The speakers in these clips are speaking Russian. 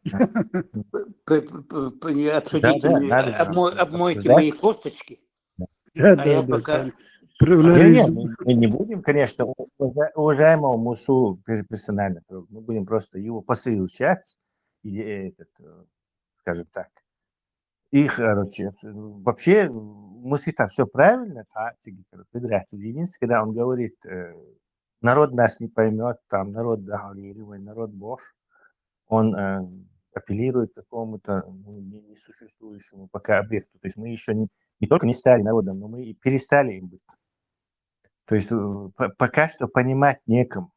Обсудите, Да, надо обмойте обсуждать. мои косточки, Да, а я да, да. пока... Проявляешь. Не, мы не будем, конечно, уважаемого Мусу персонально, мы будем просто его посылать, и скажем так, их, короче, вообще, Муси там все правильно, федерация. Единственное, когда он говорит, народ нас не поймет, там, народ договаривает, народ Бог, он апеллирует к какому-то несуществующему пока объекту. То есть мы еще не только не стали народом, но мы и перестали им быть. То есть пока что понимать некому.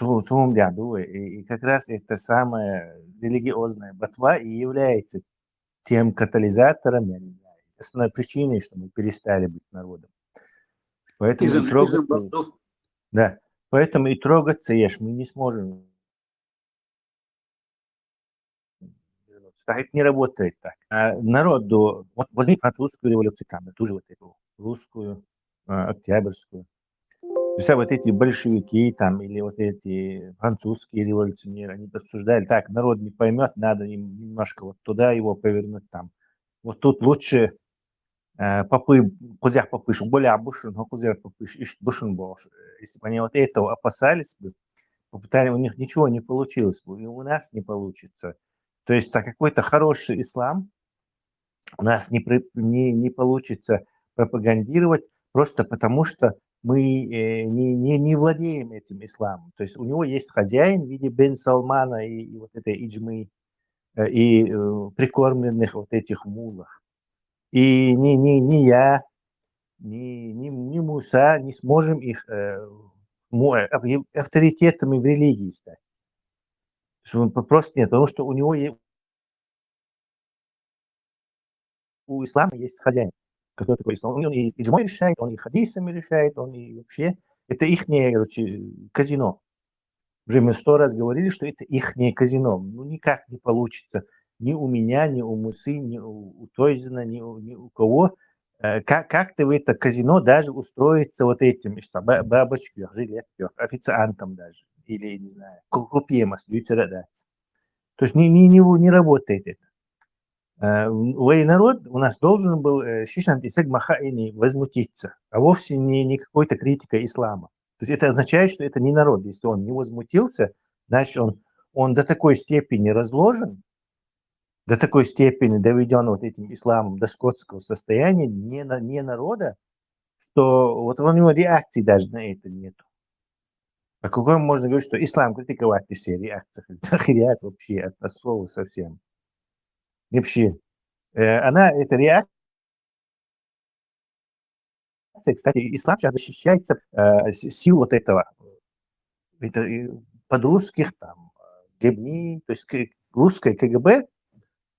И как раз это самая религиозная ботва и является тем катализатором, я не знаю, основной причиной, что мы перестали быть народом. Поэтому и трогаться, да, поэтому и трогаться мы не сможем. Так это не работает так. А народу, вот возьми французскую революцию, там, ту же вот эту русскую, октябрьскую. Все вот эти большевики там или вот эти французские революционеры, они обсуждали, так, народ не поймет, надо им немножко вот туда его повернуть там. Вот тут лучше попы, кузях попыш, более обушен, но кузях попыш, ищ бушен бош. Если бы они вот этого опасались бы, попытали, у них ничего не получилось бы, и у нас не получится. То есть какой-то хороший ислам у нас не получится пропагандировать просто потому, что мы не владеем этим исламом. То есть у него есть хозяин в виде Бен Салмана и вот этой иджмы, прикормленных вот этих мулах. И ни я, ни Муса не сможем их авторитетами в религии стать. Просто нет, потому что у него у ислама есть хозяин, который такой ислам. Он и иджмой решает, он и хадисами решает, он и вообще... Это их казино. Уже мы 100 раз говорили, что это их казино. Ну, никак не получится ни у меня, ни у Мусы, ни у Тойзена, ни у кого. Как-то в это казино даже устроиться вот этим, бабочкой, жилеткой, официантом даже. Или, не знаю, крупьем, то есть не работает это. Народ у нас должен был возмутиться, а вовсе не какой-то критикой ислама. То есть это означает, что это не народ. Если он не возмутился, значит он до такой степени разложен, до такой степени доведен вот этим исламом до скотского состояния, не народа, что вот у него реакции даже на это нету. А какой можно говорить, что ислам критиковать и все реакции? Хрясь вообще от слова совсем. Вообще. Эта реакция, кстати, ислам сейчас защищается сил вот этого, подрусских, там, гебни, то есть русское КГБ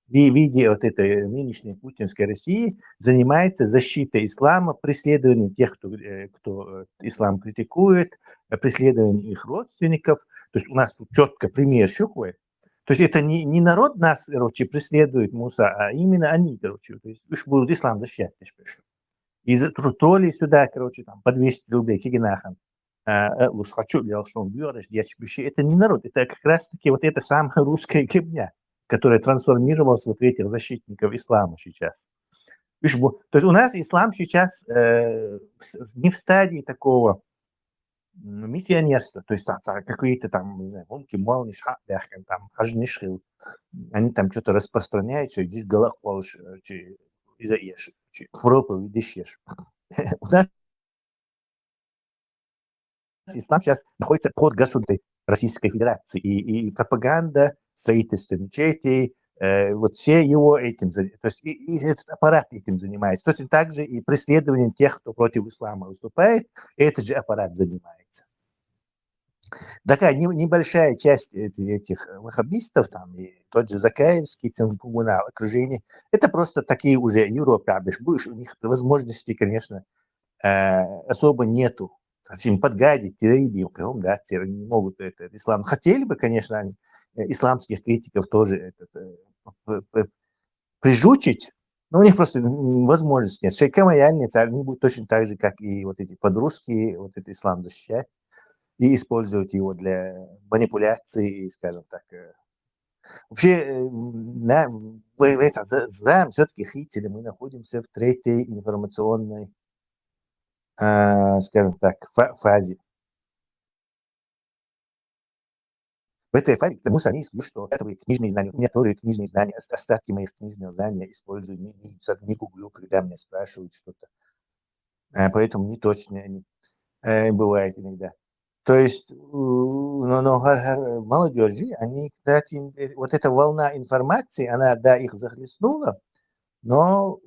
в виде вот этой нынешней путинской России занимается защитой ислама, преследованием тех, кто ислам критикует, преследованием их родственников. То есть у нас тут четко пример щухует. То есть это не народ нас, короче, преследует, Муса, а именно они, короче. То есть уж будут ислам защищать. И тролли сюда, короче, там, по 200 рублей, кигинахан. Уж хочу, я что он бьет, это не народ, это как раз-таки вот эта самая русская гибня, которая трансформировалась вот в этих защитников ислама сейчас. То есть у нас ислам сейчас не в стадии такого миссионерства, то есть какие-то там, не знаю, там, хажнишил, они там что-то распространяют, что здесь галахвалыш, изаеш, проповедь. У нас ислам сейчас находится под государством Российской Федерации, и пропаганда, строительство мечетей, вот все его этим, то есть и этот аппарат этим занимается. Точно так же и преследованием тех, кто против ислама выступает, этот же аппарат занимается. Такая небольшая часть этих ваххабистов, там, и тот же Закаевский, коммунал, окружение, это просто такие уже европейцы, у них возможностей, конечно, особо нету. Им подгадить, да, не могут это ислам. Хотели бы, конечно, они, исламских критиков тоже прижучить, но у них просто возможности нет. Шейка Маяльница, они будут точно так же, как и вот эти подрусские, вот этот ислам защищать и использовать его для манипуляции, скажем так, Вообще, вы знаем, все-таки Хитили, мы находимся в третьей информационной, скажем так, фазе. В этой фазе, к тому они слышат, что это книжные знания. У меня тоже книжные знания, остатки моих книжных знаний использую, не гуглю, когда меня спрашивают что-то. Поэтому не точно они бывает иногда. То есть, но молодежи, они, кстати, вот эта волна информации, она, да, их захлестнула, но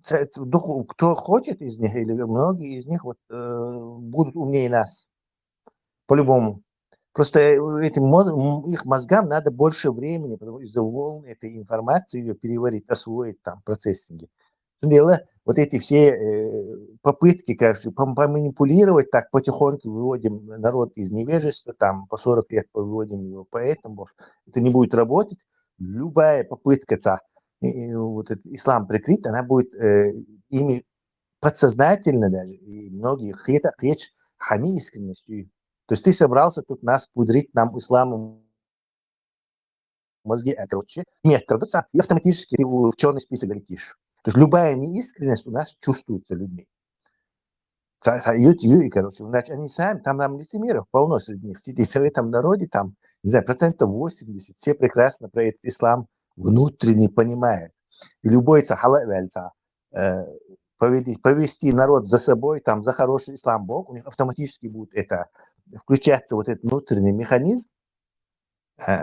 кто хочет из них, или многие из них вот, будут умнее нас, по-любому. Просто их мозгам надо больше времени, потому что из-за волны этой информации ее переварить, освоить там в процессинге. Дело, вот эти все попытки, короче, поманипулировать, так потихоньку выводим народ из невежества, там по 40 лет выводим его, поэтому это не будет работать. Любая попытка, вот этот ислам прикрыть, она будет ими подсознательно даже, и многие речь хани искренностью. То есть ты собрался тут нас пудрить, нам исламом мозги, короче, нет, традиция, и автоматически ты в черный список летишь. То есть любая неискренность у нас чувствуется людьми. Короче, значит, они сами, там лицемеров полно среди них сидит, в этом народе, там, не знаю, 80% все прекрасно про этот ислам внутренне понимают. И любой повести народ за собой, там, за хороший ислам Бог, у них автоматически будет это, включаться вот этот внутренний механизм,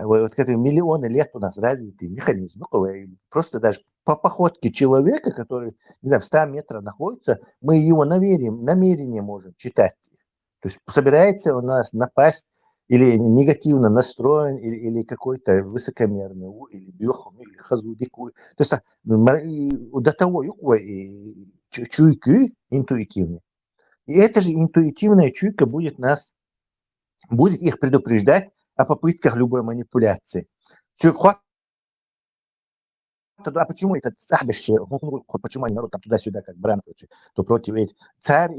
вот который миллионы лет у нас развитый механизм, просто даже по походке человека, который, не знаю, в 100 метрах находится, мы его намерение можем читать. То есть собирается у нас напасть или негативно настроен, или какой-то высокомерный, или бюхом, или хазудику. То есть до того чуйки интуитивные. И эта же интуитивная чуйка будет их предупреждать о попытках любой манипуляции. А почему этот сахбище, почему они народ там туда-сюда, как баран, то против этих. Царь,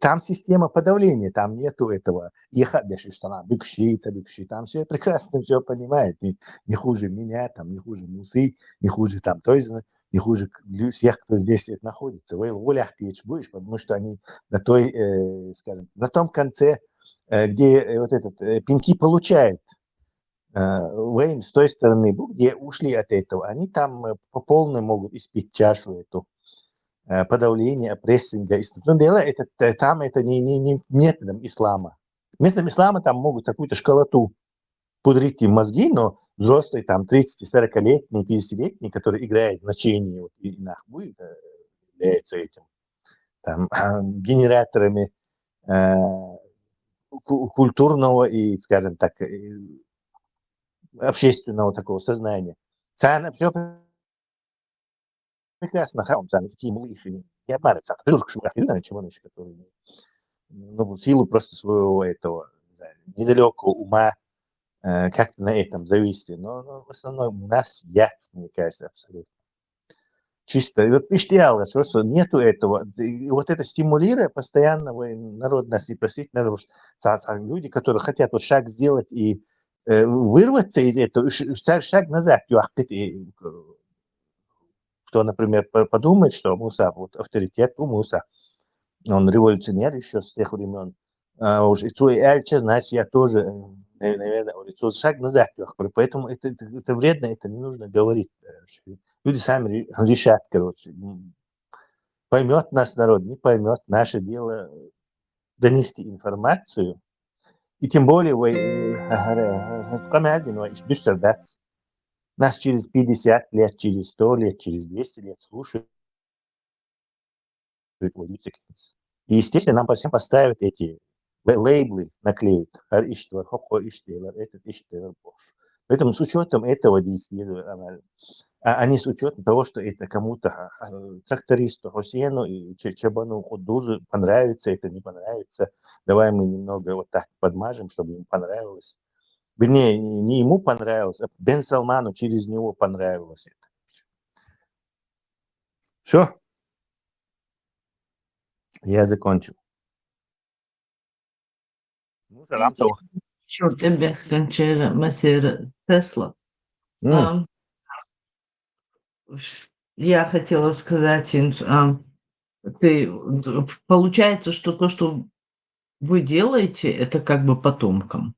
там система подавления, там нету этого. Быкши, там все прекрасно все понимает, не хуже меня, там, не хуже Мусы, не хуже там, то есть не хуже всех, кто здесь находится. Вы будешь, потому что они на той, скажем, на том конце, где вот этот пеньки получают. Вейн с той стороны, где ушли от этого, они там по полной могут испить чашу эту подавления, прессинга. Но дело там это не методом ислама. Методом ислама там могут какую-то школоту пудрить им мозги, но взрослый там 30-40-летний, 50-летний, который играет значение вот, и нахуй является этим там, генераторами культурного и, скажем так, общественного такого сознания. Все прекрасно, там такие малыши не обманываются. Чемоныш, который в силу просто своего этого, не знаю, недалекого ума как-то на этом зависит. Но в основном у нас яд, мне кажется, абсолютно. Чисто. Вот иштиал, что нету этого. И вот это стимулируя постоянно народ нас и просить народ, люди, которые хотят вот шаг сделать и вырваться из этого, шаг назад, кто, например, подумает, что Муса, вот авторитет у Муса, он революционер еще с тех времен, уж и свой Эльче, значит, я тоже, наверное, шаг назад. Поэтому это вредно, это не нужно говорить. Люди сами решат, короче. Поймет нас народ, не поймет. Наше дело донести информацию. И тем более, нас через 50 лет, через 100 лет, через 200 лет слушают. И, естественно, нам по всем поставят эти лейблы, наклеют. Поэтому с учетом этого действия, а не с учетом того, что это кому-то, трактористу Хусейну и Чабану Худузу понравится, это не понравится. Давай мы немного вот так подмажем, чтобы ему понравилось. Вернее, не ему понравилось, а Бен Салману через него понравилось это. Все, я закончил. Ну, Видите, Черт, тебе, Масера Тесла. М, Я хотела сказать, получается, что то, что вы делаете, это как бы потомкам,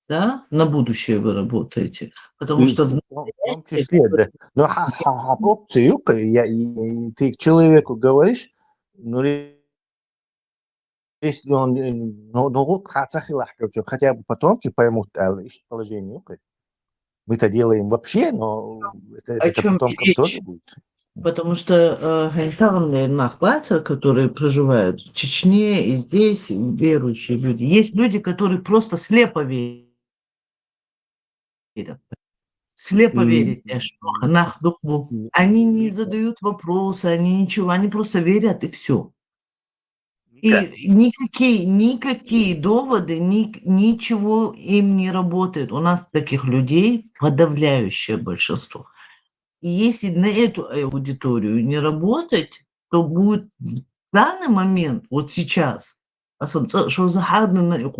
да? На будущее вы работаете. Потому И что в том числе, да. Но опцию, ты к человеку говоришь, ну, если он, ну, вот хотя бы потомки поймут положение. Мы-то делаем вообще, но о это чем потомкам тоже речь? будет. Потому что Гайсалмы Нахбата, которые проживают в Чечне и здесь, верующие люди, есть люди, которые просто слепо верят. Слепо И, верят, что Нах-Духву. Они не задают вопросы, они ничего, они просто верят и все. Ника, И никакие доводы, ничего им не работает. У нас таких людей подавляющее большинство. И если на эту аудиторию не работать, то будет в данный момент, вот сейчас, что захарно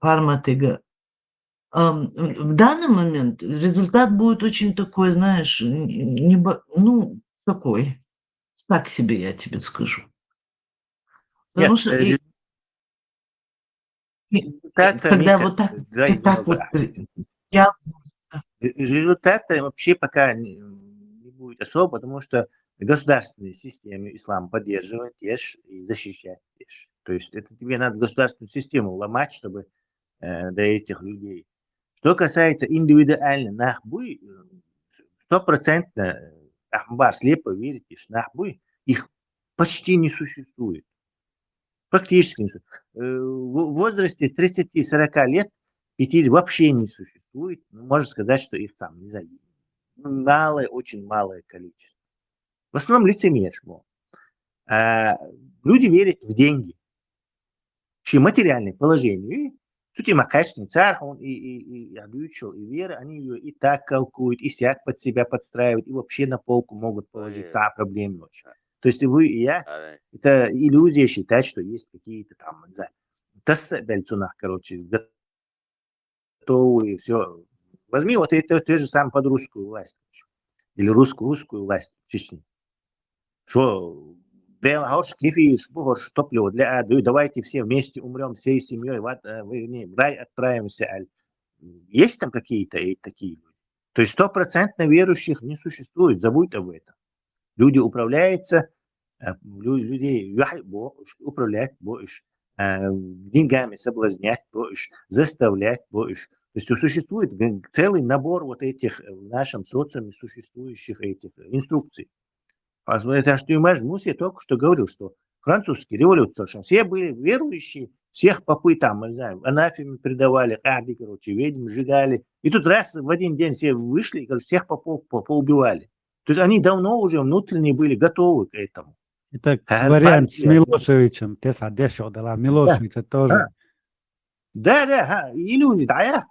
парматыга, в данный момент результат будет очень такой, знаешь, ну, такой, так себе, я тебе скажу. Потому нет, что результатами, когда вот так, дай так немного вот ответить. я Результата вообще пока не будет особо, потому что государственные системы ислам поддерживать ешь и защищать ешь. То есть это тебе надо государственную систему ломать, чтобы до этих людей. Что касается индивидуально нахбуй, стопроцентно ахмбар слепо верит, что нахбуй, их почти не существует. Практически не существует. В возрасте 30-40 лет пяти вообще не существует. Ну, можно сказать, что их там, не знаю, малое, очень малое количество. В основном лицемерство. А люди верят в деньги, чьи материальное положение. И тут и макашный царь, он и обучил, и вера, они ее и так колкуют, и сяк под себя подстраивают, и вообще на полку могут положить, а проблем очень. То есть вы и я, это иллюзия считать, что есть какие-то там, не знаю, тасбельцунах, короче, готовые, все. Возьми вот это те же самое под русскую власть. Или русскую власть в Чечне. Что, Белгород, Кифиш, Бугорш, топливо для ады, давайте все вместе умрем всей семьей, в рай отправимся. Есть там какие-то такие люди? То есть стопроцентно верующих не существует, забудь об этом. Люди управляются, людей управлять будешь, деньгами соблазнять будешь, заставлять будешь. То есть существует целый набор вот этих в нашем социуме существующих этих инструкций. Это что Муси только что говорил, что французский революция, все были верующие, всех попы там, не знаю, анафеме предавали, короче, ведьм сжигали. И тут раз в один день все вышли и всех попов поубивали. То есть они давно уже внутренне были готовы к этому. Это вариант с Партия, Милошевичем. Теса Дешо, да, да, Милошевича тоже. да, иллюзий, да,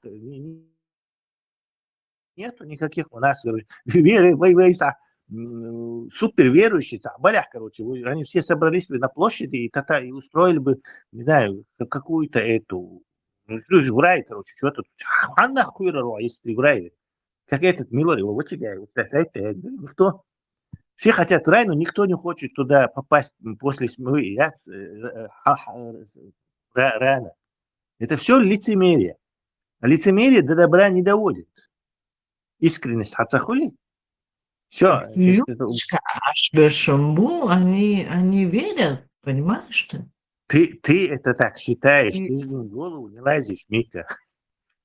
нету никаких у нас веры, супер верующие, балях, короче, они все собрались бы на площади и устроили бы, не знаю, какую-то эту, ну, в рай, короче, что тут, если в рай, как этот Милори, вот тебя, вот никто, все хотят в рай, но никто не хочет туда попасть после смерти, рано. Это все лицемерие. А лицемерие до добра не доводит. Искренность хацахули. Все. Юлечка, Ашбершамбу, они верят, понимаешь ты? Ты это так считаешь, И ты же в голову не лазишь, Мика.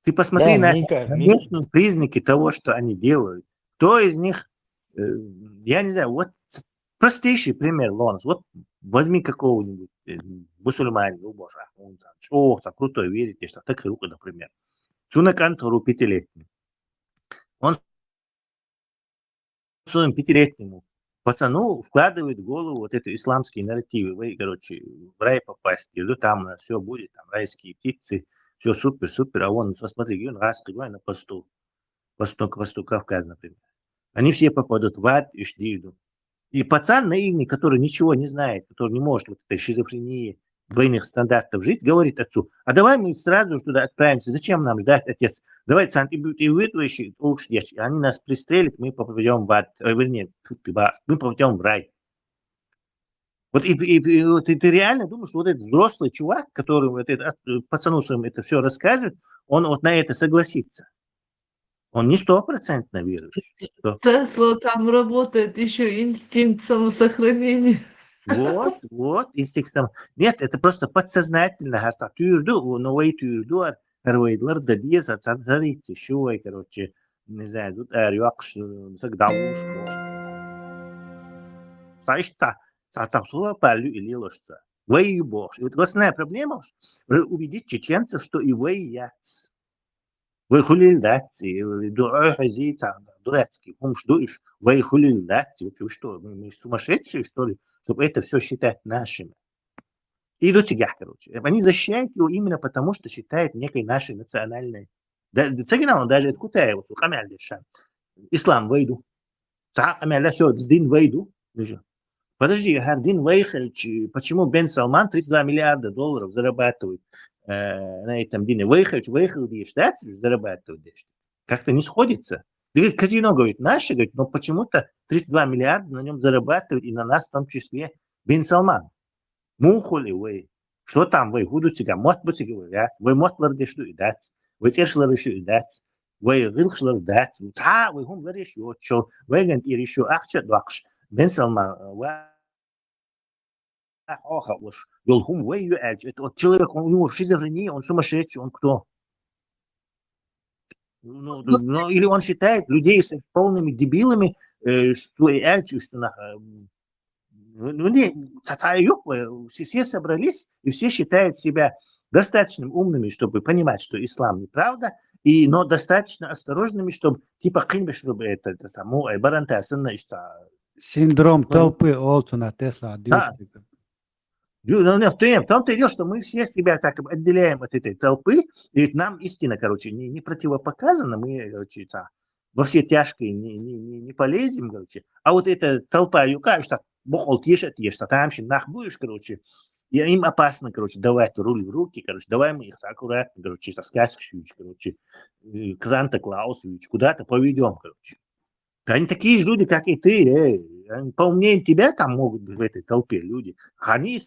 Ты посмотри Да, на Мика, внешние признаки того, что они делают. Кто из них, э, я не знаю, вот простейший пример, Лонс. Вот возьми какого-нибудь мусульманина, о боже, он там, крутой, верите, что так руку, например. Сунакантуру пятилетний. Он своим пятилетнему пацану вкладывает в голову вот это исламские нарративы. Вы, короче, в рай попасть, или там все будет, там райские птицы, все супер, а он, посмотри, он раз, на посту, посту Кавказ, например. Они все попадут в ад и ждут. И пацан наивный, который ничего не знает, который не может вот этой шизофрении двойных стандартов жить, говорит отцу, а давай мы сразу же туда отправимся, зачем нам ждать, отец? Давай, они нас пристрелят, мы попадем в ад, вернее, мы попадем в рай. Вот вот и ты реально думаешь, что вот этот взрослый чувак, который вот пацану своему это все рассказывает, он вот на это согласится? Он не 100% верующий. Тесла там работает еще инстинкт самосохранения. Вот, инстинкт. Нет, это просто подсознательно. Новые тюрду, карвейдлар, да диез, смотрите, шуй, короче, не знаю, тут рюкш, сагдавушку. Саишца, цацапсуа палю или ложца. Вы бог. И вот главная проблема убедить чеченцев, что и вы яц. Вы хулилдати, дурацкий, думаешь, вы хулилдати, вы что, мы сумасшедшие, что ли, чтобы это все считать нашим. И до тебя, короче. Они защищают его именно потому, что считают некой нашей национальной. Цагинал, даже откуда я вот, ислам войду. Все, дин войду. Подожди, Гардин Вейхельч, почему Бен Салман 32 миллиарда долларов зарабатывает на этом дине? Вейхел, да, зарабатывает. Как-то не сходится. Казино, говорит, наши, говорит, но почему-то 32 миллиарда на нем зарабатывает, и на нас в том числе Бен Салман. Мухоли вы. Что там вы? Гуду цыга, мот бы цыга говорят. Вы мотлар дешлю и дать. Вы тершлар еще и дать. Вы гилшлар дать. Вы гумлар еще. Вы гент и еще ахча двакш. Бен Салман. Йолхум вы ее эльч. Это вот человек, у него шизофрения, он сумасшедший, он кто? Или он считает людей с полными дебилами, что эльч, что все собрались, и все считают себя достаточно умными, чтобы понимать, что ислам неправда, но достаточно осторожными, чтобы типа чтобы это само барантасана. Синдром толпы Олсона Тесла. В том-то и дело, что мы все себя так отделяем от этой толпы, и нам истина, короче, не противопоказана, мы, короче, во все тяжкие не полезем, короче, а вот эта толпа, кажется, бухол тешат, там нах будешь, короче, и им опасно, короче, давать руль в руки, короче, давай мы их аккуратно, короче, сказочевич, короче, Санта-Клаусович, куда-то поведем, короче. Они такие же люди, как и ты, они поумнее тебя там могут быть в этой толпе люди, они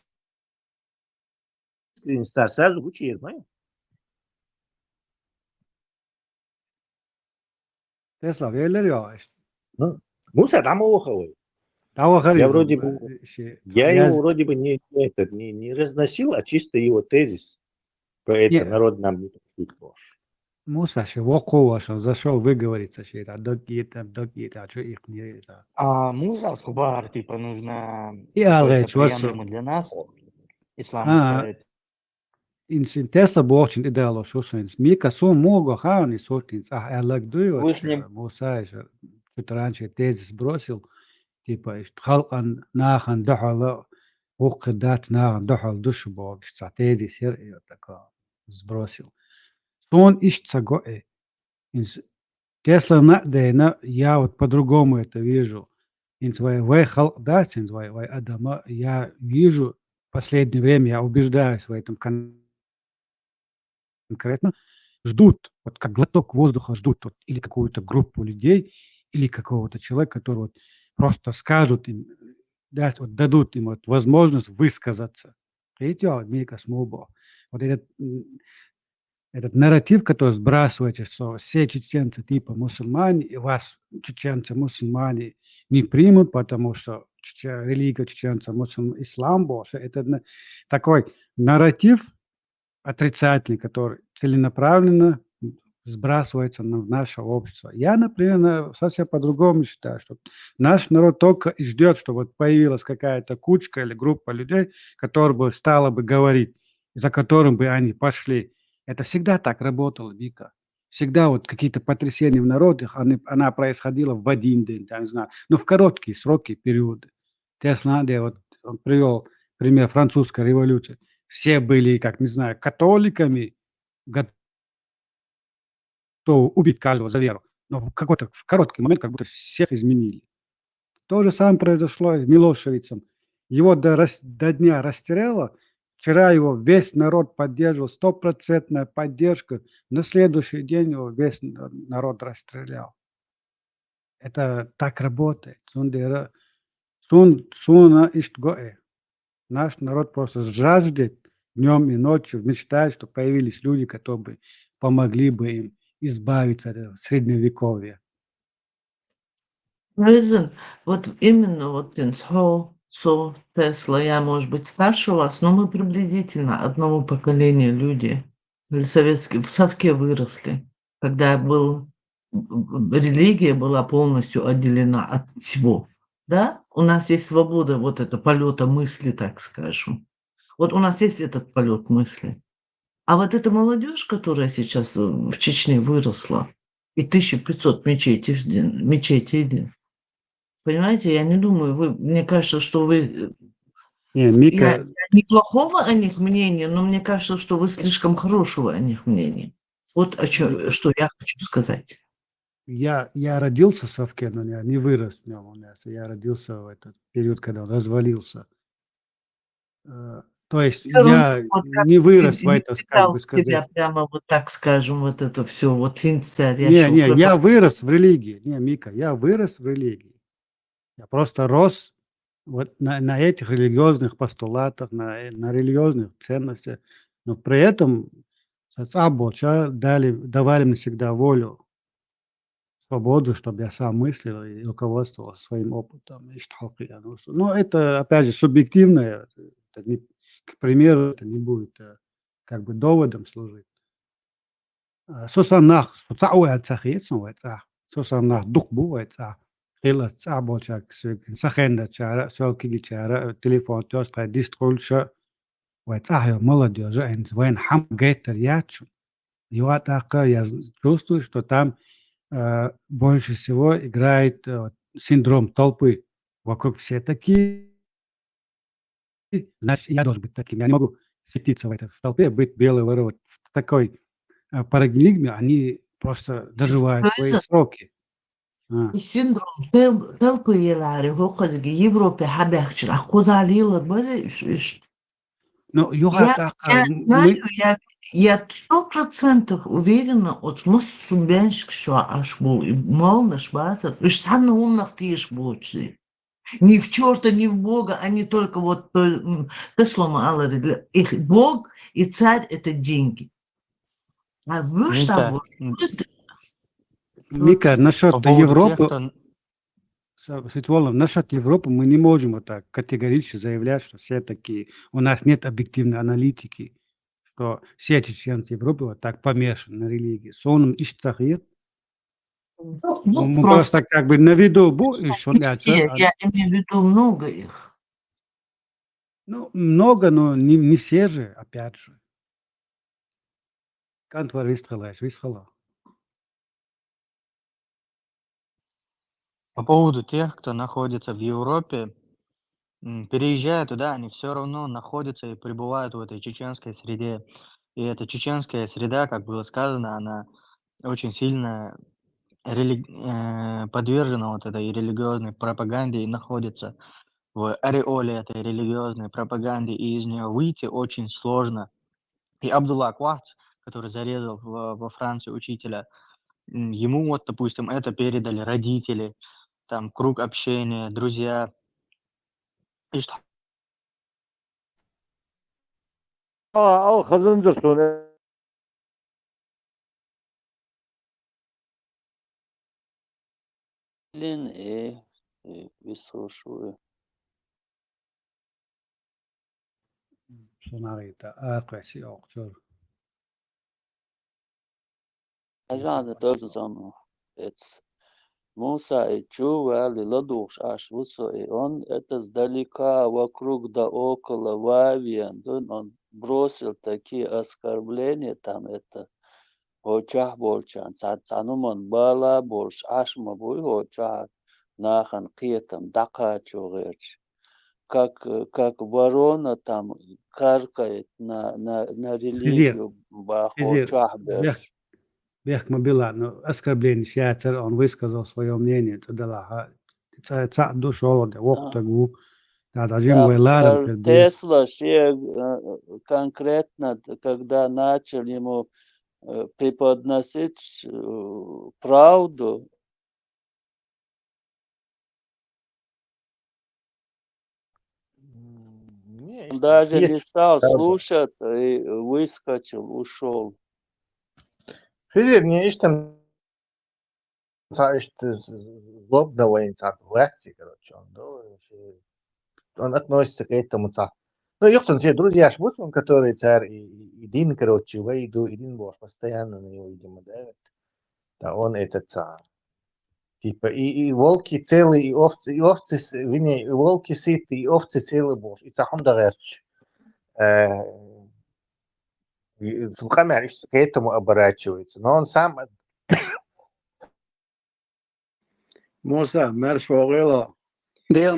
сразу учи, понимаешь? Тесла, велер я. Муса там уховый. Я вроде бы, я его вроде бы не разносил, а чисто его тезис. Поэтому народ нам не послушал. Муса ще вокова, что зашел выговориться, что это докита, а что их не это. Муса Скубар, типа, нужно И алгеч, приемлемо для нас. Ислам считает. Инсин Тесла бочен идеало, что сенс. Мика сум мого хауни сортинс, элак дует. Муса же что-то раньше тезис бросил, типа, халкан нахан дохала, уқдат нахан дохал душу бог, что тезис я такое сбросил. Он ищется гоэ. Тесла надена, я вот по-другому это вижу. Интвай халдат, интвай адама, я вижу в последнее время, я убеждаюсь в этом конкретно, ждут, вот как глоток воздуха ждут вот, или какую-то группу людей, или какого-то человека, который вот просто скажут им, дадут им вот возможность высказаться. Вот этот нарратив, который сбрасывается, что все чеченцы типа мусульмане, и вас, чеченцы, мусульмане, не примут, потому что религия чеченцев, ислам больше. Это такой нарратив отрицательный, который целенаправленно сбрасывается в наше общество. Я, например, совсем по-другому считаю, что наш народ только и ждет, что вот появилась какая-то кучка или группа людей, которая бы стала бы говорить, за которым бы они пошли. Это всегда так работало, Вика. Всегда вот какие-то потрясения в народе, она происходила в один день, я не знаю, но в короткие сроки, периоды. Тесла, вот он привел пример французской революции. Все были, как не знаю, католиками, готовы убить каждого за веру. Но в короткий момент как будто всех изменили. То же самое произошло с Милошевицем. Его до дня расстреляла Вчера его весь народ поддерживал, 100% поддержка. На следующий день его весь народ расстрелял. Это так работает. Суна иштгоэ. Наш народ просто жаждет днем и ночью, мечтает, что появились люди, которые помогли бы им избавиться от этого средневековья. Reason, вот именно вот Тесла, я, может быть, старше вас, но мы приблизительно одного поколения люди. В Совке выросли, когда религия была полностью отделена от всего. Да? У нас есть свобода вот это полета мысли, так скажем. Вот у нас есть этот полет мысли. А вот эта молодежь, которая сейчас в Чечне выросла, и 1500 мечетей, понимаете, я не думаю, мне кажется, что вы, Не, я Мика, неплохого о них мнения, но мне кажется, что вы слишком хорошего о них мнения. Вот что я хочу сказать. я родился в Совке, но я не вырос в нем у нас. Я родился в этот период, когда он развалился. То есть Всё равно, я вот как не вырос в не это, как впитал бы в себя сказать. прямо вот так скажем, вот это все вот Не, царящего я вырос в религии. Не, Мика, я вырос в религии. Я просто рос вот на этих религиозных постулатах, на религиозных ценностях. Но при этом давали мне всегда волю, свободу, чтобы я сам мыслил и руководствовался своим опытом. Но это, опять же, субъективное. К примеру, это не будет как бы доводом служить. Сусаннах, Сусаннах дух бывает, Хилас болчак, Сахенда чара, Солкиги чара, телефон тёстра, дистрольша, молодежь, вен хам геттер ячу. И вот я чувствую, что там больше всего играет синдром толпы. Вокруг все такие, значит, я должен быть таким. Я не могу светиться в толпе, быть белой воровой. В такой парадигме они просто доживают свои сроки. Синдром толпы Европе хабякчылар кузалилар böyle işte. Ну, Я знаю, я 100% уверена, от мусун беншк что аж был и молно шватер, и штаны умных тишь больше. Ни в чёрта, ни в Бога, они только вот Теслома Аллари, их Бог и царь — это деньги. А вы что, Мика, по насчет поводу тех, Европы, кто... Светлана, насчет Европы мы не можем вот так категорично заявлять, что все такие. У нас нет объективной аналитики, что все чеченцы Европы вот так помешаны на религии. Сонум ишцахир. Мы просто просто как бы на виду еще не все, я имею в виду много их. Ну, много, но не все же, опять же. Кантвар висхала. По поводу тех, кто находится в Европе, переезжая туда, они все равно находятся и пребывают в этой чеченской среде. И эта чеченская среда, как было сказано, она очень сильно подвержена вот этой религиозной пропаганде и находится в ореоле этой религиозной пропаганды, и из нее выйти очень сложно. И Абдулла Квац, который зарезал во Франции учителя, ему вот, допустим, это передали родители, там круг общения, друзья. И что Al kazandırsın. Блин, выслушиваю. Сонарita, акваси окчор. Ажанда тоже самое. Муса и Чува, Ладуш, аж Вусо, и он это сдалека, вокруг да около, Вавиан, он бросил такие оскорбления, там это, Очах Болчан, Цануман Бала Больш, Ашма Буй, Очах, Нахан Киетам, Дака Чугерч. Как ворона там каркает на религию Хизир, Бахочахберш. Бех Мобила, но оскорбление Шьяцер, он высказал свое мнение, Цадалаха, Цадушолоде, Воктагу, Да, Джим Вейларом перед Тесла конкретно, когда начал ему преподносить правду, Не, он даже не есть стал правда. слушать и выскочил, ушел. Хизир не ищем, что злобного власти, короче, он относится к этому царству. Ну, ёхтан, все друзья швуц, он который царь, и один, короче, выйду, один бож, постоянно на него, видимо, давит. Да, он этот царь. Типа, и волки целые, и овцы, вернее, и волки сыты, и овцы целый бож. И цахом дарэч. Сулхамян к этому оборачивается. Но он сам... Муса, мерш вогела. Дейл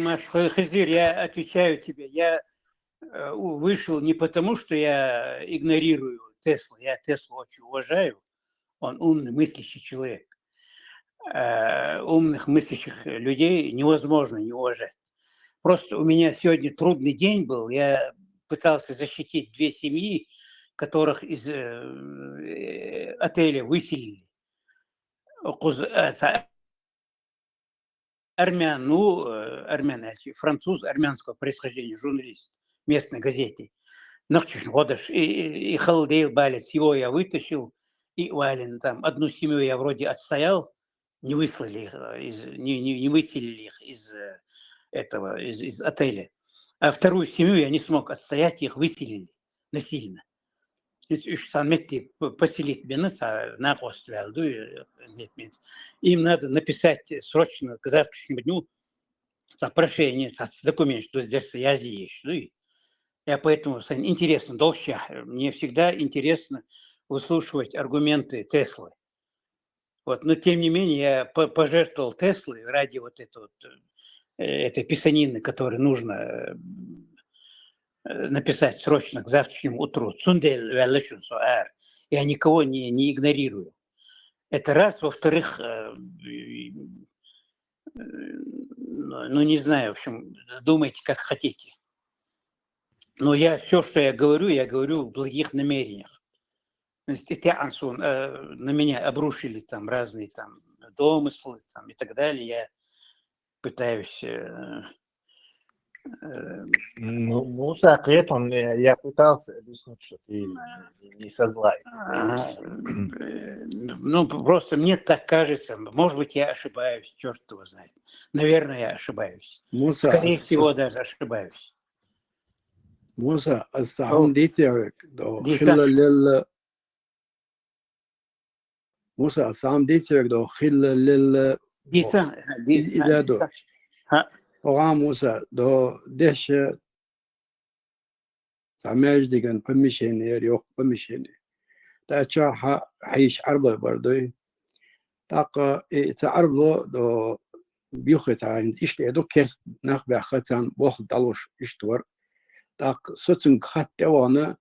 Хазир, я отвечаю тебе. Я вышел не потому, что я игнорирую Теслу. Я Теслу очень уважаю. Он умный, мыслящий человек. Умных, мыслящих людей невозможно не уважать. Просто у меня сегодня трудный день был. Я пытался защитить 2 семьи, которых из отеля выселили. Армян, француз армянского происхождения, журналист местной газеты. И Халдейл Балец, его я вытащил, и Валин там. Одну семью я вроде отстоял, не выслали их, не выселили их из отеля. А вторую семью я не смог отстоять, их выселили насильно. Поселить на им надо написать срочно к завтрашнему дню прошение, документ, что здесь я здесь. Я поэтому интересно, мне всегда интересно выслушивать аргументы Теслы. Вот, но тем не менее я пожертвовал Теслой ради вот этой писанины, которую нужно написать срочно к завтрашнему утру. Я никого не игнорирую. Это раз. Во-вторых, не знаю, в общем, думайте, как хотите. Но все, что я говорю в благих намерениях. На меня обрушили там разные там домыслы там, и так далее. Я пытаюсь... Ну, секрет, я пытался объяснить, что ты не со зла. Просто мне так кажется. Может быть, я ошибаюсь, черт его знает. Наверное, я ошибаюсь. Муса, Скорее всего, даже ошибаюсь. Муса, الساعون ديتيرك دو Диса. خلا لل موسى الساعون ديتيرك دو خلا لل إذا دو وغام موسى دو دش سامج ديجان بمشيني يريوق بمشيني تأشى حيش عربة بردوي تاق تعربه دو بيوخت عند إشتى دو كرس نخبع ختان بوخ دلوش إشتور تاق سوتن خط وانا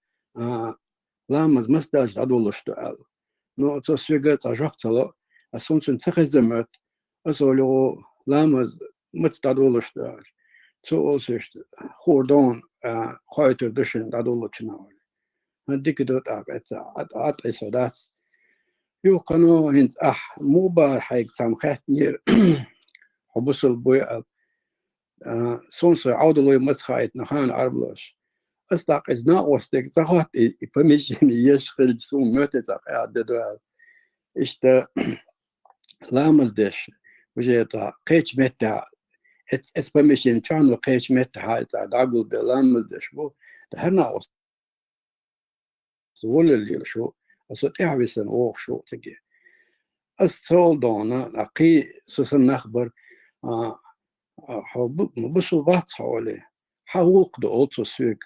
لامز مستاج دادولش تقال نو تصوير تجاكتلا أسونتن تخزمت أزولو لامز متدادولش تقال تولسش خوردون خايتر دشن دادولش ناول هديك دوت أت إسادات يوقنو هند موبا حيك تام خاتنير حبس البويا سونس عودلو متخايت نخان عربلوش أصدق إزنا وستك تخات بمشين يشخل سون متزق عددوال إشتا لامز دش وجيتا قيش متى اتس بمشين كانوا قيش متى هاي داقل بلامز دش بو هنا وصول اللي شو أصوت إحبسن أوخ شو تجي أستول دونا أقي سوسن نخبر بسوا بات حوالي حقوق دو أوتو سوق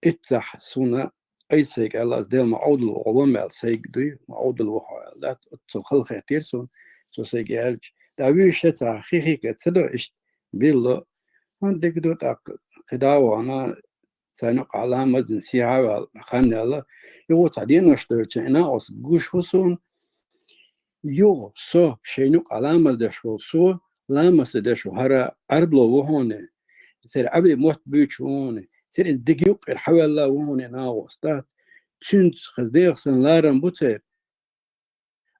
اتح سونا أي سيك الله ديل معود العلماء سيك دوي معود الوحوال لا تخل خير سون سو سيك يالج داويش تاع خيخي كتلو إش بيلو عندك دوت قداوة أنا سنق علامة زنسيها خان الله يو تعدين اشترت هنا أص جوش وسون يو سو شينق علامة دشو سو لامة دشو هرا أربلو وهونه سير أبي موت بيشونه سير الدقيق الحوالي وونه ناوستات تشنت خزديق سن لارن بوتير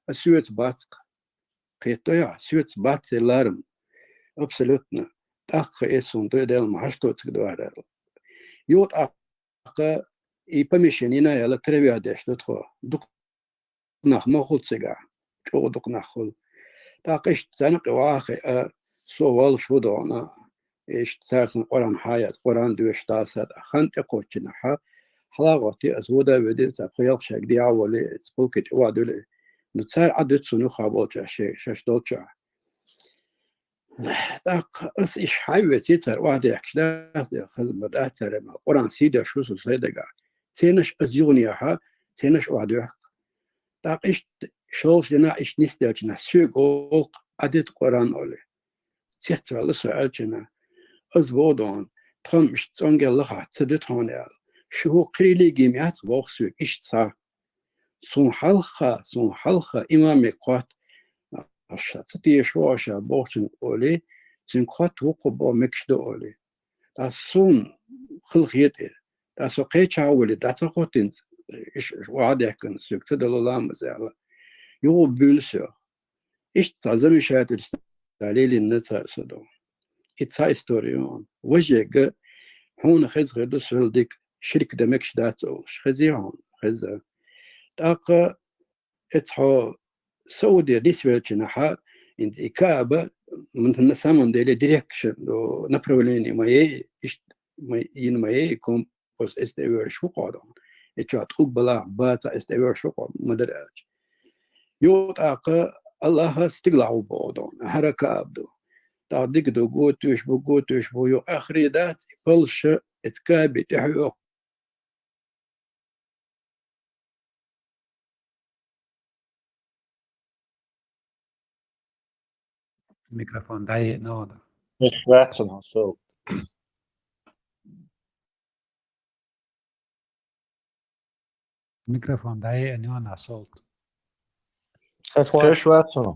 السويت باتق قيتويا سويت بات لارم absolutno tako je sun to je del maštoc gdvara jut aka I помещение я la trevia de что то дук nach мохуцега чо дук нахул таqish занق واخي سوال شودونا ايش تسارسن قران حيات قران دوشتاسات خنت قوچنها حلاغتي ازودا ودي تقيل شك دي اولي سبوكت وادل نتصار عدد سنو خابوچا ششدوچا تاق اس ايش حيوتي تر واحد يكشدا خدمت اتر قران سيدا شو سيدغا تينش ازيونيها تينش وادو تاقش شوش لنا ايش نستيجنا سوق عدد قران اولي تيترال سؤالنا ازبودون تم مش تنجلها تدتونيال شو قريلي جيميات ووخسو ايش تصا سون حلقة إمام قوات الشاتي شواشا بوشن أولي سن قوات وقبو مكشدو أولي تا سون خلقيته تا سو قيتشا أولي تا تقوتين إيش وعدكن سوك تدلو لام زعلا يو بيلسو إيش تعزمي شاتر استعليلي النصر سدو إتسا إستوريون وجه هون خز غدو سولدك شركة دمكش داتوش خزيهم خزا تاقا اتحو سعودية ديسويل جناحا انت إكابة من النسامن ديلي ديريكشن دو نبروليني ما ينمي كومبوس استيور شو قادون اتشات قبلا باتا استيور شو قاد مدراج يوت آقا الله استقلعوا بودون حركة أبدو تعديك دو قوتوش بو يو آخري دات بلش اتكابي تحيو Mikrofon ضيق نوضة. مش واحسن هالصوت Mikrofon ضيق نونا صوت. كاش واحسن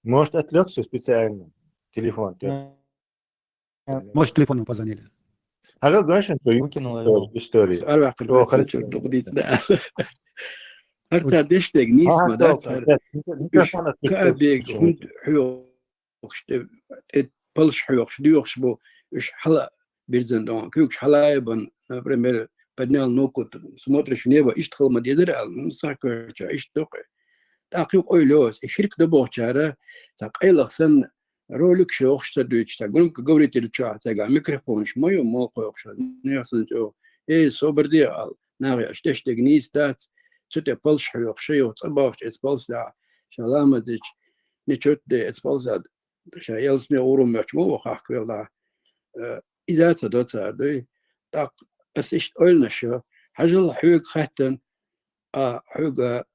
может отвлекся специально телефон Может, телефоном позвонили. هل говоришь что Выкинула его. история سؤال واحد شو بس خلت شو قضيت ده أرثر ديشتك نيس ما داتر إيش كابيك هند حيوخش بلش حيوخش ديوخش بو إيش حلا بيرزندون كيوكش حلا يبان بريمير بدنال نوكوت سموترش نيبا إيش تخل ما ديزر نساكرشا إيش توقع تاقيق أولوس الشركة دبوچارة تاقيل سن رولك شوخش تدويش تاقولم كقولي تلتشا تاقع ميكروفونش ما يوم موقع يوخش نيخسن جو إيه صبر دي ناغي أشتش تقنيس دات تتي بلش حيوخش يوتصباوش إتبالس دا شلامة ديش نيشوت دي إتبالس دا شايلس مي أورو ميوش مو وخاق ويلا إذا تدوتار دي تاق أسيشت أولنا شو حاجة حيوك خاتن حيوك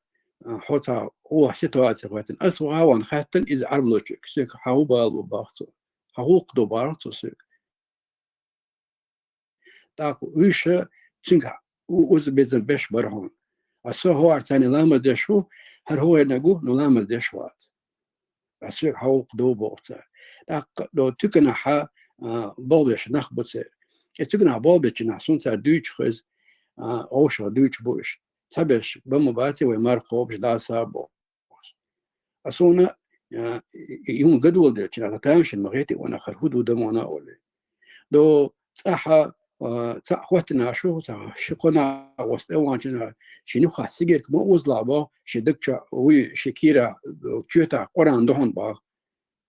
حوتا هو سيتواتي خواتن أسوا هاوان خاتن إذا عربلوشك سيك حاو بالو باختو حاو قدو بارتو سيك تاقو ويشا تنك وز بيزن بيش برهون أسوا هو عرتاني لامر ديشو هر هو ينقو نلامر ديشوات أسيك حاو قدو بوغتا تاق دو تكنا حا بولبش نخبوتي تكنا بولبش نحسون تا دوش خز أوشا دوش بوش تبش بمباتي ويمار خوبش دا سابو أصونا يوم جدول ده كنا تامش المغيتي وأنا خرهود دمونا أولي دو صحة صحوتنا شو شقنا واستوان كنا شنو خاسجت مو وزلابا شدكشا وي شكيرا كيوتا قران دهون با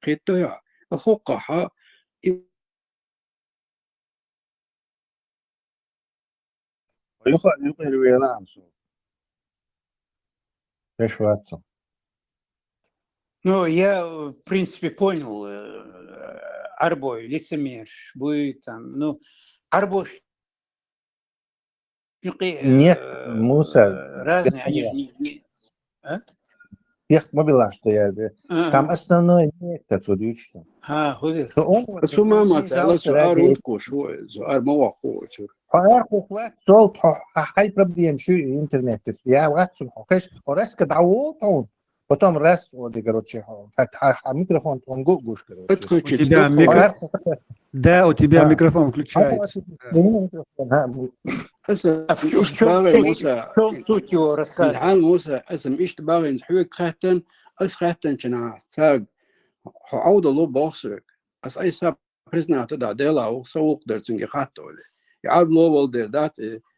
خيتو يا حقها يقهر ويلان سو كاش واحسن Ну, я, в принципе, понял, Арбой, лицемер, будет там, ну, Арбой, нет موسى разные, они же не... А? ما بالله что я там основной нет отсюда худер. أسمع ما تعالى سؤال ودكو شو سؤال مواقع شو فأرخو وقت صوت هاي проблем شو интернет я وقت سمحوكش ورسك دعوتهم потом раз вот и короче микрофон он гуш короче У тебя Да, у тебя Да. микрофон включается. هسه А в чём اشتباغي موسى суть его рассказа? الحال موسى هسه اشتباغي حوك خاتن أس خاتن شنا تاج عود الله باصرك أس أي سب بريزنا تدا ديلا أو سوق درتنج خاتولي يعاد لو ولدر دات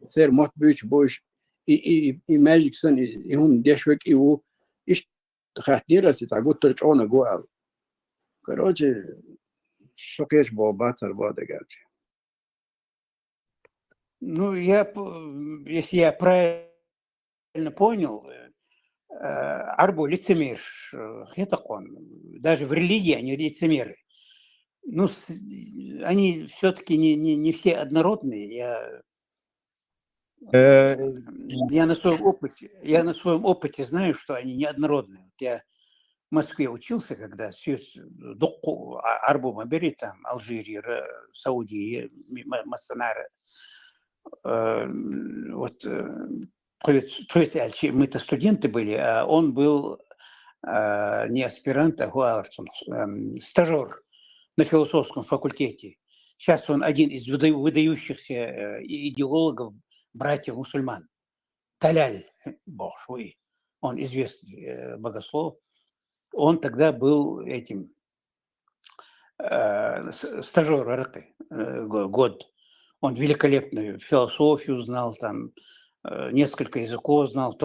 سير موت بيش بوش إي ماجيك سن يهم ديشوك إيو إيش خاتنيرا ستعقود ترجعونا جوال короче شوكيش بو باتر بودقاتي Ну, если я правильно понял, Арбу лицемерш, это он. Даже в религии они лицемеры. Ну, они все-таки не все однородные. Я на своем опыте знаю, что они неоднородные. Вот я в Москве учился, когда Арбу Мабери, там, Алжир, Саудия, Мастанара. Вот, то есть мы-то студенты были, а он был не аспирант, а стажер на философском факультете. Сейчас он один из выдающихся идеологов, братьев мусульман. Таляль, бошуи, он известный богослов. Он тогда был этим стажер год. Он великолепную философию знал, там несколько языков знал, в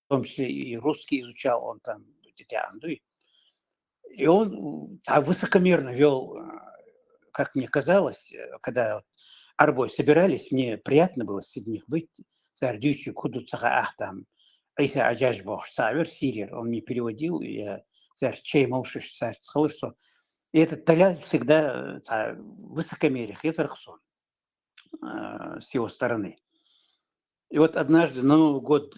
том числе и русский изучал, он там и он высокомерно вел, как мне казалось, когда Арбой собирались, мне приятно было среди них быть. Сардючи куду цахаах там, Иса Аджаж Бог, Савер Сирир, он мне переводил, и я чей молшиш царь схлырсо. И этот Таляль всегда высокомерие, это рахсон с его стороны. И вот однажды на Новый год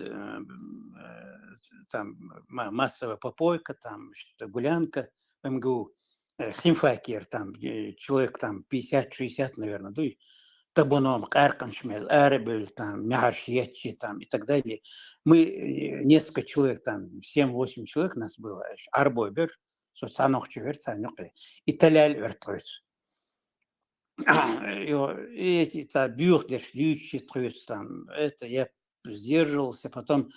там массовая попойка, там что-то гулянка в МГУ, химфакер, там человек там 50-60, наверное, да, табуном, карканшмел, арабель, там, мяшьечи, там и так далее. Мы несколько человек, там 7-8 человек нас было, арбойбер, соцанох чувер, и таляль вертуется. И эти бюхдер, шлючи, там, это я сдерживался, потом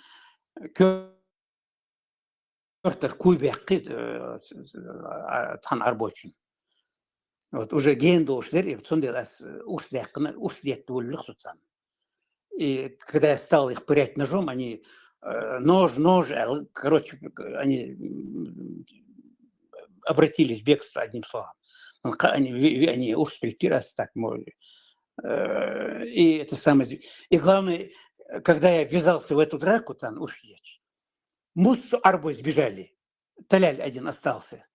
Кёртер куйбек тан арбочин. Вот уже гендошлер, и сонда услед дуллых соцан. И когда я стал их пырять ножом, они нож, короче, они обратились в бегство одним словом. Они ушли раз так, и это самое. И главное, когда я ввязался в эту драку, там ушли. Муссу Арбой сбежали. Таляль один остался.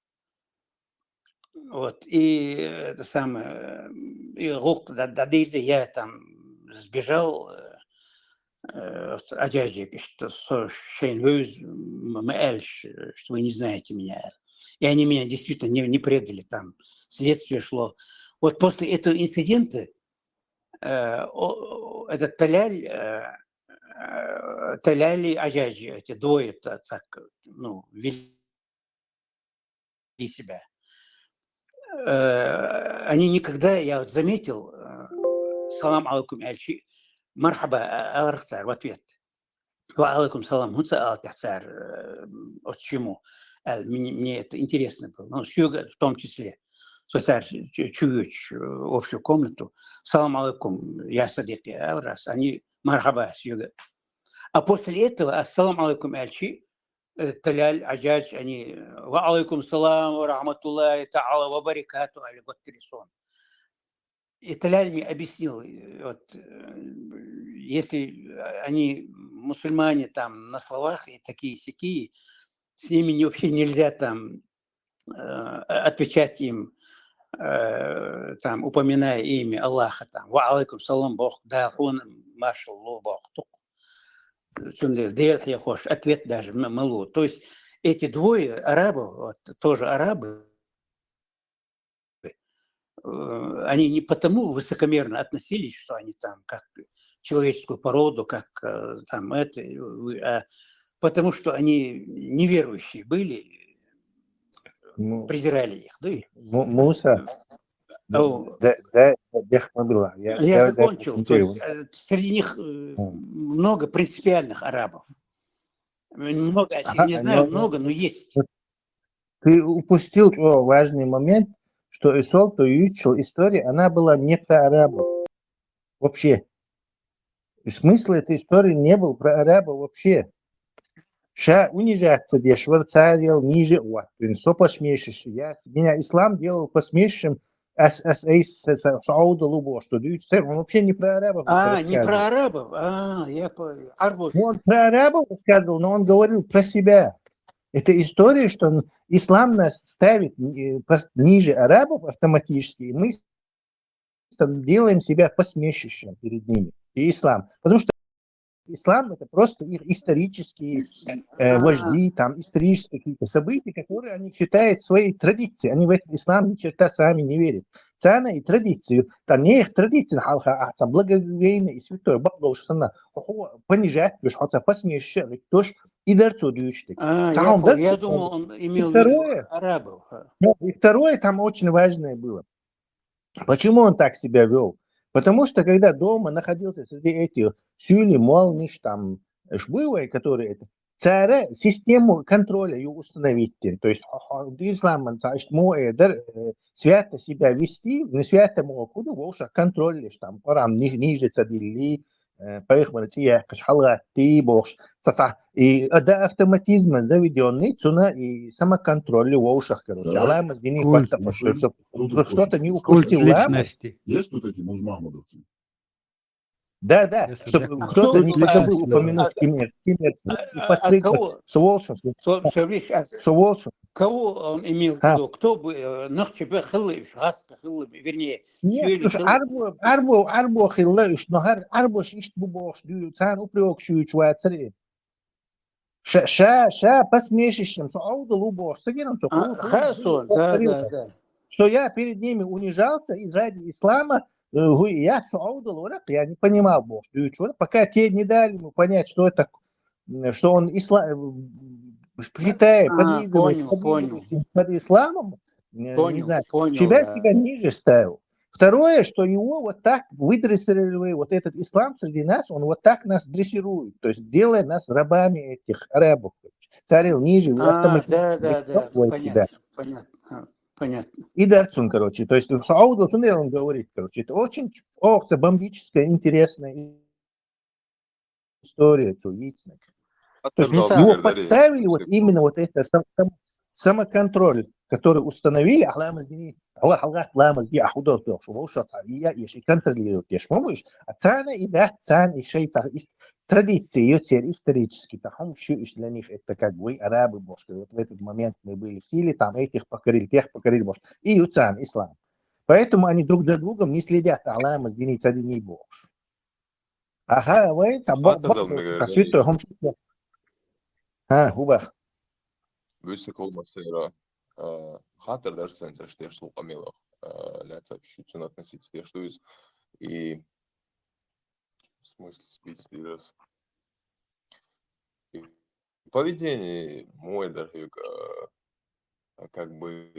Вот. И это самое. И я там сбежал. Аджаджик, что Шейнвюз, что вы не знаете меня. И они меня действительно не предали. Там следствие шло. Вот после этого инцидента этот Таляль и Аджаджи, эти двое так, вели себя. Они никогда, я вот заметил, салам алейкум эльчи, мархаба алрахтар в ответ. Ва алейкум салам хунца алтахтар, от чему? Мне это интересно было. Сюга в том числе. Соцар чуюч общую комнату. Салам алейкум, я садик раз, они мархаба сюга. А после этого, ассалам алейкум эльчи, Таляль, Аджадж, они ва алейкум салам, ва рахматуллахи та'ала, ва барикату, али готтрисон. И Таляль мне объяснил, вот, если они мусульмане там на словах и такие-сякие, с ними вообще нельзя там отвечать им, там, упоминая имя Аллаха, там, ва алейкум салам, Бог, да, он, машаллах, Бог, ответ даже малу. То есть эти двое арабов, вот, тоже арабы, они не потому высокомерно относились, что они там как человеческую породу, как там это, а потому что они неверующие были, Ну, презирали их. Да? Муса, О, да, была. Я закончил. То есть среди них М. много принципиальных арабов. Много, Ага, не знаю, много, но есть. Ты упустил важный момент, что Исол, то что история, она была не про арабов вообще. И смысл этой истории не был про арабов вообще. Ша унижаться, где шварцарил ниже, вот, все посмешище. Меня ислам делал посмешищем, Сауда Лубо, что он вообще не про арабов Не рассказывал. про арабов, я понял. Ну, он про арабов рассказывал, но он говорил про себя. Это история, что ислам нас ставит ниже арабов автоматически, и мы делаем себя посмешищем перед ними. И ислам. Потому что ислам это просто их исторические вожди, там исторические какие-то события, которые они считают своей традицией. Они в этот ислам ни черта сами не верят. Цана и традицию, там не их традиция, а благоговейная и святое, понижать, посмешищем, тоже и дарцу дьючтик. Я думал, он имел в виду арабов. И второе, там очень важное было. Почему он так себя вел? Потому что когда дома находился среди этих сюли, молниш, там, шбывой, которые это, царя систему контроля ее установить. То есть ислам, свято себя вести, не свято могу, куда волша контроль лишь там, порам ниже цадили, поехали тия, кашхала, ты бож, и да автоматизм заведенный, цуна и самоконтроль в ушах, короче. Алама сгини хватка, что-то не упустил ламу. Личности. Есть вот эти музмахмудовцы? Да, Если чтобы так, кто-то не кто забыл личности, упомянуть Кимер, и подпрыгнуть с Волшем. Кого он имел в виду? Кто бы Нахчебе Хиллович, Гаска Хиллович, вернее, Нет, слушай, арбо Хиллович, но арбо ишт бубош, цан упрек шуючуа царе. Ша, посмешищем, сауду лубош, сагирам, Хасон, да. Что я перед ними унижался из ради ислама, я я не понимал, Бог, пока те не дали ему понять, что это, что он в Китае подвигивается под исламом, не знаю, себя ниже ставил. Второе, что его вот так выдрессировали, вот этот ислам среди нас, он вот так нас дрессирует, то есть делая нас рабами этих арабов. Царил ниже, Да, понятно. И Дарцун, короче, то есть Сауду Туннел он говорит, короче, это очень бомбическая, интересная история, цуицник. То есть его подставили вот именно вот это самоконтроль, который установили, традиции ее теперь исторически, для них это как бы арабы, может, вот в этот момент мы были в силе, там этих покорили, тех покорили, может, и юцан, ислам. Поэтому они друг за другом не следят, Аллах сдвинется один не бог. Ага, вы святой, Hubach. Visi kulmasīra хатер даже центр, что я шел по милах, ляца чуть-чуть относиться к что из и в смысле спецлидерс. Поведение мой дорогой, как бы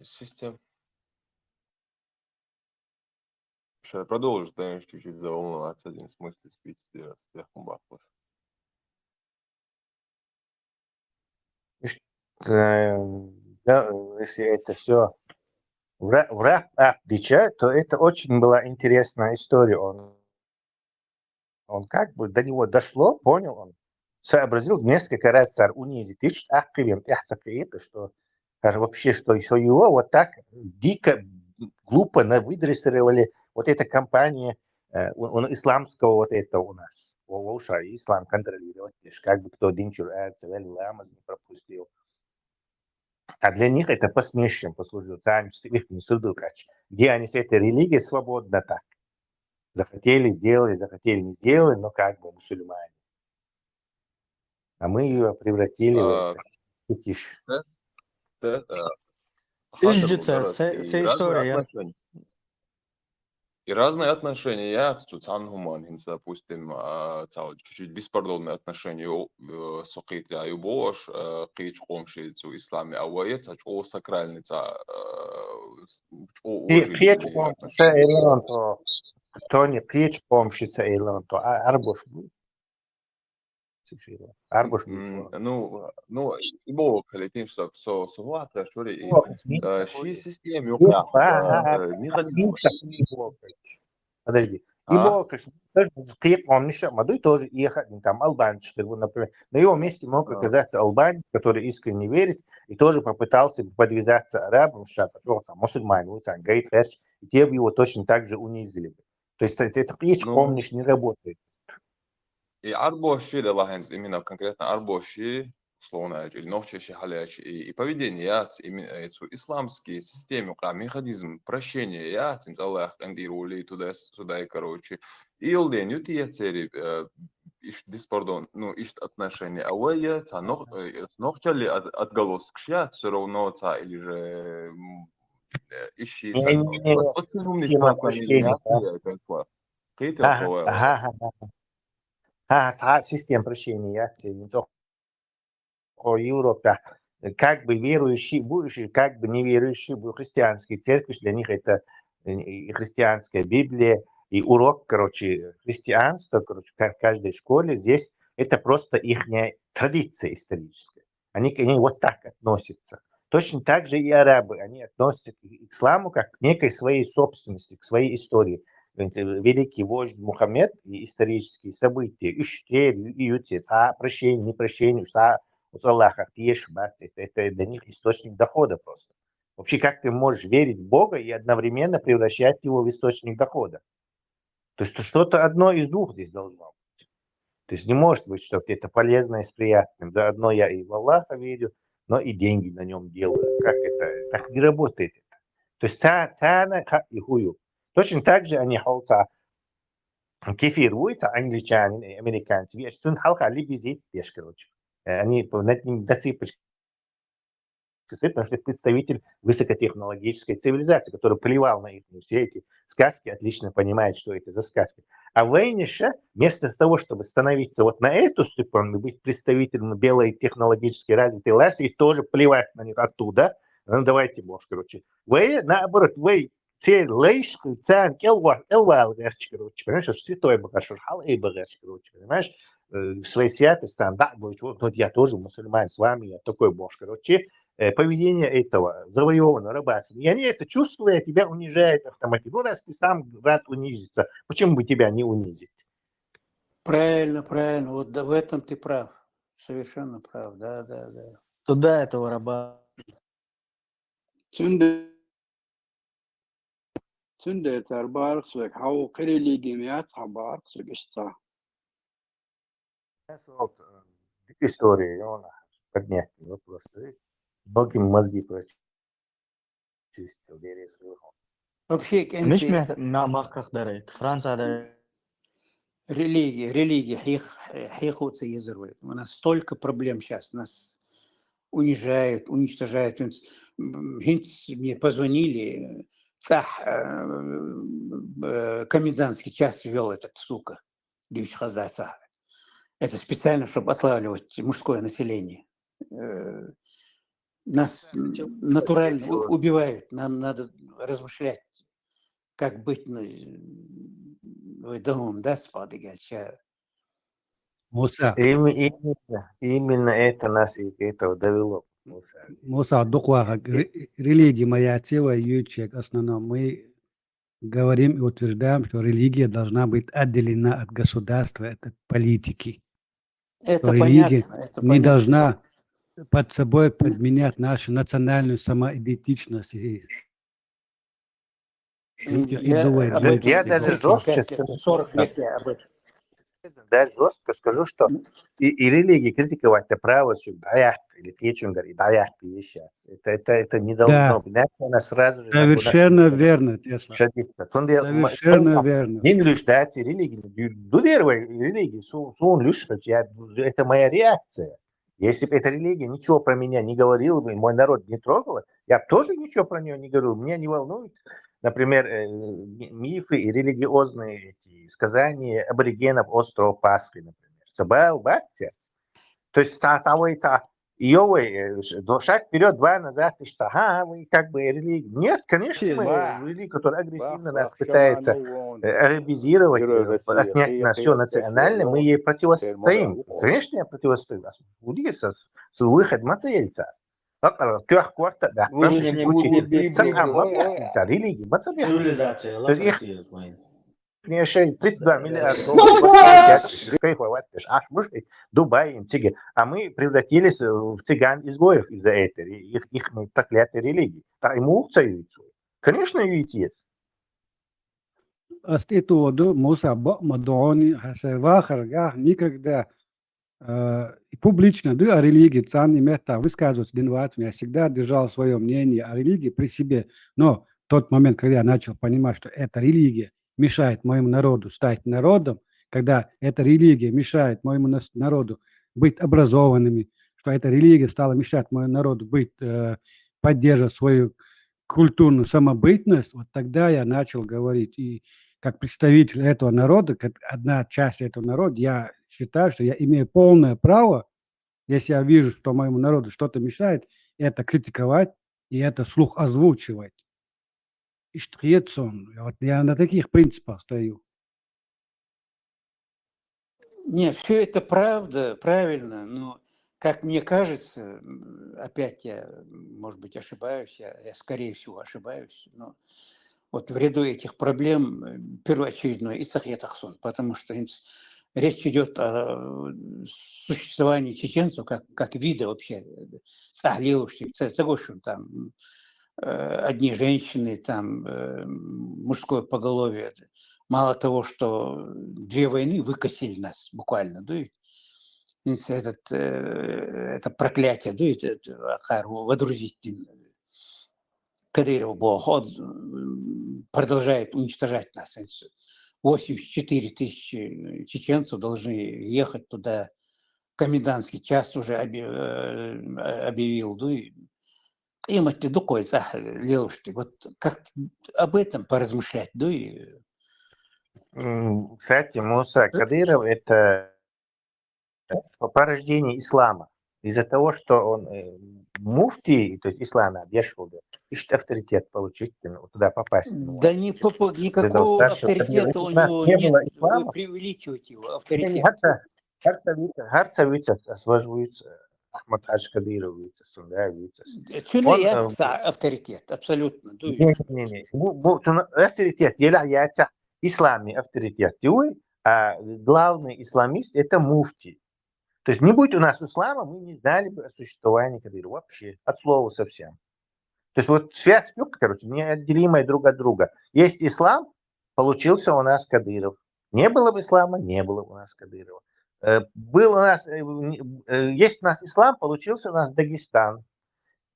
систем. Сейчас продолжу, конечно, чуть-чуть заволноваться один в смысле спецлидерс, всех бахлов. Да, если это все в рэп-ап-дича, то это очень была интересная история. Он как бы до него дошло, понял, он сообразил несколько раз унизить, что вообще, что еще его вот так дико, глупо выдрессировали вот эта компания исламского вот это у нас. Ислам контролировать, как бы кто Динчур Ламаз не пропустил. А для них это посмешищем послужило. Где они с этой религией свободно так. Захотели, сделали, захотели, не сделали, но как бы мусульмане. А мы ее превратили в фетиш. Изжица, вся история. И разные отношения. Я цуцан гуман, допустим, чуть-чуть беспардонные отношения с Окитля и Бош, Кич Комши, в исламе, а воец, о сакральный, о жизненные отношения. Тони пич помщица Эйлон, то арбуш арбуш Ну, и Бог, летим, что сувата, что ли, ши системе, Подожди. И Бог, кип помнишь, Мадуй тоже ехать, там албанчик, например. На его месте мог оказаться албанец, который искренне верит и тоже попытался подвязаться арабам, сейчас, мусульмане, говорит, и те бы его точно так же унизили. То есть это пич помнишь не работает. И арбоши, да, лахенс, именно конкретно арбоши, условно, или новчайшие халяч, и поведение, именно исламские системы, механизм прощения, Аллах, ангирули, туда, и, короче, и илден, ютия цели, ищ диспардон, ну, ищ отношения, а вы, нохчали отголоск, все равно, или же, ищи, Система прощения. Система прощения, Европе, как бы верующие, будущие, как бы неверующие, христианские церкви, для них это и христианская Библия, и урок, короче, христианства, короче, в каждой школе здесь это просто их традиция историческая. Они к ней вот так относятся. Точно так же и арабы, они относятся к исламу как к некой своей собственности, к своей истории. Великий вождь Мухаммед и исторические события, прощение, не прощение, это для них источник дохода просто. Вообще, как ты можешь верить в Бога и одновременно превращать его в источник дохода? То есть что-то одно из двух здесь должно быть. То есть не может быть, что это полезное с приятным. Да, одно я и в Аллаха верю, но и деньги на нем делаю. Как это? Так не работает это. То есть цена как и хую. Точно так же они холца кефируются, англичане, американцы. Видишь, сын халка либизит, короче. Они над ним до цыпочки, потому что это представитель высокотехнологической цивилизации, который плевал на их все эти сказки, отлично понимает, что это за сказки. А Вейниша, вместо того, чтобы становиться вот на эту ступень, быть представителем белой технологически развитой расы и тоже плевать на них оттуда, ну давайте, может, короче. Вей, наоборот, Вей, цель лейш, цан, элвал, короче, понимаешь, что святой богаш, хал и богаш, короче, понимаешь, в своей святости, да, вот я тоже мусульман, с вами я такой бог, короче, поведение этого завоеванного рабаса. И они это чувствуя, тебя унижают автоматически. Ну, раз ты сам рад унизиться, почему бы тебя не унизить? Правильно. Вот да, в этом ты прав. Совершенно прав, да. Туда этого раба. Цунде царбарх свек хау кирили гимят хабарх свек ишца. История, он поднять вопрос. Многим мозги прочистил, вере своего. Вообще, مش محقق دارك فرنسا دارك религия, хихуца язырует. У нас столько проблем сейчас, нас унижают, уничтожают. Мне позвонили, комендантский час вел этот сука, Львич Хаздаса. Это специально, чтобы отлавливать мужское население. Нас натурально убивают, нам надо размышлять, как быть домом, да, спадыгача. Муса, Именно это нас и этого довело. Муса, докладка, религия моя целая ючек. Основном мы говорим и утверждаем, что религия должна быть отделена от государства, от политики. Это религия понятно. не должна под собой подменять нашу национальную самоидентичность. Я даже жестче 40 лет я об этом. Даже жестко скажу, что и религии критиковать это право сюда, или печенгар, и даяк сейчас. Это не должно быть. Она сразу же... Совершенно верно, Тесла. Совершенно верно. Не лишь дать религии. Дудервай религии, сон лишь, это моя реакция. Если бы эта религия ничего про меня не говорила бы, мой народ не трогала, я бы тоже ничего про нее не говорил. Меня не волнует например, мифы и религиозные эти сказания аборигенов острова Пасхи, например. Собал, бактерц. То есть шаг вперед, два назад, ты что, ага, вы как бы религия. Нет, конечно, мы религия, которая агрессивно нас пытается арабизировать, отнять у нас все национальное, мы ей противостоим. Конечно, я противостою. Выход мацельца. Да, религии, Цивилизация, то есть их Россия, Войн. 32 миллиарда долларов, Дубай, Антиги. А мы превратились в цыган-изгоев из-за этой, их проклятой религии. Конечно, юитец. Аститоду Муса Мадони Хасевахарга никогда публично о религии цан имеет высказываться я всегда держал свое мнение о религии при себе, но в тот момент, когда я начал понимать, что эта религия мешает моему народу стать народом, когда эта религия мешает моему народу быть образованными, что эта религия стала мешать моему народу поддерживать свою культурную самобытность, вот тогда я начал говорить. И как представитель этого народа, как одна часть этого народа, я считаю, что я имею полное право, если я вижу, что моему народу что-то мешает, это критиковать и это вслух озвучивать. И вот я на таких принципах стою. Не, все это правда, правильно, но, как мне кажется, опять я, может быть, ошибаюсь, я скорее всего ошибаюсь, но вот в ряду этих проблем первоочередной и Цахьятахсон, потому что речь идет о существовании чеченцев как вида вообще, там одни женщины, там мужское поголовье. Мало того, что 2 войны выкосили нас буквально, да, это проклятие, да, водрузить Кадыров продолжает уничтожать нас. 84 тысячи чеченцев должны ехать туда. Комендантский час уже объявил. Им это дукой, вот как об этом поразмышлять, Кстати, Муса Кадыров – это по рождению ислама. Из-за того, что он муфти, то есть ислама, объяшивал, ищет авторитет получить, туда попасть. Да никакого авторитета у него не нет. было Вы ислама. преувеличиваете его авторитет. Гарцевица, Ахмад Хадж Кадыров, Он авторитет, абсолютно. Авторитет, является исламный авторитет. А главный исламист – это муфти. То есть не будь у нас ислама, мы не знали бы о существовании Кадырова вообще, от слова совсем. То есть вот связь, неотделимая друг от друга. Есть ислам, получился у нас Кадыров. Не было бы ислама, не было бы у нас Кадырова. Есть у нас ислам, получился у нас Дагестан.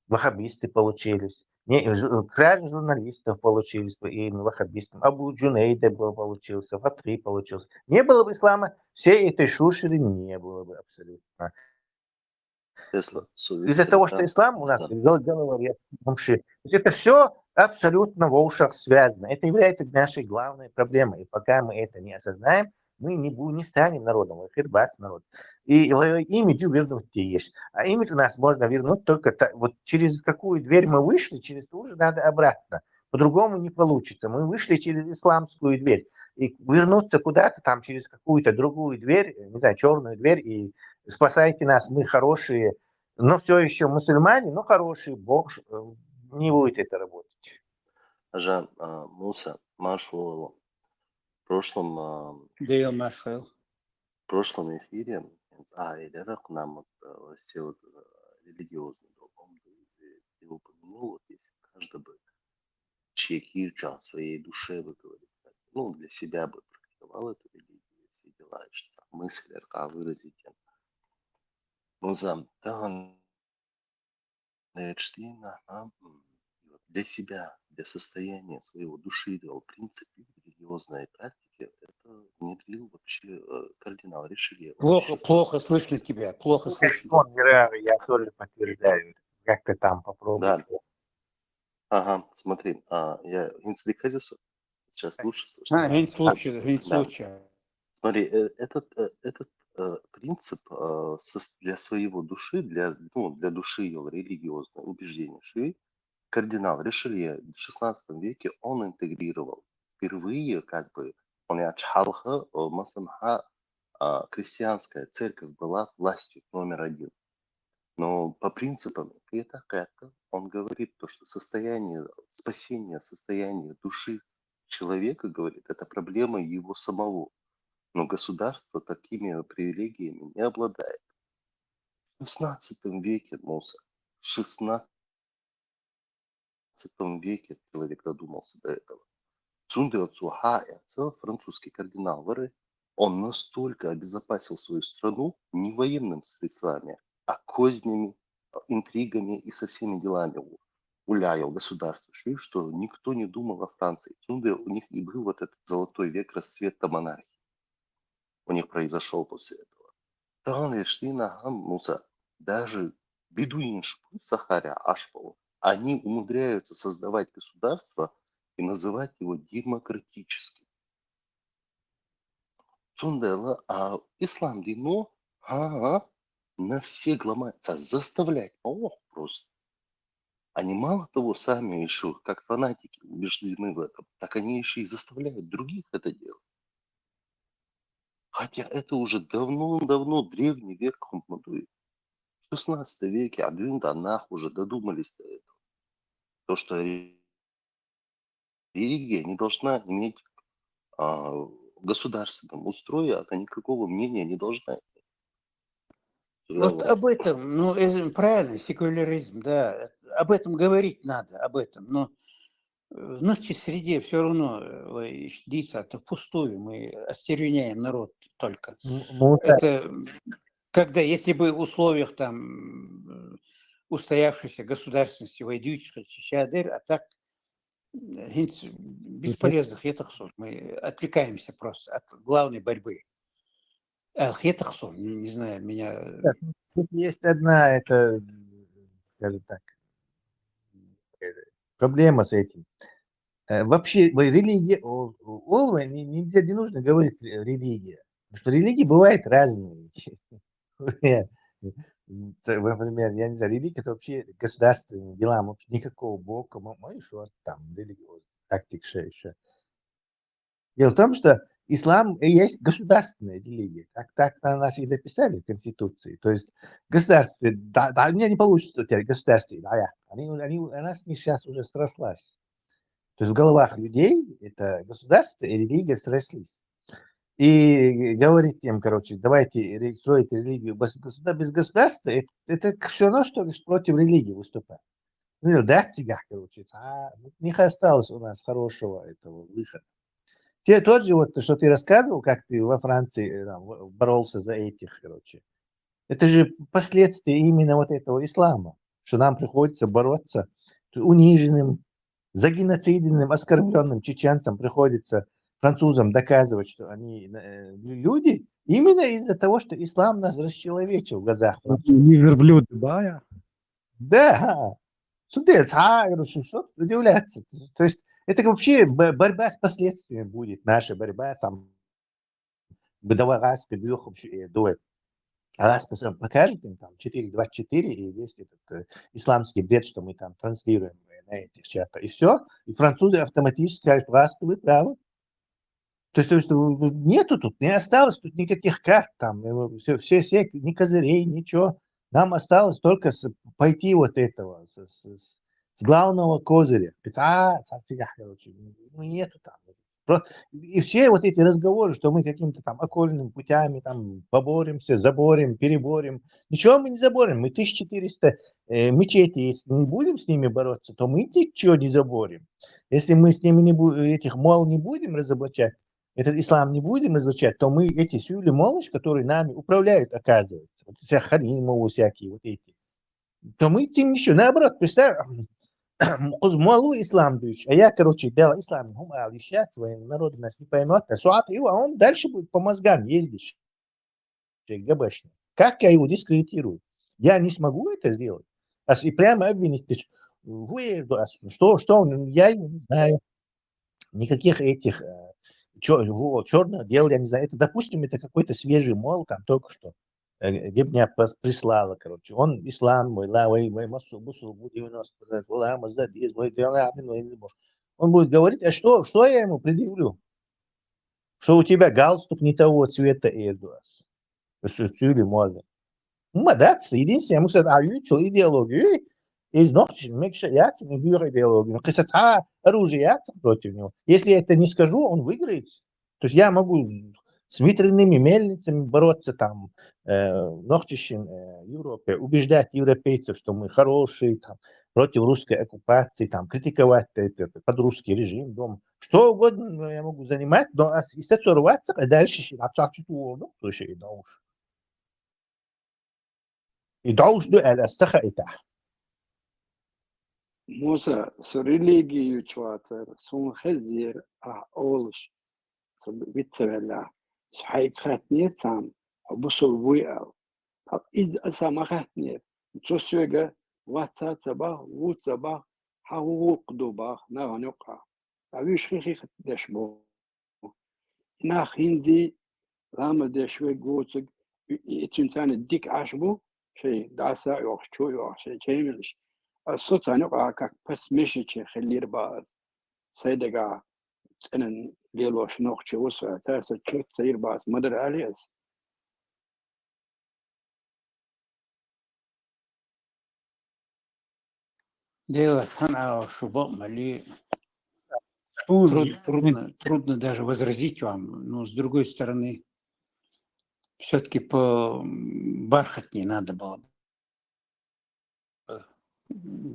Ваххабисты получились. Кражи журналистов получились бы и ваххабистам. Абу Джунейда получился, Фатри получился. Не было бы ислама, всей этой шушеры не было бы абсолютно. Из-за того, что ислам у нас говорят, это все абсолютно в ушах связано. Это является нашей главной проблемой. И пока мы это не осознаем, мы не станем народом, народ. И имидж вернуть есть. А имидж у нас можно вернуть только вот через какую дверь мы вышли, через ту же надо обратно. По-другому не получится. Мы вышли через исламскую дверь. И вернуться куда-то там через какую-то другую дверь, не знаю, черную дверь, и спасайте нас, мы хорошие, но все еще мусульмане, но хорошие, Бог не будет это работать. Ажа, Муса, Машу, в прошлом эфире нам все вот религиозные ты упомянул, вот если каждый бы чекирча своей душе выговорит, для себя бы практиковал эту религию, все дела, что мысль выразить. Муза, для себя, для состояния своего души, принцип религиозной практики, это внедрил вообще кардинал Ришелье. Плохо слышно тебя, плохо слышно. Я тоже подтверждаю. Как ты там попробуешь. Да. Ага, смотри, я инцидиказису. Сейчас лучше слышно. Гень случай, гень Да. случай. Смотри, этот принцип для своего души, для души его религиозного убеждения Ши, кардинал Ришелье в XVI веке он интегрировал впервые, как бы, он и ачхалха, масамха, крестьянская церковь была властью номер один. Но по принципам это он говорит то, что спасение состояния души человека, говорит, это проблема его самого. Но государство такими привилегиями не обладает. В XVI веке, Муса, в XVI веке человек додумался до этого. Цундео Цухая, французский кардинал Вары, он настолько обезопасил свою страну не военными средствами, а кознями, интригами и со всеми делами уляял государство, что никто не думал о Франции. Цунде у них и был вот этот золотой век расцвета монархии. У них произошел после этого. Там Эштина Муса, даже бедуинш Сахаря Ашпалу, они умудряются создавать государство и называть его демократическим. Цундела, а ислам дино, на все ломаются, заставлять, просто. Они мало того сами еще, как фанатики, убеждены в этом, так они еще и заставляют других это делать. Хотя это уже давно-давно древний век Хуммадуи. В 16 веке Адвин-Данах уже додумались до этого. То, что религия не должна иметь в государственном устрое, она никакого мнения не должна иметь. Вот об этом, ну, правильно, секуляризм, да, об этом говорить надо, об этом, но в нашей среде все равно длится это впустую, мы остервеняем народ только. Это когда, если бы в условиях там устоявшейся государственности воюющих чищадыр, а так бесполезных хетахсов, мы отвлекаемся просто от главной борьбы. Хетахсов, не знаю, меня... Тут есть одна, это, скажем так, проблема с этим. Вообще, религия, Олва, не нужно говорить религия, потому что религии бывают разные. Например, я не знаю, религия это вообще государственные дела, вообще никакого бога, еще там религиозная тактика еще. Дело в том, что ислам и есть государственная религия. Так на нас и записали в Конституции. То есть государство, да, у меня не получится у тебя государство, да, у нас сейчас уже срослась. То есть в головах людей это государство и религия срослись. И говорить им, короче, давайте строить религию без государства, это все равно, что лишь против религии выступать. Ну, да, короче, не осталось у нас хорошего этого выхода. Те тот же, вот, что ты рассказывал, как ты во Франции боролся за этих, короче. Это же последствия именно вот этого ислама, что нам приходится бороться униженным, загеноциденным, оскорбленным чеченцам приходится французам доказывать, что они люди, именно из-за того, что ислам нас расчеловечил в глазах французов. Не верблюды, да? Да. Что удивляться. То есть это вообще борьба с последствиями будет, наша борьба там. Бедоварас, дует. Аллах покажет им там 4.24 и весь этот исламский бред, что мы там транслируем на этих чатах. И все. И французы автоматически скажут, вы правы. То есть нету тут, не осталось тут никаких карт там, все ни козырей, ничего. Нам осталось только пойти вот этого, с главного козыря. Короче, ну нету там. И все вот эти разговоры, что мы каким-то там окольными путями там поборемся, заборем, переборем. Ничего мы не заборем. Мы 1400 мечетей, если не будем с ними бороться, то мы ничего не заборем. Если мы с ними этих мол не будем разоблачать, этот ислам не будем изучать, то мы эти сюли молодь, которые нами управляют, оказывается, вот вся Харимову всякие вот эти, то мы тем еще, наоборот, представь, малу ислам дышь, а я, короче, дал ислам, вещать своим народу нас не поймет, а он дальше будет по мозгам ездить, ГБшный. Как я его дискредитирую? Я не смогу это сделать. И прямо обвинить, Что он, я не знаю. Никаких этих черных дел, я не знаю. Это, допустим, это какой-то свежий мол, там только что. Где меня прислала, короче. Он ислам, мой, массу, бусу, 90%, он будет говорить, а что я ему предъявлю? Что у тебя галстук не того цвета, Эдуард. Что можно. Молодец, единственное, ему сказать, что идеологию, из ночи, я не беру идеологию. Но, кстати, оружие против него. Если я это не скажу, он выиграет. То есть я могу с ветряными мельницами бороться там, ночищем Европе, убеждать европейцев, что мы хорошие, там, против русской оккупации, там, критиковать под русский режим, дом. Что угодно я могу занимать, но если сорваться, а дальше слушай, и должен это. Musa, så religijo čvacer, som hezir olš, så vitsevella, så haikhatnir sam, obusul vuel. Tab iz asama khatnir, så söga, watsat sabah, wut sabah, hawuq dubah, nawanuqa. Avish khikh dashbo. Na khinzi, lama dashwe gotsug, itsuntan dik ashbo, shay dasa yox chu yox shay chemilish. الصوت هنقع بس مشي خلير باز سيدقا أنا قالوا شنو خشي وسع تاسع شوت سير باز مدر عليس Делать хана шубо мали. Он, Трудно даже возразить вам, но с другой стороны, все-таки по бархатнее надо было.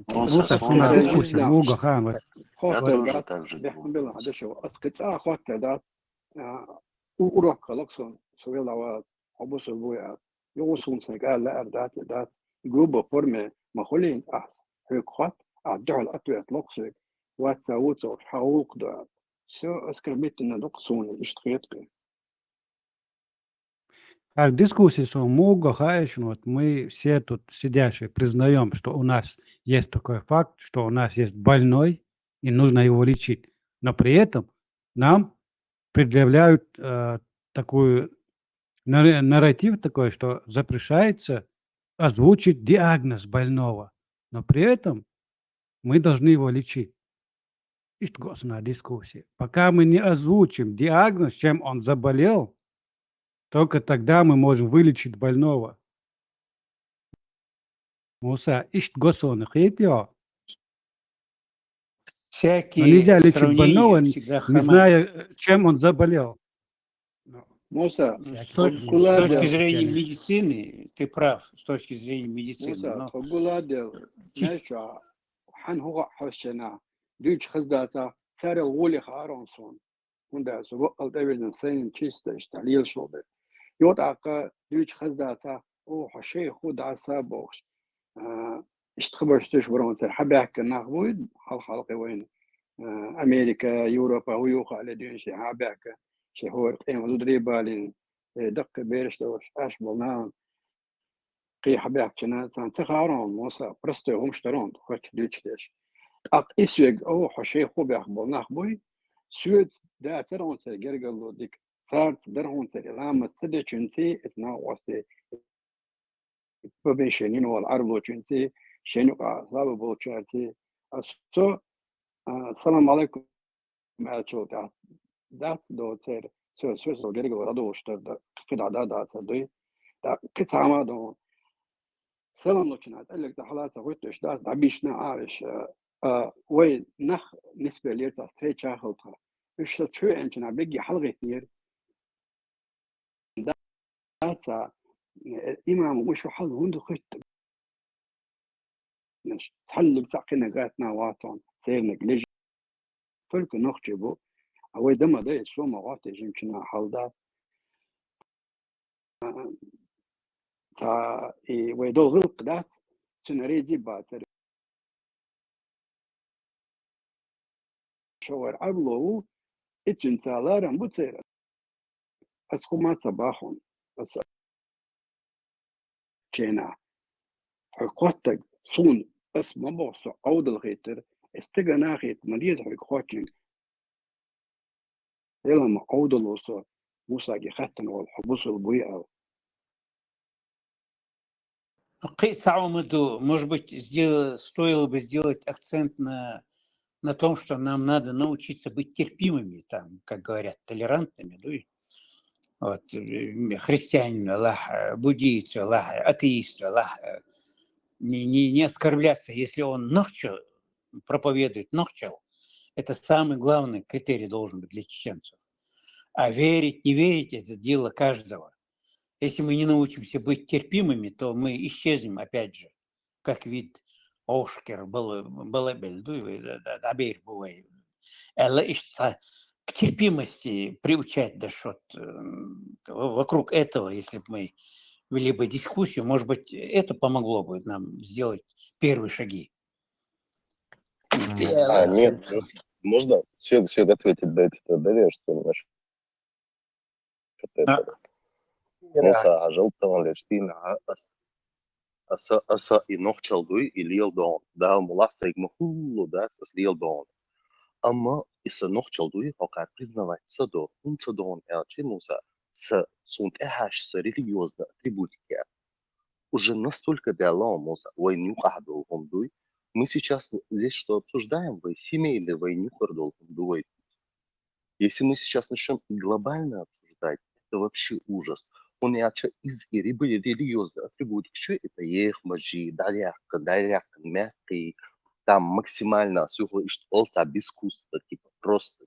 Руса сама дискуссия, Луга, Хам. Я тоже так же думаю. هذا شو أسكت أخوات كذا وروح كلاكسون سوي لوا أبو سلويا يوصون سنقال لا أردات ذات جروب فورمة مخولين هيكوات أدعو الأطوية لوكسك واتساوتو حقوق ده سو أسكربيت إن لوكسون يشتغيت به А дискуссии с Муга, Хаишн, вот мы все тут сидящие признаем, что у нас есть такой факт, что у нас есть больной, и нужно его лечить. Но при этом нам предъявляют такой нарратив такой, что запрещается озвучить диагноз больного. Но при этом мы должны его лечить. И что государственная дискуссия. Пока мы не озвучим диагноз, чем он заболел, только тогда мы можем вылечить больного. Муса, ишт государственный хейтио. Но нельзя лечить больного, не зная, чем он заболел. موسى С точки зрения медицины, ты прав, с точки зрения медицины. موسى تقول هذا نشأ حن هو حشنا ديش خزداتا سار الغولي خارونسون وندا سو الدبل سين تشيست تحليل شوبه يوتاق ديش خزداتا او حشي خود عصابوش اشتخبرش برونس حباك ناخويد حلقه وين امريكا يوروبا ويوخ على ديش حباك شهور قيم دريبالين دق بيرش دوش اشبلنا قي حباك كنا تنتخارون موسى برستو هم شترون خش ديش ليش اق اسيق او حشي خو بيخبلنا خبوي سويت دا ترون تجرجلو ديك صارت درهون تلام سد چنتي اسنا واسه ببيشنين والعربو چنتي شنو قاصاب بو چارتي اسو السلام عليكم ما شو ده دوتر سو جرجلو رادو شتر كده دا تدي دا كتاما دو سلام لوچنات قالك حالات ويتش دا عبيشنا عارش وين نخ نسبة ليرتا ستريتشا خلطها إيش شو أنتنا بيجي حلقة نير داتا إمام وشو حل هندو خيط نش تحل بتاعنا جاتنا واتون سيرنا جلج فلك نخجبو أو دم ده شو ما وات يمكننا حل ده تا ويدو غلق ده تنريزي باتر شوار عبلو إتنتالارن بتير أسخما تباخون بس جينا حقوتك صون اسمه بوسو عودل غيتر استجنا غيت مليز هيك خوتلين لما عودل وصو موسى ختن والحبوس البويئة Может быть, стоило бы сделать акцент на том, что нам надо научиться быть терпимыми, там, как говорят, толерантными. Ну, вот, христианин, Аллах, буддийцы, Аллах, атеисты, Аллах, не оскорбляться, если он нохчел, проповедует нохчел, это самый главный критерий должен быть для чеченцев. А верить, не верить – это дело каждого. Если мы не научимся быть терпимыми, то мы исчезнем, опять же, как вид Ошкер, Балабель, Абейр бывает. К терпимости приучать Дашот. Вокруг этого, если бы мы вели бы дискуссию, может быть, это помогло бы нам сделать первые шаги. Нет, можно все ответить до этого, доверие, что насчет этого. Муса ажалтан лештина аса и нохчалдуй и лилдон. Да, муласа их махулу, да, с лилдон. Amma ise nog çaldığı hakar признаваться до унцадон элчимуса с сунт эхаш с религиозной атрибутики. Уже настолько диаломуса войну ахдол хомдуй. Мы сейчас здесь что обсуждаем? Вы семейный войну ахдол хомдуй. Если мы сейчас начнем глобально обсуждать, это вообще ужас. Он яча из религиозной атрибутики. Что это ехмаджи, даряк, мягкий, там максимально сухо олца безвкусно, типа просто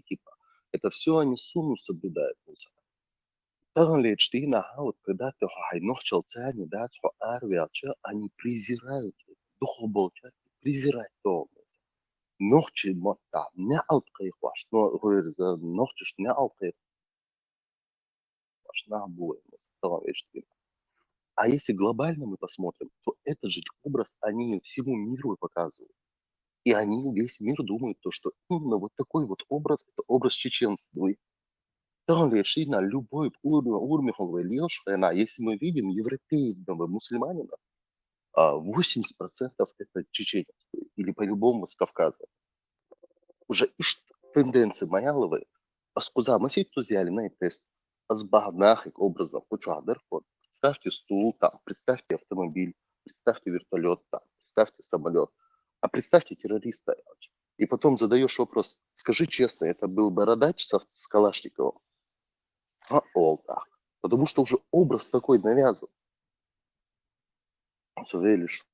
типа. Это все они сумму соблюдают. Таган лечтина, вот когда ты хайнох челцани, да, что арвиача, они презирают, духоболча, презирают то. Нохчи мота, не алпкай хваш, но говорит, за нохчиш не алпкай хваш, на обоим, таган лечтина. А если глобально мы посмотрим, то этот же образ они всему миру показывают. И они, весь мир думает, то, что именно вот такой вот образ, это образ чеченцев. Там на любой уровень, если мы видим европейского мусульманина, 80% это чеченец, или по-любому с Кавказа. Уже тенденции маяловые, а скуза мы сеть взяли на тест, азбахнахик образом, представьте стул, там, представьте автомобиль, представьте вертолет, там, представьте самолет, а представьте террориста. И потом задаешь вопрос, скажи честно, это был Бородач с Калашниковым? Так. Потому что уже образ такой навязан. Веришь?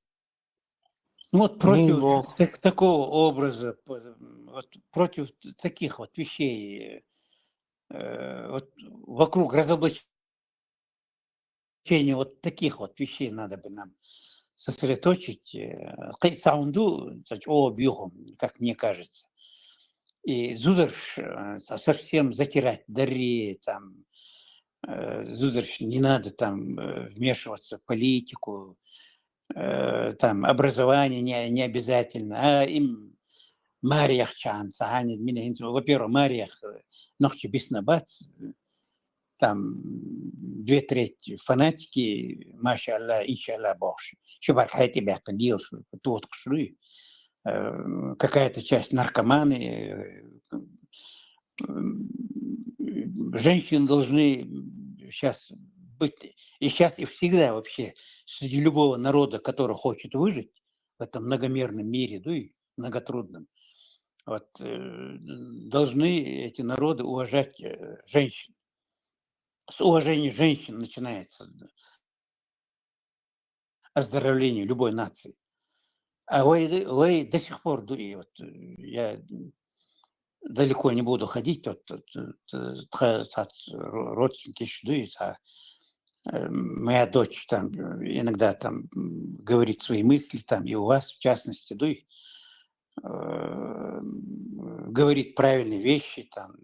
Вот против такого образа, вот против таких вот вещей, вот вокруг разоблачения вот таких вот вещей надо бы нам сосредоточить, как мне кажется. И зударш совсем затирать дари, там, зударш не надо там вмешиваться в политику, там образование не обязательно, а им Мариях чанс, во-первых, Мариях нохчи биснабат, там 2/3 фанатики, маша Аллах, инша Аллах бохш. Шубар хайти бяхтан дил, тут кшруй. Какая-то часть наркоманы. Женщины должны сейчас быть, и сейчас, и всегда вообще, среди любого народа, который хочет выжить в этом многомерном мире, ну и многотрудном, вот, должны эти народы уважать женщин. С уважения женщин начинается оздоровление любой нации. А вы до сих пор, вот, я далеко не буду ходить, родственники, моя дочь там иногда там говорит свои мысли, там и у вас в частности, говорит правильные вещи, там,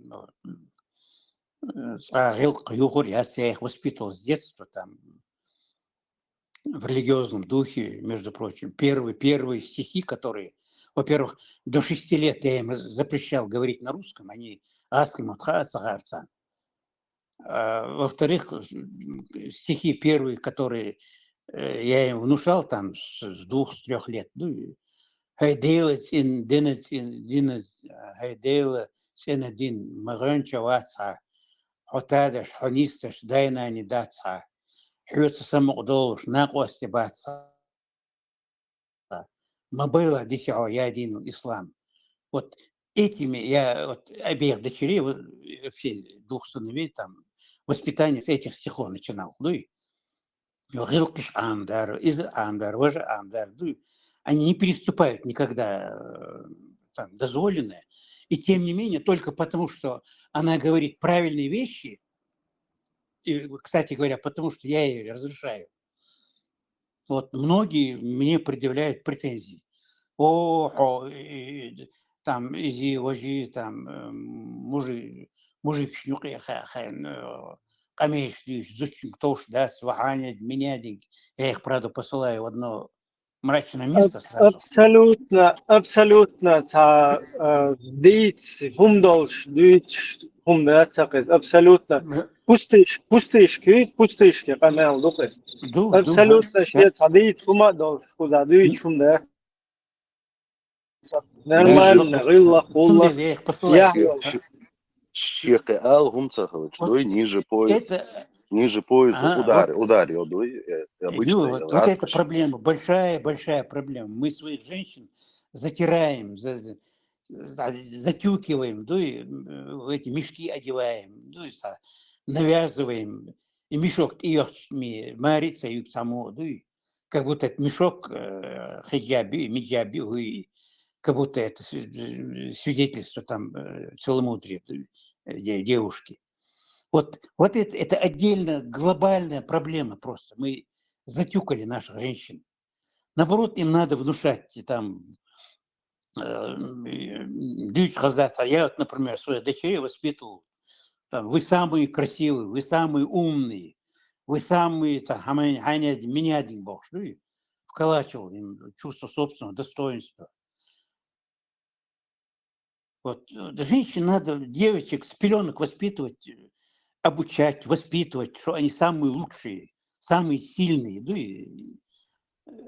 я их воспитывал с детства, там, в религиозном духе, между прочим. Первые стихи, которые, во-первых, до 6 лет я им запрещал говорить на русском, они во-вторых, стихи первые, которые я им внушал там с 2-3 лет. Ну, هيديلت إن دينت إن دينت هيديل سنة دين مغنشة واسعة حتادش حنيستش داينا نداتها حيوت سمق دولش ناقوة استباتها ما было десяо я один ислам. Вот этими я вот обеих дочерей, все 2 сыновей там, воспитание с этих стихов начинал. Ну и غلقش амдар, из амдар, воже амдар. Ну, они не переступают никогда там, дозволенное. И тем не менее, только потому, что она говорит правильные вещи, и, кстати говоря, потому что я ей разрешаю, вот многие мне предъявляют претензии. Там, изи, вожи, там, мужик шнюк, камеш, зучим, тош, да, сваханять, менядинг. Я их, правда, посылаю в одно мрачное место сразу. Абсолютно, дить, хумдолш, дить, хумдацакез, абсолютно. Пустышки, канал, духес. Абсолютно, швец, дить, хумадолш, куда дить, хумда. Нормально, рылла, хулла. Я их посылаю. Шех Ал Гумцахович, дой ниже пояса. Ниже пояса ударил, дой обычно. Вот эта проблема, большая проблема. Мы своих женщин затираем, затюкиваем, в эти мешки одеваем, навязываем. И мешок ее марится и само, как будто это мешок хиджаби, миджаби, как будто это свидетельство там целомудрия девушки. Вот это отдельно глобальная проблема просто. Мы затюкали наших женщин. Наоборот, им надо внушать там я вот, например, своих дочерей воспитывал. Там, вы самые красивые, вы самые умные, вы самые меня один бог. Вколачивал им чувство собственного достоинства. Вот женщин надо, девочек с пеленок воспитывать, обучать, воспитывать, что они самые лучшие, самые сильные,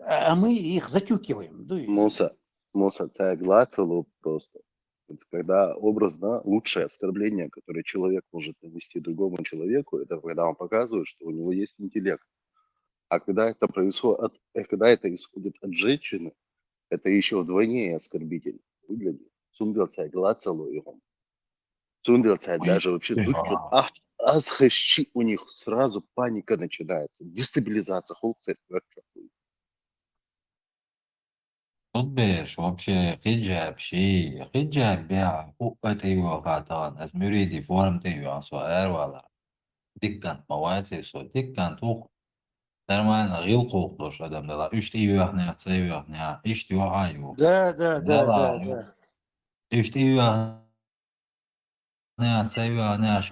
а мы их затюкиваем. Моса целую просто. Когда образно лучшее оскорбление, которое человек может нанести другому человеку, это когда он показывает, что у него есть интеллект. А когда это исходит от женщины, это еще вдвойне оскорбительно выглядит. Сундерцайт целую его. Сундерцайт даже вообще азхэщи у них сразу паника начинается, дестабилизация холксет. Тут беш вообще хиджаб шей, хиджаб бя, это его хатан, аз мюриди форм ты его суэр вала. Диккант мавайцы со, диккант ух. Нормально, гил колхлош адам дала. Үшті үйахня, цей үйахня, ішті үйахаю. Да. Үшті үйахня, цей үйахня,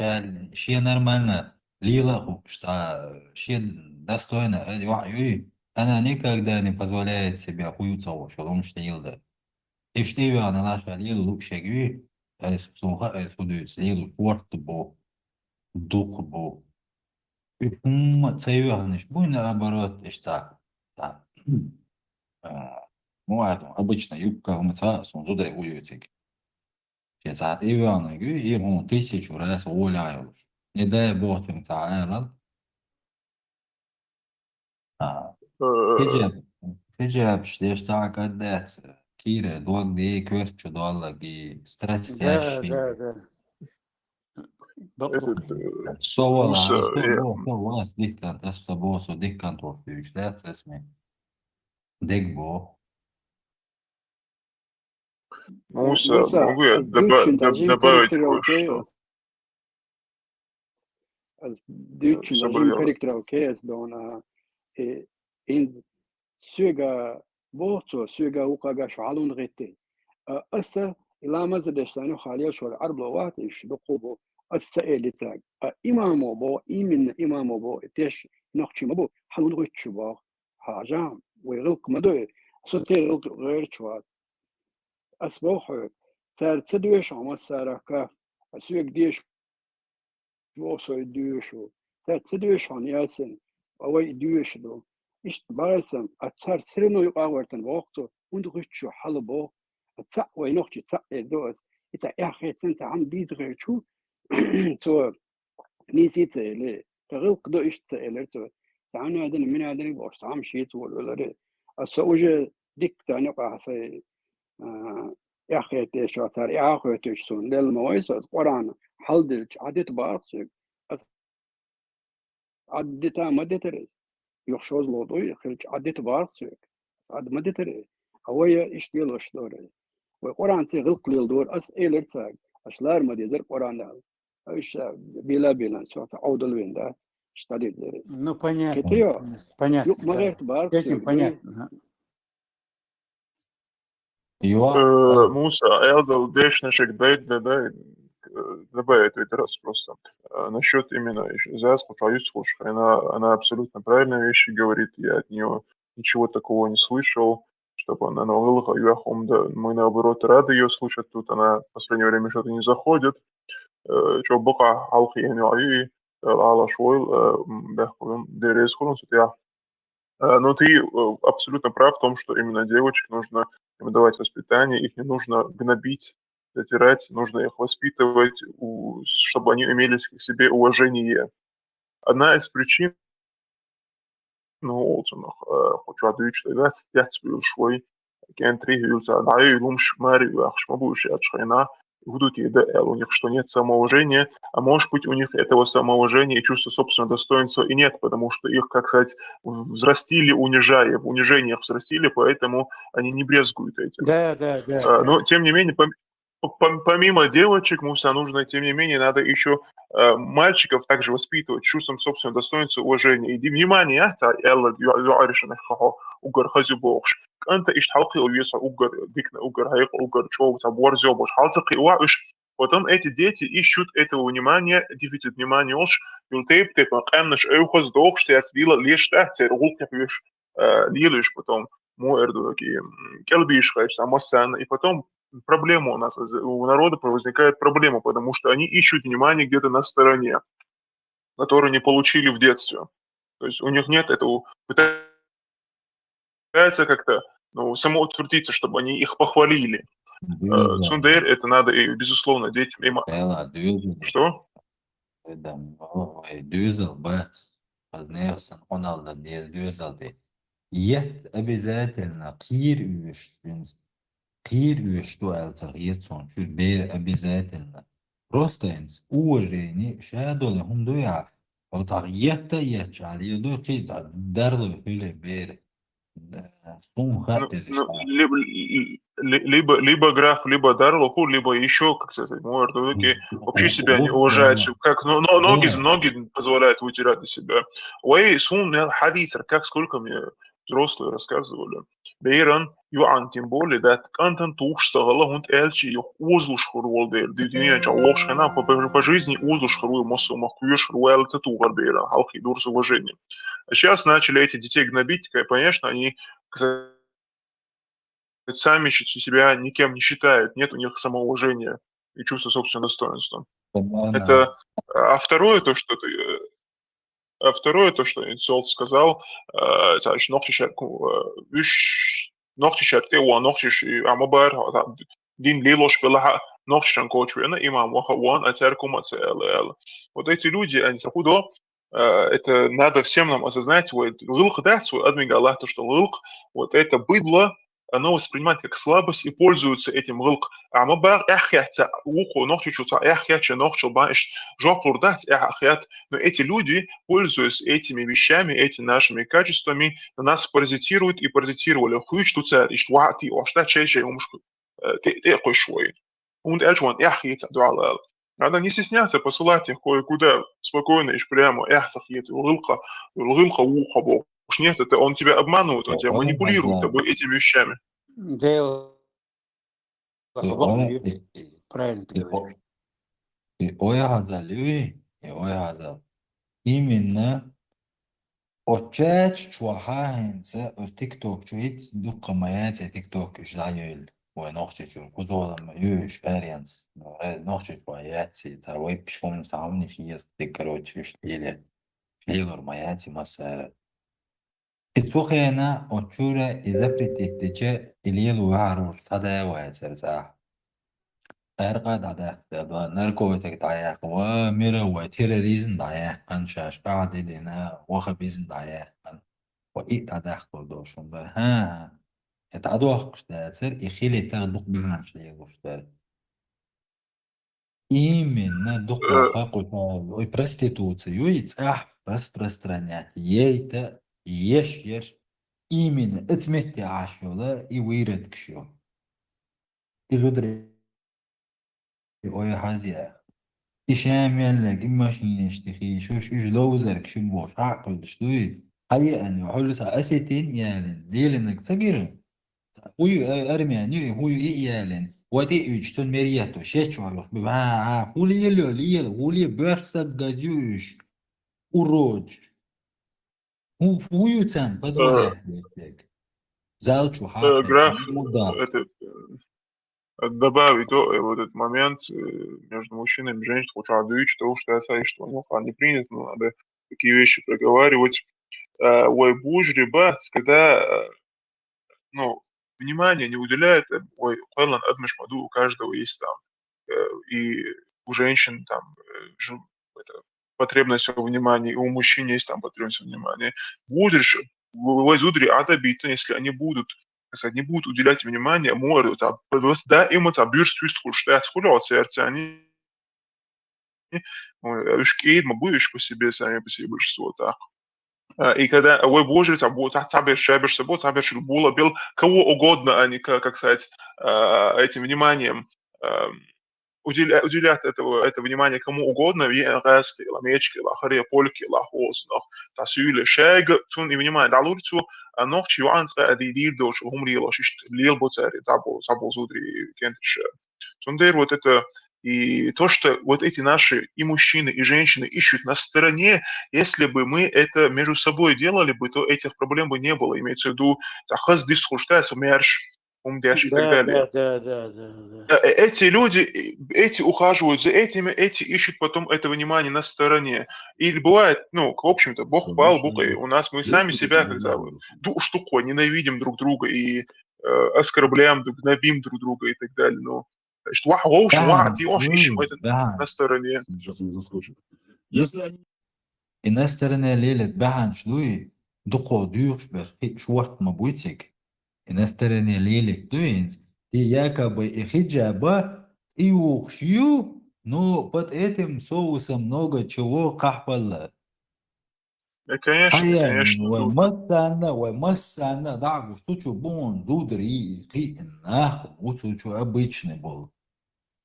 шей нормально. Лила хупшта, шей достойно, үйахю. Она никогда не позволяет себе хуються потому что елда. И что я на наша лилу лукшегви, суха судуется лилу форт бо, дух бо. И цаюганиш, бой наоборот, ишца. Обычно юбка умыца, сунзударе уютик. Сейчас ивана гю, и он 1000 раз уляю. Не дай бог им цаэлал. Hijab iştahak addet kire duak diye körtçü doğalla ki stres yaşı. Sovala dikkant esfa bosu dikkant ortu üçler sesmi. Degbo. Муса, могу я добавить кое-что? Syöga bohto syöga ukaga şalun gitti. Asa ilamaz destanu khaliya şol arbawat ishduqu asa elitag. İmamo bo imin imamo bo teş nokçima bo halul gitçuba haja ve gılk madu sotel gırçwa asboh tertedüş ama saraka süeg diş bo soy düşu tertedüş an yasin ve düşdu إيش بارسم أتصار سرنو يقاورتن وقته وندخل حلبو أتصع وينوخش تصع دوت إتا إخي تنت عم بيدغي شو تو نسيت لي تغلق دو إيش تقلر تو تعاني هذا من هذا بوش عم شيت ولا ري السوجة ديك تاني قاعد يا أخي تيش أثر يا أخي تيش سون للمويس القرآن حل دلش عدت بارسك عدتها ما دتري يخشوز لوضوي خلج عدت بارسك عد ما دتري هوية إيش ديلو شلوري والقرآن تغلق للدور أسئلة تساق أشلار ما ديزر قرآن ده إيش بلا شو تعود الوين ده إيش تدي Ну, понятно, كتير понятно, يوم ما да. غير С بارسك этим понятно. ايوه Mūsu Элдл Дешнашек Бейт добавит ведь раз просто. Насчет именно Заспа Фаюсфуш, она абсолютно правильные вещи говорит, я от нее ничего такого не слышал, чтобы она навыла Юахом, да, мы наоборот рады ее слушать, тут она в последнее время что-то не заходит, что бока алхи и على شوي بيحكوا ديريز خلص يا. Но ты абсолютно прав в том, что именно девочек нужно им давать воспитание, их не нужно гнобить, затирать, нужно их воспитывать, чтобы они имели к себе уважение. Одна из причин, ну, хочу ответить, что я швой, кентри, юзадаю, лумш, мари, ахшмабуш, ячхайна, будут у них что нет самоуважения, а может быть у них этого самоуважения и чувства собственного достоинства и нет, потому что их, как сказать, взрастили, унижая, в унижениях взрастили, поэтому они не брезгуют этим. Да. Но, тем не менее, помимо девочек, Муса, нужно, тем не менее, надо еще мальчиков также воспитывать чувством собственного достоинства и уважения. И внимание, أنت إيش حلقي ويسا أوجر ديكنا أوجر هيق أوجر شو تبور زوبش حلقي واش потом эти дети ищут этого внимания, дефицит внимания уж, юлтейп ты покамнешь эухос дох, что я свила лишь так, ты ругнешь лишь лилишь потом муэрдуки келбиш, самосан, и потом проблема у нас, у народа возникает проблема, потому что они ищут внимание где-то на стороне, которое не получили в детстве. То есть у них нет этого, пытаются как-то самоутвердиться, чтобы они их похвалили. Цундер это надо, и, безусловно, детям. Что? Дюзел, бац, познался, он алда без дюзел. Ет обязательно кир что алцарьецон, чуть бе обязательно. Просто инс уважение, шадолы хундуя, алцарьета ячали, юду кидza, дарлы хюле бере. Либо граф, либо Дарлуху, либо еще, как сказать, Муэрдуки вообще себя не уважает, как ноги позволяют вытирать из себя. Уэй сун хадисер, как сколько мне взрослые рассказывали. Бейран юан, тем более, да, кантан тухштагала хунт элчи, узлуш хурвол бейр, дюдиния чалош хана по жизни узлуш хурвол мосу махуеш хурвел татугар бейран, халки дур с уважением. А сейчас начали этих детей гнобить, конечно, они сами себя никем не считают, нет у них самоуважения и чувства собственного достоинства. Это, второе, то, что Инсолт сказал, вот эти люди, они это надо всем нам осознать, вот что вот это быдло, оно воспринимает как слабость и пользуется этим гылк. Но эти люди, пользуясь этими вещами, этими нашими качествами, на нас паразитируют и паразитировали. Надо не стесняться посылать их кое-куда спокойно и прямо. Уж нет, это он тебя обманывает, он тебя манипулирует тобой этими вещами. Правильно ты говоришь. Именно отчаять чуахаинца в ТикТок, чуить дукка маяция ТикТок, ждаю ونخشى كذا لما experience نخشى مаяти тавой пешком сам не есть ты короче шлили шлилор маяти масса Itsukena ochura izaprititiche ililu harur sadawa serza. Erqa da narkotik dayak wa mira wa terrorism dayak kan shash qadi dina wa khabizm dayak kan wa itadak doshun ba ha etadoq qshtatsir ikhili tagduq bihan shligoshtar именно духоха и проституцию и цах распространять ейта еш именно اتمتي عاشولا и ويرد كشو إذا oya hazya. İşemeyenler imajine iştihi şuş lowzer kşun boş aql ştuy. Hayır yani hulsa asetin yani diyelim tsagirin. Huyu ermeni huyu iyalen. Vati üçtün meriyato şeç var. Ha huli yelo liyel huli bersa gazyuş. Урод. Huyu sen позволяет. Залчу хапе. Граф, Мудак. этот, добавить вот этот момент между мужчиной и женщиной, хоть адыч, того, что я знаю, что ну, не принято, но надо такие вещи проговаривать. Ой, будь ребят, когда ну, внимание не уделяет, ой, Пэллан Адмишмаду, у каждого есть там, и у женщин там это, потребность во внимании, и у мужчин есть там потребность во внимании. Будешь, возудри адабиты, если они будут, сказать, не будут уделять внимание морю, да, им это бюрствует, что они ушкейд, мы будешь по себе, сами по себе большинство так. И когда ой боже, табер шебер собой, табер шельбула бил кого угодно, а не как сказать этим вниманием уделять это внимание кому угодно, венерский, ламечки, лахаре, польки, лахос, но тасюле, шег, тун и внимание, да лучше ног чего анска адидир дош, умри лошишь, лил боцари, забол зудри, кентриш. Сундер вот это и то, что вот эти наши и мужчины, и женщины ищут на стороне, если бы мы это между собой делали бы, то этих проблем бы не было. Имеется в виду, захаз дисхуштайс, умерш, умдяш и так далее. Да. Эти люди, эти ухаживают за этими, эти ищут потом это внимание на стороне. И бывает, ну, в общем-то, Бог хвал, Бог, и у нас мы сами себя, когда штуку ненавидим друг друга и оскорбляем, гнобим друг друга и так далее. Но значит, ищем это на стороне. И на стороне лелет бахан шлуи дуко дюш шварт мабуйтик. И на стороне лелет дуин и якобы и хиджаба и ухшью, но под этим соусом много чего кахпала. Конечно. Массана, да, что чубон, зудри, нахуй, что обычный был.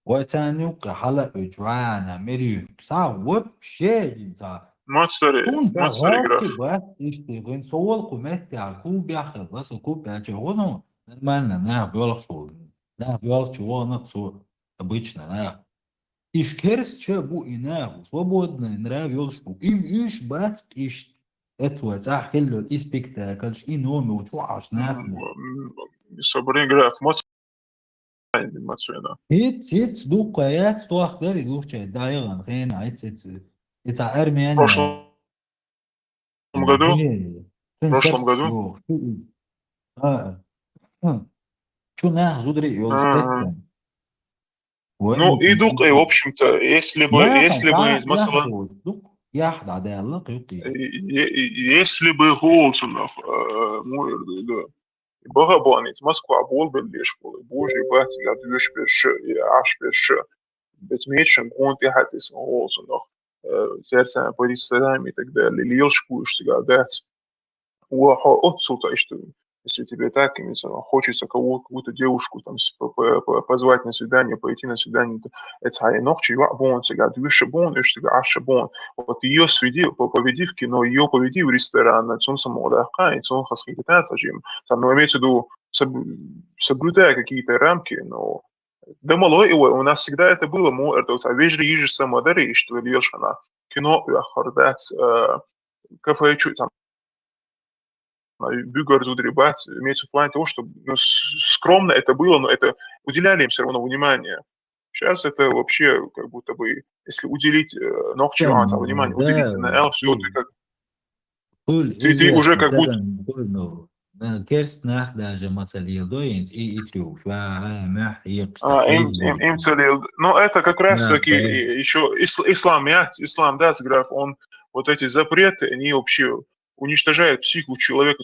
وتانيوك حلق جوانا مريو صعب شيء صعب ما تستري غاكي بس يشتغل سوال قمتي على كوب بياخد بس كوب بياخد нормально на белшу на белшу он все обычно на ишкерс че бу ина свободно нравился им иш бац иш это захило и спектакль и номер утваш на собрание граф It's دوقيات توخدر يدوخشة دايغان خينا it's أرميان В прошлом году? Что нах зудри Ну, и дук, в общем-то, если бы если бы Голцунов, Богобанец, Москва, Болбелли школы, Божий Батя, я движ перше, я аж перше, Бетмечен, Гонти Хатис, Голцунов, сердце по ресторанам и так далее, Лилшкуешь себя, дать. Отсюда, что если тебе так хочется какую-то девушку там позвать на свидание, пойти на свидание, это ночь бон себя, движ бон, и себя аж бон. Вот ее поведи в кино, ее поведи в ресторан, он самоудахай, он хаскитает режим. Там, ну, имеется в виду, соблюдая какие-то рамки, но да малой его, у нас всегда это было, это вежли ежи самодари, что льешь она кино, хардат, кафе, там, Бюгер Зудрибат имеется в плане того, что скромно это было, но это уделяли им все равно внимание. Сейчас это вообще как будто бы, если уделить внимание, уделить на все, ты как Кул Ты уже известно, как будто... ترى كله كيرست ناخده جماعة دوينت и трюк мах يقصد Им целил. Но это как раз да таки еще ислам, да, сграф, он вот эти запреты, они вообще уничтожают психику человека,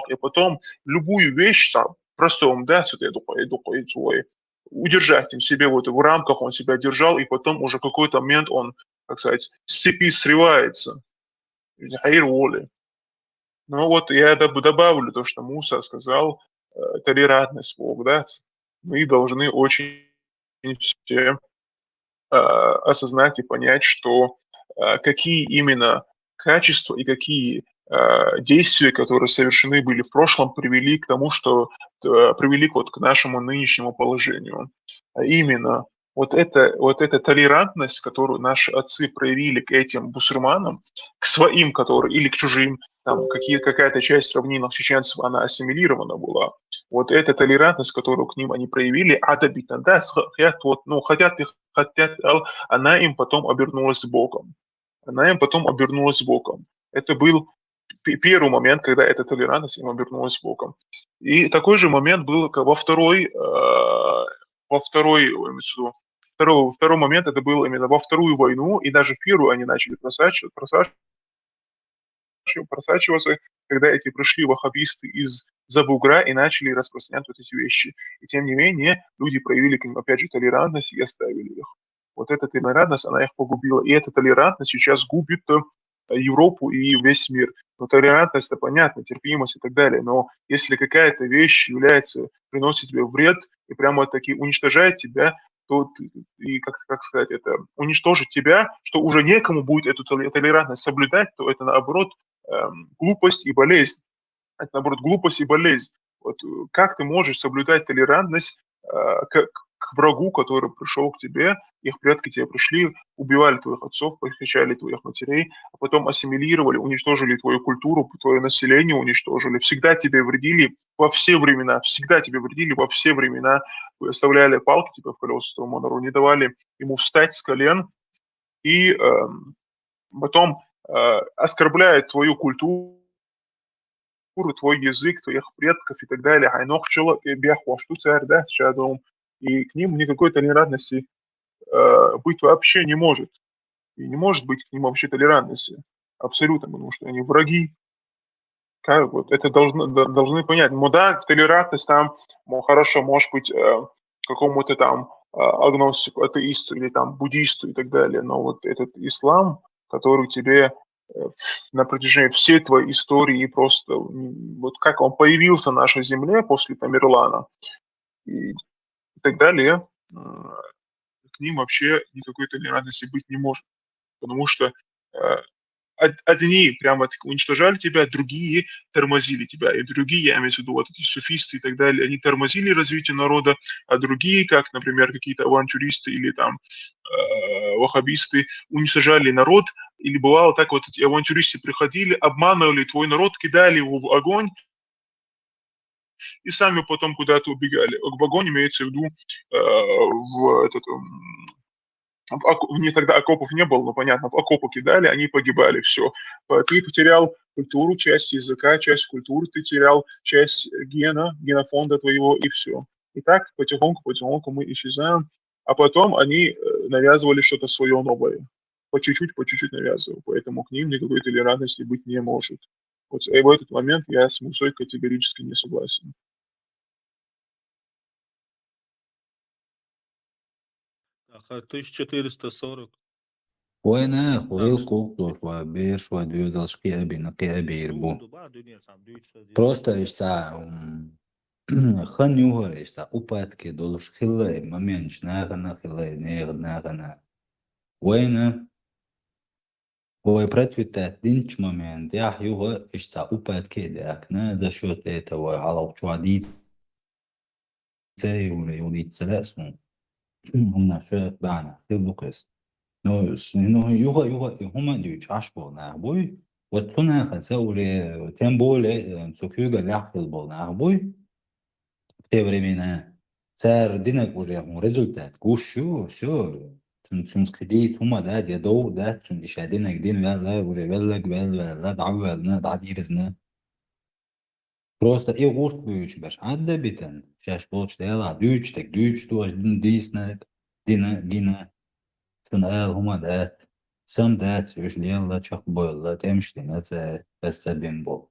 и потом любую вещь там, просто он даст вот эту удержать в себе вот в рамках, он себя держал, и потом уже в какой-то момент он, как сказать, с цепи срывается. Хайр воли. Ну вот я добавлю то, что Муса сказал, толерантность Бог, да, мы должны очень все осознать и понять, что какие именно качества и какие действия, которые совершены были в прошлом, привели к тому, что привели вот к нашему нынешнему положению. А именно вот эта толерантность, которую наши отцы проявили к этим бусурманам, к своим, которые или к чужим, там какая-то часть равнинных чеченцев, она ассимилирована была. Вот эта толерантность, которую к ним они проявили, да, хотят, она им потом обернулась боком. Она им потом обернулась боком. Это был первый момент, когда эта толерантность им обернулась боком. И такой же момент был второй момент, это был именно во вторую войну, и даже в первую они начали просачиваться, когда эти пришли ваххабисты из-за бугра и начали распространять вот эти вещи. И тем не менее, люди проявили к ним, опять же, толерантность и оставили их. Вот эта толерантность, она их погубила. И эта толерантность сейчас губит Европу и весь мир. Но толерантность, это понятно, терпимость и так далее. Но если какая-то вещь приносит тебе вред и прямо-таки уничтожает тебя, то и, как сказать, это уничтожит тебя, что уже некому будет эту толерантность соблюдать, то это наоборот глупость и болезнь. Это наоборот глупость и болезнь. Вот как ты можешь соблюдать толерантность к врагу, который пришел к тебе, их предки тебе пришли, убивали твоих отцов, похищали твоих матерей, а потом ассимилировали, уничтожили твою культуру, твое население уничтожили, всегда тебе вредили во все времена, выставляли палки тебе в колеса твоему народу, не давали ему встать с колен, и потом оскорбляют твою культуру, твой язык, твоих предков и так далее. И к ним никакой толерантности быть вообще не может. И не может быть к ним вообще толерантности. Абсолютно, потому что они враги. Как вот это должны понять. Ну да, толерантность там, хорошо, может быть, какому-то там агностику, атеисту или там буддисту и так далее. Но вот этот ислам, который тебе на протяжении всей твоей истории и просто вот как он появился на нашей земле после Тамерлана и так далее, к ним вообще никакой толерантности быть не может. Потому что одни прямо уничтожали тебя, другие тормозили тебя. И другие, я имею в виду, вот эти суфисты и так далее, они тормозили развитие народа, а другие, как, например, какие-то авантюристы или там ваххабисты, уничтожали народ. Или бывало так, вот эти авантюристы приходили, обманывали твой народ, кидали его в огонь, и сами потом куда-то убегали. В огонь имеется в виду у них тогда окопов не было, но понятно, в окопы кидали, они погибали, все. Ты потерял культуру, часть языка, часть культуры, ты терял часть генофонда твоего, и все. И так потихоньку мы исчезаем, а потом они навязывали что-то свое новое. По чуть-чуть навязывали, поэтому к ним никакой толерантности быть не может. Вот и в этот момент я с Мусой категорически не согласен. Ага, 1440. وأنا خوريل قوقدور وبير ودوزل شقي أبي نقي أبي يربو просто إشتا خن يوهر إشتا أوبات كي دولش خلا ممينش ناغنا خلا ناغنا وأنا هو براتويتا دينش момент يا يوهر إشتا أوبات كي داكنا دا شو تيتا وعلى وشواديت تاي ولا يوليت سلاسمو هم شو بانا تلبقس no yuga huma du chashbol na boy watuna khasaure tembole tsukyuga lahbol na boy те времена цар динак уже результат гушу все خديت هما ده دو ده شادين جدين لا وريبلك لا دعوة دعيرزنا Просто и urt büyücü baş. Adda biten. Şaş bolç deyala düç tek düç tuğaş din disnek. Dina. Şun el huma dat. Sam dat üç liyalla çak boyalla temşti netse besse bin bol.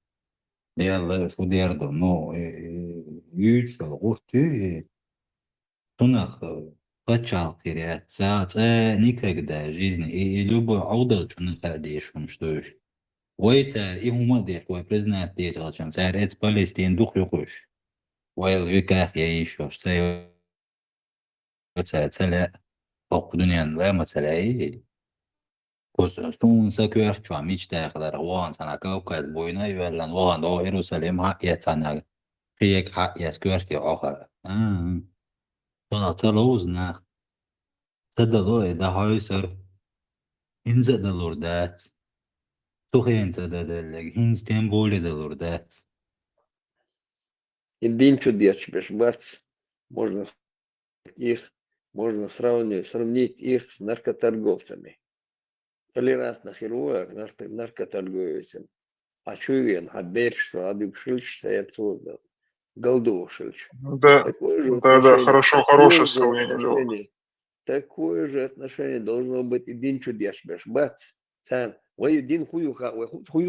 Liyalla şu derdo no üç urt тунах качал теряться, никогда в жизни. И любой аудал, что находишь, что еще. Ой, царь, и ума дешь, ой, признать деятел, чем царь, это Палестин, дух юкуш. Ой, веках я еще, что царь, царь, тоқ дүниян, лама царь, кос, стун сакуэр, чуа, мечтая, кадар, оған сана Кавказ бойына, юэрлан, оған, о, Иерусалим, хақ ет сана, қиек хақ ет көрке, оға. Тона цалоузна. Sadalo da hauser inza da lordat. Тухенца да делег хинс тем более да лорdat. Един чудес бешбац. Можно сравнить их с наркоторговцами. Толерантно хирург наркоторговцем. А чуен, что адык шильч стоят создал. Голдов шильч. Да, хорошее сравнение. Такое же отношение должно быть един чудес бешбац. Цан. Ой, один хую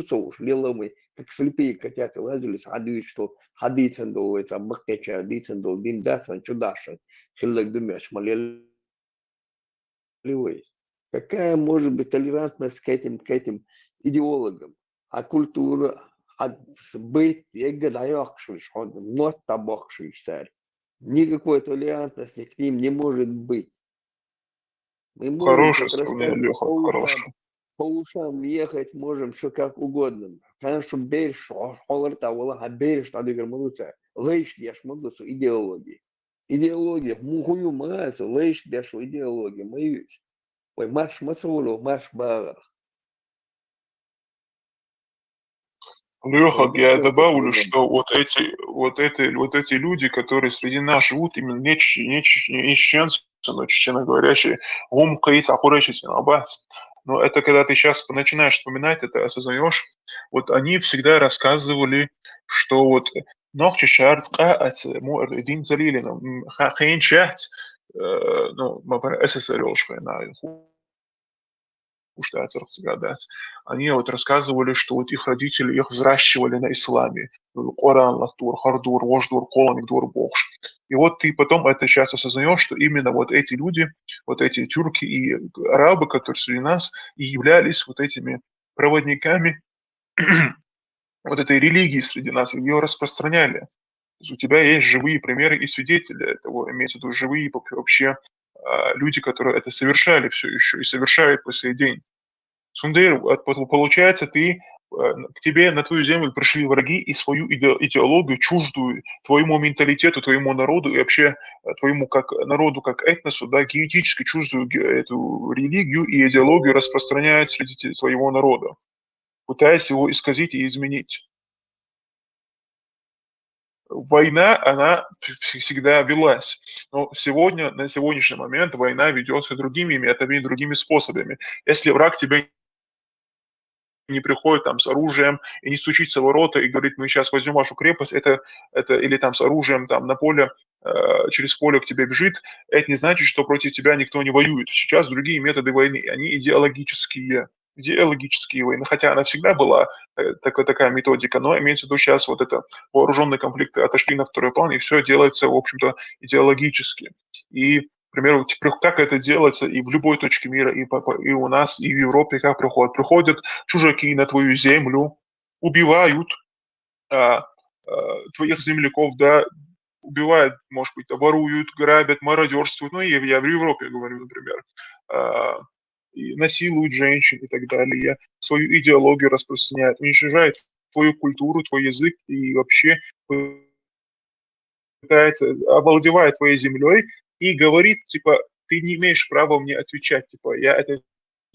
соуш, лиломы, как слепые котята лазили, садуют, что хадицен дол, это бахкеча, хадицен дол, дин дасан, чудашен, хиллак думаешь, малел ливейс. Какая может быть толерантность к этим идеологам? А культура, быть, егодаёкшиш, нот табокшиш, царь. Никакой толерантности к ним не может быть. Мы можем Хорошее сравнение, Леха, хорошее. по ушам ехать можем, что как угодно. Конечно, берешь, холорта, Аллаха, берешь, тогда говорится, лишь дешь могу идеологии. Идеология, мухую мазу, лишь дешь идеологии, моюсь. Ой, марш мацулу, марш барах. Леха, я добавлю, что вот эти люди, которые среди нас живут, именно не чеченцы, но чеченоговорящие, но это когда ты сейчас начинаешь вспоминать это, осознаешь, вот они всегда рассказывали, что вот ногче шарцка один залилин, хайн шахт, ну, СССР, они вот рассказывали, что вот их родители их взращивали на исламе. Коран, лахтур, хардур, вождур, колоник, дур, богш. И вот ты потом это сейчас осознаешь, что именно вот эти люди, вот эти тюрки и арабы, которые среди нас, и являлись вот этими проводниками вот этой религии среди нас, и ее распространяли. То есть у тебя есть живые примеры и свидетели этого, имеется в виду живые вообще люди, которые это совершали все еще и совершают по сей день. Сундер, получается, к тебе на твою землю пришли враги и свою идеологию чуждую твоему менталитету, твоему народу и вообще твоему как народу, как этносу, да, генетически чуждую эту религию и идеологию распространяют среди твоего народа, пытаясь его исказить и изменить. Война, она всегда велась, но сегодня, на сегодняшний момент война ведется другими методами, другими способами. Если враг тебя не приходит там с оружием и не стучится в ворота и говорит, мы сейчас возьмем вашу крепость, это или там с оружием там на поле, через поле к тебе бежит, это не значит, что против тебя никто не воюет. Сейчас другие методы войны, они идеологические войны, хотя она всегда была такая методика, но имеется в виду сейчас вот это вооруженные конфликты отошли на второй план, и все делается, в общем-то, идеологически. И, к примеру, как это делается и в любой точке мира, и у нас, и в Европе, как проходит. Приходят чужаки на твою землю, убивают твоих земляков, да, убивают, может быть, воруют, грабят, мародерствуют, ну, я в Европе говорю, например, и насилуют женщин и так далее, свою идеологию распространяют, уничтожают твою культуру, твой язык и вообще пытается, овладевает твоей землей и говорит, типа, ты не имеешь права мне отвечать, типа, я это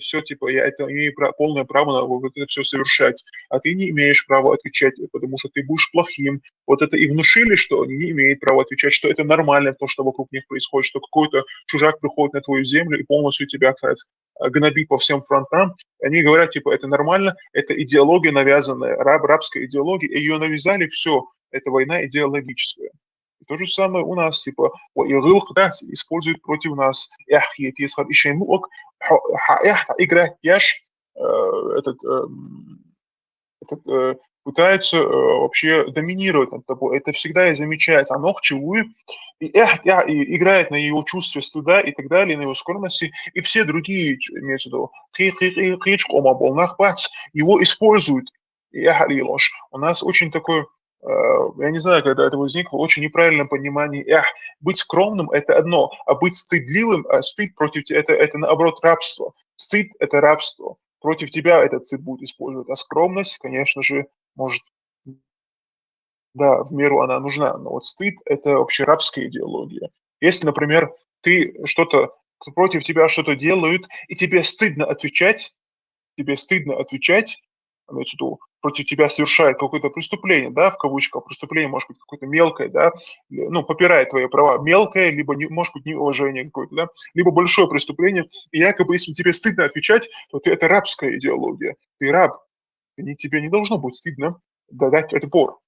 все, типа, я это имею полное право на вот это все совершать, а ты не имеешь права отвечать, потому что ты будешь плохим. Вот это и внушили, что они не имеют права отвечать, что это нормально, то, что вокруг них происходит, что какой-то чужак приходит на твою землю и полностью тебя, кстати, гнобит по всем фронтам. Они говорят, типа, это нормально, это идеология навязанная, рабская идеология, ее навязали, все, это война идеологическая. И то же самое у нас, типа, используют против нас. Пытается вообще доминировать над тобой. Это всегда и замечается. Оно и играет на его чувстве стыда и так далее, на его скромности. И все другие, имеется в виду, его используют. У нас очень такой, я не знаю, когда это возникло, очень неправильное понимание. Быть скромным – это одно, а быть стыдливым, стыд против тебя – это наоборот рабство. Стыд – это рабство. Против тебя этот стыд будет использовать. А скромность, конечно же, может, да, в меру она нужна. Но вот стыд – это вообще рабская идеология. Если, например, против тебя что-то делают, и тебе стыдно отвечать, имеется в виду, против тебя совершает какое-то преступление, да, в кавычках, преступление может быть какое-то мелкое, да, ну, попирает твои права, мелкое, либо, может быть, неуважение какое-то, да, либо большое преступление, и якобы, если тебе стыдно отвечать, то это рабская идеология, ты раб, тебе не должно быть стыдно дать отпор.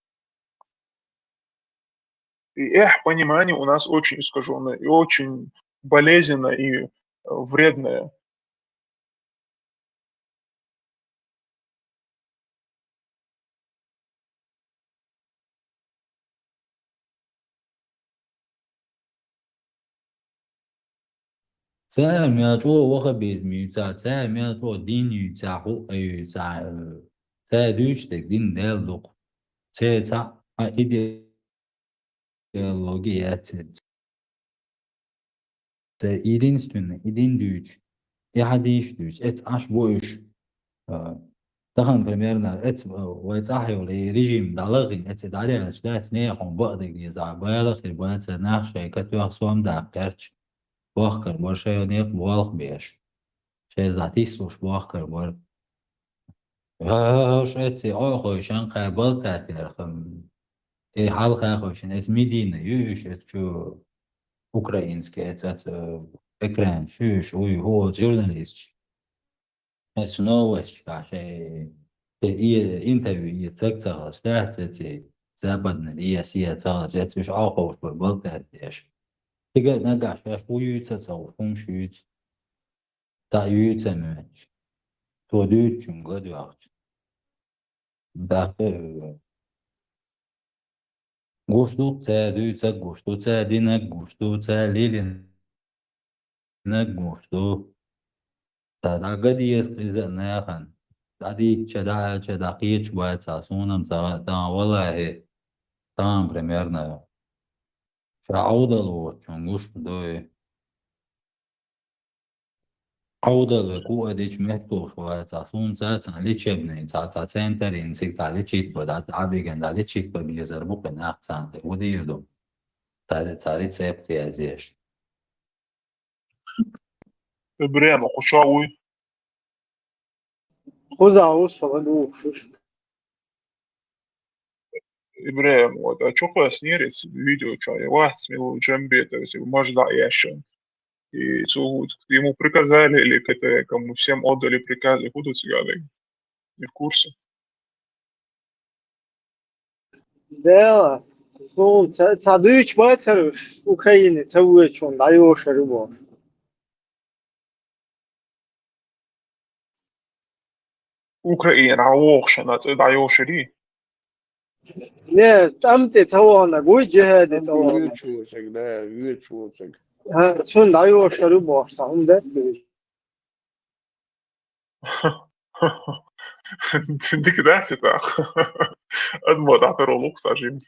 И понимание у нас очень искаженное и очень болезненное и вредное.在苗族我和别米在苗族地女在乎在绿色的那路，在идеология це единственный, я действуешь, это аж больше. Тахан примерно, это войцахил и режим далагин, это далее, что это не он бадик не забавил, и это наше, который сам да перч. Бахкар больше не болх беш. Шесть затислуш бахкар бор. Эти охойшан хайбал катер. И хал хайхойшан, это Медина, юж, это что украинский, это экран, шуш, журналист. Это новость, каше. интервью, цекцага, статьи, западные, Россия, целая, это уж охойш бал катер. Tiga nagash, я шпуются, функцию, таются мяч, то дючим гадяч. Да, гуштуца, дются, гуштуца, динак, гуштуца, лилин, гушту. Тогда гадиес признахан. Тади чада кич боится, сунам там, валахи, там примерно. Шаудалу, чунгуш, дой. Аудалу, куадич мехту, швайца, сунца, лечебный, центр, инсекта, лечить, подат, абиген, да, лечить, побезер, буквен, акценты, удиду. Рецепты здесь. Прямо, кушауй. Хузаус, ладушуш. Ибраим, вот, а что класснерец видео, что я вас смело джамбе, то есть можно ящен. И ему приказали, или кому всем отдали приказы, куда цыганы? Не в курсе. Да, сон, цадыч бацар Украины, цауэч он, даёшь рыбу. Украина, охшана, это даешь ли? Не, там ты цауана, гой джихаде цауана. Вычулочек, да, вычулочек. Сон даёшь рыбу, сам да? Дикдати так. Адмодатор лук сажим.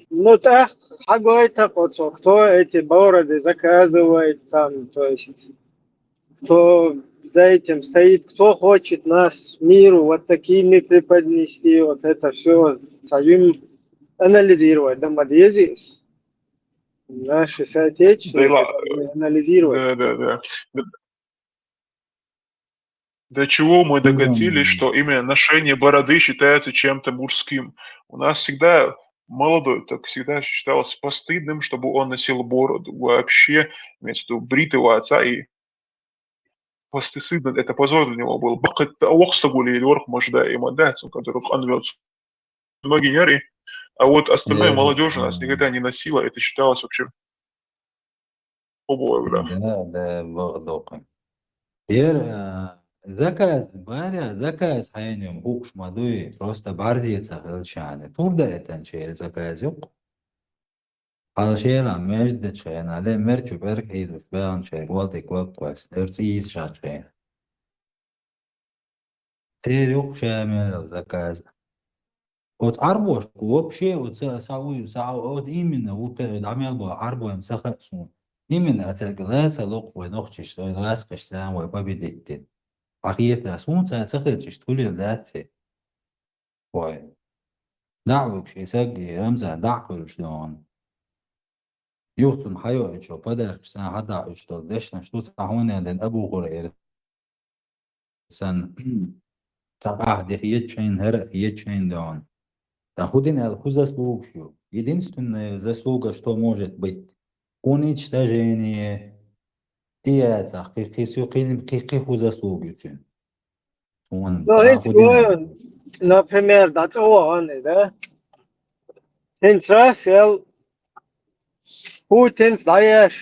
Ну так, какой-то пацан, кто эти бороды заказывает там, то есть, кто за этим стоит, кто хочет нас миру вот такими преподнести, вот это все самим анализировать, да, здесь. Наши соотечественники должны анализировать. Да. До чего мы докатились, что именно ношение бороды считается чем-то мужским. У нас всегда молодой так всегда считалось постыдным, чтобы он носил бороду. Вообще, имеется в виду бритого отца, и постыдно, это позор для него был. Бакет Окстагули или Орх Можда и Мадацу, которых он вел многие няри, а вот остальная молодежь у нас никогда не носила, это считалось вообще побоем, да. Да, багдока. Заказ, баря, заказ хайнем укш мадуи, просто бардица хелчане. Турда это чей заказ юк. Алшела между чейн, але мерчу берг идуш беан чей, гвалти кваквас, из шачей. Цер юк шамел заказ. Вот арбош, вообще, вот вот именно, вот дамел был арбоем сахасун. Именно это глаза лук, вы ногчи, что ласкаш сам, вы победите. Ахиета сунца цахачиш тули датси. Ой. Дعوك شي ساقي رمزة دعكل شلون يوتن حيو إيشو بدر سان حدا إيشتو دشنا شتو ساهونا لن أبو غرير سان ساقاه دي хиечен هر хиечен дон. Таходин заслуг шо. Единственная заслуга, что может быть, уничтожение театра, каких заслуг. Ну, эти, например, да? Раз я Путин знаешь,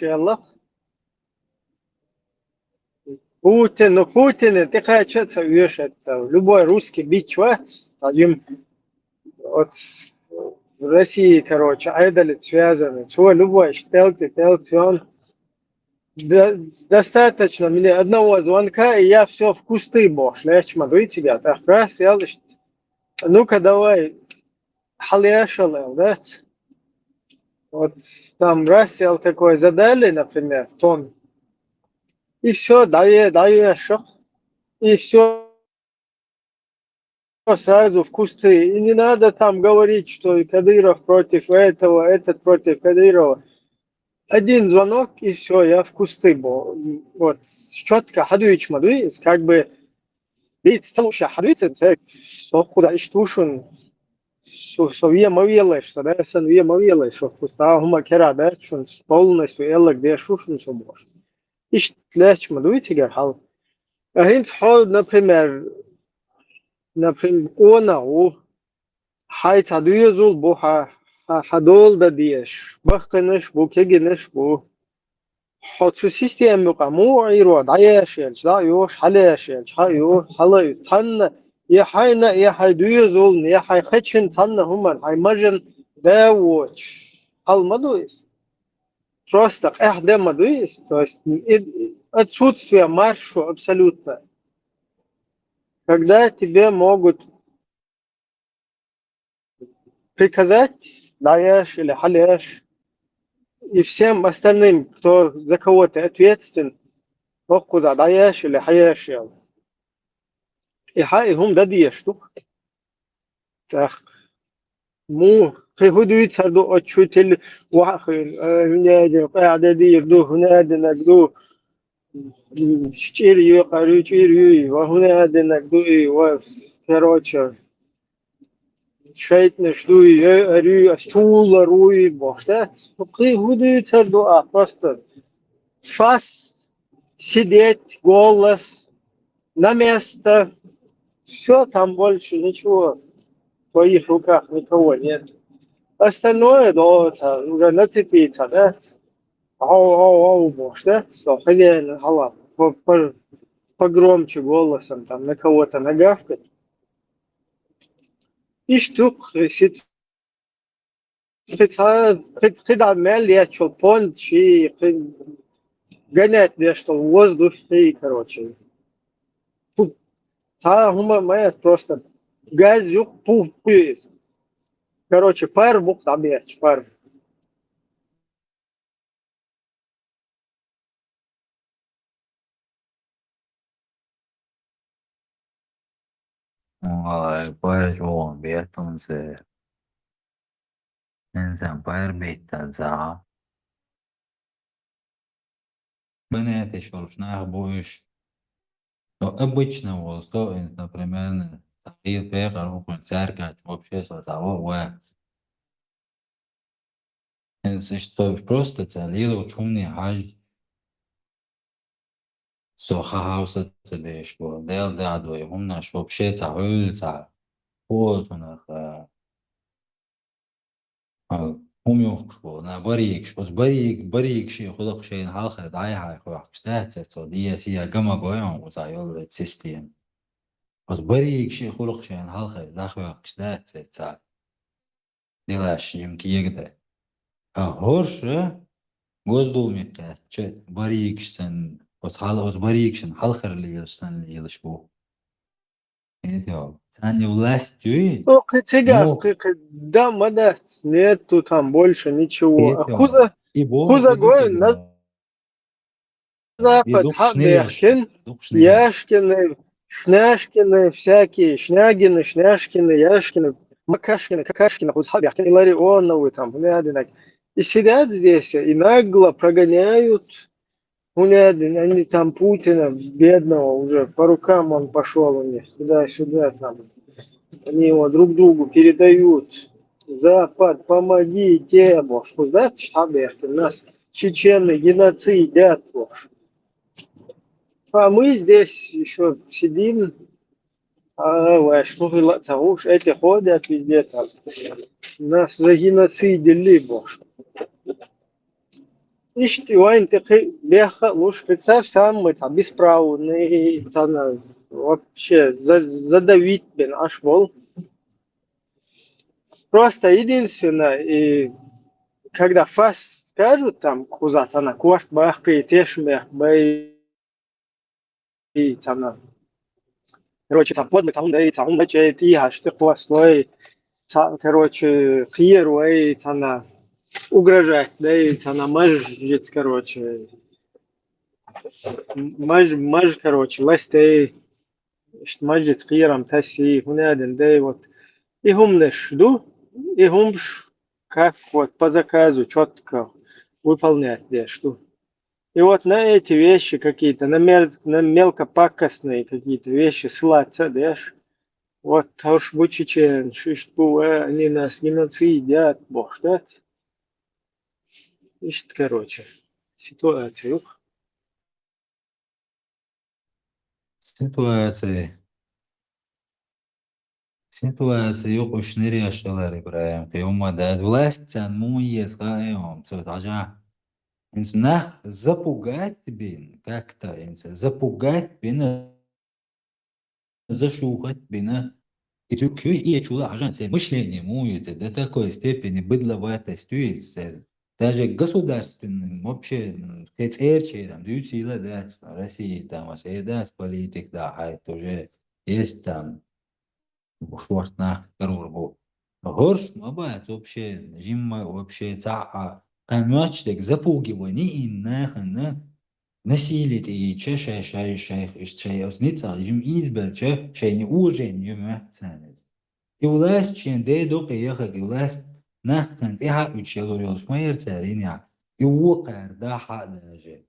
Путин это хочется вешать. Любой русский бичвать, один от России, короче, айдалит связаны. Чего любой штелки, он достаточно мне одного звонка, и я все в кусты бош. Лечь могу тебя. Так раз я лишь, ну-ка давай, халешал, да? Вот там рассел такой задали, например, тон. И все, даю шок. И все сразу в кусты. И не надо там говорить, что Кадыров против этого, этот против Кадырова. Один звонок, и все, я в кусты был. Вот, четко, хадуич мадуис, как бы, ведь слушай, хадуич, это куда иштушун, сове мавелаш, садасан ве мавелаш, что в кустах ума кера, да, что полностью эллак, где шушун собош. Ишт леч мадуич, герхал. А хинт ход, например, она, хай тадуизул буха, хадол да диеш, бахканеш, букегенеш, бу. حط سیستم مقامو ایرو دایشل دایوش حلشل چایو حلای تن یه حای نه یه حای دوی زول یه حای خچن تن هم حای مجن داوچ حال مدویس просто احد مدویس то есть отсутствие маршу абсолютно когда тебе могут приказать даешь или халеш и всем остальным, кто за кого-то ответственен, куда даешь или хаяешь. И хай дадиешь, штук. Так, приходится до отчутель вахин, внеден, قاعدة до внеден, до чирью, короче, вахнеден, до короче. Шейтне штуй, арю, чула, руй, боштец. Приходится до просто фас, сидеть, голос, на место. Все, там больше ничего в твоих руках никого нет. Остальное, да, уже нацепиться, да? Ау, боштец, что хозяин, хала, погромче голосом, там, на кого-то нагавкать. И штук, خد عمال شلطان شي гонять нещо в воздухе, короче. هما ما просто газ юг пуф пуз. Короче, пар бук табеч, пар. Pues yo entonces en San Pedro Vista, Понятие, что уж будешь. Но обычно вот, например, такие переговоры, церковь, вообще, что того, что просто целил шумный хаж, что хауса тебе, что дел дадой, умна, что вообще цahölца, вот у них, умёшку, на барик, что с барик, ши, худок ши, халха, дай хай, хуак, штате, что дия гама гоем, узайол, систем. С барик, ши, худок ши, халха, дай хуак, штате, ца, делаешь им киегда. А горше, Госдумика, че барикшен, os барикшен, халхарлиешен лилшку. Это, они властью, Только тебя, но да, мада, нету там больше ничего. А это, и бог, хуза гоин на и запад, дух хаберхен, шныряш. яшкины, шняшкины, всякие, шнягины, шняшкины, яшкины, макашкины, какашкины, хуз хаберхен, и Ларионовы там, внядинок. И сидят здесь, и нагло прогоняют. Они там Путина, бедного, уже по рукам он пошел у них, туда-сюда там. Они его друг другу передают. Запад, помогите, боже. Вы знаете, что у нас чечены геноцидят, боже. А мы здесь еще сидим, уж эти ходят везде там. Нас загеноцидили, боже. Ишь, Вань, ты беха, уж представь сам, мы там бесправные, там, вообще задавить, блин, аж вол. Просто единственное, и когда фас скажут там, кузат, она кошт, бахка и тешмех, бай, и там, короче, там подлый, там, да, и там, да, че, и аж ты плослой, короче, хьеру, и там, угрожать, да, и там, мажить, короче, маж, короче, ластей, мажить хьером, таси, хуняден, да, и вот, и гумнеш, ду, и гумш, как вот по заказу четко выполнять, да, что. И вот на эти вещи какие-то, на мелкопакостные какие-то вещи ссылаться, да, вот уж бучичен, шишпу, они нас геноцидят, бог, да? Ищет, короче, ситуацию. Ситуация yok şneri yaşlar İbrahim. Kıyma da власть му есть гаем. Цотажа. Инсна запугать бин как-то, запугать бин, зашухать бин. И только и чула ажанция мышление мует до такой степени быдловатостью, даже государственным вообще церчером, дютила, да, России там, да, политик, да, а это уже есть там. Шварцнах, Карурбу. Горш, мабать, вообще, Жимма, вообще, цаа, камячтек, запугивание и нахана, насилие и че, шайх, осница, жим избел, че, не ужин, юмяцанец. И власть, чем дей дока ехать, и власть, нахан, и ха учил, шмайер цариня, и уокар, да, ха даже.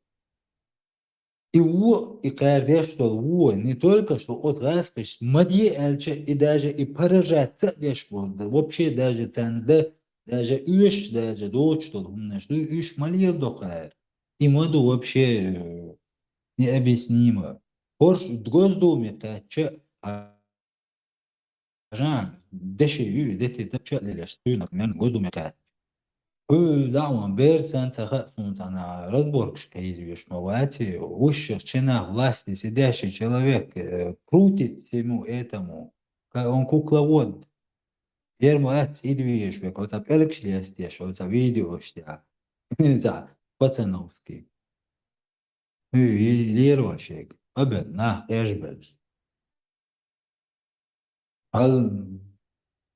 И каждый, что не только что от раскош, мадье эльче, и даже и поражаться, вообще даже танда, даже иш, даже дочь, что что иш малир дохар. И моду вообще необъяснимо. Хорш Госдуме, че, жан, деши ю, дети тапча лишь, что, например, Госдуме, دعوة بيرسن сахатнуться на разборке известновати, ущерчена власти, сидящий человек крутит всему этому, он кукловод. Ермо ат идвиеш, век, вот апелкшли астеш, вот видео штя, за пацановский. Лерошек, обед, на, эшбет.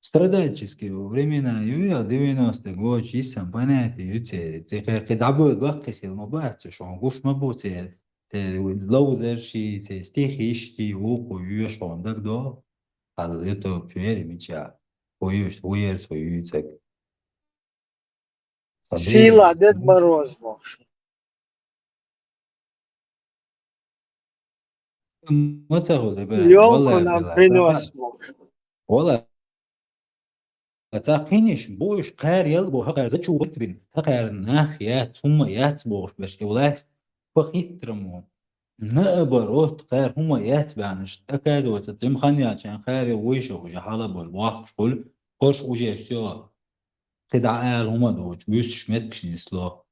Страдальческие времена, 90-х год, чисам понятие, юте, когда будет вахтах, но бачу, что он гуш мабуте, лоудерши, стихи, ишти, уку, юшон, так до, а это пюери меча, уюш, уерс, уюцек. Сила, Дед Мороз, боже. ما تقول والله Елку нам بالله принес. والله تاقينيش بوش قار يلبو هقار زتشو بكبين هقار ناخ يات ثم يات بوش باش إولاس بخيت رمون نقبروت قار هما يات بانش تكادو تتم خاني عشان خاري ويش وجه حلب والواق شغل قرش وجه سوا تدعى هما دوش بيوش متكش نسلو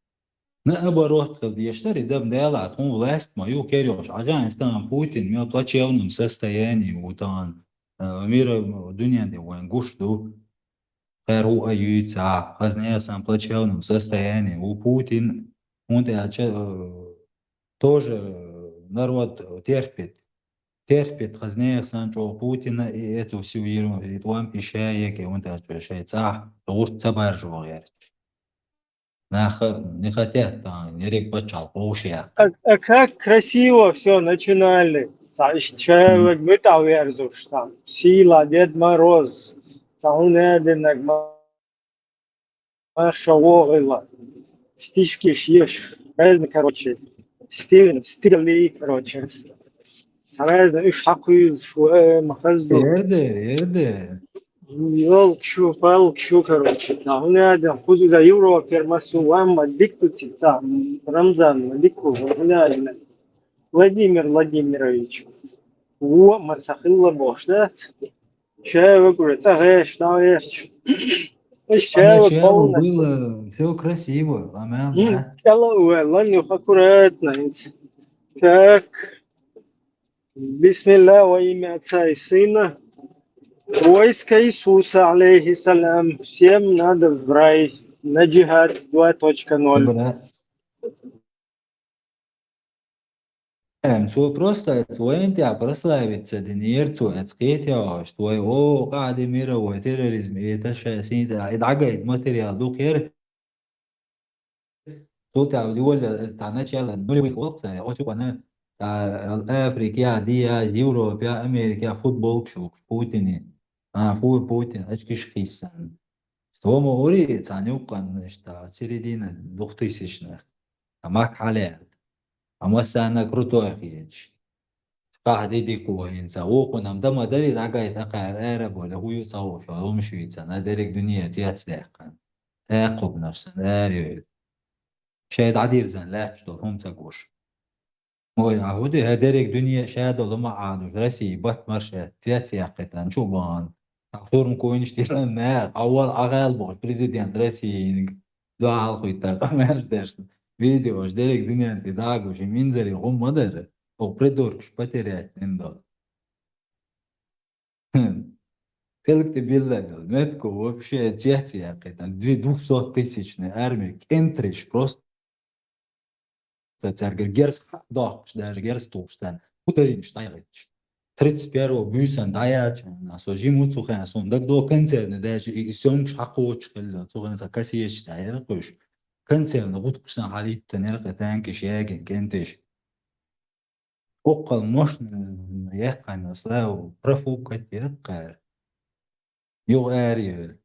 نقبروت قد يشتري دم ديالات هم ولاست ما يو كيريوش عجان استان بوتين ميو طلاتشيونم سستياني وطان ميرا دنيا دي وين قوش دو РУ ЮИЦА, разные плачевном состоянии. У Путина, он тоже народ терпит. Терпит разные санчо Путина и эту всю ерунду. И там еще яки он шейца, урт забаржу есть. Не хотят там, не рек почал, поушья. А как красиво все начинали. Человек бытал верзуш там. Сила, Дед Мороз. Саунединок, Маша Вогила. Стишки шьешь. Разные, короче. Стили, короче. Разные. Уж хакуют, шо махазду. Ерде. Ёлк шу, короче. Саунедин. Хузу за Европу, пермасу, вамма, дикту цица. Рамзан, дикту, Саунедин. Владимир Владимирович. О, Мацахилла Бошдат. Человек говорит, ага, что есть. Поначалу было все красиво, да? Аккуратно. Так. Бисмилля во имя Отца и Сына. Войско Иисуса, алейхиссалям. Всем надо в рай. На джихад 2.0. Все просто твоя прославиться днерту отскетя, что о قاعد мировой терроризм это шасин это материал духер صوت ولا تاع ناتشال نولي وقت او شو انا افريقيا دي يوروبيا امريكا فوتبول شو بوتين فو بوتين اشكيش خيسان что мы говорим تاع وقت что середина 2000-х معك حالات أنا كروتو أخيج قاعد يديكو إنسا وقنا مدام داري رجعت أقعد عرب ولا هو يصور شو هم شو يتسنا دارك دنيا تيات دقن أقوب نفسنا داري شاهد عدير زن لا تشتغل هم تقوش مو يعودي هدارك دنيا شاهد ولا ما عادوا راسي بات مرشة تيات يقتن شو بان تقصور مكوينش تسمع أول أغال بوش بريزيدنت راسي دعاء الخيطة ما يردش видео, ждали дня, ты дагу, и минзари, он мадер, о придурк, потерять не дал. Как ты билладил, метку вообще дети, там 200-тысячная армия, энтриш просто, герс, да, даже герс тушсан, ударин штайгач. 31-го бюсэн даяч, насожим уцухэн сон, так до концерна даже и сёнг шакоч хэлла, цухэн закасиеч тайр кош. كنسل نغوت كسان حالي تنرق تانكش ياجن كنتش أقل مش يقن أصلاو برفو كتير قار يو أريل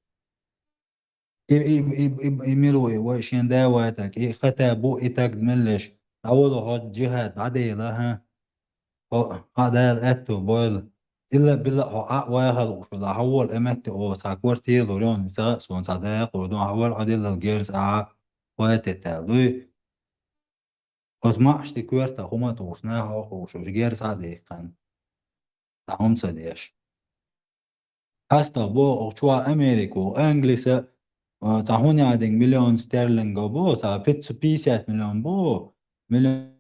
إيميلوي وشين داواتك ختا بو إتاك ملش أولو هاد جهات عديلة ها عدال أتو بويل إلا بالله واحد وشلا حول أمتي أو ساكورتي لوريون سون صداق ودون حول عديل الجيرز واتتالوي وزمعش تكويرتا هما توشناها وشوش جير صديقا تعهم صديش هستا بو أغشوا أمريكو أنجليسا تعهوني عدين مليون ستيرلينج بو تا بيسات مليون بو مليون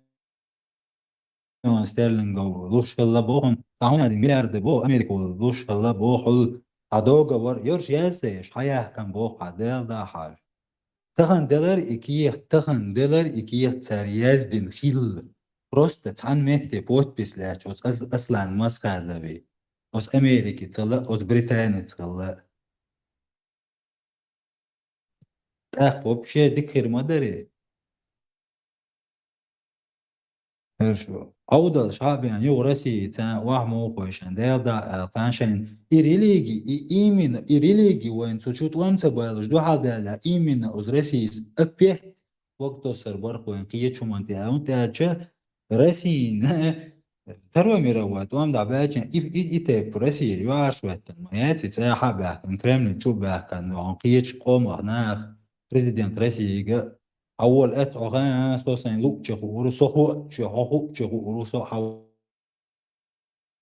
ستيرلينج لوش الله بوهم تعهوني عدين مليارد بو أمريكو لوش الله بو حل عدوغا ور يرش ياسيش حياه كان بو قادر دا حاج تخن دلار إكيه تسارياز دين خيل просто تان مهتي بوت بسلاش أصلاً مسخة لبي أس أمريكي تلا أس بريطانيا تلا تأخذ بشيء ذكر ما دري هرشو أودل شعبي يعني يغرسي تان وحمو خوشان ديالدا تانشان إيريليجي إيريليجي وين تشوت وامسا بايلوش دو حال ديالا إيمين أزرسيس أبيه وقتو سربار خوين قية شو منتها وانتها چه رسين Второй мировой, то да бэчэн итэ по России юарсвэттэн маяци цэха бэхкэн Кремль чу бэхкэн он киеч комахнах президент России أول أتوقع سوسن لوك تشوفه ورسوه تشوفه ورسوه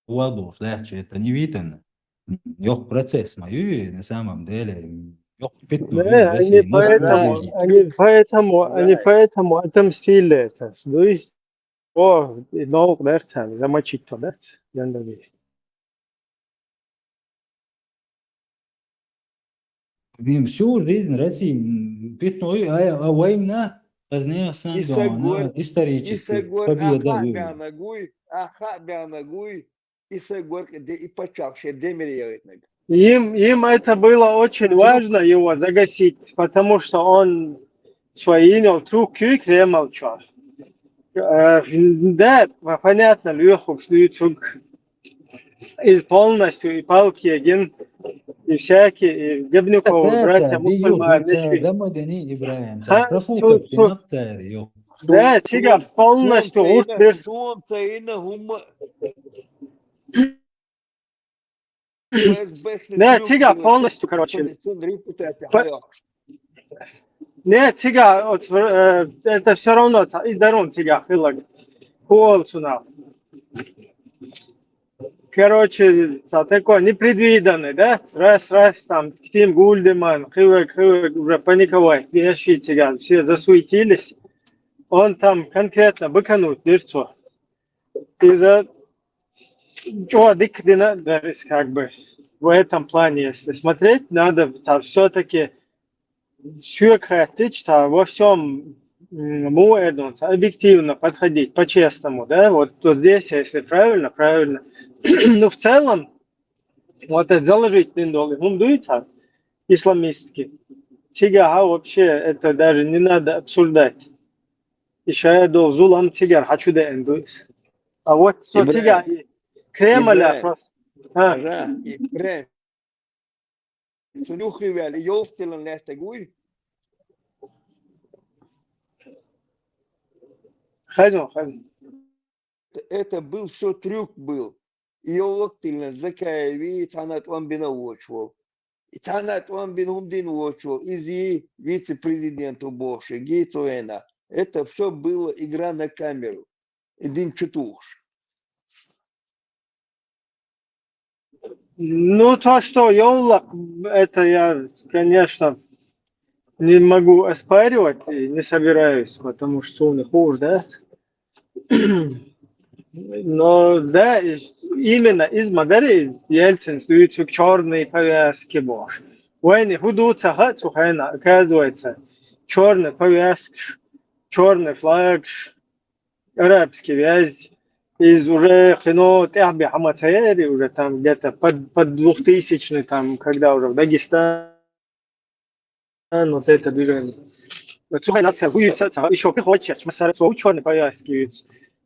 وضوح لا شيء تنيويتن يوك процесс мою на самом деле يوك битну Да, России но они поэтому отомстили это. То есть, новых дерцами, замочить то, да? всю жизнь России битну война казнех сандона исторически победа Им это было очень важно его загасить, потому что он свои трюки Кремль чё. Да, понятно, Лехук из полностью и палки один и всякие и Гебнюковы братья мусульмане. да мадани Ибраим профукат пинактар ёк да, тига полностью утбер. Да, тига полностью, короче. Нет, тига, это все равно, и дарун тига, хилаг. Холцуна. Короче, такой непредвиданный, да? Раз, там, к тем Гульдеман, хилаг, уже паниковать, вещи тига, все засуетились. Он там конкретно быкануть дырцу. Из-за чего дикдина, как бы, в этом плане, если смотреть, надо все-таки во всем объективно подходить, по-честному, да, вот здесь, если правильно. Но в целом, вот это заложить диндолы, дуется исламистский. Тига вообще, это даже не надо обсуждать. Еще я дол зулам тигар, хочу да эндуис. А вот что тига, Кремля просто. Ибраим. Sunюхивали, ёлтилан летагуй. Хазин. Это был все трюк был. Ёлтилан закаеви, танат он бина уочвал. И танат он бин умдин уочвал. Изи вице-президенту Боши, Гейтуэна. Это все было игра на камеру. Один чутуш. Ну, то, что Йола, это я, конечно, не могу оспаривать и не собираюсь, потому что он хуже, да? Но, да, именно из модели Ельцин стоит в черной повязке Бош. Войны худуца хацухайна, оказывается, черная повязка, черный флаг, арабский вязь. Из уже кино Тяхби Хамацаери, уже там где-то под 2000 там, когда уже в Дагестан, вот это движение. Вот сухая нация хуется, еще приходишь, масара ученые повязки.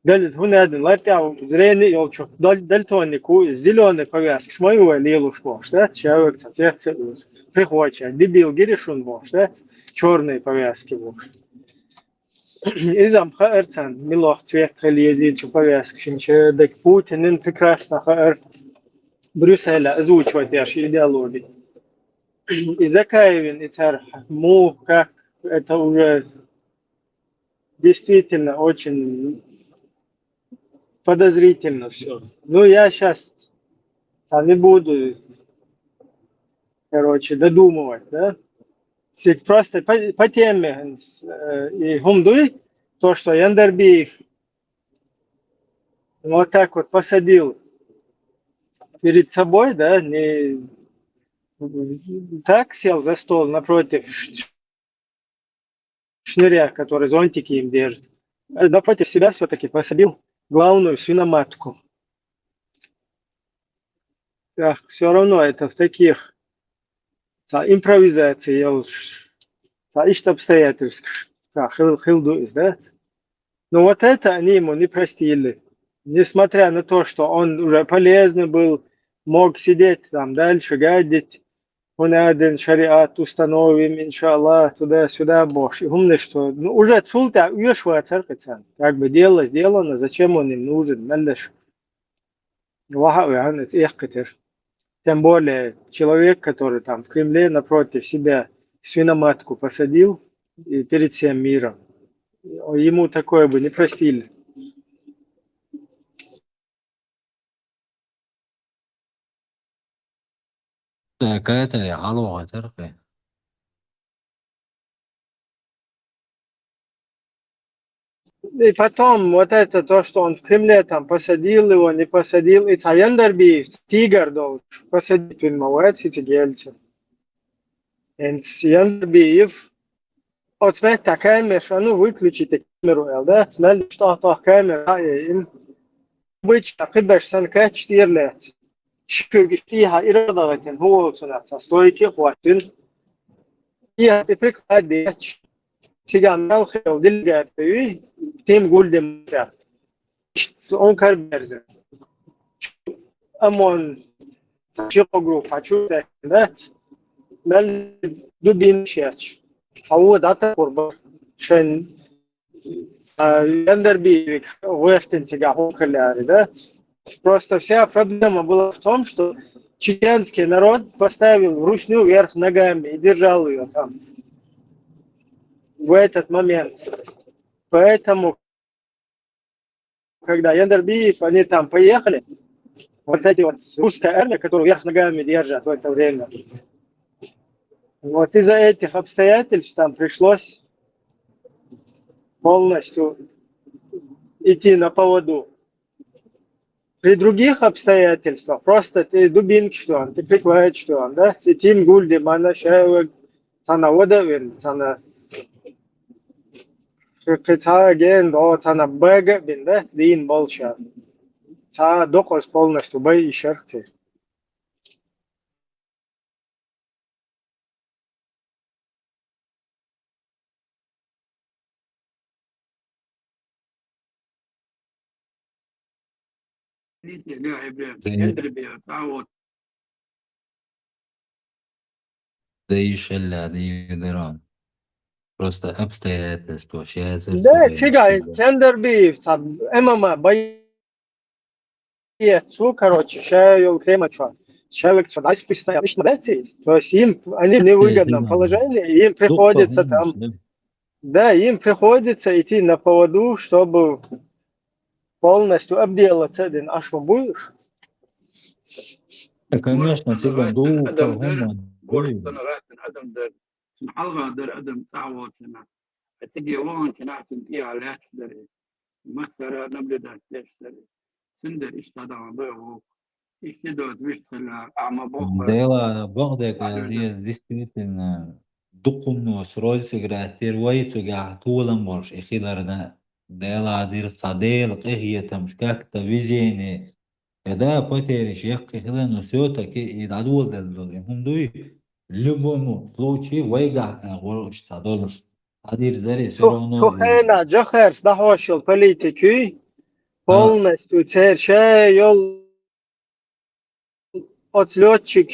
Далее один латяу зрение елчу, дальтонику зеленый повязки, шмою лилушку, что человек приходит, дебил гиришун бог, что черные повязки бог. Изам хаэрцан милох цвет хелезит повязки, шинче дек Путин прекрасно хаэр Брюсселя озвучивает наши идеологии. И Закаевин и царь как это уже действительно очень подозрительно все. Ну я сейчас не буду, короче, додумывать, да? Просто по теме и Гумдуй, то, что Яндербиев вот так вот посадил перед собой, да, не так сел за стол напротив шныря, который зонтики им держит, а напротив себя все-таки посадил главную свиноматку. Так, все равно это в таких импровизации ишь обстоятельств, хилду издать. Но вот это они ему не простили. Несмотря на то, что он уже полезный был, мог сидеть там дальше, гадить, он один шариат установим, иншаллах, туда-сюда, бог. И умный, что уже цулта уешва церковь, как бы дело сделано, зачем он им нужен, мелдеш. Тем более человек, который там в Кремле напротив себя свиноматку посадил и перед всем миром, ему такое бы не простили. كاتري علوها ترقي И потом вот это то, что он в Кремле там посадил его, не посадил, и Цаяндарби, тигр должен посадить винмовать эти гельцы. И Цаяндарбиев, от смерти камеры, ну выключите камеру, да, смерти что то камера, им обычно кидаш санка 4 лет. Шкюгиштиха иродаватен, хуолцунатса, стойки хватин. И прикладь дечь. Сиган хел делегатый, тем гульдем. Он карберзе. Амон шилогру хочу дать. Мел дубин щач. Сау дата курба. Шен Яндербивик вештен тебя хокаляри, да? Просто вся проблема была в том, что чеченский народ поставил вручную вверх ногами и держал ее там в этот момент. Поэтому, когда Яндербиев, они там поехали, вот эти вот русская армия, которую вверх ногами держат в это время, вот из-за этих обстоятельств там пришлось полностью идти на поводу. При других обстоятельствах просто ты дубинки что он, ты прикладываешь что он, да? Тим гульди мана шайвак цана водавин, цана кица ген до цана бэга бин, да? Дин болша. Ца докос полностью бай и шерхти. Да еще ладно, Деран. Просто обстоятельства, сейчас Да, тига, Яндербиев, ММА, боец, короче, шайл кремачо. Человек что дальше постоянно обычно, то есть им, они в невыгодном положении, им приходится там, да, им приходится идти на поводу, чтобы полностью обделаться один, а что будешь? конечно, تقدر دوق هم Дела بعضك действительно دقنوس رولس جراتير ويتو جا طولا مرش إخيلارنا دلا دير صديق إيه تمشكاك تفيجيني كدا بوتير شيخ خلانو سوتا كي يدعو دل هم دوي любому случаю ويجع غورش صدولش هدير زري سيرونو Сухена, Джохерс, дохошил политики, полностью цершейл от летчик,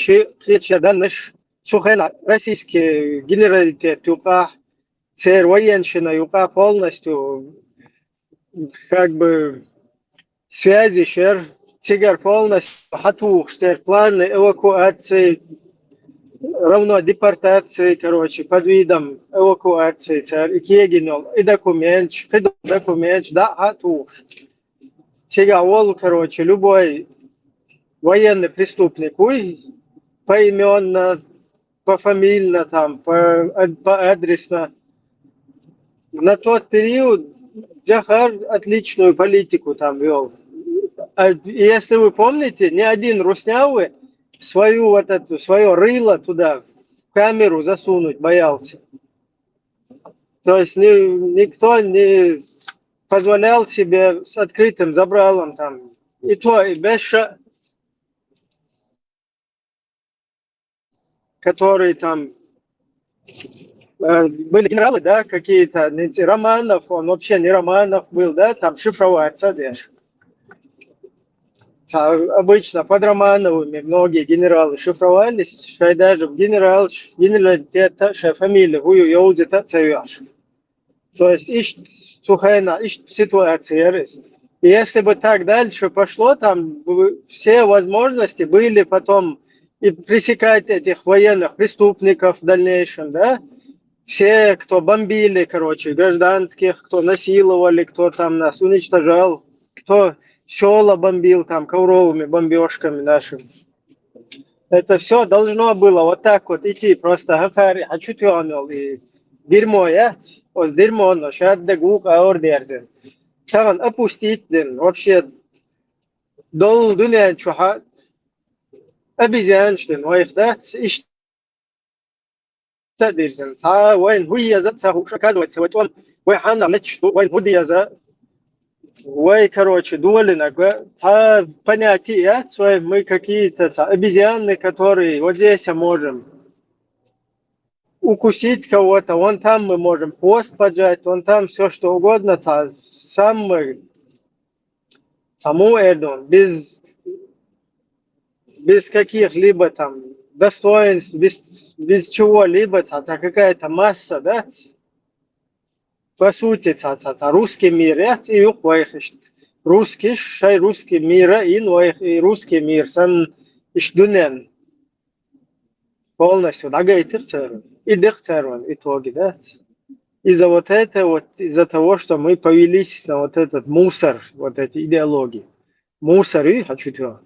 данныш, Сухена, российский генералитет, юпа, цер военщина, юпа, полностью, как бы, связи, шер, тигр полностью, хатух, штер, планы эвакуации, равно депортации, короче, под видом эвакуации, царь, и кегинул, и документ, да, хатух. Тигавол, короче, любой военный преступник, поименно, пофамильно, там, поадресно. На тот период Джахар отличную политику там вел. Если вы помните, ни один руснявый свою вот эту, свое рыло туда, в камеру засунуть боялся. То есть никто не позволял себе с открытым забралом там. И то, и Беша, которые там были генералы, да, какие-то, Романов, он вообще не Романов был, да, там шифроваться, Беша. Обычно под Романовыми многие генералы шифровались, что даже в генералитета фамилия Гую Йоудзита Цевяш. То есть ищет Сухайна, ищет ситуация. И если бы так дальше пошло, там все возможности были потом и пресекать этих военных преступников в дальнейшем, да? Все, кто бомбили, короче, гражданских, кто насиловали, кто там нас уничтожал, кто села бомбил там ковровыми бомбежками нашими. Это все должно было вот так вот идти, просто хафари, хачутёнол и дерьмо, я? Ос дерьмо, но шадда гук аордерзен. Там опустить, вообще, дол дуня чуха, обезьянштин, вайхдат, иш تدرسن تا وين هي ذات سهوش كذا وتسوي وين حنا لتش وين هدي ذا وين короче довольно та понятия свои мы какие-то обезьяны которые вот здесь можем укусить кого-то вон там мы можем хвост поджать вон там все что угодно сам мы саму эту без каких-либо там достоинств, без чего-либо, какая-то масса, да, по сути, русский мир, и русский, шай русский мир, и русский мир, сан ишдунен, полностью, дагайтер цервен, и дех цервен, итоги, да. Из-за вот этого, вот, из-за того, что мы повелись на вот этот мусор, вот эти идеологии. Мусор, и хочу тебя.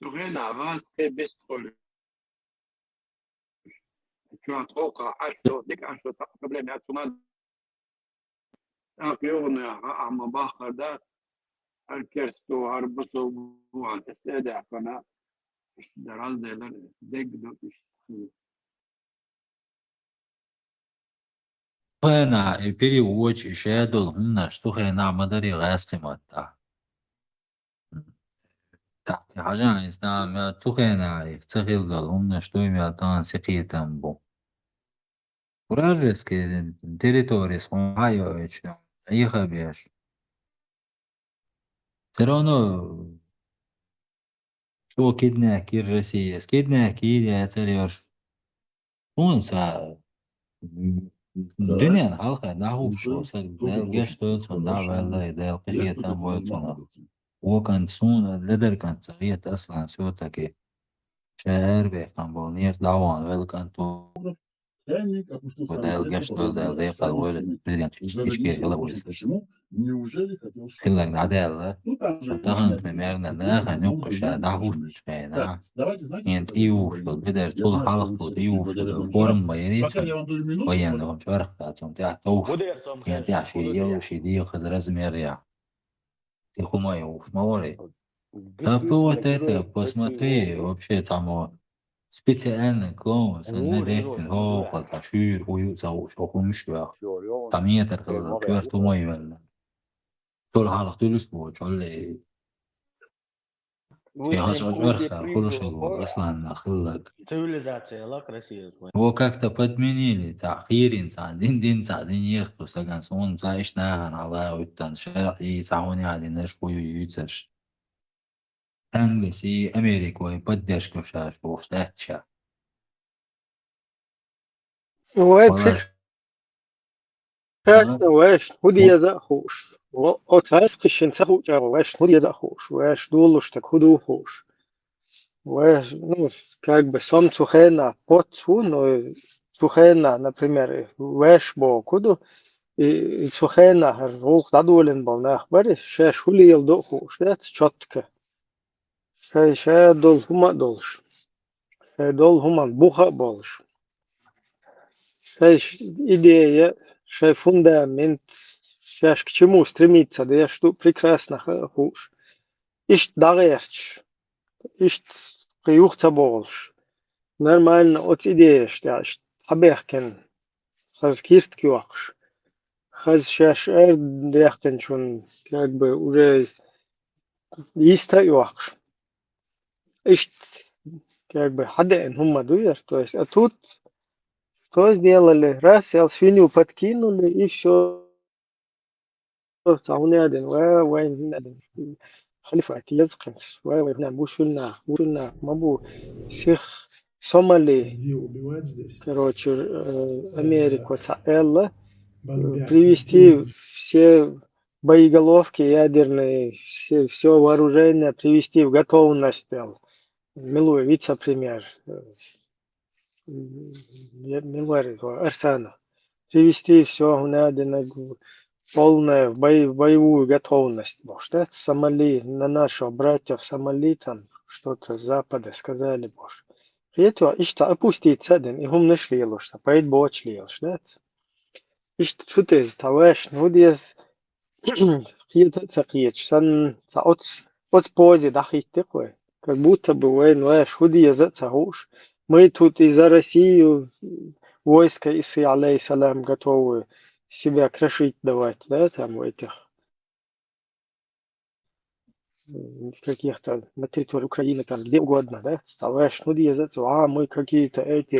Rien avant, c'est bestol. Tu as trop عشرة ديك 10 problème عثمان أكيون عم باخر ده الكرستو هربصو وعن تستدع فنا درال ده ديك ده Пена и переводчик шедул наш сухой на модели гасхимата. Так, حاجة إسلام تخينا يفتخل قالهم نشتو يميلتان سقيتن بو. Вражеские территории схватывают, их объешь. Все равно, что киднаки Россия, скиднаки я целешь. Он Dünyanın halka nahu şosa geçtiği da vallahi da القية بوتنا وكان سون لدر كان صغيرة أصلا سوتك شهر بقنبونية دعوان ويلكن تو وده الجشت وده الضيق الولد بريديان تشكي يلا بوليس خلك العدالة فتغن примерно ناخا نقش دعوه شفينا انت ايوف بدر طول حلقة ايوف فورم بيريتون ويانهم شارخ تاعتهم توش يعني تعشي يوشي دي خزرز مريع تخوما يوش موري طب вот это посмотри вообще там специальный клоун на легкий هو تشير هو شو مشكلة تمية كيف تومي ولا طول حلقة تلوش بو شغل في أرخى كل شيء أصلا خلق Цивилизация, ла красиво. هو как-то подменили تأخير إنسان دين ساعدين يخطو سجن سون زايشنا على ويتن شرعي تعوني على نشكو يوتش أنجلسي أمريكا ويبدش كفشاش بوستاتشا Прекрасно, веш, худи я захуш. От вескишен захуча, веш, худи я захуш. Веш, дулуш, так худу хуш. Веш, ну, как бы сам цухена потцу, но цухена, например, веш бо куду, и цухена рух дадулен был нахбари, ше шули ел до хуш, да, четко. Ше дол хума долш. Ше дол хуман буха болш. Ше идея, ше фундамент, ше к чему стремиться, да я что прекрасно хуш. Ишт дагерч, ишт приюхца болш. Нормально от идея, что хабехкен, хаз кирт кюакш. Хаз шеш дехкен чун, как бы уже иста юакш. Ишт, как бы хаден хумма дуер, то есть, а тут что сделали? Раз, свинью подкинули, и все. تعاوني هذا وين خليفة يزقن وين بوشلنا ما بو شيخ سومالي короче Америку تعالى привести все боеголовки ядерные, все вооружение, привести в готовность. Там. Милуй, вице-премьер, Милуй, Арсена. Привести все надо на полную боевую готовность. Может, это Сомали, на наших братьев Сомали там что-то с Запада сказали, может. Это işte опустить один, и هم نش ليلوش, поэт боч лиелш, да? Işte тут из таваш, ну диез, это цакиеч, сан от позе дахить такой, как будто бы войн ваш, худи язык цахуш. Мы тут из-за России войска Исы алейхиссалам готовы себя крошить давать, да, там в этих каких-то на территории Украины, там где угодно, да, ставишь, ну язык, мы какие-то эти,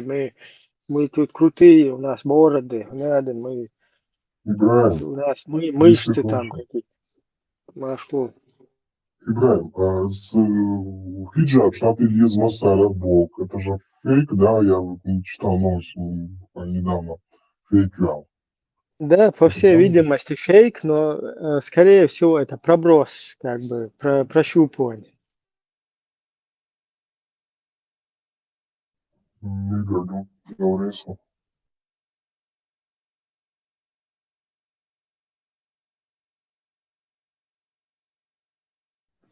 мы тут крутые, у нас бороды, надо, у нас мышцы там какие-то. Машло. Ибраим, хиджаб, штат Ильиз Масара, Бог, это же фейк, да, я вот читал новость недавно, фейк вял. Да, по всей видимости фейк, но скорее всего это проброс, как бы прощупывание. Не говорю, говорится.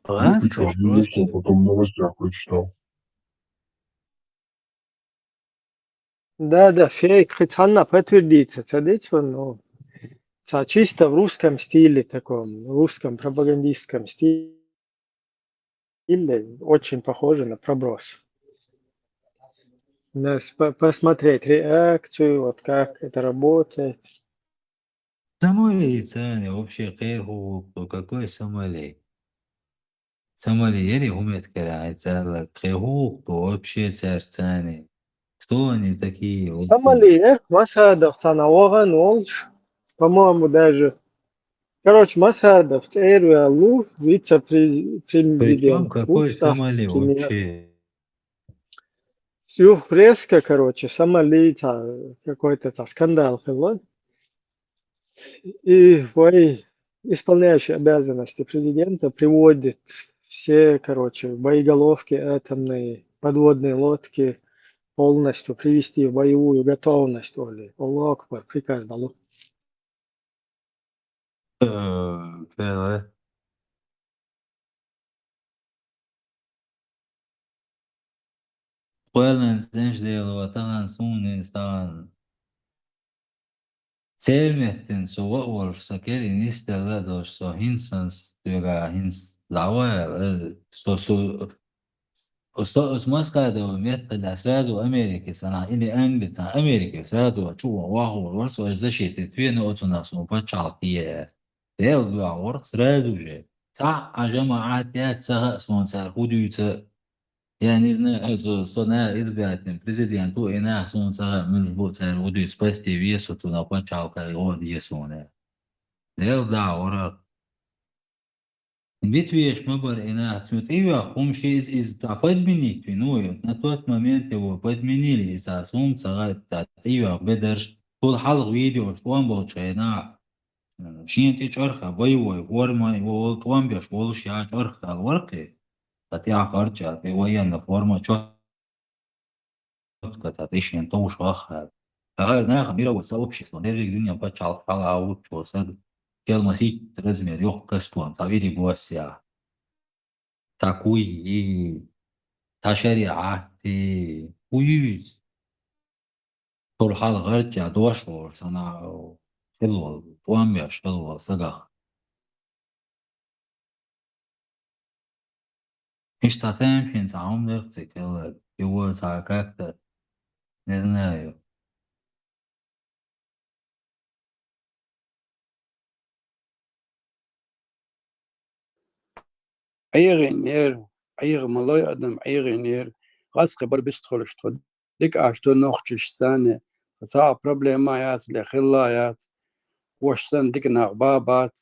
Ну ты что, потом в новостях прочитал. Да, фейк, хоть она подтвердится, но чисто в русском стиле таком, в русском пропагандистском стиле, очень похоже на проброс. Посмотреть реакцию, вот как это работает. Сомали, цены, вообще кайру, какой Сомали? Сомали, еле умеет кирайца, кайру, вообще царь. Кто они такие? Сомали, Масадов, Цанавоган, Олш, по-моему, даже. Короче, Масадов, Цейруалу, Причем вице-президент. какой Сомали вообще? Резко, короче, Сомали, какой-то скандал был. И исполняющий обязанности президента приводит все, короче, боеголовки атомные, подводные лодки полностью привести в боевую готовность. Аллаху Акбар, приказ дал. Pueden sençliği vatan sun insan. Sevmetin soğuk olursa kerin isterler olsa hinsans diyor hins lava Os Moscado مثل سرادو أمريكا سنة إلي أنجل سنة أمريكا سرادو شو واهو ورسو أزشيت توين أوتنا سنو بتشعطية ديل بيع ورق سرادو جي صح جماعات يا سها سون سار هوديوت يعني إذا صنع إزبياتن بريزيديان تو إنا سون سها من جبوت سار هوديوت بس تي في سوتنا بتشعطية غودي سونه ديل بيع ورق Битвеш мабар ина цветива хумши из подменить виную на тот момент его подменили из-за солнца цветива бедерш тот халк видео что он был чайна шинти чарха боевой форма его он беш был ща чарха ворки татья харча ты военная форма четко татишин то ушаха тагар наха мировое сообщество не регионе почал халаут что сад келмасить размер ёх кастуан тавири буася такой и та шариаты уюз тол хал гарча дошор сана хело туамяш хело сагах ишта темфин таумер цикл его как-то не знаю. أيغنير أيغ ملاي أدم أيغنير غاس خبر بيستخلش تود ديك أشتو نوختش سنة صعب بروبليمات لخلايات وش سن ديك نغبابات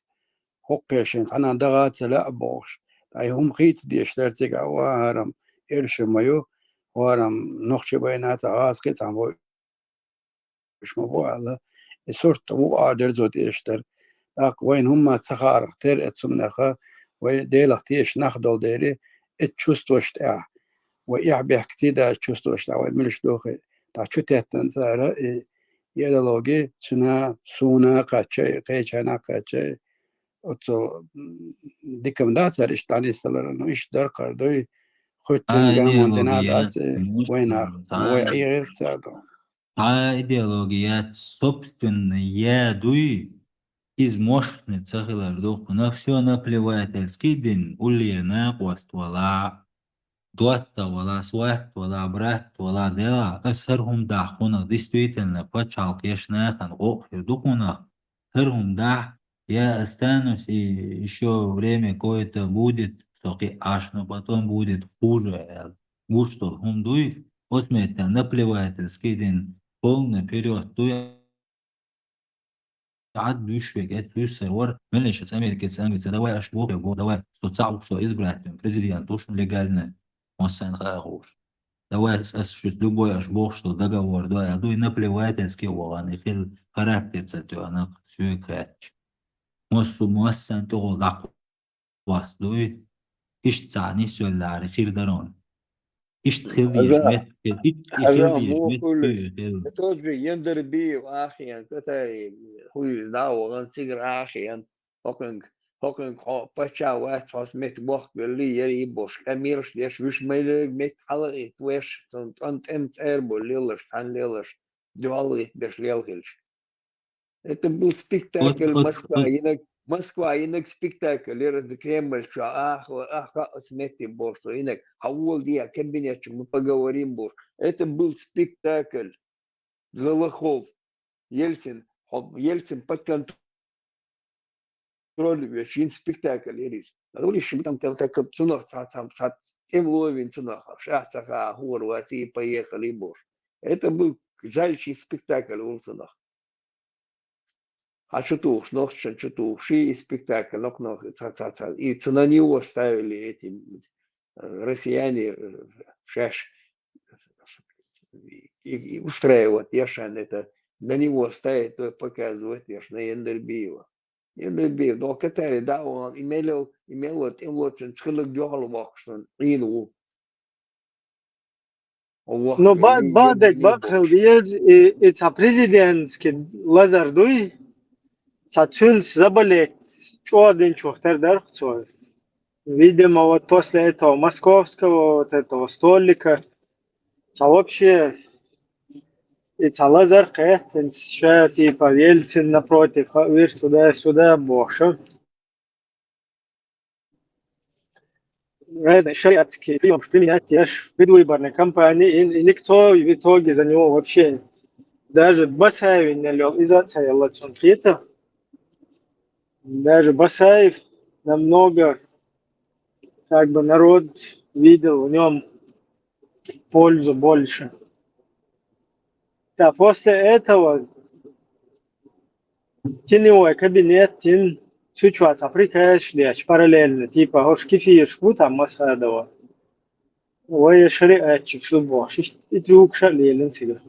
حقيشين أنا دغات لا بوش أي هم خيت دي اشترتك وهرم إرش مايو وهرم نوختش بينات غاس خيت عم بوش مبو على صورت وقادر زود يشتر وين هم تسخار اختار اتسمناخا وديلا تيش ناخدول ديري اتشوستوش تاع ويعبي كتيدا اتشوستوش تاع وملش دوخي تاع شو تهتن زارا يدلوجي سنا سونا قاتشي قيشانا قاتشي اتو ديكم داتر اشتاني سلرنو ايش در قردوي خوتين قامون دينادات وينا وي اي غير تساعدو идеологият собственная дуй из мощных цахилар дух на все наплевательский день ульена кваствала дуатта вала суат вала брат вала дела асархум дахуна действительно почал кешнахан охир духуна херхум да я останусь и еще время кое-то будет токи аж но потом будет хуже гуштор хум дуй осмета наплевательский день полный вперед дуй عاد بيشفق فلوس ور ملش Америки санкции давай аж бог его давай что цау все избрать президент точно легально он сам хорош давай с любой аж бог что договор давай а то и наплевательский он и хил характер цатю она все кач моссан то да вас дуй иш цани сюллар خير дарон иш تخيل يجمت هذا مو كلش توجي يندر بي واخيا كتاي خوي داو غنسيغر اخيا هوكن باتشا وات فاس مت بوخ اللي يري بوش اميرش ديش وش ميل مت حلقه وش سنت ام تيربو ليلر سان ليلر دوالي بش ليلهلش это был спектакль Москва инак спектакль раз Кремль что ах смети борсу инак хаул dia кабинет мы поговорим бор это был спектакль Голохов Ельцин под контролем вещин спектакль ирис говоришь что там так цунах сам тем ловин цунах шахтаха хорватии поехали бор это был жальчий спектакль в цунах. А что ши спектакль, и на него ставили эти россияне шаш и устраивают, яшан это на него ставить, то показывать, яш на Ендербиева. Ендербиев, но катали, да, он имел вот цхилок дёгал вахсан, ину. Ну, бадек бакхил диез, это президентский лазар дуй, Цацюль заболеть, что один чухтер дархцой. Видимо, вот после этого московского, вот этого столика, вообще, и Лазар Кэстин, что типа Ельцин напротив, вишь, туда-сюда, больше. Шариатский фильм применять в предвыборной кампании, и никто в итоге за него вообще, даже Басаев не лёг из-за царя Цунфита. Даже Басаев намного, как бы народ видел в нем пользу больше. Да, после этого теневой кабинет, чуть-чуть априкаешь, параллельно, типа, хош кефир, там Масадова. Ой, шариатчик, что больше, и трюк шалелен тебе.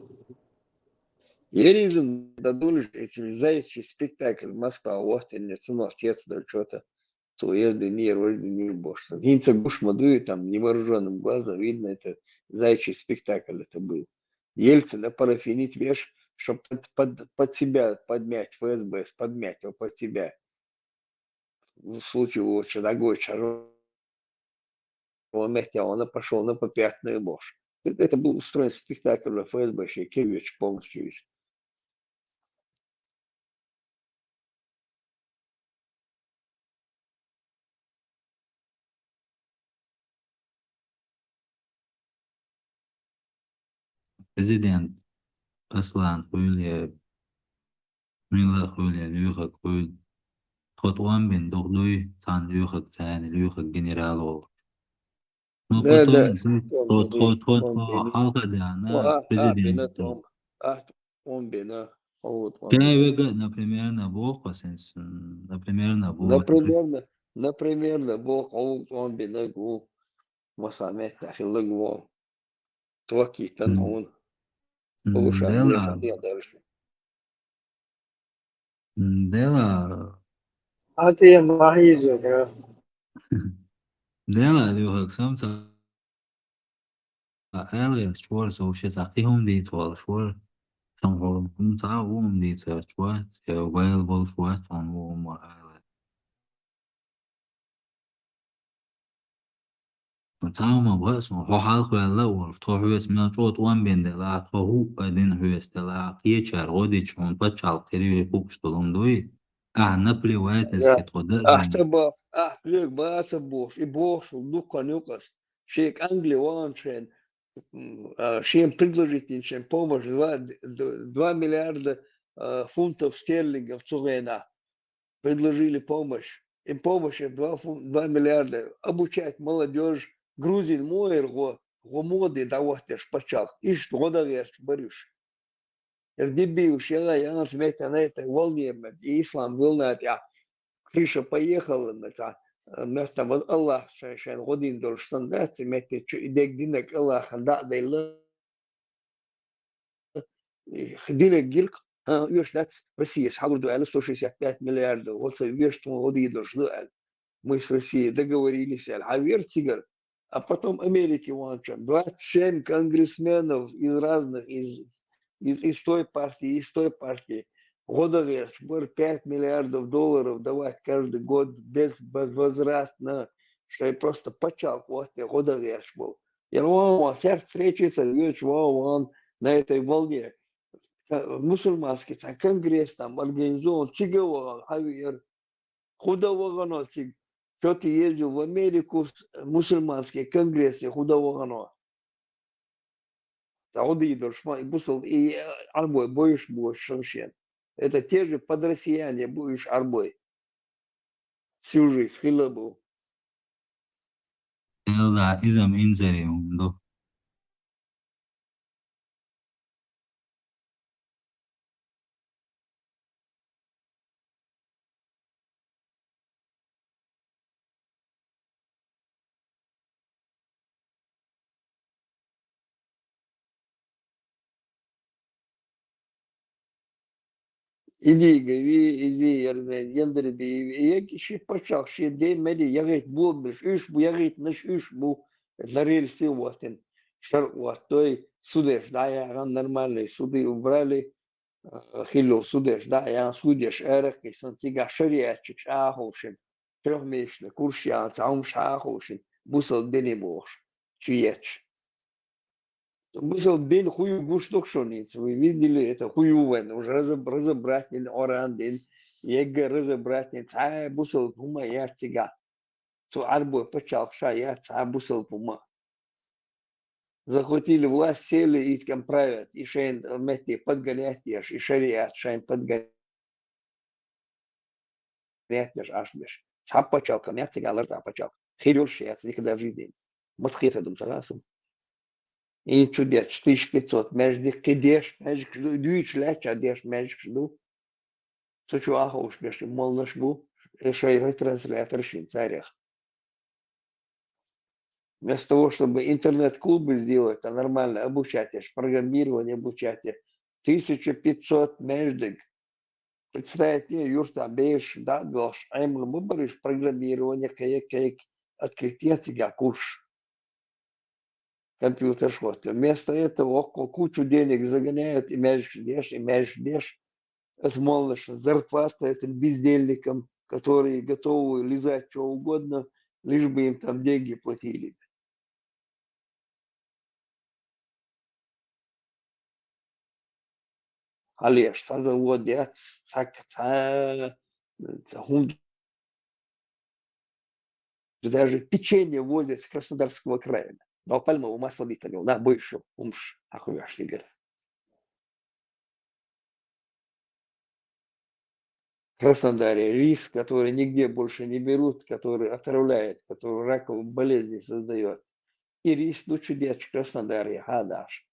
Еризм дадулиш, если заячий спектакль Москва, вот и нет, у отец да что-то, то езды не больше. Гинца гуш мадуи, там невооруженным глазом видно, это заячий спектакль это был. Ельцин парафинить веш, чтобы под себя подмять ФСБ, подмять его под себя. В случае вот Чадагойча, он пошел на попятную ложь. Это был устроен спектакль на ФСБ, Кирвич полностью весь. Президент Аслан Хуйле Мила Хуйле Люха Хуйле Хотуан бен Догдуй Сан Люха Цан Люха генерал ол. Но потом халка да на президент. Он бена. Кайвега, например, на Бог, например, на Бог. Например, на Бог, он бена гу. Масамет тахилла гу. Тваки тан он. Повышает дальше. Dela, Até mais, cara. dela, eu reksam ela شوار سو شي ساقيهم دي طوال شوار تنغورهم تعاوهم دي شوار available شوار تنغورهم تعاوما بغاس هو حالك ولا ور تو هوس من شوت وان بين دلا تو هو بعدين هوس دلا كيچار غودي چون بچال قريبي بوكشتلون دوي نبلي واتس يا كتودهم أحسب أحلق ما أحسبوش يبوش ودوكا نوكس شيك أنجلي وانشين шем предложить, чем помощь 2 миллиарда фунтов стерлингов Цугена. Предложили помощь. Им помощь 2 миллиарда. Обучать молодежь. Грузин мой, моды давайте шпачах. Ишь, года верш, борюш. Дебил, щела, я на смете на этой волне, и ислам волнает, я Криша поехал, место вот Аллах, шайшан, годин дол штандат, мете, идек динек Аллах, да, дейла, دينك جيلك يوش دات Россия схагурду али 165 миллиардов. Вот веш тому годы дошло. Мы с Россией договорились, Хавер Тигр, а потом Америки ванчан. 27 конгрессменов из разных, из той партии, из той партии. Года веш, 5 миллиардов долларов давать каждый год безвозвратно, что я просто почал, вот я года веш был. Я вон, всех встретиться, веш, вон, на этой волне. Мусульманский конгресс там организован, Чигово, Хавер, Худовогано, что ты ездил в Америку, мусульманский конгресс, Худовогано. Сауди дошма, и бусал, и арбой, боишь, будешь шаншен. Это те же подроссияне, будешь арбой. Всю жизнь, хилабу. Elda izam inzerium do Иди, говори, иди, яндер би, я киши почал, ши дей меди, я говорит, бомбиш, я говорит, наш бу, на рельсы ватен, шар ватой, судеш, да, я нормальный, суды убрали, хило судеш, да, я судеш, эрек, и сантига шариатчик, шаховшин, трехмесячный курс, я цаум шаховшин, бусал бенебош, чуеч. Бусал бен хую гушток шониц. Вы видели это хуювен. Уже разобрать не орандин. Ега разобрать не цай бусал пума я тига. Цу арбой почал ша я цай бусал пума. Захватили власть, сели и там правят. И шейн вместе подгонять ешь. И шариат шейн подгонять ешь ашмеш. Цап почал, ко мне тига ларта почал. Хирюш я никогда в жизни. Москве дум согласен. И чудес, 4500, между кидеш, между дюйч леча, деш, между сочу ахуш, между молнаш бу, еще и ретранслятор швейцариях. Вместо того, чтобы интернет-клубы сделать, а нормально обучать, программирование обучать, 1500 междик. Представить мне, юрта, бейш, да, гош, а ему выборишь программирование, каяк, открытие себя курс. Компьютер шот. Вместо этого кучу денег загоняют и междешь, смолнешь зарплата этим бездельникам, которые готовы лизать что угодно, лишь бы им там деньги платили. Алеш, заводят, даже печенье возят с Краснодарского края. Но пальмового масла битого, на, больше, умш, ахуяш, тигр. Краснодаре рис, который нигде больше не берут, который отравляет, который раковые болезни создает. И рис лучше бечь в Краснодаре, гадаш.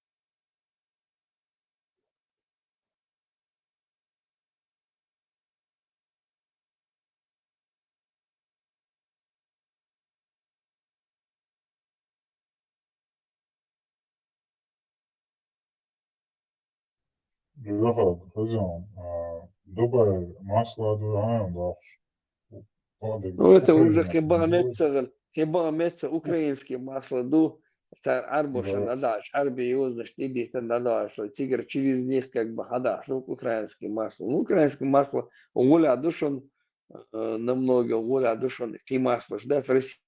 Ребята, хозяин, Дубай масло да. Ну, это уже хиба меца украинские масло ду, это арбуша надаш, арби юзнаш, нибита надаш, тигр через них как бы хадаш, ну, украинские масло. Ну, украинское масло, уголя душон, намного уголя душон, и масло, да, в России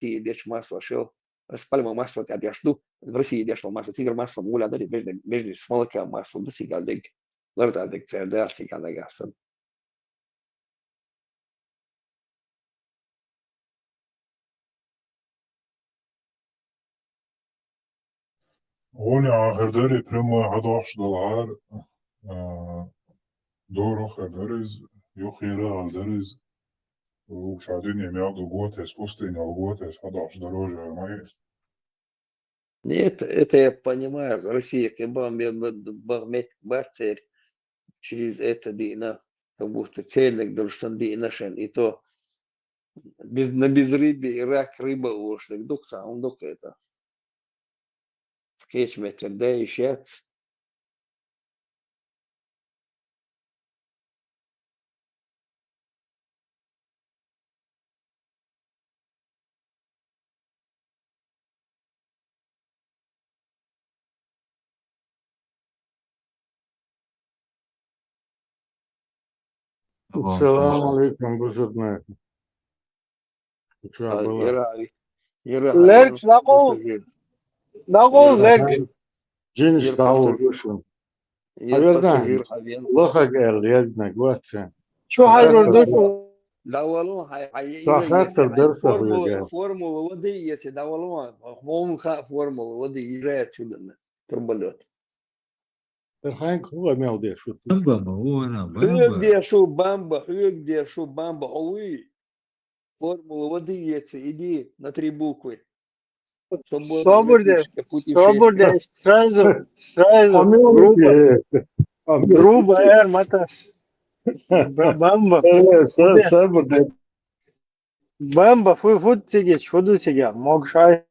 идешь масло, шел, с пальмовым маслом ты одешь, в России идешь масло, тигр масло, уголя дали, между с молоком масло, да, сигадык, лордадык, да, сигадагасан. هون آخرداری پرما $11 دور آخرداریز یو خیره آخرداریز وشادين يميعدوا جواتس بوستين أو جواتس $11 جرمايس. Нет, это я понимаю. Россия, Бахмет, Бахцер, через это дина, как будто цельник должен динашен, и то на безрыбье, Ирак, рыба ушлик, дукса, он дук это. Скетчмет, когда ищет. Assalamu alaikum, бужурная. Что было? Lerks, нагол, lerks. Джинш дау душун. А я знаю, лоха гэр, я знаю, гватся. Чё хайрор душу? Давалон, Сахатер дерса хуйга. формула воды, если давалон, формула воды езжает сюда на турболет. Ханк хуа мяу дешу. Хюк дешу бамба, овы. Формула воды есть, иди на 3 буквы. Собордес, сразу, грубо, матас. Бамба. Бамба, фуд тигеч, фуду тига, могшай.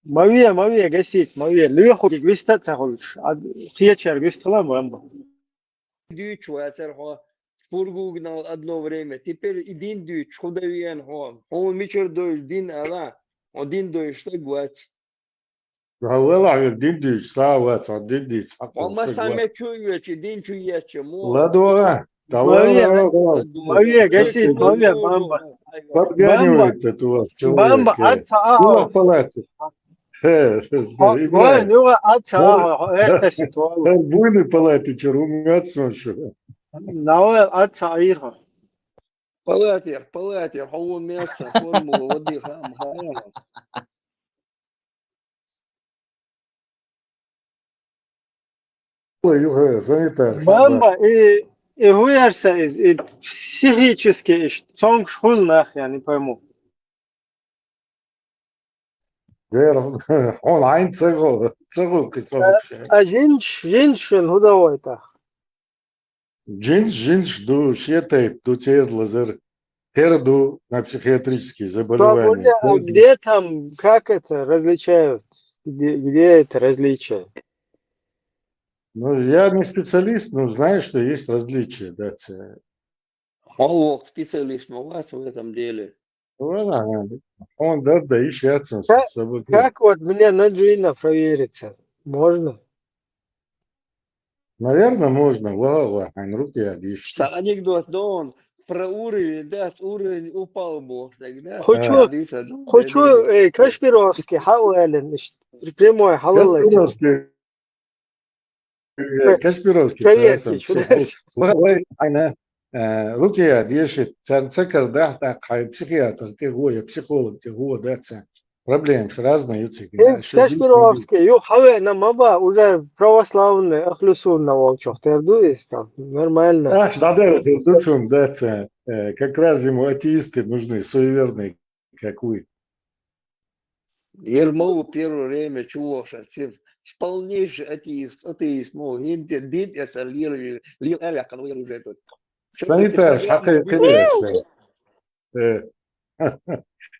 Мавия, гасит, мавия. Львехуки гвистат цахолш. Хиячар гвистала бамба. Дючу, Спургу гнал одно время. Теперь один дюч, худовен он. Он мичер дойш, дин ала. Один дойш, что гвать. Гавела, дидиш, савац, дидиш. Он сами чуешь, один чуешь. Ладуа. Мавия, гасит, мавия, бамба. Подгонивает это у вас человек. Бамба, отца. В палате. Ну, отца, это ситуация. Буйный палате, что ругаться еще. Науэл отца Ирха. Палатер, он мясо, формула воды, хам. Бамба и хуярся, и психически, цонг шхулнах, я не пойму. Он айн цегол, А женщин худовой-то. Джинс, ду считает, ду цвет лазер, херду на психиатрические заболевания. А где там, как это различают? Где это различие? Ну, я не специалист, но знаю, что есть различия, да. Он специалист, но у вас в этом деле. Он, да, ищется. Как вот мне на Джина провериться? Можно? Наверное, можно. Руки одишь. Анекдот, да, он про уровень, да, уровень упал бы. Хочу, Кашпировский, Хауэлен, прямой халал. Кашпировский, руки одишь, центр, да, так, психиатр, ты гоя, психолог, ты го, да, проблемы разные. Кашпировский, Хауэлен, маба, уже православный, ахлюсун на волчах, ты есть там, нормально. Ах, да, как раз ему атеисты нужны, суеверные, как вы. Ермолу первое время чего, что полнейший атеист, мол, бит, я лил, Санитар, шахай, конечно.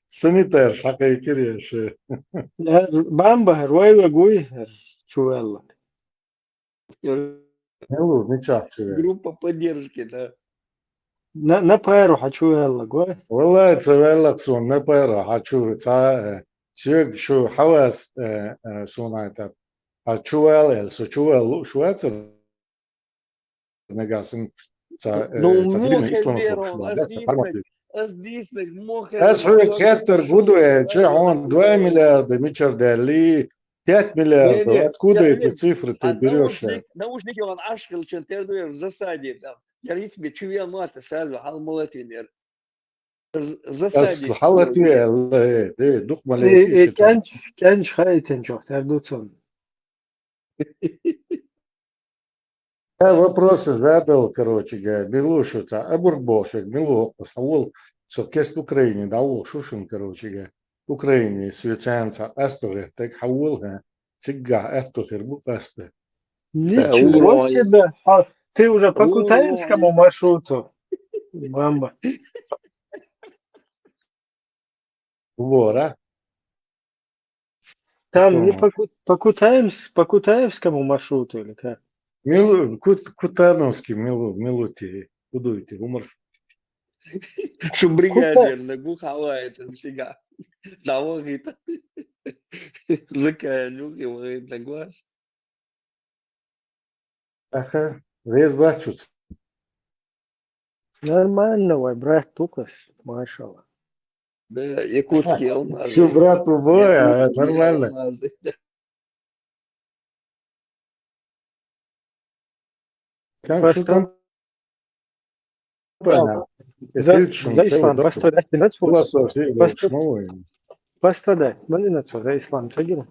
Санитар حقيقي يا شيخ. بامبا رويلا جوي شويلا Милу, не чахче. Группа поддержки, да. نبغى حشويلا جوي والله تسوي سون نبرة حشو شيء شو حواس سونايتا حشوال سو شواتر نجاسن Ну, تدريبنا إسلام Мохер فوق он, شو аж ده дисник, حرمت аж дисник, Мохер أسحب خاطر جودو да, شيء هون 2 مليار ميتر دالي 5 مليار Не-не, откуда я эти уверен, цифры ты а берешь? наушники он ашкал, чем тердуер в засаде там. Я говорю тебе, чувия мата сразу, халмалатвинер. В засаде أصل حالتي сидел. ده دوك ملايتي شتى كانش خايتن شو تردوتون Я вопросы задал, короче говоря, Белушица, Абурбошек, Милок, посавол, что кест Украине, дал Шушин, короче говоря, Украине, Свеценца, Эстове, так хавол, Цигга, Эстохер, Букасте. Ничего Урой, себе! А ты уже по Кутаевскому урой. маршруту? Бамба. Вора. Там не по Кутаевскому маршруту или как? Милу, Кутановский, Милути, Кудуйте, умр. Шубригадир, нагу хавает сега. Того, говорит, закая нюхи, говорит, на глаз. Аха, весь бачут. Нормально, ой, брат Тукас, машалла. Да, якутские алмазы. Все брату боя, Якутские нормально. алмазы. Как что там? Понятно. За ислам пострадать не надо. Пострадать, не надо, за ислам садил.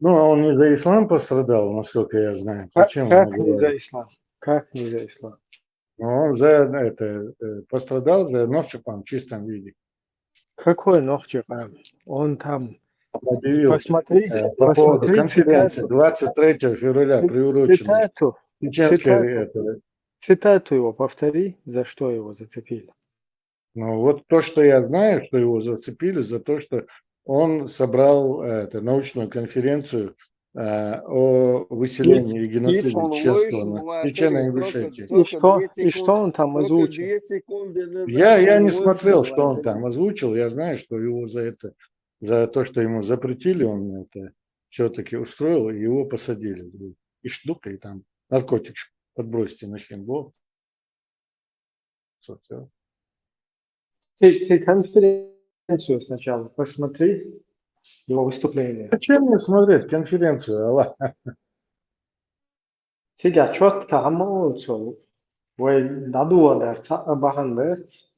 Ну, а он не за ислам пострадал, насколько я знаю. Зачем Как он не говорит? за ислам? Как не за ислам? Ну, он за это пострадал за Нохчапан в чистом виде. Какой Нохчапан? Он там. Объявил Посмотри, по поводу посмотри конференции 23 февраля приуроченной чеченской. Цитату его повтори, за что его зацепили. Ну, вот то, что я знаю, что его зацепили за то, что он собрал научную конференцию о выселении и геноциде чеченского на Чечено-Ингушетии. И что он там озвучил? Я не смотрел, что он там озвучил. Я знаю, что его за это, за то, что ему запретили, он это все-таки устроил, и его посадили. И штука, и там наркотик подбросите на хенбол. Ты конференцию сначала посмотри, его выступление. Зачем мне смотреть конференцию, Аллах? Сега четко амоцу, вы дадуа дерца абахан дерц,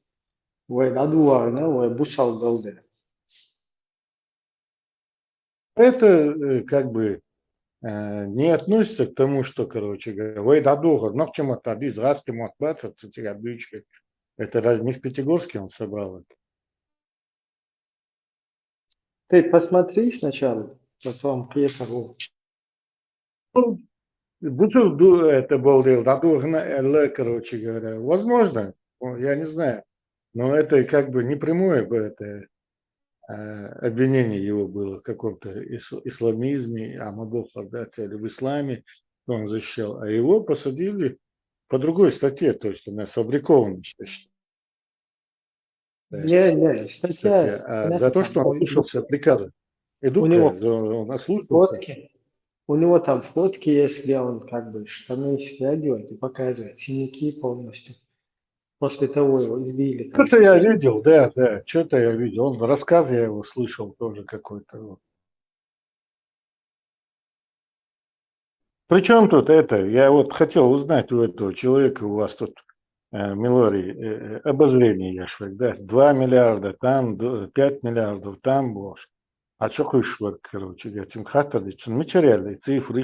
вы дадуа на вы бушал голдер. Это как бы не относится к тому, что, короче говоря, вы дадуга, но к чему тогда из раски мог баться, это разве не в Пятигорске он собрал это? Ты посмотри сначала, потом Петру. Это был дадуга, короче говоря, возможно, я не знаю, но это как бы не прямое это обвинение его было в каком-то исламизме, или в исламе, что он защищал, а его посадили по другой статье, то есть она сфабрикована. Не, статья. За то, что он слушался приказа. У него он ослушался. У него там фотки есть, где он как бы штаны стягивает и показывает синяки полностью. После того его избили. Что-то я видел, да, что-то я видел. Он рассказ я его слышал тоже какой-то. Причем тут это? Я вот хотел узнать у этого человека, у вас тут, Милорий, обозрение яшвек, да? 2 миллиарда там, 5 миллиардов там, боже. А что хочешь, короче, говоря, хатадичен, материальные цифры,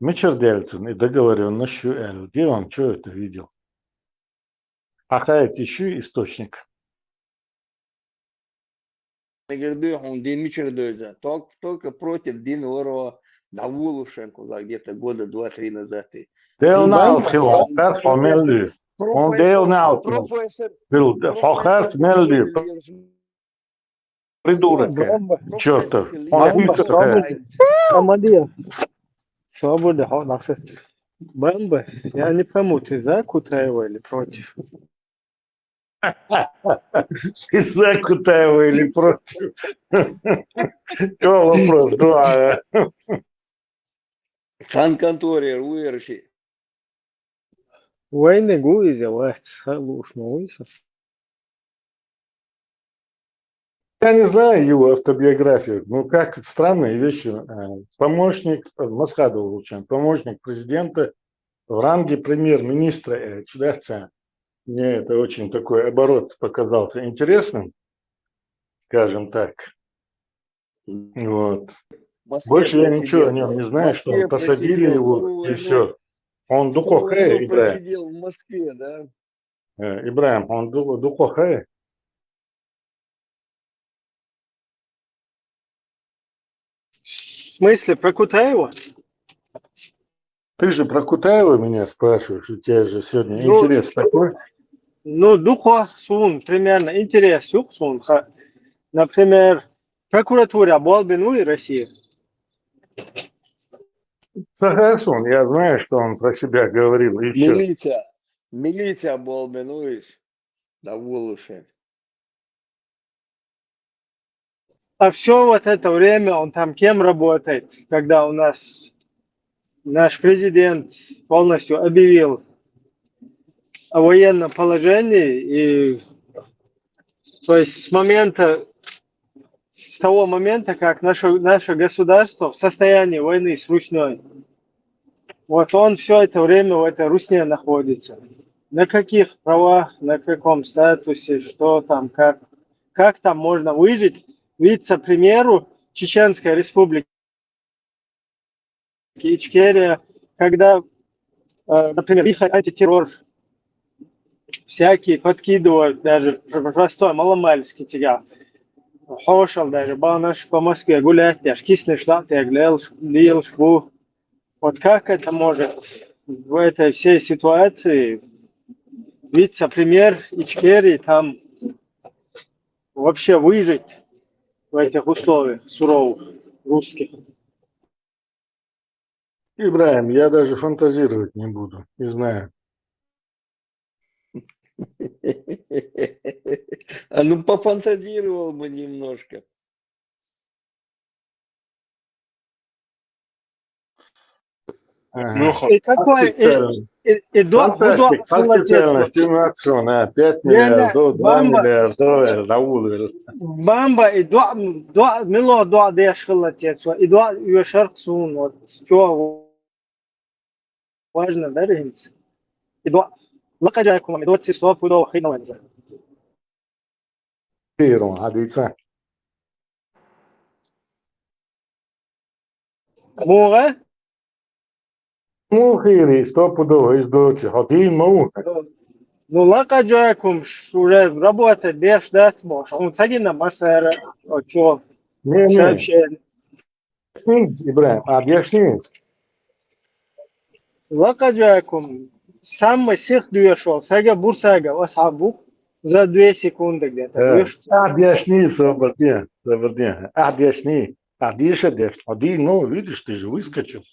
мечердельцин и договоренностью, где он, что это видел? А какая еще источник? Он Дин Мичердойза, только против Дина Орова Давулушенко, где-то года 2-3 назад. Да он алфилон, фомелли. Он дел на профессор Фохарт Мелби, придурок, чертов. Он Бамба, хуйца. свобода. Амадия. Свобода, Хонахс. Бамба, я не пойму, ты за Кутаева или против? Ты за Кутаева или против? Какой вопрос? Два. Сан конторе уерши. Войны гуизе, власть, халуш, муиса. Я не знаю его автобиографию. Ну, как странные вещи. Помощник, Масхадов Лучан, помощник президента в ранге премьер-министра. Мне это очень такой оборот показался интересным, скажем так. Вот. Больше я ничего о нем не знаю, что он посадили его и все. Он Духохэ, Ибраим. Просидел в Москве, да? Ибраим, он Духохэ. В смысле, про Кутаева? Ты же про Кутаева меня спрашиваешь, у тебя же сегодня Ну, интерес такой. Ну, Духо Сун, примерно, интерес Сун. Например, прокуратура Болбину и России. Сагасон, я знаю, что он про себя говорил, и все. Милиция Болбинуис, да Волоши. А все вот это время он там кем работает, когда у нас наш президент полностью объявил о военном положении, и то есть с того момента, как наше государство в состоянии войны с Русней, вот он все это время в этой Русне находится. На каких правах, на каком статусе, что там, как там можно выжить вице-премьеру Чеченской Республики Ичкерия, когда, например, их антитеррор всякие подкидывают, даже простой, маломальский тебя. Хошел даже, банаш по Москве гулять, я киснешь, да, ты лил шву. Вот как это может в этой всей ситуации вице-премьер Ичкерии там вообще выжить в этих условиях суровых русских? Ибраим, я даже фантазировать не буду, не знаю. А ну пофантазировал бы немножко. И какой, Фантастик, по специальности инновационная, 5 миллиардов, 2 миллиарда, наулы. Бамба и мило два дешхлатец, и два юшарцун, вот что важно, да, ринц. И два лакаджайкум, и два цистов, и два хинованза. Первым, адица. Муга? Мухири, стопудово из дочи, один мух. Ну, лакаджайкум уже работает, деш дать можешь. Он цагина масера, что? Не. Ибраим, объясни. Лакаджайкум самый сих дешел, сага бурсага, васабук за 2 секунды где-то. Объясни, свободне. Объясни. Один, ну, видишь, ты же выскочил.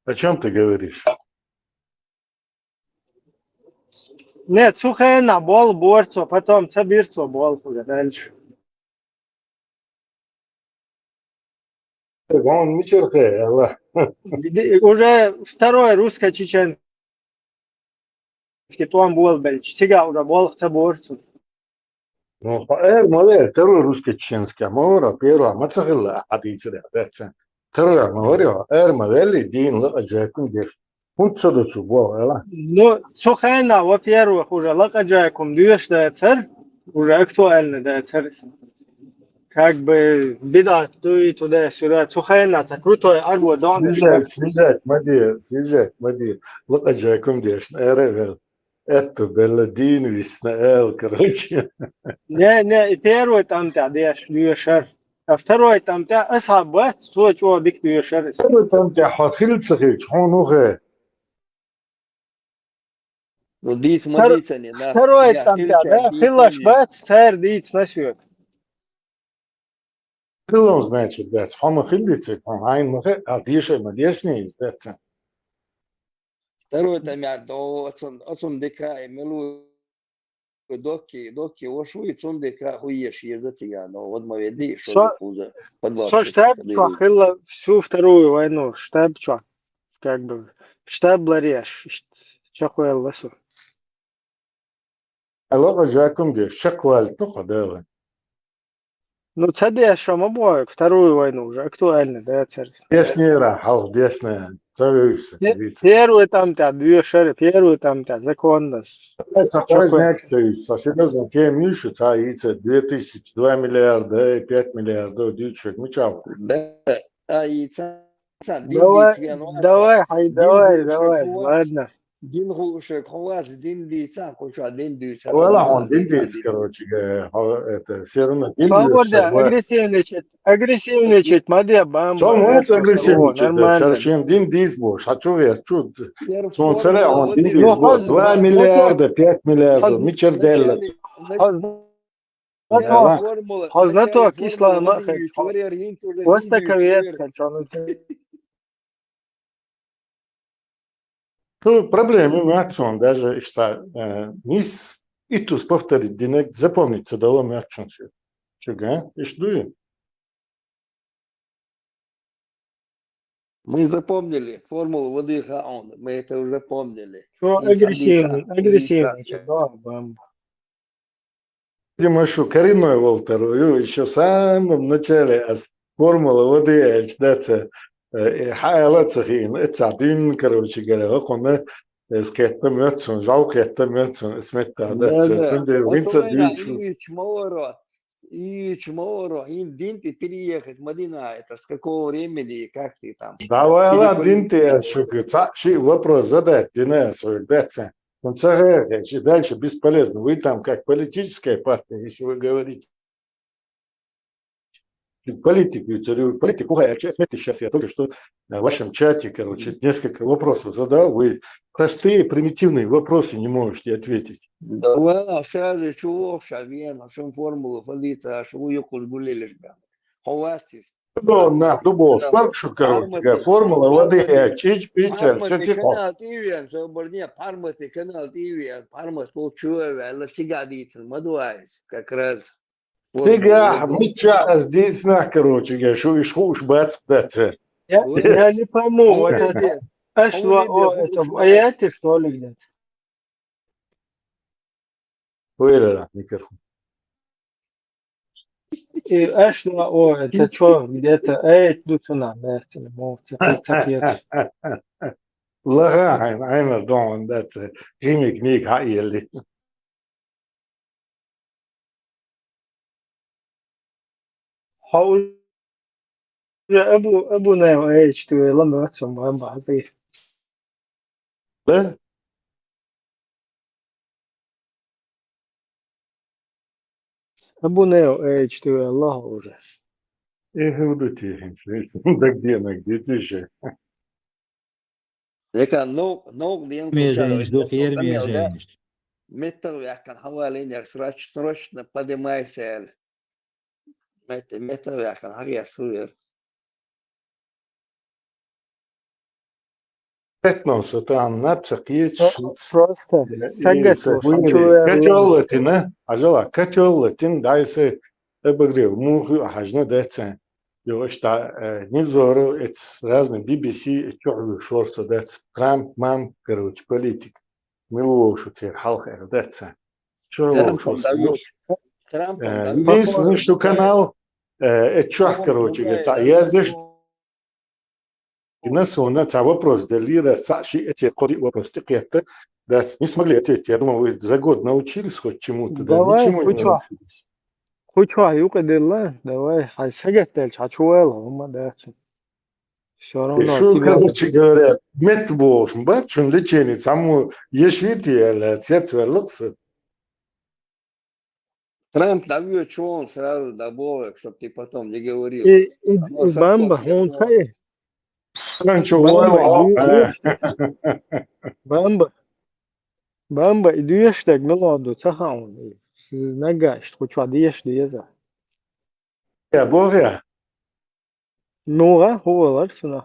О чем ты говоришь? Нет, сухая бол, борцо, потом цабирцо бол уже дальше. Он не черхая, уже второй русско-чеченский том был, сега уже бол цаборцо. Ну, второй русско-чеченский, амора, первый, мацахилла, адицеля, децен. Второй, говорю, модели, дин, лакаджайкум, деш. Пунцодочу, бол, Ну, сухая, во-первых, уже лакаджайкум, дюш децер, уже актуально децер. Как бы беда, туда-сюда, сухая, крутой арго, дон. Съезжать, Мадир. Лакаджайкум, деш, эревел. Это Белладин, Виснаэл, короче. Не, первый там деш, дюшер. А второй там асхабат, что дик дюшер. Первый там хатхил цахич, он ухе. Ну, дить смотрите, не на Второй я там тебя, хильчак да? дить Хилаш не. бац, царь дить насвет. Крылом, значит, да, хома хилбицы, айн махе, а дише мадешни, издаться. Второй там я до отцом дека и милу доки ошуй цон дека хуеш езатига, но вот моведи что Со хуже подвал штаб чё, хила всю Вторую войну, штаб чё, как бы, штаб лареш, чё хуя ласу. Алло, жаком де, шакваль, ну, ходила. Ну, цаде шо мобоек, Вторую войну уже актуально, да, царь. Дешнера, хал, дешная, царюйся, видите. Первый там тебя, две шеры, первый там тебя, законность. Это Чё хуя? праздник союз, со серьезным тем ниже, а яйца 2000, 2 миллиарда, 5 миллиардов, дючек, ну чау. Да, а и цан Давай, дин давай, хай, давай, ладно. Дин гушек хвац, дин дицан, куча дин дицан. Вала, он диндейц, короче, это все равно Свобода, агрессивничать, мадья бамба. Самуэлс агрессивничает, да, Нормально. шаршин диндейц бош, а чё я, чё, Теперь сон царя, он формула диндейц бош, 2 миллиарда, 5 миллиардов, мичерделла. Хознато кислая маха. Востоковед, Ну, проблема мячон, даже, что, нис, и тут повторить, динек, запомнится, дало мячон все. Чего, и что? Мы запомнили формулу воды Хаон, мы это уже помнили. Что агрессивный, да, бамба. Димашу, коренной Волтер, еще в самом начале, формула воды, да, حالات سخين اتساعدين короче говоря قلنا скетта мёцун жалко это мёцун сметта да центр винца дичу и чморо дин ты переехать Мадина, это с какого времени и как ты там? давай ла дин ты ши вопрос задать дина свой даться он дальше бесполезно вы там как политическая партия если вы говорите политику, сейчас я только что в вашем чате, короче, несколько вопросов задал, вы простые, примитивные вопросы не можете ответить. Да, сразу чего, шавена, чем формулу фалица, что вы ее кульгулили, ховатис. Да, на, дубов, что, короче, формула воды, чич, питер, все тихо. Канал ТВ, соборне, парматы, канал ТВ, пармат, полчуева, ласигадица, мадуайс, как раз. Фига, мы час здесь, короче, я уж бац, Я не пойму, вот это, это в аяте, что ли, где-то? Выйдет микрофон. И это что, где-то, дутуна, да, Лага, I'm done, that's a gimmick, Nick, highly. أبو نايو إيش توي لما أتسمع مع بعضي. Да? أبو نايو إيش توي الله уже. Я буду тихо, да где ты еще? لكن نوق ديان Межениш, дохер межениш. متر يحكن حوالين سرش نبدي ما يسأل متر يحكن حاجة تصير 15 там написак есть. Просто котел латина, ажала котел латин дайсе обогрев муху хажна дайсе. Его что невзору это разные BBC чёрный шорса дайсе Трамп мам короче политик. Мы его шутер халха дайсе. Чё шорса? Единственное, что канал это чё короче говорится, я здесь и нас у нас вопрос делира саши эти коды вопрос текета да не смогли ответить. Я думал, вы за год научились хоть чему-то, да ничему не научились. Хоча юкадилла, давай, хасагател чачуэла, ума дача. Все равно. Что, короче говоря, метбош, бачун лечение, саму ешвити, сердце. Трамп навьет чон сразу добавок, чтобы ты потом не говорил. И бамба, он хай. Бамба. Bamba iduyashtak miladu tahaun. Nagash, kuchwa diyash diyaza. يا بوغيا Nora, هو الأرسنال.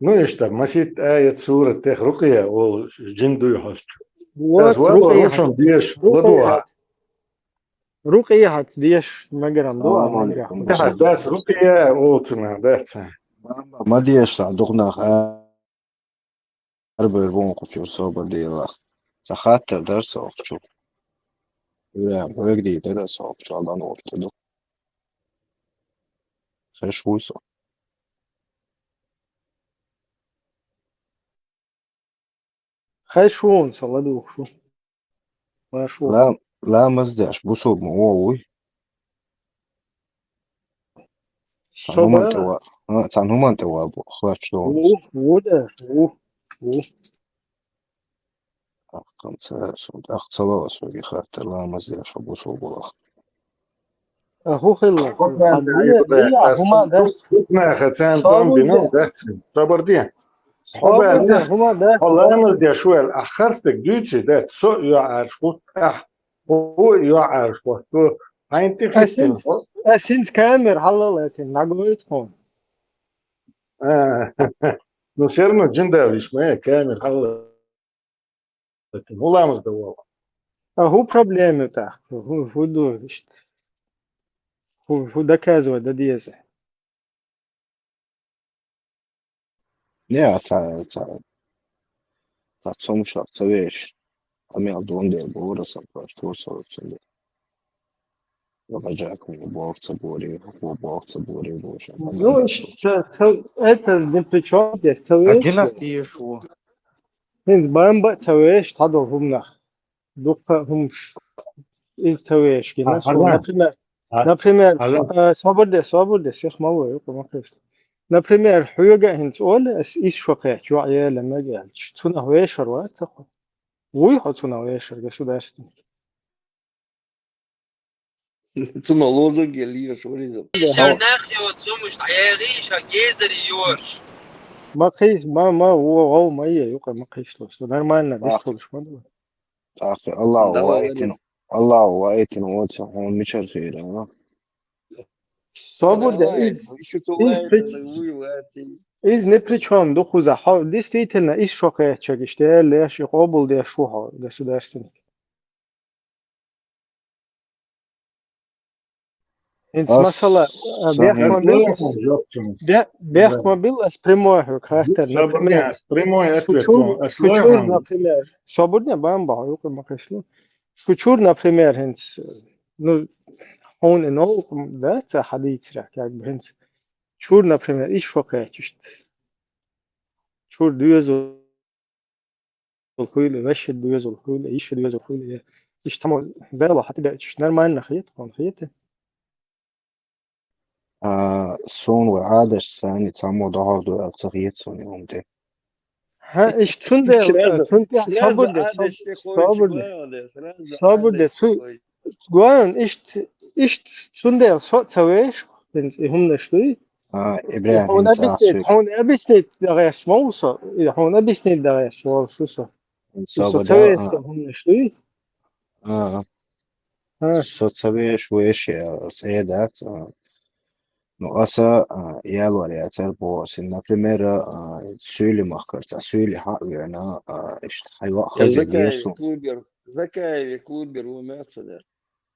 نو يشتب مسيت آية سورة تخ رقية والجندو يحشت Вот والله روشن بيش لدوها رقية ديش مقرم دوا السلام مقرم. عليكم ده بصوب داس رقية ووتنا داس ما ديش دغنا أربع بونق في صوب ديلا سخاطر درس أخشو لا ويقدي درس أخشو على نور تدو خش ويسو خشون صلدوك شو. وشو. لا مزداش بصوب مووي تنهما صبا. توا تنهما توا بو خشون وده خمسة سود أخ صلاص ويجي خاطر لا مزداش بصوب والله هو خلا قطنا ليه هما ده قطنا خسان طن صابون بينو ده داس صبردين صابون ده هما ده والله مزدي شوال أخرتك دوتشي ده سو يعرف هو يعرف هو هاين تفتن أسنس كامير حلالتين نقولتهم نصيرنا جندا شوية كامل حل لكن والله مش دوام هو بروبليم تاع هو دو هو ده كازو ده ديزه يا تا تسومش تسويش أمي أدون دي بورا سباش فرصة وتسلي وبجاك وبوك تبوري وبوك تبوري وبوش Ну, это не при чем здесь, целуешь? Один актив. Нет, бамба целуешь, тогда гумнах. Духа гумш из целуешь, например, свобода, всех малую, например, хуйга хинт оля, из шоке, чуая лема гел, туна хуешер, ва, тахо. Уй, туна хуешер, государственный. Zum Lose geliehen, schon ما قيس ما هو ما يقع ما قيس له نورمально ديستولش ما أخي الله وايتن واتسحون مشر خير ها свобода из не при чем до хуза действительно из шока чагиште леш قبول ده шуха государственник انت مثلا بيحكم с прямой характер например шучур например свободно бамба يقول ما كشلو шучур например انت ну он انه ده حديث راك يعني انت شور например ايش فوقاتش شور ديوزو الخيل وش ديوزو الخيل ايش ديوزو الخيل ايش تمام بلا حتى نورمально خيط كون خيط سون والعادة ثاني تسمو ظهر دو أكتريت سون يوم ده ها ايش تندي صابر قوان ايش تندي صوت سويش هم نشتي إبراهيم هون أبيسنيت دغيش موسى هون أبيسنيت دغيش موسى سوتويس هم نشتي سوتويش ويش يا سيدات نقصا يالو رياتر بوس например سولي مخكرت سولي حقنا إيش حيوان خزي بيسو زكاي كلوبر وماتسدر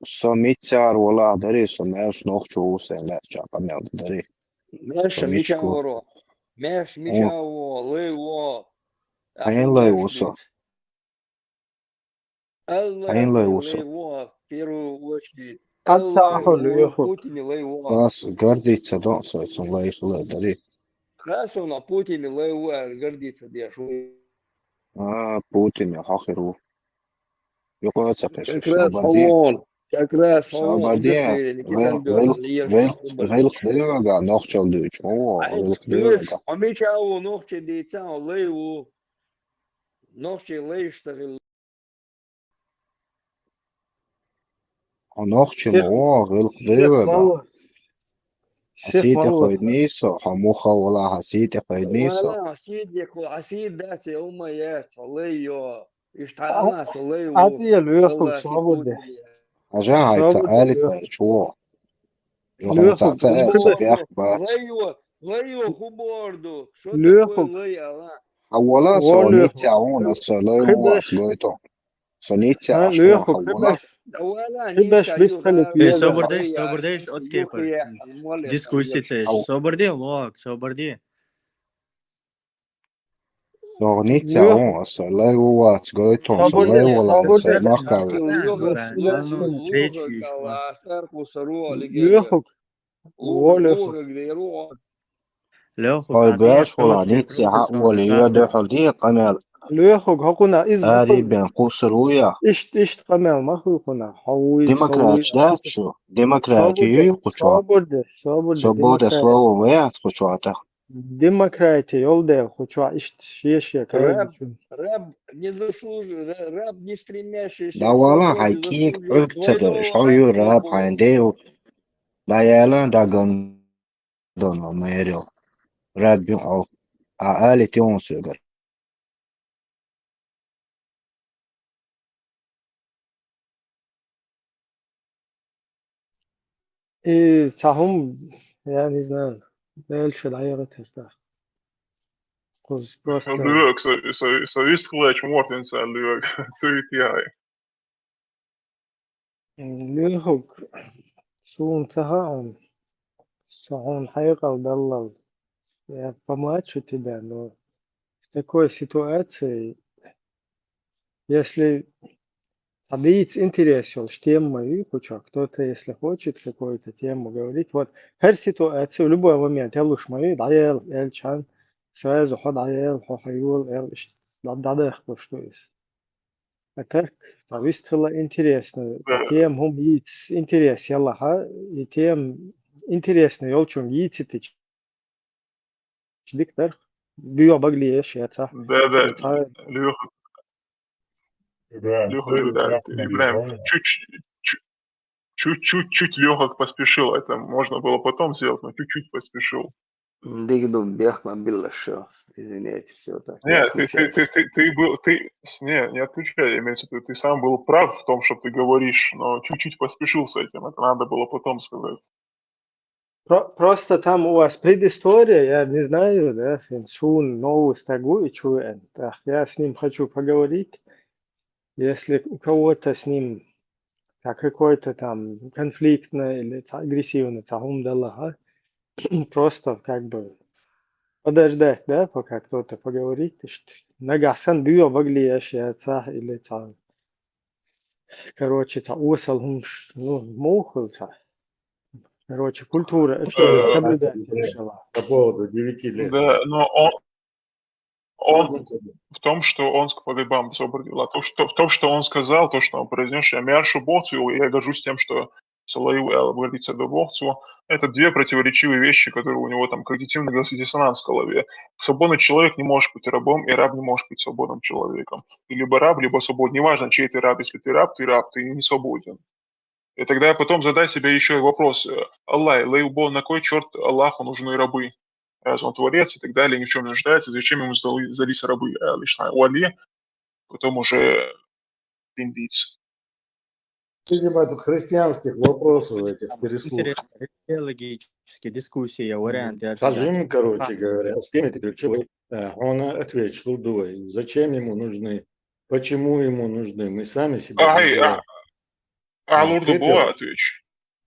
سميتار ولا دري سمعش نوخشو سلا شاقنا دري ماشي ميشاورو ماشي ميشاو ليو أين لا يوصل أين لا يوصل ليو первую очередь Путин лейо بس гордится да سويتون لا يخلى دري хорошо на Путин лейо гордится дешево بوتين يحاخرو يقول تسقش как раз он غير قديمة قاعد نخشل دوش غير قديمة أميشاو نخشى ديتان ليو نخشى ليشتغل نخشى غير قديمة حسيت يخويد نيسو حموخة ولا حسيت يخويد نيسو ولا حسيت يخويد حسيت داتي أميات ليو اشتغلنا صلي عادي ليخل الله صابر عشان هاي صابر تعالي شو يخون ليخل تعال كبس سبيح بات غيو خبردو شو تقول ليخل غي الله حوالا سونيت وليخل تعون الصلاة وات خبش لويتو سونيت ها عشان ليخل حوالا خبش اولا خبش نيتا بيستخلت Ey, يدا sobrdēļ, otskēpar. Diskusija, sobrdēļ, log, sobrdēļ. سونيت ليخل تعون الصلاة وات لويتو صابر صلاة ولا صابر حساب مخاوي Rečīši. ليخل وليخل Ļohu, هاي kā باش tieši ولا rodas, نيت ساعة profesor وليا دخل دي قمل ليخل هقنا إز آري بخل بين قوس رويا إشت قمل ما خلقنا حوي ديمقراط سوي ده شو ديمقراطي قشوا صابر سبودة سلوه ويا قشواته демократия yolda хоча ищ Раб не заслужил, раб не стремящийся لا к والله свободе حيكيك заслуживает عقد двойного شعيو راب свободу. حينديو لا يالان دا غندون ميريو راب يو عالي تيون سيغر и цахум я не знаю дальше дайра тesta просто Lyök, så visst College Mortens är lyök. Så vet jag. ليهوك سون تهاون سون حقيقة ضل я помладше тебя но в такой ситуации если объявить интерес тему и куча кто-то если хочет какую-то тему говорить вот هر ситуации в любой момент я лучше мои даял эльчан сразу ход даял хохайул эльш надо что есть а так зависало интересно тем هم يц интерес يلا ها и тем интересно يلчун يц ты диктор бью баглиеш я та Да, Lyök, да. Ибраим, чуть легок поспешил. Это можно было потом сделать, но чуть-чуть поспешил. Дигду бяхма билла, извиняйте, все так. Нет, не отключай, имеется в виду, ты сам был прав в том, что ты говоришь, но чуть-чуть поспешил с этим, это надо было потом сказать. Просто там у вас предыстория, я не знаю, да, Шун новую стагу и чуэн. Я с ним хочу поговорить. Если у кого-то с ним какой-то там конфликтный или агрессивный цахум даллаха, просто как бы подождать, да, пока кто-то поговорит. Нагасан бьё выглядишь, я цах или цах. Короче, усал ну, муху цах. Короче, культура соблюдать решила. По поводу 9 лет. Да, но он в том, что он погибам собрал, в том, что он сказал, то, что он произнес, я мяршу бохцу, и я горжусь тем, что Салаил говорится до бохцу. Это две противоречивые вещи, которые у него там когнитивный диссонанс в голове. Свободный человек не может быть рабом, и раб не может быть свободным человеком. И либо раб, либо свободный. Неважно, чей ты раб. Если ты раб, ты не свободен. И тогда потом задай себе еще вопрос. Аллах, лейбо, на кой черт Аллаху нужны рабы? Раз он творец и так далее, ни в чем не нуждается, зачем ему сдались рабы? Лишь Уали, потом уже индийцы. Видимо, тут христианских вопросов этих переслушать. Логические дискуссии, варианты. Сажим, короче говоря, с теми ключевой. Он ответил, Лудой, зачем ему нужны, почему ему нужны, мы сами себе называем. Лурду Буа отвечу.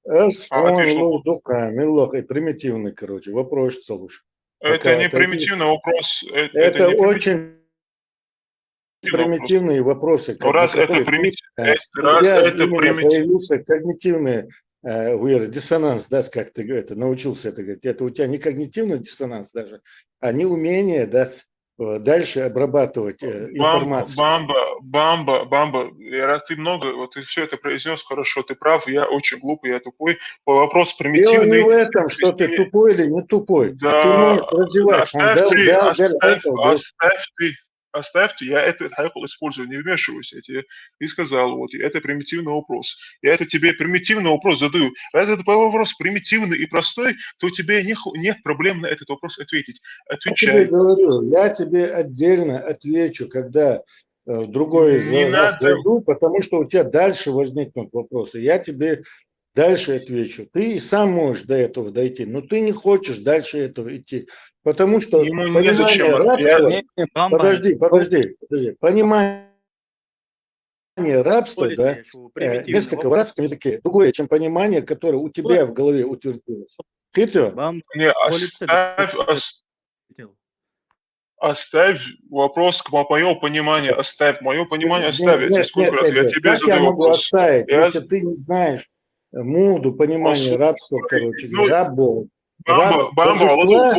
Он Лурдука, Миллах и примитивный, короче, вопрос лучше. Это не примитивный вопрос. Это очень примитивные вопросы. Раз это появился когнитивный диссонанс, да, как ты это научился это говорить. Это у тебя не когнитивный диссонанс даже, а не умение, да, дальше обрабатывать информацию. Бамба, раз ты много, вот ты все это произнес хорошо, ты прав, я очень глупый, я тупой. По вопросу примитивный... Дело не в этом, что ты тупой или не тупой. Да, ты можешь развивать. Оставьте, я этот хайпл использую, не вмешивайся. Я тебе и сказал, вот, это примитивный вопрос. Я это тебе примитивный вопрос задаю. Раз это вопрос примитивный и простой, то у тебя нет проблем на этот вопрос ответить. Отвечай. Я тебе говорю, я тебе отдельно отвечу, когда в другой Не раз надо. зайду, потому что у тебя дальше возникнут вопросы. Я тебе дальше отвечу. Ты и сам можешь до этого дойти, но ты не хочешь дальше этого идти, потому что Ему понимание незачем. рабства... Подожди. Понимание рабства, да, несколько в арабском языке, другое, чем понимание, которое у тебя в голове утвердилось. Хитро? Не, оставь вопрос к мое понимание, оставь. Мое понимание оставь. Я тебе сколько раз, я тебе Как я задаю могу вопрос. оставить, если ты не знаешь моду понимания рабства, короче, раб Бога, раб божества,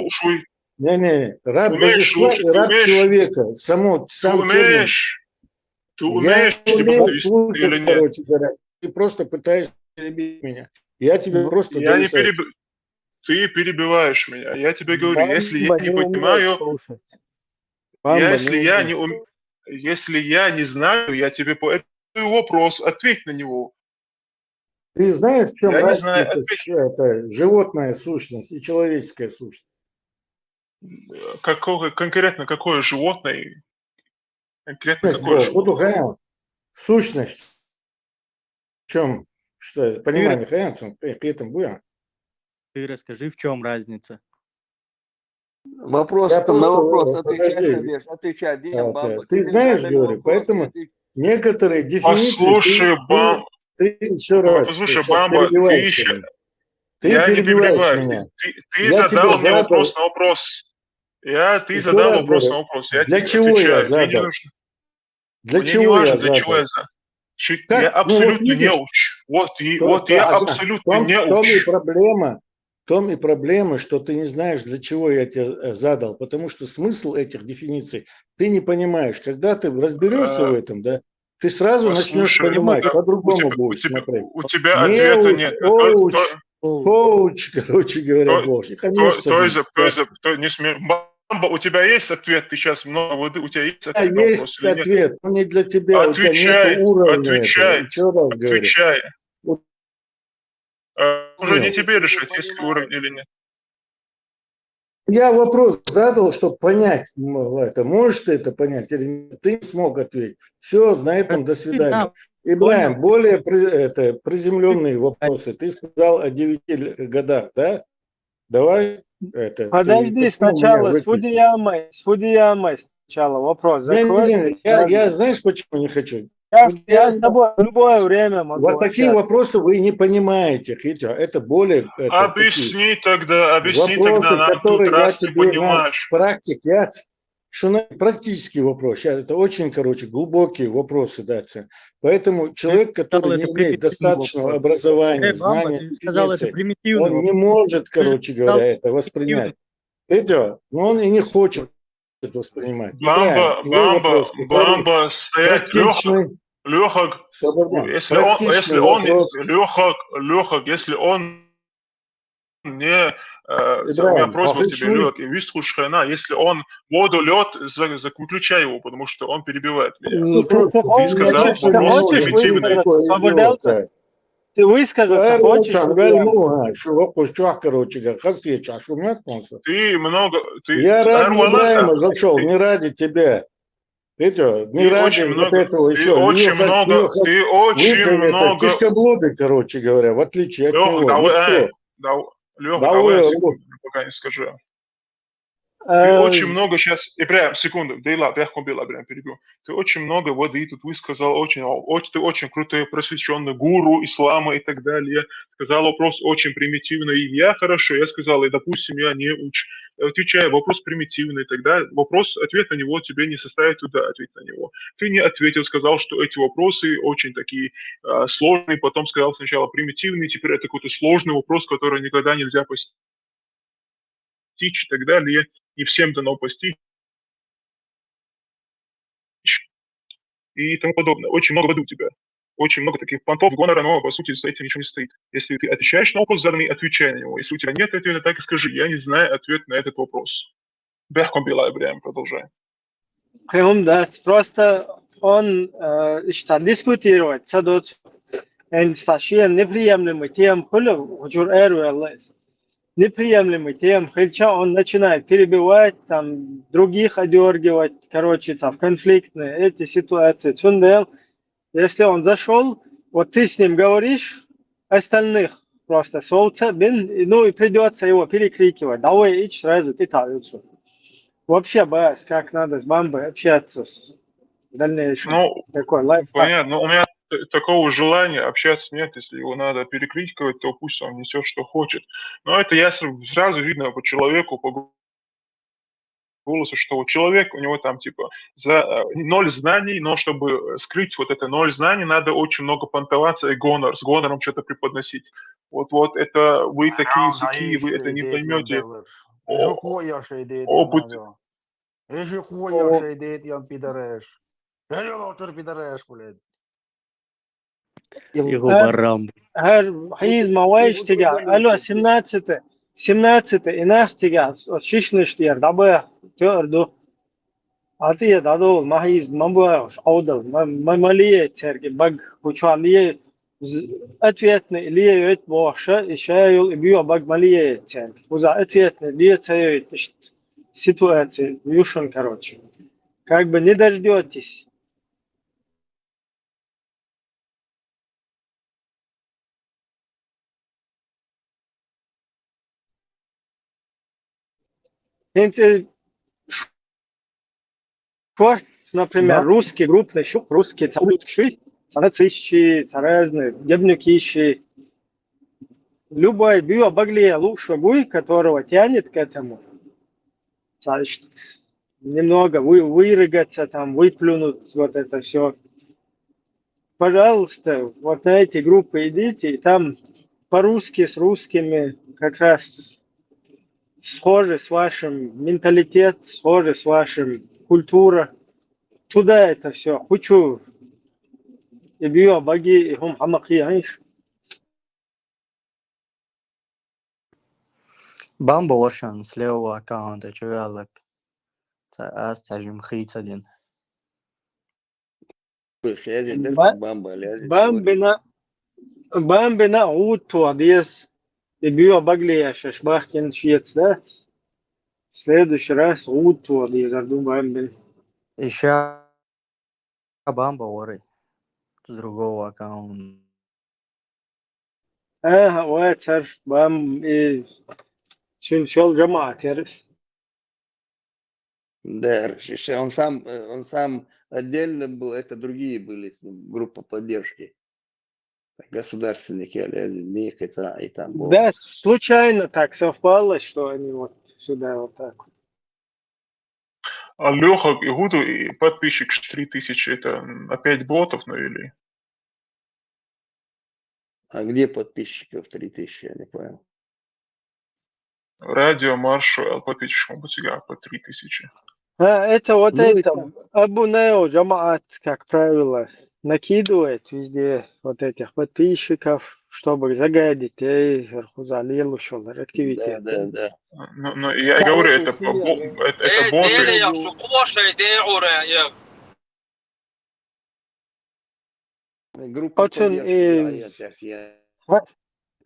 раб божества и раб человека, сам термин. Ты умеешь дебаты вести или нет? Короче говоря, ты просто пытаешься перебить меня. Я тебе просто Я даю не совет. Ты перебиваешь меня. Я тебе говорю, если я не понимаю, если я не знаю, я тебе по этому вопрос ответь на него. Ты знаешь, в чем Я не знаю, разница? Это животная сущность и человеческая сущность. Конкретно какое животное? Конкретно Сущность какое Бога. животное? Вот сущность. В чем? Что понимание при этом будет? Ты расскажи, в чем разница? Вопрос Я там на вопрос подожди. отвечать. Бамба. Ты знаешь, говорю, поэтому некоторые дефиниции... Послушай, Бамба. Ты еще раз. Послушай, Бамба, ты еще... Я не перебиваю. Меня. Ты задал мне вопрос на вопрос. Ты задал вопрос на вопрос. Я для тебе чего отвечаю. я задал? Мне не нужно. Для Мне чего не важно, я для задал? чего я задал. Я абсолютно неуч. Я абсолютно неуч. В том и проблема, что ты не знаешь, для чего я тебе задал, потому что смысл этих дефиниций ты не понимаешь. Когда ты разберешься в этом, да, ты сразу начнешь понимать, по-другому будешь смотреть. У тебя ответа нет. Коуч, короче говоря, Боже. Бамба, у тебя есть ответ? Ты сейчас много воды, у тебя есть ответ на вопрос? Есть ответ, но не для тебя. Отвечай, у тебя нет уровня. Отвечай. Уже не тебе решать, есть ли уровень или нет. Я вопрос задал, чтобы понять это. Можешь ты это понять или нет? Ты не смог ответить. Все, на этом до свидания. Ибраим, более приземленные вопросы. Ты сказал о 9 годах, да? Давай. Подожди, сначала с Фудиямой сначала вопрос закрой. Я знаешь, почему не хочу? Я с тобой в любое время могу. Вот такие вопросы вы не понимаете, Хитя. Это более... Объясни тогда, вопросы, которые я тебе на практике... Практический вопрос. Это очень, глубокие вопросы, даться. Поэтому человек, который не имеет достаточного образования, знания, он не может, говоря, это воспринять. Но он и не хочет это воспринимать. Бамба стоять Лёхак, если он не меня просьба тебе, Лёк, и вист хушхана, если он воду лед, заключай его, потому что он перебивает меня. Ты сказал, хочешь высказаться? Ты высказаться хочешь? Ты много... Я ради Ибраима зашел, не ради тебя. Не ради этого еще. Ты очень много... Кишкоблоды, говоря, в отличие от него. Лёха, давай пока не скажу. Ты очень много сейчас... Ибраим, секунду, перебью. Ты очень много воды тут высказал, ты очень крутой, просвещенный гуру ислама и так далее. Сказал вопрос очень примитивный. И я сказал, и допустим, я не уч. Отвечаю, вопрос примитивный, тогда ответ на него тебе не составит труда ответить на него. Ты не ответил, сказал, что эти вопросы очень такие сложные, потом сказал сначала примитивный, теперь это какой-то сложный вопрос, который никогда нельзя постичь и так далее. Не всем дано постичь и тому подобное. Очень много воды у тебя. Очень много таких понтов, гонора, но по сути за этим ничего не стоит. Если ты отвечаешь на вопрос заданный, отвечай на него. Если у тебя нет ответа, так и скажи. Я не знаю ответ на этот вопрос. Бехком била, Ибраим, продолжай. Просто он дискутировать, неприемлемый тем, хулю, неприемлемый тем, хотя он начинает перебивать, там, других одергивать, короче, в конфликтные эти ситуации. Цундел, если он зашел, вот ты с ним говоришь, остальных просто солнце, ну и придется его перекрикивать. Давай ич сразу ты тавицу. Вообще, бас, как надо с бамбой общаться в дальнейшем. Ну, Такой лайфхак. понятно. У меня такого желания общаться нет. Если его надо перекрикивать, то пусть он несет, что хочет. Но это я сразу видно по человеку, по голосу, что человек, у него там типа ноль знаний, но чтобы скрыть вот это ноль знаний, надо очень много понтоваться и с гонором что-то преподносить. Вот это вы такие сякие, вы это не поймете. Опыт. Его барам. Хиз мавайш тига, алло, 17 инах тига, шишныш тиер, дабы тёрду. А ты дадол, махиз мамбуаш, аудал, мамалие терги, баг, кучалие, ответный лие это боша, и шею и био баг малие терги. Уза ответный лие цею ситуации, юшон, короче. Как бы не дождетесь. Шорт, например, Да? русский группный шук, русский царутши, царацищи, царазны, гебнюкищи. Любой био баглия лучше буй, которого тянет к этому. Значит, немного вырыгаться, там, выплюнуть вот это все. Пожалуйста, вот на эти группы идите, и там по-русски с русскими как раз схожи с вашим менталитет, схожи с вашим культура. Туда это все. Хочу и био баги, и хум хамаки, аиш. Бамба ورشان с левого аккаунта чувялок. Стажим хитадин. Лязет, дерца бамба, лязет. Бамбина уту адес и био баглия шашбахкин шьец, да? В следующий раз уту адес арду бамбин. Еще бамба воры с другого аккаунта. واتر بام شن شول جماعة تعرف Да, он сам отдельно был, это другие были с ним, группа поддержки. Государственники, Мехица и там был. Да, случайно так совпало, что они вот сюда вот так. А Леха и Гуду и подписчик 3000, это опять ботов навели? А где подписчиков 3000, я не понял. Радио Маршал подписчиком по тебя по 3000. Это вот Ну, это, это- Абу Нео Джамаат, как правило, накидывает везде вот этих подписчиков, чтобы загадить, залил ушел, активитет. Да. Но я и говорю, это боты. Группа Очень, поддержки, я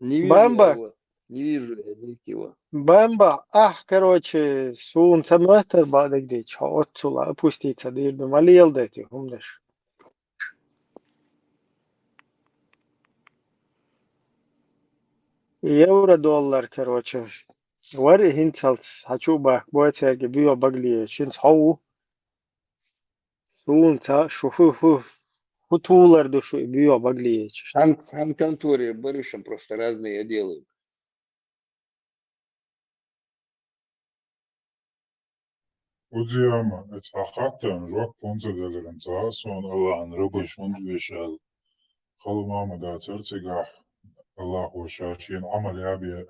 не вижу Бамба. его. Не вижу я его. Бамба, короче, сун саматер бадак дич, отцула, опуститься, дирду, малил дати, умдаш. Евро-доллар, короче. Вари хинцалц, хочу бах, боцерги, био баглие, шинц хау. Сун шуфу, хутулар душу, био баглие. Сам конторе, барышам просто разные делают. Udziama, es hakikaten rock konserlerin sağa son Allah'ın rıbışın düşer. Kalmamı da çerçegah Allah hoşaşin amal yabi.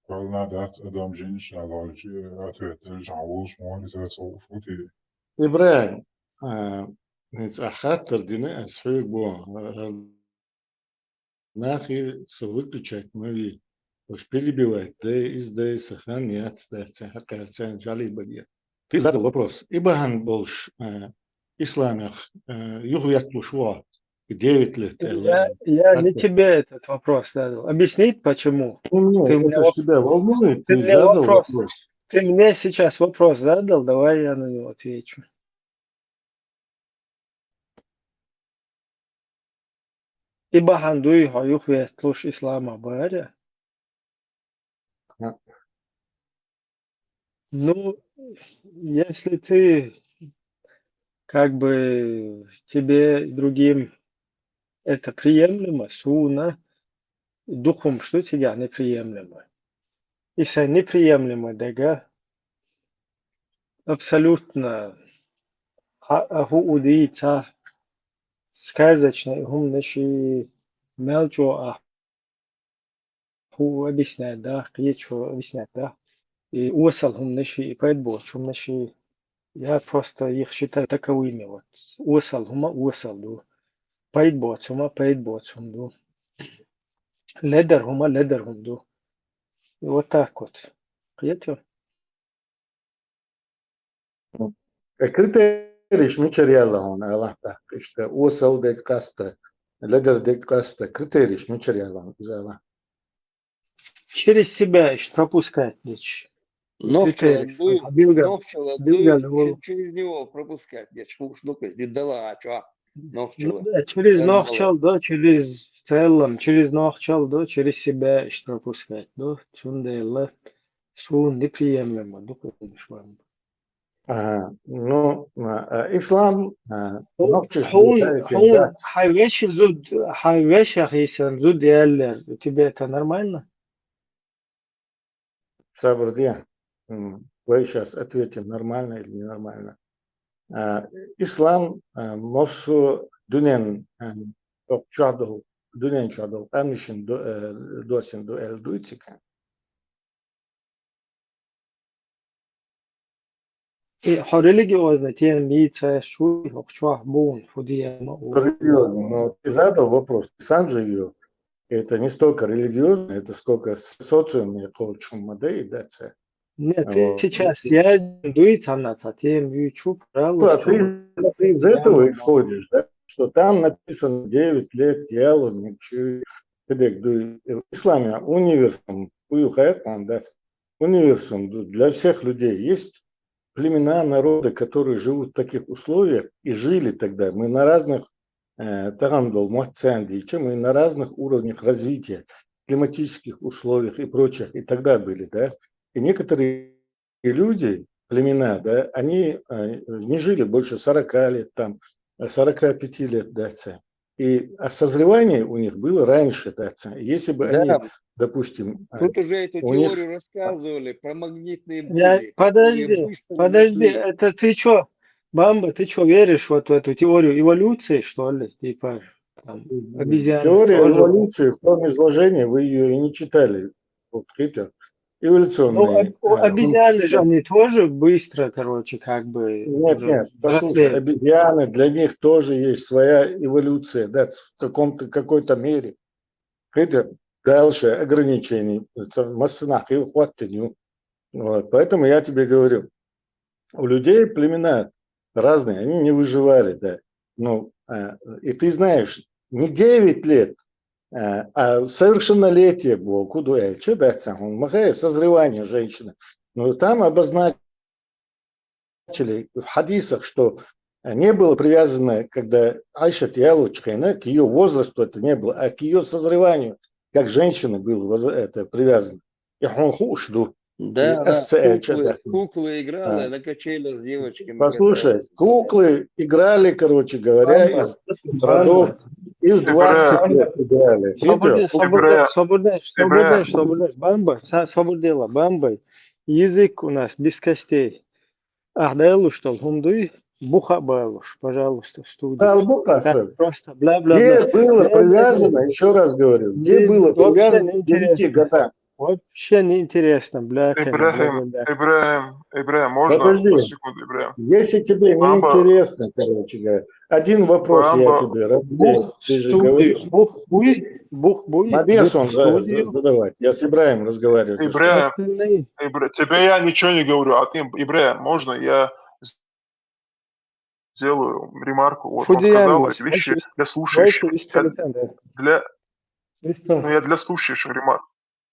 Kalna dat adam jiniş alalcı atvetler javul şmoni tasavvuf uti. إبراهيم نتأخر دينا أسحيق بو ناخي سويت تشيك مالي وش بيلي بيوات داي سخان نيات دا حق هرسان جالي بديا ты задал вопрос. Ибо больше исламах юг яклу шуа. 9 лет. Я не тебе этот вопрос задал. Объяснить, почему? Не, Ты мне, это ж тебя волнует, ты ты мне задал вопрос, вопрос. ты мне сейчас вопрос задал, давай я на него отвечу. Ибо хандуй хаюх ветлуш ислама баря. А, Ну, если ты как бы тебе и другим это приемлемо, суна, духом что тебя неприемлемо. Если неприемлемо, дега, абсолютно удица сказочный, гум наши мелчо, объяснять, да, кьечо объяснять, да. И усал гум наши, и поэтому, чем наши, я просто их считаю таковыми, вот. Усал гума усал, ду. Поэтому, чума поэтому, ду. Ледер гума ледер гум, ду. И вот так вот. Кьечо? Kriteriji materjala alata, işte osal dekasta, leder dekasta, критерий материала взяла. Через себя ищ, пропускать нечего. Критерий, что билгал, билгал, через него пропускать. Я чего штука, не дала, что? ну да, через нохчал, да, через в целом, через нохчал, да, через себя ищ пропускать, да, чунделла, сун неприемлемо, да, помнишь вам. Ну, ислам, нохчиш هون бедать. حيوش أخيسا زود يالر тебе это нормально? Сабрдия, вы сейчас ответим, нормально или ненормально. Ислам, мосу дунен, чаду, дунен чаду, амишин досин до эльдуйтика. И религиозно тем лица шуй хокчуах бун фудиема. Религиозно, но ты задал вопрос, ты сам же ее. Это не столько религиозно, это сколько социумные коучум модели, да, це. Нет, ты сейчас я дует она тем YouTube, Да, ты из этого исходишь, да, что там написано 9 лет диалог, ничего. В исламе универсум, универсум для всех людей есть племена, народы, которые живут в таких условиях и жили тогда. Мы на разных мы на разных уровнях развития, климатических условиях и прочих, и тогда были, да. И некоторые люди, племена, да, они не жили больше 40 лет, там, 45 лет, да, а созревание у них было раньше, да, если бы они, допустим... Тут уже эту теорию рассказывали про магнитные бури. Подожди, это ты что? Бамба, ты что, веришь вот в эту теорию эволюции, что ли? Типа, там, обезьяны Теория тоже... эволюции, в том изложении, вы ее и не читали. Вот, видите, эволюционные... Ну, обезьяны же, они тоже быстро, короче, как бы... Нет, послушай, обезьяны, для них тоже есть своя эволюция, да, в какой-то мере. Это дальше ограничений, массанах и ухватению. Вот, поэтому я тебе говорю, у людей племена разные, они не выживали, да. Ну, и ты знаешь, не 9 лет, а совершеннолетие было, куда я, что да, созревание женщины. Но там обозначили в хадисах, что не было привязано, когда Айша Тиалучкина, к ее возрасту это не было, а к ее созреванию, как женщины было это привязано. И хунхушду. Да, куклы играли на качелях с девочками. Послушай, куклы играли, короче говоря, из родов, из 20 лет играли. Свободешь, бамба, свободела, бамбой. Язык у нас без костей. Ахдайлу, что ли, гумдуй, буха байлуш, пожалуйста, в студии. Просто бла-бла-бла. Где было привязано, еще раз говорю, где было привязано к 9 годам? Вообще неинтересно, бля. Ибраим, можно? Подожди, Секунду, Ибраим. если тебе не интересно, короче говоря, один вопрос я тебе разберу. Ты же говоришь. Бух-буй. Мадес он задавать. Я с Ибраимом разговариваю. Ибраим, тебе я ничего не говорю, а ты, Ибраим, можно я сделаю ремарку. Вот, он Фуди сказал Янлык, эти вещи для Вайши слушающих. Висталитанда. Я для слушающих ремарку.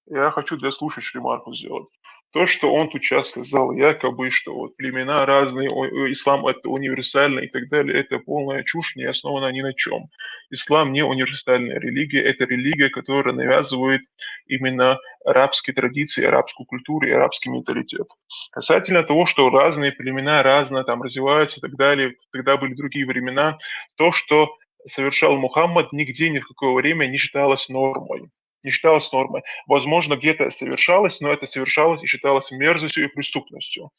Я хочу для слушающих ремарку сделать. То, что он тут сейчас сказал, якобы, что вот племена разные, ислам это универсально и так далее, это полная чушь, не основана ни на чем. Ислам не универсальная религия, это религия, которая навязывает именно арабские традиции, арабскую культуру и арабский менталитет. Касательно того, что разные племена разно там развиваются и так далее, тогда были другие времена, то, что совершал Мухаммад, нигде ни в какое время не считалось нормой. Не считалось нормой. Возможно, где-то совершалось, но это совершалось и считалось мерзостью и преступностью.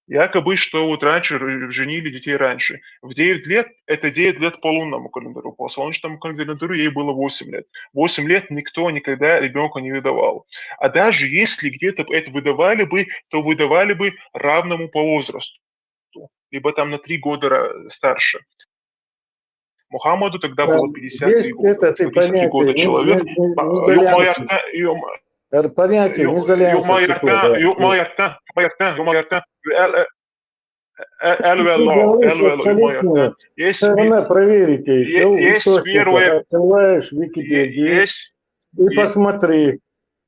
Якобы, что вот раньше женили детей раньше. В 9 лет, это 9 лет по лунному календарю. По солнечному календарю ей было 8 лет. 8 лет никто никогда ребенка не выдавал. А даже если где-то это выдавали бы, то выдавали бы равному по возрасту. Либо там на 3 года старше. Мухаммаду тогда было 53 Есть года. это ты 53 года понятие человек. понятие мезальянса типа, ты говоришь абсолютную, равно проверите еще, источника, открываешь Википедию и посмотри.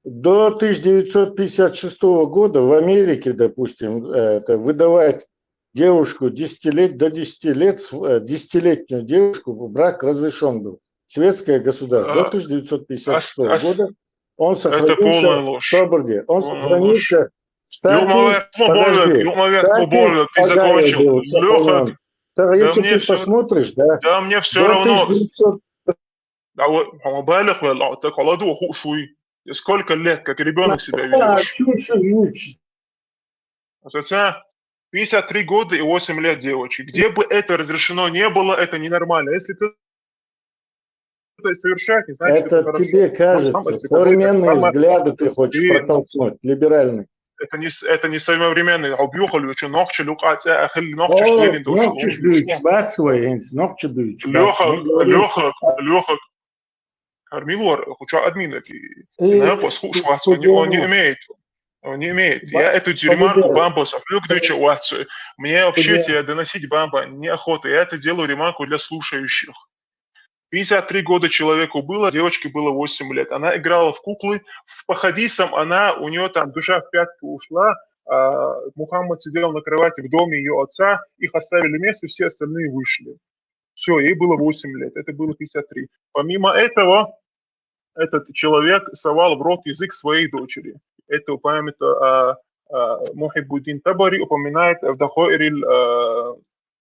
До 1956 года в Америке, допустим, это выдавать девушку до 10 лет, 10-летнюю девушку брак разрешен был. Светское государство. До 1956 года он сохранился в свободе. Он сохранился в штате, подожди, в штате Огайо был сохранен. Если ты посмотришь, да, да мне все до равно. 1900... Сколько лет, как ребенок себя ведешь? Чуть-чуть. 53 года и 8 лет девочек. Где бы это разрешено не было, это ненормально. Если ты это совершаешь, не значит, это хорошо. тебе кажется, современные взгляды ты хочешь протолкнуть, либеральные. Это не современные. Ногчиш бюч, бацвоенс, ногчиш бюч, Леха, Армилор, хоча админок, и на послушать, он не имеет. Он не имеет. Я эту ремарку бамбоса включу уацию. Мне вообще тебе доносить бамба неохота. Я это делаю ремарку для слушающих. 53 года человеку было, девочке было 8 лет. Она играла в куклы. По хадисам у нее там душа в пятку ушла. Мухаммад сидел на кровати в доме ее отца. Их оставили место, все остальные вышли. Все, ей было 8 лет. Это было 53. Помимо этого, этот человек совал в рот язык своей дочери. Это упомянуто Мухиббуддин Табари упоминает в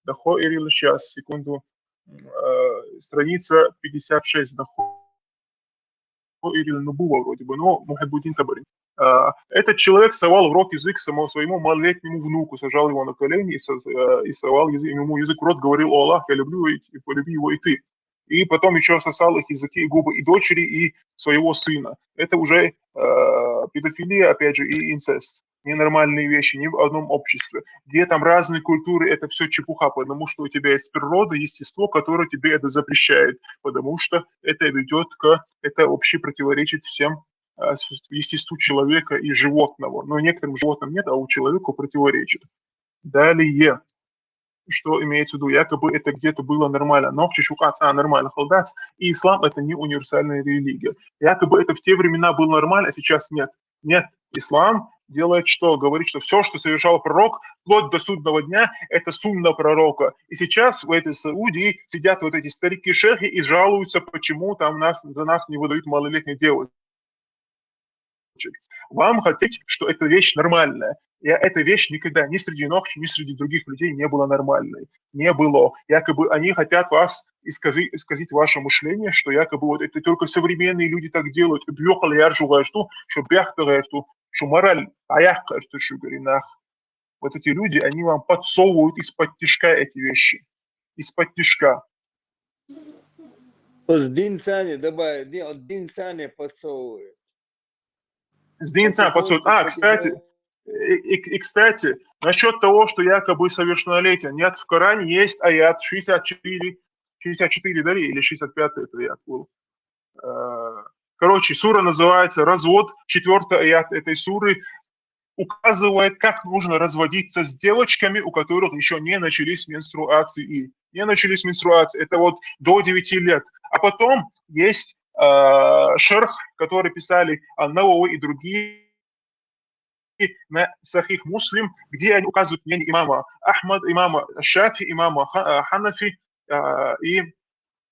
Дахоирил, сейчас, секунду, страница 56, Дахоирил Нубува вроде бы, но Мухиббуддин Табари. Этот человек совал в рот язык своему малолетнему внуку, сажал его на колени и совал ему язык в рот, говорил: «О Аллах, я люблю его, и полюби его и ты». И потом еще сосал их языки и губы и дочери, и своего сына. Это уже педофилия, опять же, и инцест. Ненормальные вещи ни в одном обществе. Где там разные культуры, это все чепуха, потому что у тебя есть природа, естество, которое тебе это запрещает, потому что это это вообще противоречит всем естеству человека и животного. Но некоторым животным нет, а у человека противоречит. Далее. Что имеется в виду, якобы это где-то было нормально, но нормально холдац, и ислам это не универсальная религия. Якобы это в те времена было нормально, а сейчас нет. Нет, ислам делает что? Говорит, что все, что совершал пророк, вплоть до судного дня, это сунна пророка. И сейчас в этой Саудии сидят вот эти старики-шехи и жалуются, почему там за нас не выдают малолетних девочек. Вам хотите, что эта вещь нормальная. И эта вещь никогда ни среди Нохчи, ни среди других людей не была нормальной. Не было. Якобы они хотят вас исказить ваше мышление, что якобы вот это только современные люди так делают. Что мораль, вот эти люди, они вам подсовывают из-под тишка эти вещи. Из-под тишка. Дин Цани подсовывает. С Динца подсовывают. Кстати, насчет того, что якобы совершеннолетие. Нет, в Коране есть аят 64 дали, или 65 это аят был. Короче, сура называется «Развод», 4-й аят этой суры. указывает, как нужно разводиться с девочками, у которых еще не начались менструации. Не начались менструации, это вот до 9 лет. А потом есть шерх, которые писали Ан-Навави и другие на Сахих Муслим, где они указывают мнение имама Ахмад, имама Шафи, имама Ханафи и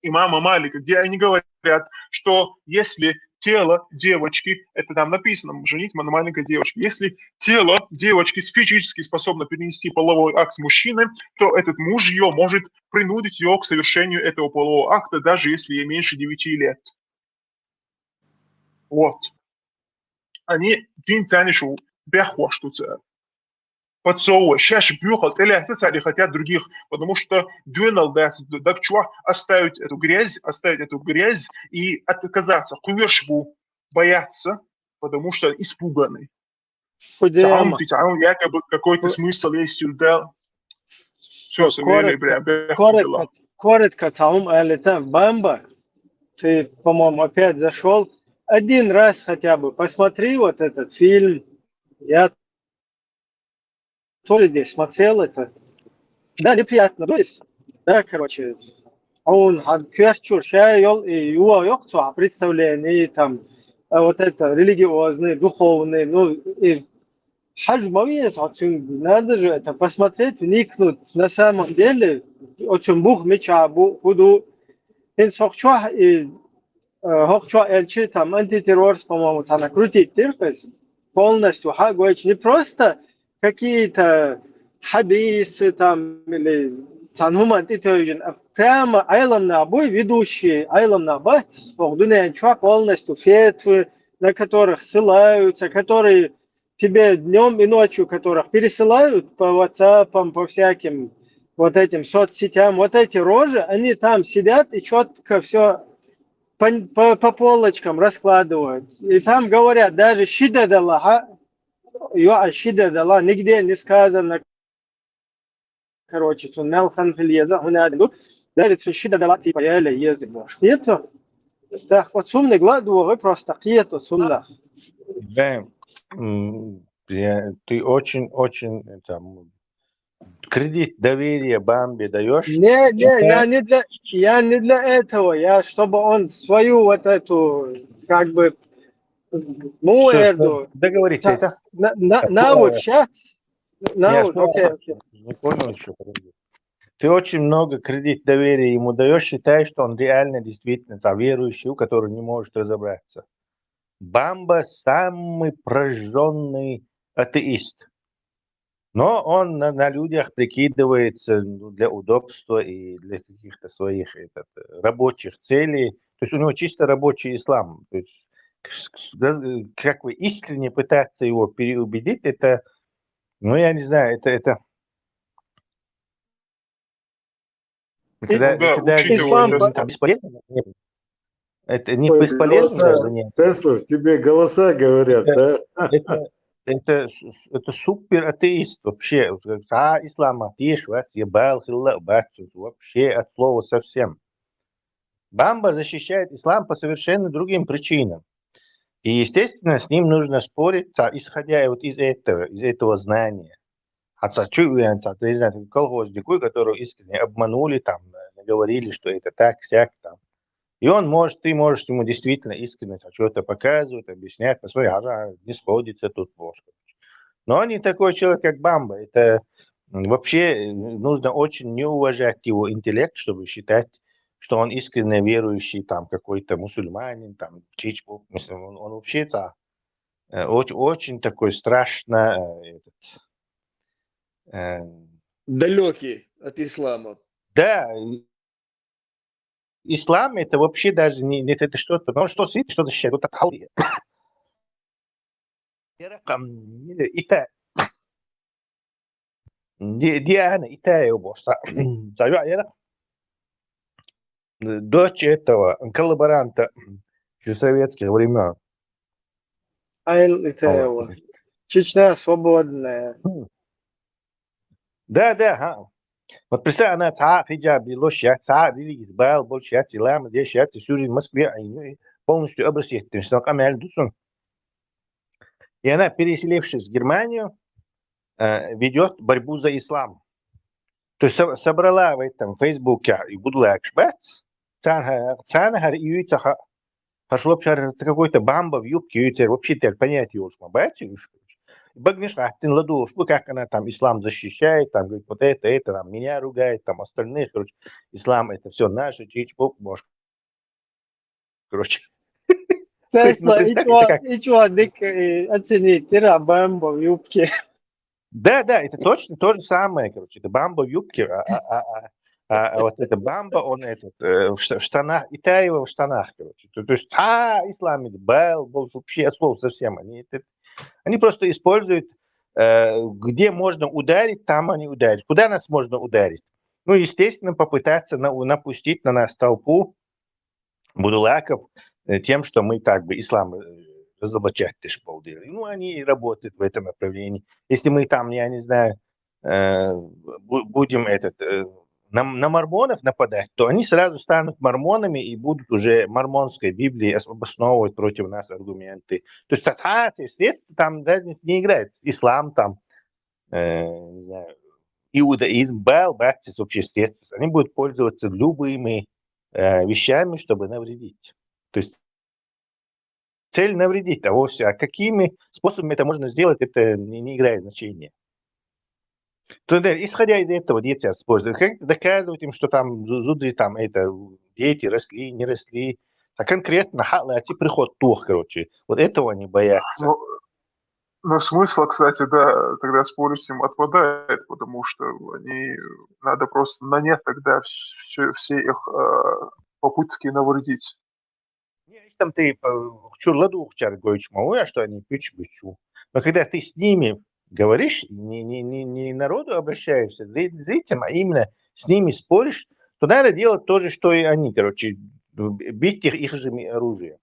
имама Малика, где они говорят, что если тело девочки, это там написано, женить на маленькой девочке, если тело девочки физически способно перенести половой акт с мужчиной, то этот муж ее может принудить ее к совершению этого полового акта, даже если ей меньше 9 лет. Вот. Они кинцанишу бяхваштуца. Подсовывать. Сейчас бюхал, или хотят других, потому что дюнал оставить эту грязь и отказаться. Кувершбу боятся, потому что испуганы. Худема. Там якобы какой-то смысл есть сюда. Все, сумели, коротко, там, там, бамба. Ты, по-моему, опять зашел. Один раз хотя бы посмотри вот этот фильм. Я тоже здесь смотрел это. Да, неприятно. То есть, да, короче, он кверчур, шайол и уайок, представление там, вот это религиозные, духовные, ну, и надо же это посмотреть, вникнуть. На самом деле, очень бух меча, буду инсохчуа и хохчуа эльчи, там, антитеррор, по-моему, там накрутить тиркас полностью, не просто какие-то хадисы там или танхум антитоген, а прямо айлам на обой ведущие, айлам на бат, полностью фетвы, на которых ссылаются, которые тебе днем и ночью, которых пересылают по WhatsApp, по всяким вот этим соцсетям, вот эти рожи, они там сидят и четко все по полочкам раскладывают. И там говорят, даже шида далаха, шида дала, нигде не сказано, короче, туннелхан фильеза, даже шида дала типа еле язык. Нету. Да, вот сумный гладу, просто киету сумна. Да, ты очень там, кредит доверия Бамбе даешь? Я не для этого, я чтобы он свою вот эту, как бы, муэрду. Договорить это? Навык сейчас. Окей. Не понял еще, подожди. Ты очень много кредит доверия ему даешь, считаешь, что он реально действительно верующий, который не может разобраться. Бамба самый прожженный атеист. Но он на людях прикидывается для удобства и для каких-то своих рабочих целей. То есть у него чисто рабочий ислам. То есть, как вы искренне пытаться его переубедить, это, ну я не знаю, это бесполезно. Это не бесполезно занятие. Тесла, тебе голоса говорят, да? Это супер атеист вообще. Ислам атеист, вообще от слова совсем. Бамба защищает ислам по совершенно другим причинам. И, естественно, с ним нужно спорить, исходя вот из этого знания. Колхознику, которого искренне обманули, там, говорили, что это так, сяк, там. И ты можешь ему действительно искренне что-то показывать, объяснять, смотри, не сходится тут ложка. Но не такой человек, как Бамба. Это вообще нужно очень не уважать его интеллект, чтобы считать, что он искренне верующий, там, какой-то мусульманин, там, чичку. Он вообще очень, очень такой страшно далекий от ислама. Да, ислам это вообще даже не это что-то, но что свет, что защищает. Вот так. Диана Итая босса. Дочь этого коллаборанта еще советских времен. Айл Итаева. Чечня свободная. Да. Вот представь, она хиджаб, лошадь, религия, избавил, больше илам, здесь всю жизнь в Москве, полностью обрастет. Ты что, камель дусон? И она, переселившись в Германию, ведет борьбу за ислам. То есть собрала в этом Фейсбуке и Будлак Шбац, Цанахар и Юйцаха, пошло какой-то бамба в юбке, Юйцер, вообще так понятие уж, мабати, Багниш Рахтин Ладуш, как она там ислам защищает, там говорит, вот это, там, меня ругает, там остальных, короче, ислам это все наше, чич-поп, может, короче. Тесла, и чувак, оценить, ты бамба в юбке. Да, это точно то же самое, короче, это бамба в юбке, а вот это бамба, он этот, в штанах, Итаева в штанах, короче. То есть, ислам, был вообще слов совсем, они просто используют, где можно ударить, там они ударят. Куда нас можно ударить? Ну, естественно, попытаться напустить на нас толпу будулаков тем, что мы как бы ислам разоблачать тоже полдели. Ну, они работают в этом направлении. Если мы там, я не знаю, будем на мормонов нападать, то они сразу станут мормонами и будут уже мормонской Библией обосновывать против нас аргументы. То есть ассоциации, естественно, там разницы не играет. Ислам там, не знаю, иудаизм, баптист, вообще естественно. Они будут пользоваться любыми вещами, чтобы навредить. То есть цель навредить, а вовсе, а какими способами это можно сделать, это не играет значения. То, да, исходя из этого, дети используют. Как доказывать им, что там зуды, там это дети росли, не росли. А конкретно халати приход тух, короче. Вот этого они боятся. Но смысла, кстати, да, тогда спорить с ним отпадает, потому что надо просто на нет тогда все их попытки навредить. Там ты чурладу говоришь, что они пичу. Но когда ты с ними говоришь, не народу обращаешься, зрителям, а именно с ними споришь, то надо делать то же, что и они, короче, бить их же оружием.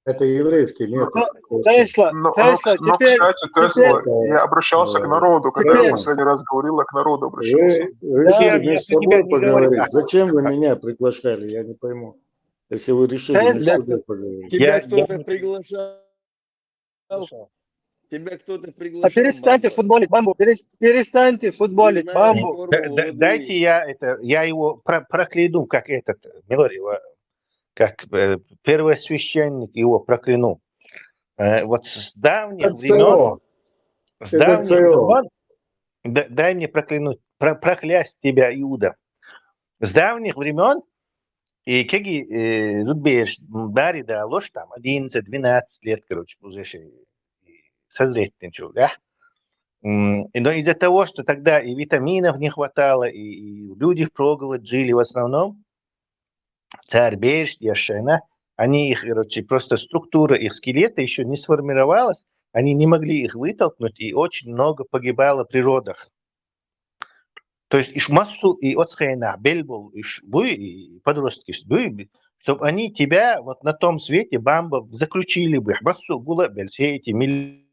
Это еврейский метод. Тесла, теперь... Кстати, Тесла, я обращался к народу, когда я последний раз говорил, я к народу обращался. Вы решили между собой поговорить. Зачем вы меня приглашали, я не пойму. Если вы решили между собой поговорить. Тебя кто-то приглашал. Тебя кто-то приглашал. А перестаньте футболить бамбу, перестаньте футболить бамбу. Дайте я его прокляну, как как первосвященник его прокляну. Вот с давних времен, дай мне проклясть тебя, Иуда. С давних времен, и какие зубеешь, Бари, да, ложь там, 11-12 лет, короче, уже созреть ничего, да? Но из-за того, что тогда и витаминов не хватало, и люди впроголодь жили в основном, царь Беш, Яшена, они их, короче, просто структура их скелета еще не сформировалась, они не могли их вытолкнуть, и очень много погибало в природах. То есть иш массу и отсхайна, бельбол, иш вы, и подростки, чтобы они тебя вот на том свете бамба заключили бы, массу гулабель, все эти миллионы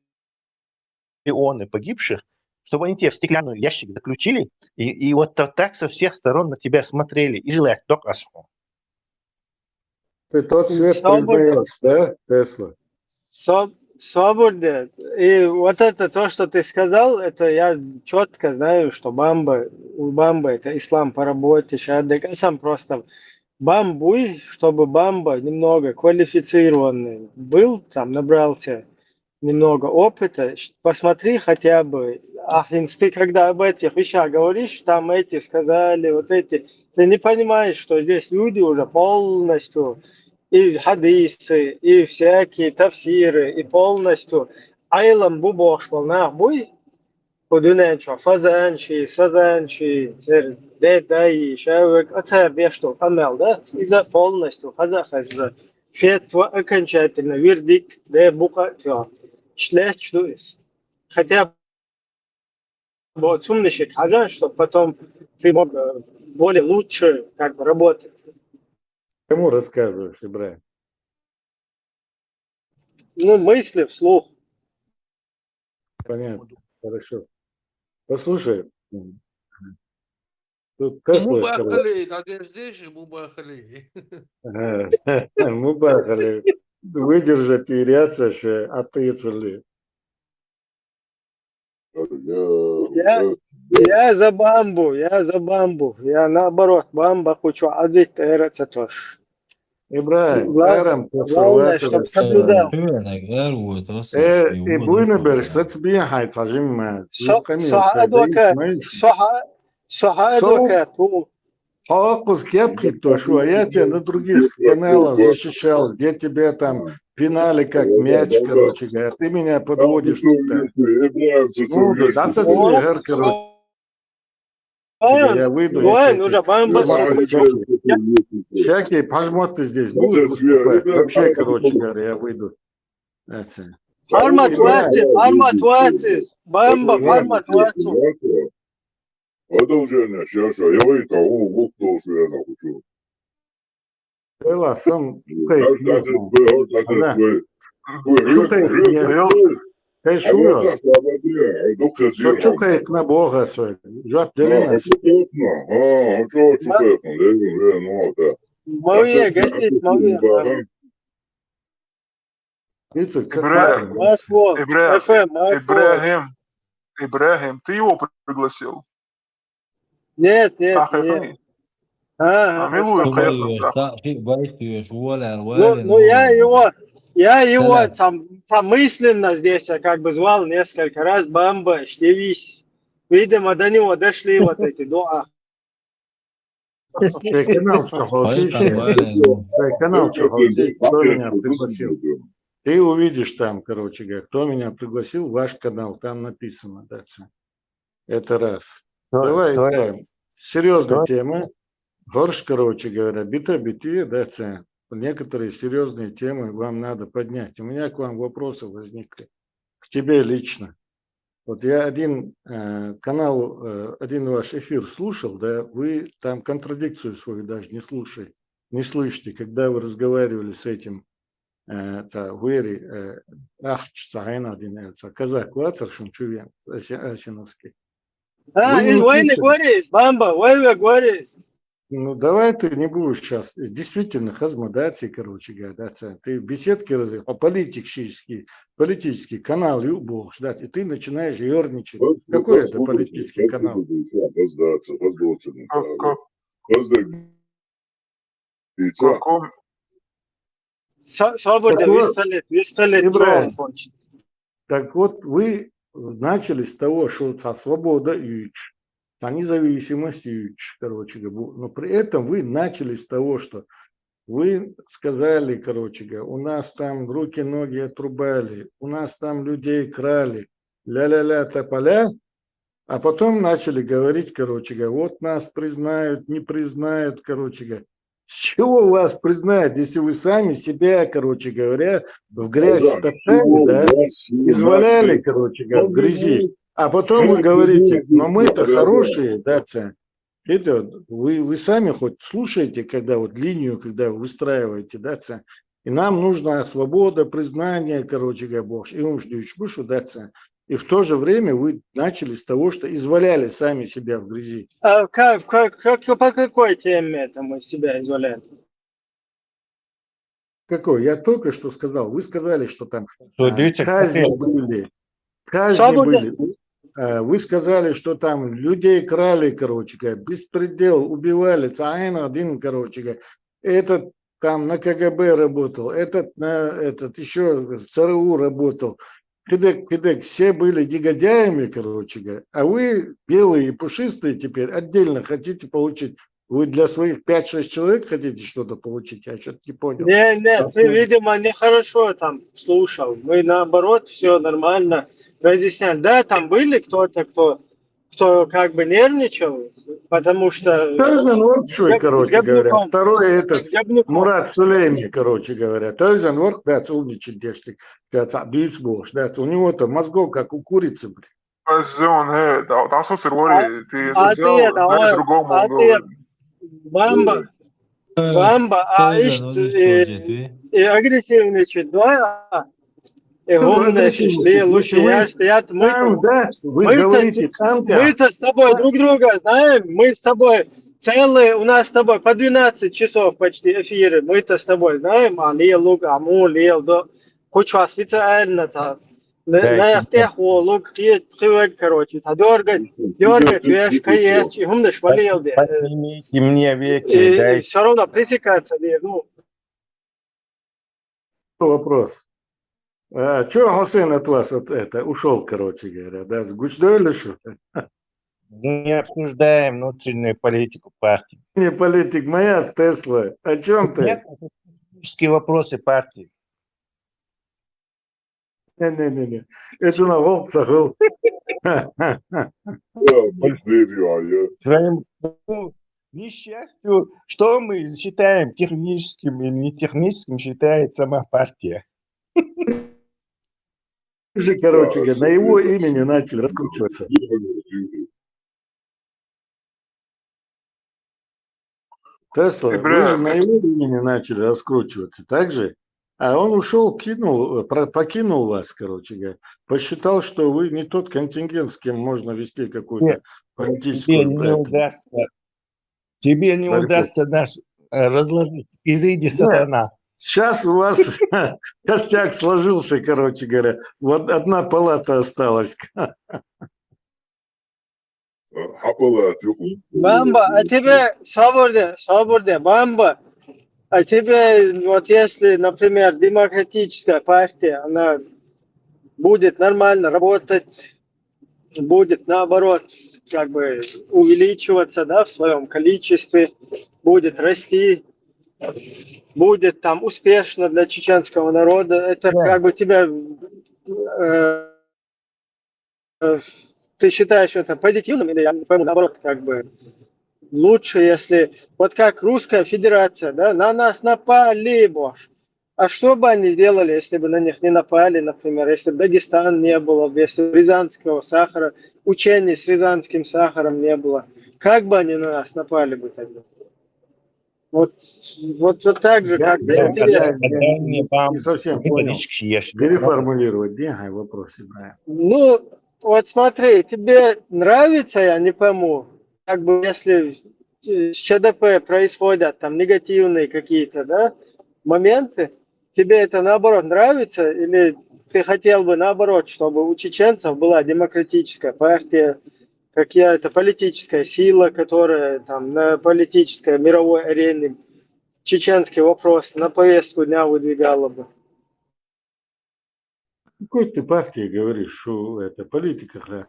погибших, чтобы они тебя в стеклянный ящик заключили, и вот так со всех сторон на тебя смотрели, и желать только асху. Ты тот свет признаешь, да, Тесла? Свободно. И вот это то, что ты сказал, это я четко знаю, что у бамбы это ислам по работе, шадек, а сам просто бамбуй, чтобы бамба немного квалифицированный был, там набрался немного опыта, посмотри хотя бы, ты когда об этих вещах говоришь, там эти сказали, вот эти, ты не понимаешь, что здесь люди уже полностью, и хадисы, и всякие тафсиры, и полностью айлам бубош волнах буй, подуненчо, фазанчи, сазанчи, дай, шавек, ацар бешту, амел, да, из-за полностью, хазахаза, фетва окончательно, вердикт, да, бука, шлять, что есть. Хотя вот сумничать, чтобы потом ты мог более лучше как бы работать. Кому рассказываешь, Ибрахим? Ну, мысли вслух. Понятно, хорошо. Послушай, тут Тесла сказал. Мубахали. Выдержать и ряться, что отыцали. Я за бамбу. Я наоборот, бамба хочу ответить, это тоже. Ибраим, Главное, чтобы соблюдал. И буйнеберг, сацбия хайт, сажим, Соха адвокат. Хакус кепки то, что я тебя на других каналах защищал, где тебе там пинали как мяч, короче говоря, ты меня подводишь тут. Ну, да, сацбия, короче. Я выйду, всякие пожмоты здесь будут выступать. Вообще, короче говоря, я выйду. Формат бамба, формат Продолжение, сейчас, я выйду, вот тоже я хочу. Была сам Чукает на Бога свой. Жап делена. Мовия, гасит, мовия. Ибрагим, ты его пригласил? Нет. Я его там мысленно здесь как бы звал несколько раз, бамба, штевись. Видимо, до него дошли вот эти дуа. Канал Чахалсич, кто меня пригласил. Ты увидишь там, короче говоря, кто меня пригласил, ваш канал, там написано. Да, это раз. Давай, серьезная тема. Горш, короче говоря, бита-бити, да, некоторые серьезные темы вам надо поднять. У меня к вам вопросы возникли. К тебе лично. Вот я один канал, один ваш эфир слушал, да, вы там контрадикцию свою даже не слышите, когда вы разговаривали с этим казак Вацаршин Чувен, Асиновский. Вы не говоришь, бамба, вы говоришь. Ну, давай ты не будешь сейчас, действительно, хазмадации, короче говоря, да, ты беседки политический канал, любовь, да, и ты начинаешь ерничать. Какой это политический канал? Свобода, вистолет. Так вот, вы начали с того, что свобода и независимость, короче говоря, но при этом вы начали с того, что вы сказали, короче говоря, у нас там руки-ноги отрубали, у нас там людей крали, ля-ля-ля, тополя, а потом начали говорить, короче говоря, вот нас признают, не признают, короче говоря. С чего вас признают, если вы сами себя, короче говоря, в грязь топтали, да, изваляли, короче говоря, в грязи. А потом вы говорите, но мы-то хорошие, да, это вы сами хоть слушаете, когда вот линию, когда вы выстраиваете, да, и нам нужна свобода, признание, короче говоря, Бог, и он ждет бушу, да, и в то же время вы начали с того, что изваляли сами себя в грязи. А по какой теме это мы себя изваляем? Какой? Я только что сказал, вы сказали, что там казни были. Вы сказали, что там людей крали, короче говоря, беспредел, убивали, один, короче говоря, этот там на КГБ работал, этот еще в ЦРУ работал. Кидек, все были негодяями, короче говоря, а вы, белые и пушистые, теперь отдельно хотите получить. Вы для своих 5-6 человек хотите что-то получить? Я что-то не понял. Нет, ты, видимо, нехорошо там слушал. Мы наоборот, все нормально разъясняли. Да, там были кто-то, кто как бы нервничал, потому что... Тойзен вот что, короче говоря. Второй этот Мурат Сулейми, короче говоря. Тойзен вот, да, умничать, дешти, да, у него-то мозгов, как у курицы, блин. Бамба, и агрессивничать, да? Мы-то с тобой друг друга знаем, мы с тобой целые, у нас с тобой по 12 часов почти эфиры, мы-то с тобой знаем, лил, лук, аму, лил, хоть специально, نفتح ولوك خيوك короче. Дергать веш, каешь, и умнешь валил. Поднимите мне веки, И дайте. все равно пресекаться. Ну, Вопрос. Чего Хусейн от вас ушел, короче говоря, да? С Гучдой или что? Не обсуждаем внутреннюю политику партии. Не политик, моя с Тесла. О чем ты? Нет, это технические вопросы партии. Не. Это на волкцах был. Своему несчастью, что мы считаем техническим или не техническим, считает сама партия. Же, короче говоря, на его имени начали раскручиваться. Тесла, вы же на его имени начали раскручиваться, так же? А он ушел, покинул вас, короче говоря. Посчитал, что вы не тот контингент, с кем можно вести какую-то политическую... Тебе не удастся наш разложить. Изыди, сатана. Сейчас у вас костяк сложился, короче говоря. Вот одна палата осталась. Бамба, а тебе, свобода, Бамба, а тебе, вот если, например, демократическая партия, она будет нормально работать, будет наоборот, как бы увеличиваться, да, в своем количестве, будет расти, будет там успешно для чеченского народа, это как бы тебя, ты считаешь это позитивным или я не пойму, наоборот, как бы лучше, если, вот как Русская Федерация, да, на нас напали, боже. А что бы они сделали, если бы на них не напали, например, если бы Дагестан не было, если бы рязанского сахара, учений с рязанским сахаром не было, как бы они на нас напали бы тогда? Вот так же, как не совсем понял. Переформулировать, бегай вопрос, Ибраим. Ну, вот смотри, тебе нравится, я не пойму, как бы если с ЧДП происходят там негативные какие-то, да, моменты, тебе это наоборот нравится, или ты хотел бы наоборот, чтобы у чеченцев была демократическая партия, какая-то политическая сила, которая там на политической мировой арене чеченский вопрос на повестку дня выдвигала бы? Какой ты партии говоришь, что это политика, да?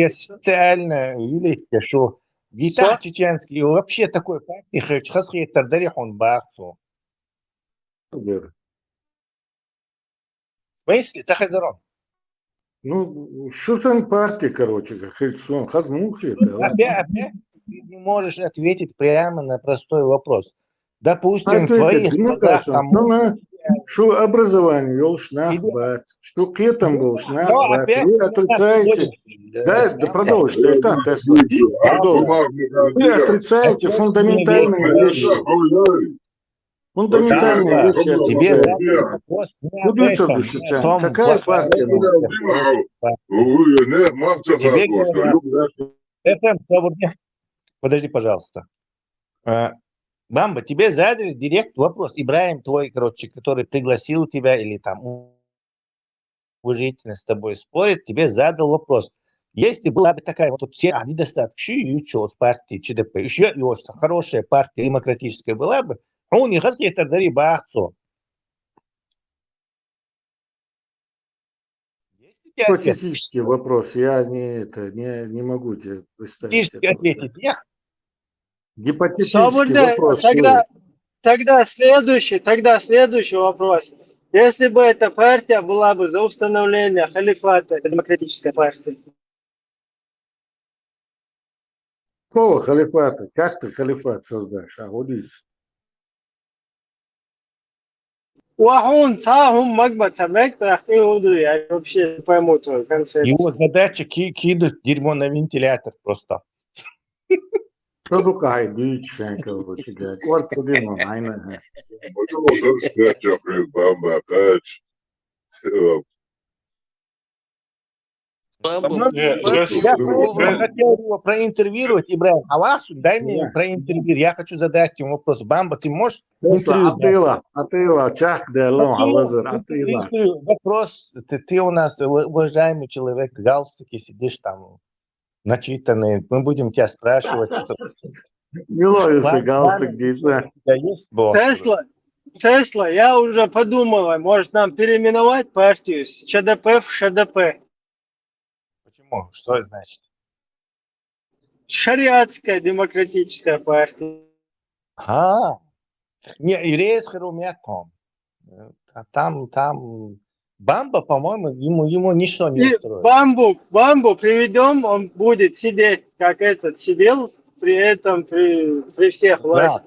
Специально, видите, что гитар чеченский, вообще такой партии, хасхи тардарих он бахцу. В смысле, Цахазарон? Ну, что за партия, короче, как Хельсон, Хазмухи. Опять ты не можешь ответить прямо на простой вопрос. Допустим, твоих что образование вел Шнахбат, что к этому был Шнахбат, вы отрицаете, да продолжите, вы отрицаете фундаментальные вещи. Фундаментальные вещи отрицаете. Какая партия? Подожди, пожалуйста. Бамба, тебе задали директ вопрос. Ибраим твой, короче, который пригласил тебя или там уважительно с тобой спорит, тебе задал вопрос. Если была бы такая вот все недостатки, еще с партии ЧДП, еще хорошая партия демократическая была бы, он не хотел это дарить бахцу. Гипотетический вопрос, я не могу тебе представить. Гипотетический вопрос. Тогда следующий вопрос. Если бы эта партия была бы за установление халифата, демократическая партия. Какого халифата? Как ты халифат создашь? Агудис. Вообще не пойму твою концепцию. Его задача кинуть дерьмо на вентилятор просто. Продукай, дичь, короче, говоря. Кварца дерьмо, айна. По-моему, Тесла, я хотел его проинтервьюировать, Ибрагим Авасу, дай мне Да. проинтервьюировать. Я хочу задать ему вопрос. Бамба, ты можешь Тесла, интервью дать? Атила, чак, да, лом, халазар, Атила. Вопрос, ты у нас уважаемый человек, в галстуке сидишь там, начитанный. Мы будем тебя спрашивать, что... Миловится галстук здесь, да. У тебя есть босс? Тесла, я уже подумала, может нам переименовать партию с ЧДП в ШДП. Почему? Что это значит? Шариатская демократическая партия. Не, евреи с Харумяком. Там Бамба, по-моему, ему ничто не И устроит. Бамбу приведем, он будет сидеть, как этот сидел, при этом при всех властях.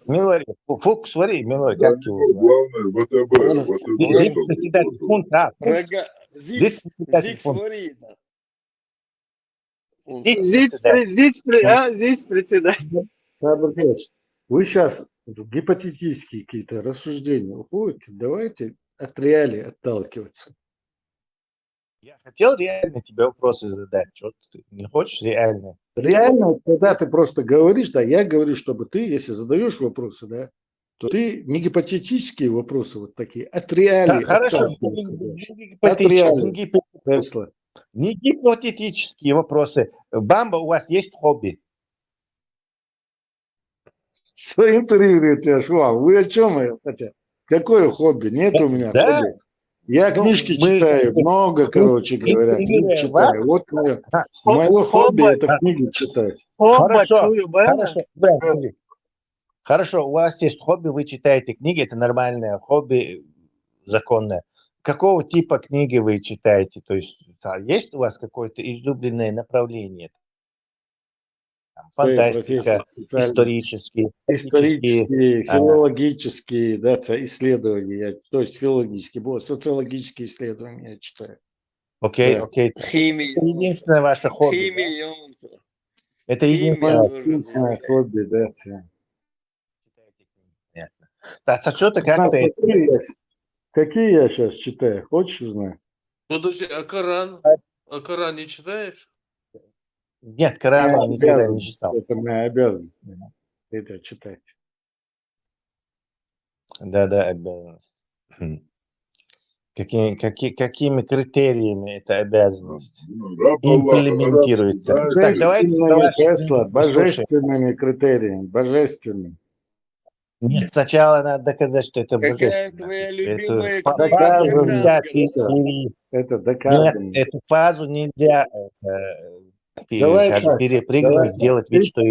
Милори, Фук, смотри, Милори, Да, как его зовут? главное, ВТБ. Здесь председатель фунта. Здесь председатель фунта. Здесь председатель. Сабркевич, вы сейчас в гипотетические какие-то рассуждения уходите, давайте от реалий отталкиваться. Я хотел реально тебе вопросы задать. Что ты не хочешь реально? Реально, когда ты просто говоришь, да, я говорю, чтобы ты, если задаешь вопросы, да, то ты не гипотетические вопросы вот такие, от реалий Хорошо, отталкиваться. От реалий. Тесла. Не гипотетические вопросы. Бамба, у вас есть хобби? Что интервьюирует я швал? Вы о чем хотя? Какое хобби? Нет у меня хобби. Я книжки читаю, много, короче говоря, книг читаю. Вот мое хобби – это книги читать. Хорошо, у вас есть хобби, вы читаете книги, это нормальное хобби, законное. Какого типа книги вы читаете? То есть есть у вас какое-то излюбленное направление? Фантастика, исторические, филологические, да, исследования, то есть филологические, социологические исследования я читаю. Окей. Химия. Это единственное ваше хобби. Химия. Это единственное хобби, да. Понятно. А что-то как-то... Какие я сейчас читаю? Хочешь узнать? Подожди, а Коран? А Коран не читаешь? Нет, Коран я никогда не читал. Это моя обязанность. Это читать. Да, обязанность. Какими критериями эта обязанность имплементируется? Так, давайте Тесла, божественными критериями, божественными. Нет, сначала надо доказать, что это божественно. Какая твоя любимая книга? Это доказано. Нет, эту фазу нельзя перепрыгнуть, сделать вид, что...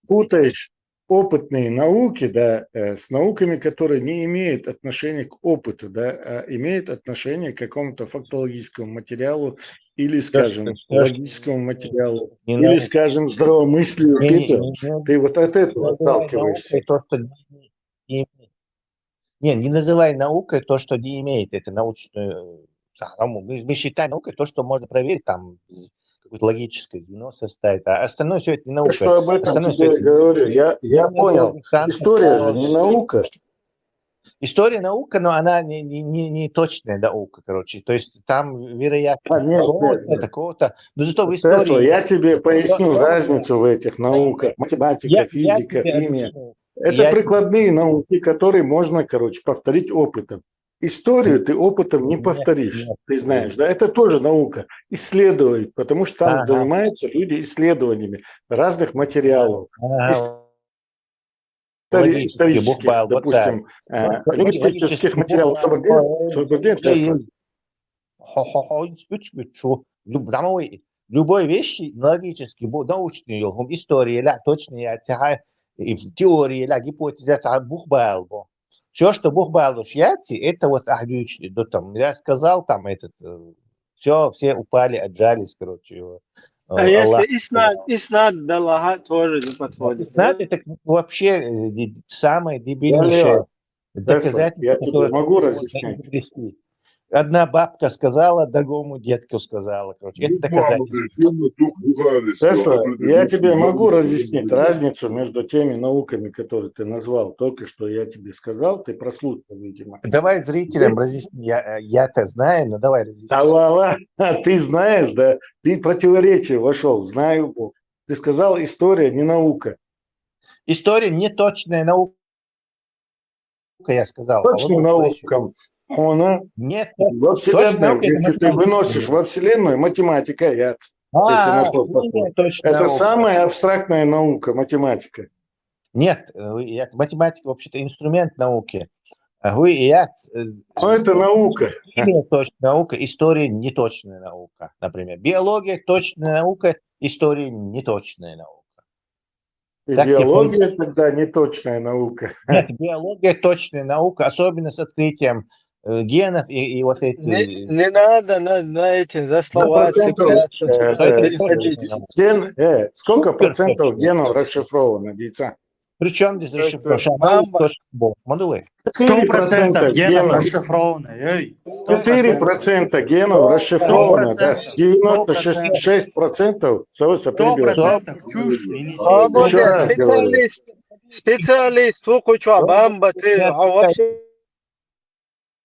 Путаешь опытные науки, да, с науками, которые не имеют отношения к опыту, да, а имеют отношение к какому-то фактологическому материалу или, скажем, логическому материалу, или, скажем, здравомыслию. Ты вот от этого отталкиваешься. Не называй наукой то, что не имеет. Это научное... Мы считаем наукой то, что можно проверить, там какое-то логическое звено составить, а остальное все это не наука. Что об этом тебе говорю? Я понял. История же не наука. История наука, но она не точная наука, короче. То есть там, вероятно, такого-то. Но зато в истории... Тесла, я тебе поясню разницу в этих науках. Математика, физика, химия. Это прикладные науки, которые можно, короче, повторить опытом. Историю ты опытом не повторишь, ты знаешь, да? Это тоже наука. Исследовать, потому что там занимаются люди исследованиями разных материалов. Исторических, допустим, лингвистических материалов. Любой вещи логически, научный, история, точная, и в теории, гипотеза, бухбал. Все, что Бог балушьяти, это вот ахдючный. Там, я сказал, там все упали, отжались, короче. А если Иснад Далага тоже не подходит? Иснад это вообще самое дебильнейшее доказательство. Я тебе могу разъяснять. одна бабка сказала, другому детку сказала. Короче, это доказательство. Тесла, я тебе могу разъяснить разницу между теми науками, которые ты назвал только что, я тебе сказал, ты прослушал, видимо. Давай зрителям разъясни. Я-то знаю, но давай разъясни. Да, ты знаешь, да? Ты в противоречие вошел, знаю. Ты сказал, история не наука. История не точная наука, я сказал. Точная наука. Она нет, во Вселенной, если ты выносишь во Вселенную, математика, если на то посмотреть. Это самая абстрактная наука, математика. Нет, математика вообще-то инструмент науки. Но это наука. Точная наука, история не точная наука, например. Биология точная наука, история не точная наука. Биология тогда не точная наука. Нет, биология точная наука, особенно с открытием генов и вот эти... Не надо на эти за слова цепляться. Сколько процентов генов расшифровано, дельца? Причем здесь расшифровано? 100% генов расшифровано. 4% генов расшифровано, да, 96% свойства прибора. 100% чушь. Еще раз говорю. Специалист, бамба, ты вообще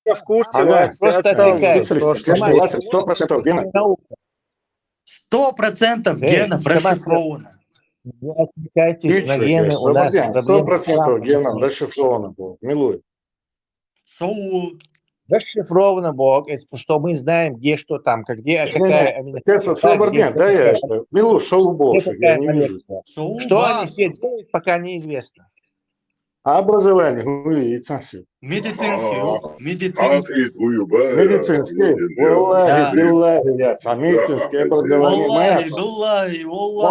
в курсе. Просто 100% генов. 100% генов расшифровано. Не отвлекайтесь на гены, у нас 100% генов расшифровано было. Милуй. Расшифровано, Бог, что мы знаем, где что там, где какая аминокислота. Да, я что? Милуй, шоу больше, я не вижу. Что они все делают, пока неизвестно. А образование? Медицинский. Медицинское образование.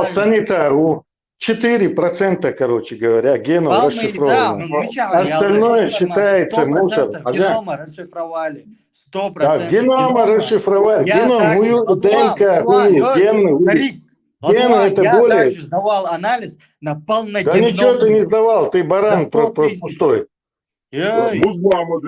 Санитару. 4%, короче говоря, генов расшифровано. Остальное считается мусор. Генома расшифровали. 100%. Да, генома расшифровали. Геном, ДНК, гены. Я также сдавал анализ на полногеномный. Да ничего ты не сдавал, ты баран пустой. Ничего,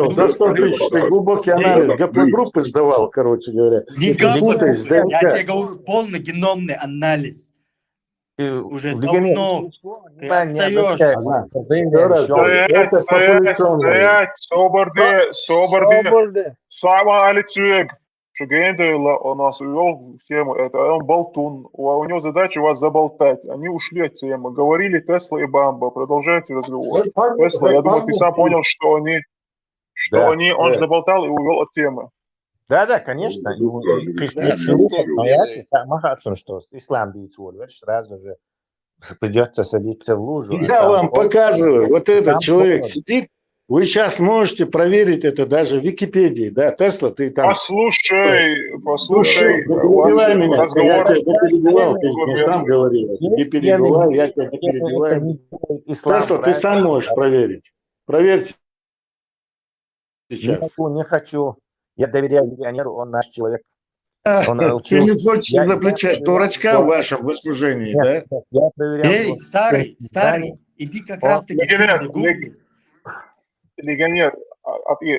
за 100 тысяч ты глубокий анализ гаплогруппы сдавал, короче говоря. Не гаплогруппы, я тебе говорю полногеномный анализ. Уже давно ты отстаешь. Стоять, соборды. Сама Алексеев Шагендейла у нас ввел в тему, это он болтун, у него задача вас заболтать. Они ушли от темы, говорили Тесла и Бамба, продолжайте разговор. Тесла, я думаю, ты сам понял, что он заболтал и увел от темы. Да, конечно. Что ислам бьет, сразу же придется садиться в лужу. Я вам показываю, вот этот человек сидит. Вы сейчас можете проверить это даже в Википедии, да, Тесла, ты там... Послушай, перебивай меня, я тебя перебивал, ты не сам говорил, не перебивай, я тебя не перебиваю. Тесла, ты сам можешь проверить. Проверьте сейчас. Не хочу. Я доверяю миллионеру, он наш человек. Он ты не хочешь заключать дурачка в вашем окружении, да? Я проверял. Эй, старый, иди как раз таки загугли. Легионер,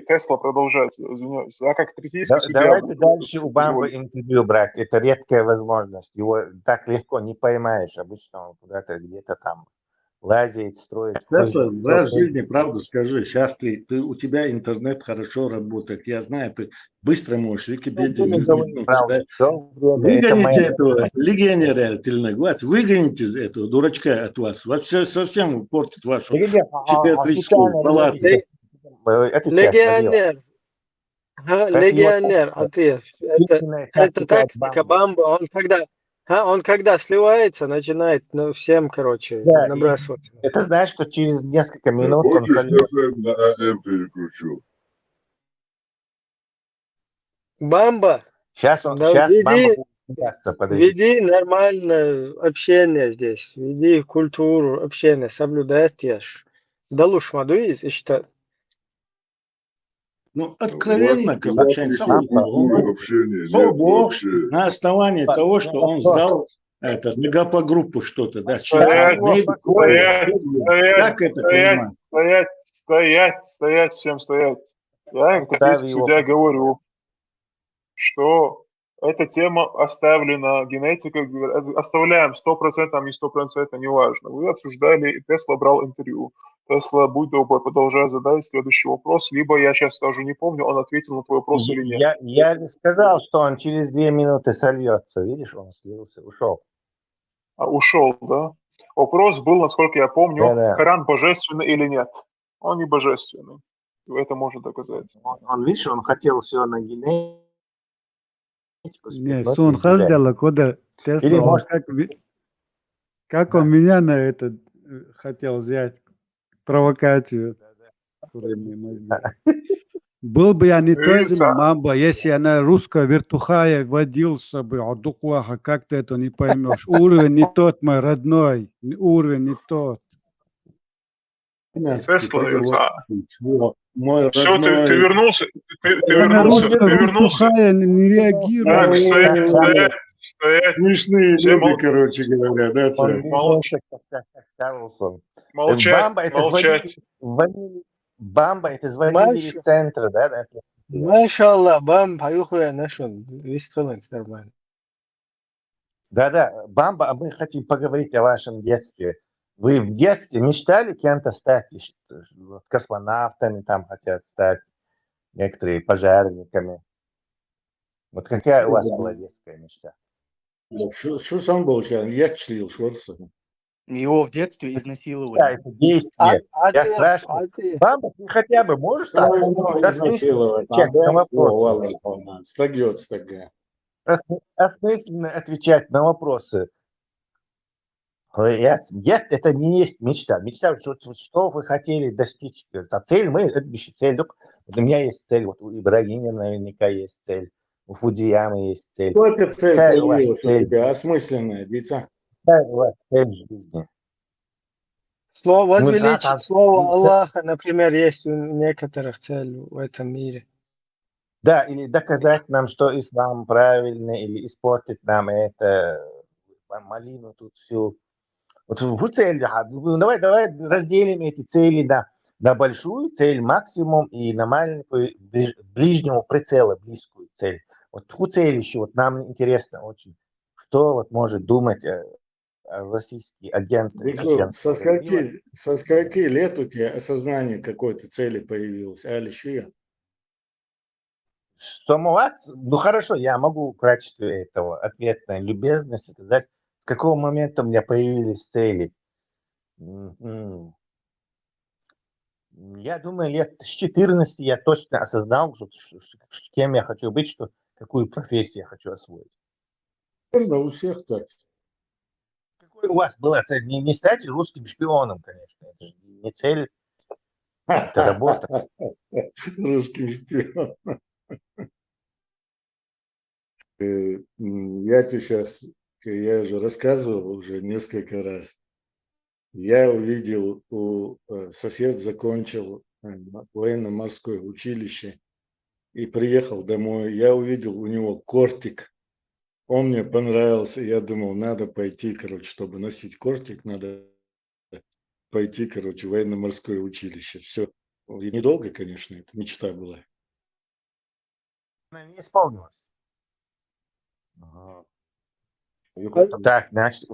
Тесла продолжает, извиняюсь. Я как третийский судья... Давайте дальше у Бамбы интервью брать. Это редкая возможность. Его так легко не поймаешь. Обычно он куда-то где-то там лазит, строит. Тесла, раз в жизни правду скажи. Сейчас у тебя интернет хорошо работает. Я знаю, ты быстро можешь Википедию выгоните этого легионера выгоните этого дурачка от вас. Вообще совсем портит вашу психиатрическую палату. Легионер, это тактика Бамба. Он когда сливается, начинает всем, короче, набрасываться. Это знаешь, что через несколько минут он сольет. Бамба. Сейчас Бамба веди нормальное общение здесь. Веди культуру общения, соблюдай тешь. Далуш мадуиз и что? Ну, откровенно, Казахстан, на основании того, что он сдал это, на гаплогруппу что-то, да? Стоять, Как это понимать? стоять, всем стоять. Я, как есть судья, говорю, что эта тема оставлена генетикой, оставляем 100%, не 100%, неважно. Вы обсуждали, и Тесла брал интервью. Тесла, будь добр, продолжай задать следующий вопрос, либо я сейчас скажу, не помню, он ответил на твой вопрос или нет. Я сказал, что он через 2 минуты сольется. Видишь, он слился, ушел. Ушел, да? Вопрос был, насколько я помню, Да-да. Коран божественный или нет. Он не божественный. Это может доказать. Видишь, он хотел все на генетику. Не, сон хаздала, куда Или Тесла, он может... как он меня на это хотел взять, провокацию. Был бы я не той же мамба, если она русская вертухая водился бы, а духлаха, как ты это не поймешь. Уровень не тот, мой родной, уровень не тот. Тесла, мой все, родной... ты вернулся, ты вернулся. Не реагирует. Так, стоять. Смешные Все люди, короче говоря, да, царь? Молчать, молчать. Бамба, это звонили из центра, да? Машаллах, бам, поехали нашел. Выстрелить нормально. Да, Бамба, а мы хотим поговорить о вашем детстве. Вы в детстве мечтали кем-то стать? Вот космонавтами там хотят стать, некоторые пожарниками. Вот какая у вас была детская мечта? Что сам был, я члил, шорса. Его в детстве изнасиловали. Да, это действие. Я спрашиваю, Бамба, ты хотя бы можешь так осмысленно отвечать на вопросы? Нет, это не есть мечта. Мечта, что вы хотели достичь. А цель, это цель. У меня есть цель, вот у Ибрагима наверняка есть цель, у Фудзиямы есть цель. Что эта цель появилась у тебя? Осмысленная, дитя? Какая у вас цель в жизни? Слово возвеличить, слово Аллаха, например, есть у некоторых целей в этом мире. Да, или доказать нам, что ислам правильный, или испортить нам это, малину тут всю. Вот в цель, давай разделим эти цели на большую цель, максимум, и на маленькую, ближнего прицела, близкую цель. Вот ту цель еще, вот нам интересно очень, что вот может думать российский агент. Со скольки лет у тебя осознание какой-то цели появилось, Алишия? Ну хорошо, я могу в качестве этого ответной любезности сказать, с какого момента у меня появились цели. Я думаю, лет с 14 я точно осознал, кем я хочу быть, какую профессию я хочу освоить. Да, у всех так. Какой у вас была цель? Не стать русским шпионом, конечно. Это же не цель, это работа. Русским шпионом. Я тебе сейчас, я уже рассказывал уже несколько раз. Я увидел, сосед закончил военно-морское училище и приехал домой. Я увидел у него кортик. Он мне понравился. Я думал, надо пойти, чтобы носить кортик, надо пойти, в военно-морское училище. Все. И недолго, конечно, это мечта была. Не исполнилось. Так, значит,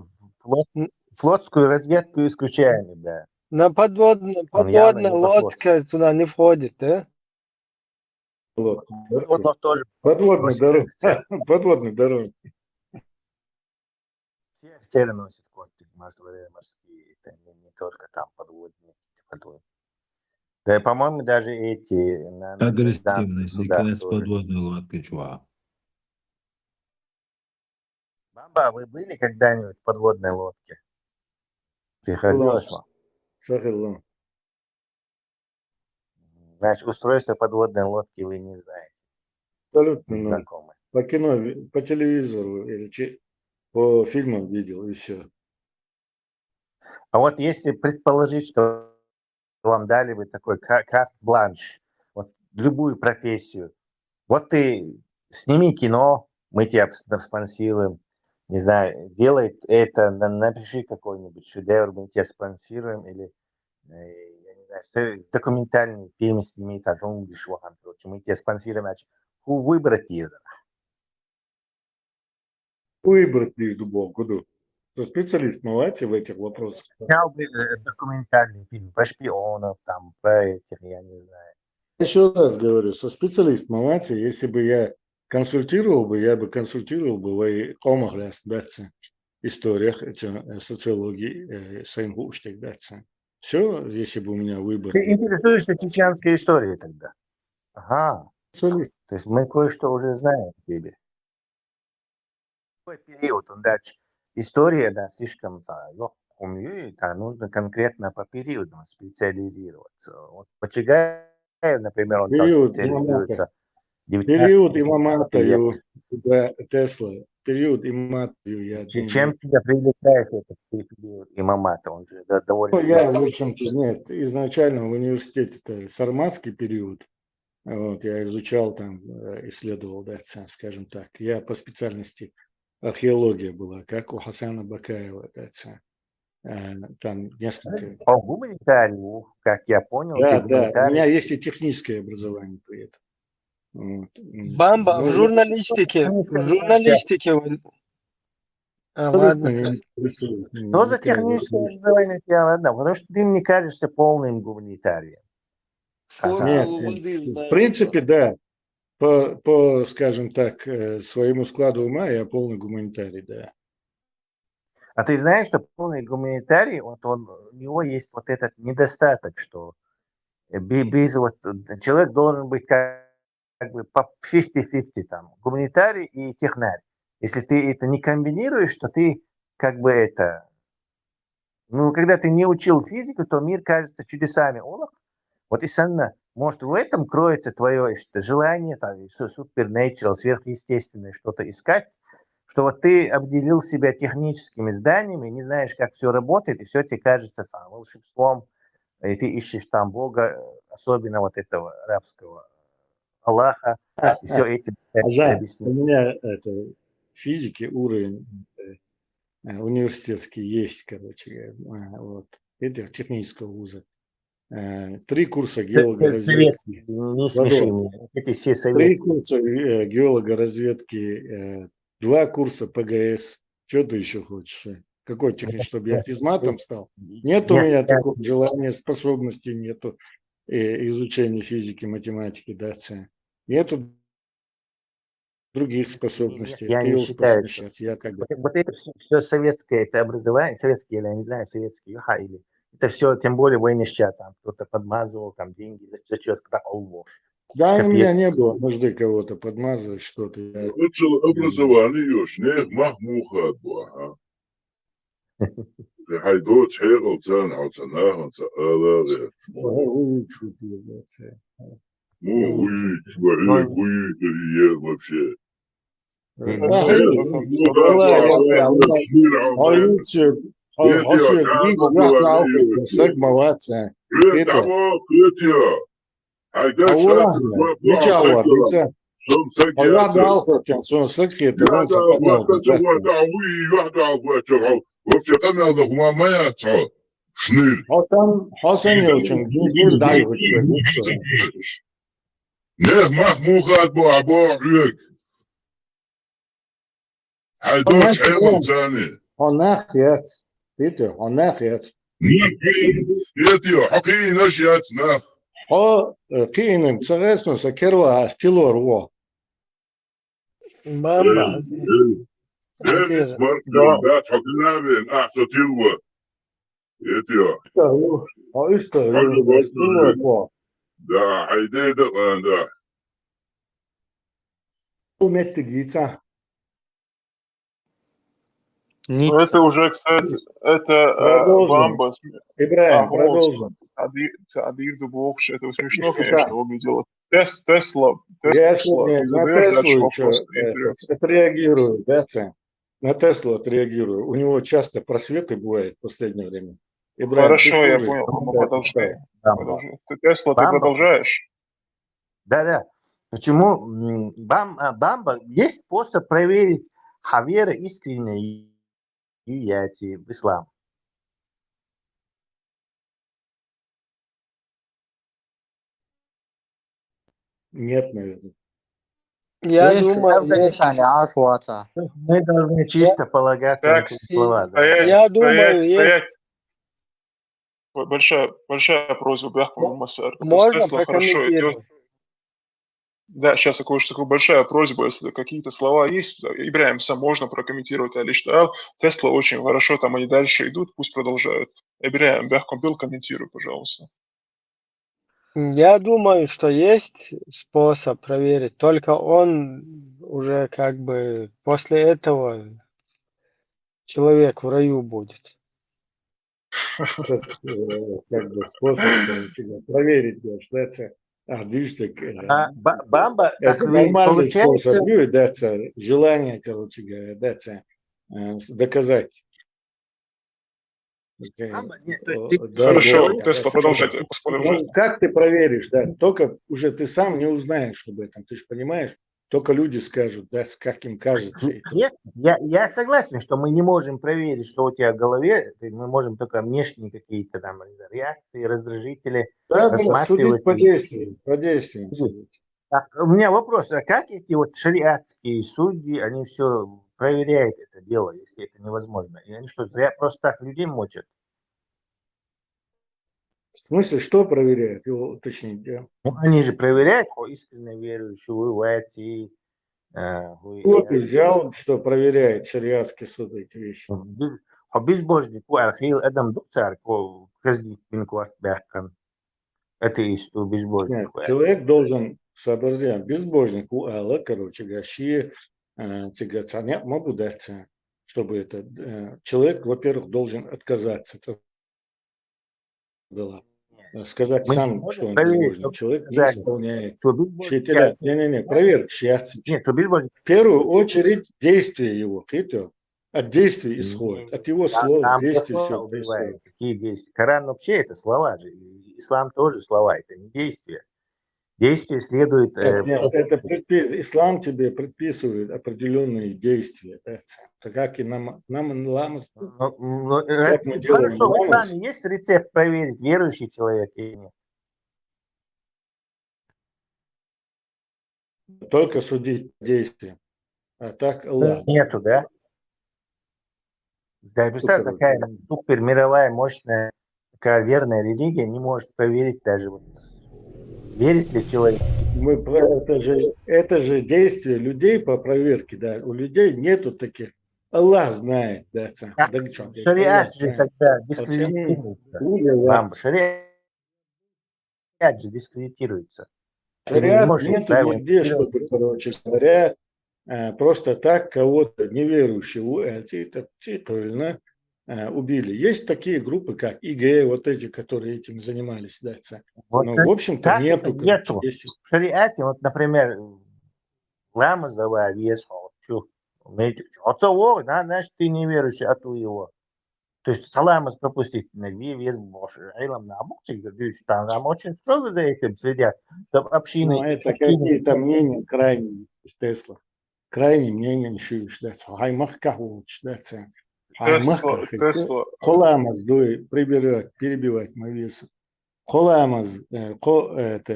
флотскую разведку исключаем, да. На подводная лодка туда не входит, да? Подводная дорога. Все офицеры носят кортик, морские, это не только там подводные. Да, по-моему, даже эти агрессивность, с подводной лодкой, чувак. Бамба, вы были когда-нибудь в подводной лодке? Приходилось вам? Значит, устройство подводной лодки вы не знаете. Абсолютно не знакомы. По кино, по телевизору или по фильмам видел, и все. А вот если предположить, что вам дали бы такой карт-бланш, вот любую профессию, вот ты сними кино, мы тебя спонсируем, не знаю, делай это, напиши какой-нибудь шедевр, мы тебя спонсируем, или, я не знаю, документальный фильм снимется о джунглях, короче, мы тебя спонсируем, выбрать его. Выбрать между году. То специалист молодец в этих вопросах. Снял бы документальный фильм про шпионов, там, про этих, я не знаю. Еще раз говорю, что специалист молодец, если бы я консультировал бы, в комах историях, социологии, сайнгуштик, все, если бы у меня выбор. Ты интересуешься чеченской историей тогда? Ага. Специалист. То есть мы кое-что уже знаем о тебе. Какой период, он дальше. История, да, слишком нужно конкретно по периодам специализироваться. Вот Почигаев, например, он там Период специализируется. Период Имамата, Тесла. Период Имамата. Чем тебя привлекает этот период Имамата? Он же довольно... Я, в общем-то, нет. Изначально в университете это сарматский период. Вот, я изучал там, исследовал, да, скажем так. Я по специальности археология была, как у Хасана Бакаева, да, там несколько... По гуманитарию, как я понял, Да, у меня есть и техническое образование при этом. Вот. Бамба, в журналистике. Ладно. Что за техническое образование у тебя? Ладно, потому что ты мне кажешься полным гуманитарием. Нет, в принципе, да. По, скажем так, своему складу ума я полный гуманитарий, да. А ты знаешь, что полный гуманитарий, у него есть вот этот недостаток, что без человек должен быть как бы по 50-50 там, гуманитарий и технарь. Если ты это не комбинируешь, то ты как бы это... когда ты не учил физику, то мир кажется чудесами. Вот и санна. Может, в этом кроется твое желание, supernatural, сверхъестественное, что-то искать, что вот ты обделил себя техническими зданиями, не знаешь, как все работает, и все тебе кажется волшебством, и ты ищешь там Бога, особенно вот этого арабского Аллаха, и все этим объяснить. У меня это физики уровень университетский есть, короче, вот, это технического вуза. 3 курса геологоразведки. Не смеши меня, эти все советские. 3 курса геологоразведки, 2 курса ПГС. Что ты еще хочешь? Какой техник, чтобы я физматом стал? Нет у меня такого желания, способности, нету изучения физики, математики, да, нету других способностей. Я не считаю, что я как бы... Вот это все советское, это образование, советские, или я не знаю, советские, или это все, тем более военища, там кто-то подмазывал там деньги за счет ложь. Да, у меня не было нужды кого-то подмазывать что-то. Образование шнех махмухат буа. Хайдот херл цан алцанах алцаалар. Вообще. Вообще там надо хумамая шныр. Не махмухат буа рюк. Хайдот херл цани. Онах яц. Bitte, онах яц. Bitte, حقين أشياء نخ. قينم تسغسنو سكروا ستيلور و. Бамба. Элис Маркет, حقنا بين أحسن تلوة. يتيا. Да, хайде да. Уметтигица. Это уже, кстати, это бамба. Ибраим, продолжим. Адир Дубовш, это смешно, конечно, выглядело. Тесла. На Теслу отреагирую, да, на Теслу отреагирую. У него часто просветы бывают в последнее время. Ибраим, хорошо, я понял. Продолжай. Тесла, ты продолжаешь? Да. Почему Бамба? Есть способ проверить А вера искренняя яти в ислам. Нет, наверное. Я Есть в думаю, есть. Афганистане Ашвата. Мы должны чисто полагаться на Так, твои слова. Да. Я думаю, есть. Большая просьба, Бяхман Масар. Можно Тесла хорошо идет. прокомментировать? Да, сейчас я кое-что такую большая просьба, если какие-то слова есть, Ибраим сам можно прокомментировать, а лишь Тесла очень хорошо, там они дальше идут, пусть продолжают. Ибраим, Бяхком был, комментируй, пожалуйста. Я думаю, что есть способ проверить, только он уже как бы после этого человек в раю будет. Этот, как бы способ проверить, что это Бамба, это так нормальный получается... способ, желание, короче говоря, доказать. Хорошо, Тесла, продолжайте. Ну, как ты проверишь, только уже ты сам не узнаешь об этом, ты же понимаешь, только люди скажут, как им кажется. Нет, я согласен, что мы не можем проверить, что у тебя в голове, мы можем только внешние какие-то там реакции, раздражители рассматривать. Судить по действиям. Так, у меня вопрос, а как эти вот шариатские судьи, они все проверяют это дело, если это невозможно? И они что, зря просто так людей мочат? В смысле, что проверяют? Его уточнить, да? Ну, они же проверяют, искренне верующего, вы эти... Кто ты взял, что проверяет шариатский суд эти вещи? А безбожник, архил, Адам Дуцар, каздит пинкварт бяхкан. Это и что безбожник. Человек должен соблюдать безбожник у Алла, короче, гаши, тягаться, могу дать, чтобы это человек, во-первых, должен отказаться. Сказать сам, что он безбожник. Человек не исполняет. Не, проверь, Нет, что безбожник. В первую очередь действие его, от действий исходит, от его слов, действий все происходит. Какие действия? Коран вообще это слова же. Ислам тоже слова, это не действия. Действие следует... Ислам тебе предписывает определенные действия. Как и нам ламас. Хорошо, в исламе есть рецепт проверить, верующий человек или нет? Только судить действия. А так Аллах. Нету, да? Да, представь, такая супер мировая, мощная, такая верная религия не может проверить даже вот, верит ли человек. Это же действие людей по проверке, да. У людей нету таких. Аллах знает, да. Шариат же тогда дискредитируется. Шариат же дискредитируется. Шариат нету нигде, чтобы, короче говоря, просто так кого-то неверующего убили. Есть такие группы, как ИГ, вот эти, которые этим занимались. Да, вот но, в общем-то, нету. В шариате, вот, например, лама сдавая вес, значит, ты неверующий, а то его. То есть саламас пропустить на вес больше, айлам на обучение, там очень строго за этим следят, чтобы общины... Ну, это какие-то мнения крайние из Тесла. Крайние мнения считаются. Хаймах каху считается. Тесла. Холамаз дуй перебивать мавесу. Холамаз, это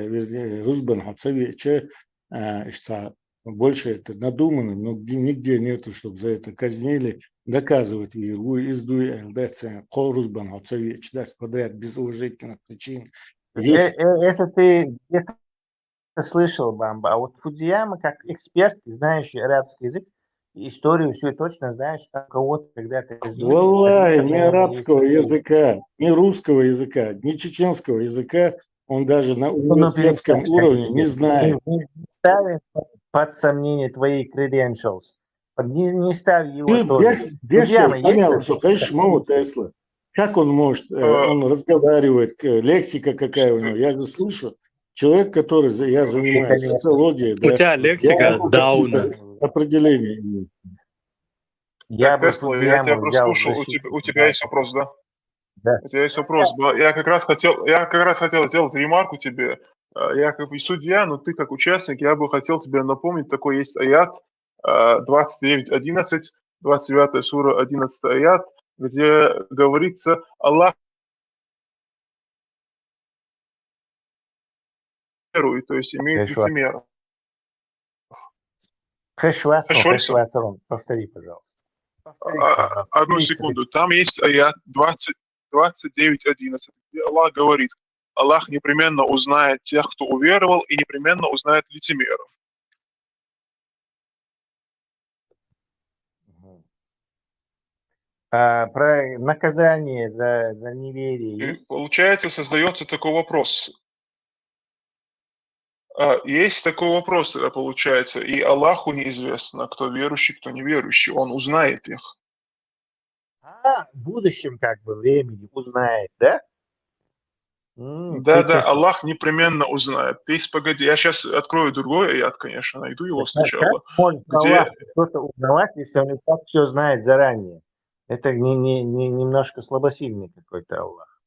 Рузбан Хацавиче, больше это надумано, но нигде нету, чтобы за это казнили, доказывать веру, издуй, Рузбан Хацавич, даст подряд без уважительных причин. Это ты где-то слышал, Бамба, а вот Фудзияма, как эксперт, знающий арабский язык, историю всю точно знаешь, как кого-то когда-то казнили. Валлахи, ни арабского языка, ни русского языка, ни чеченского языка он даже на университетском уровне не знает. Не ставь под сомнение твои credentials. Не ставь его тоже. Понял, что, конечно, мало Тесла. Как он может, он разговаривает, лексика какая у него, я же слышу. Человек, который, я занимаюсь социологией. У тебя лексика Дауна. Определение. Тесла, я тебя прослушал, у тебя есть вопрос, да? Да. У тебя есть вопрос. Я как раз хотел сделать ремарку тебе. Я как судья, но ты как участник, я бы хотел тебе напомнить, такой есть аят 29:11, 29 сура, 11 аят, где говорится: Аллах верует, то есть имеет лицемеров. Хэшватсарон, повтори, пожалуйста. Одну секунду. Там есть аят 29:11, где Аллах говорит: Аллах непременно узнает тех, кто уверовал, и непременно узнает лицемеров. Про наказание за неверие И есть? получается, создается такой вопрос. Есть такой вопрос, получается, и Аллаху неизвестно, кто верующий, кто неверующий. Он узнает их. В будущем как бы времени узнает, да? Да, Аллах непременно узнает. Ты погоди, я сейчас открою другой аят, конечно, найду его сначала. Как может Аллах что-то узнавать, если он и так все знает заранее? Это немножко слабосильный какой-то Аллах.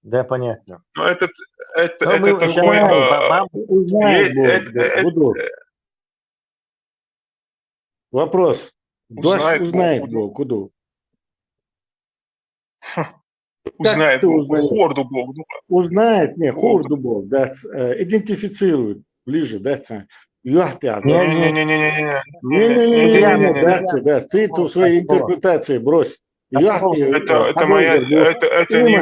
Да, понятно. Но это мы такой... Вопрос. Узнает Бог, куда? Узнает Бог, хорду Бог. Узнает, не, хорду Бог, да, идентифицирует ближе, да, не-не-не, да, ты в своей интерпретации брось. Это не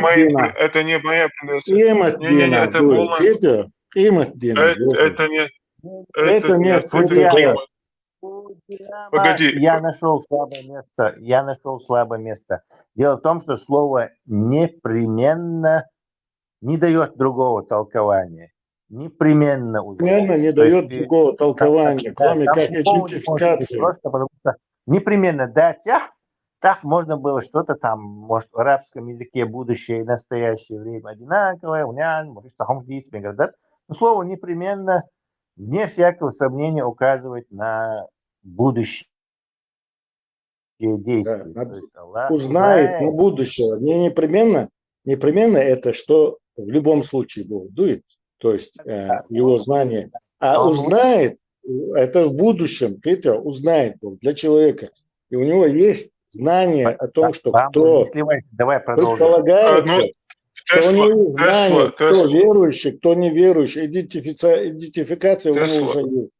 моя предоставление. Это нет. Погоди. Я нашел слабое место. Дело в том, что слово непременно не дает другого толкования. Непременно не дает другого толкования, кроме как идентификации. Просто потому что непременно так можно было что-то там, может, в арабском языке будущее и настоящее время одинаковое, может, но слово непременно, вне всякого сомнения, указывает на будущее действие. Да, узнает на будущее. Не непременно это, что в любом случае Бог дует, то есть его знание. А узнает, это в будущем, Петя, узнает Бог для человека. И у него есть знание о том, что кто предполагается, что у него есть знание, кто верующий, кто неверующий, идентификация у него уже есть.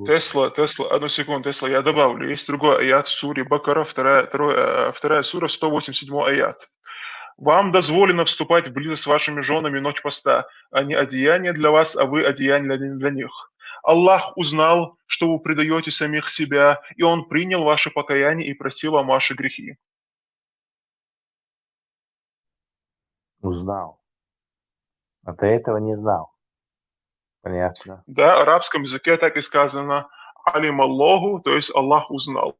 Тесла, одну секунду, Тесла, я добавлю. Есть другой аят в суре Бакара, вторая сура, 187 аят. Вам дозволено вступать в близость с вашими женами ночь поста, а не одеяние для вас, а вы одеяние для них. Аллах узнал, что вы предаете самих себя, и Он принял ваше покаяние и простил вам ваши грехи. Узнал. А ты этого не знал. Понятно. Да, в арабском языке так и сказано. Алим Аллаху, то есть Аллах узнал.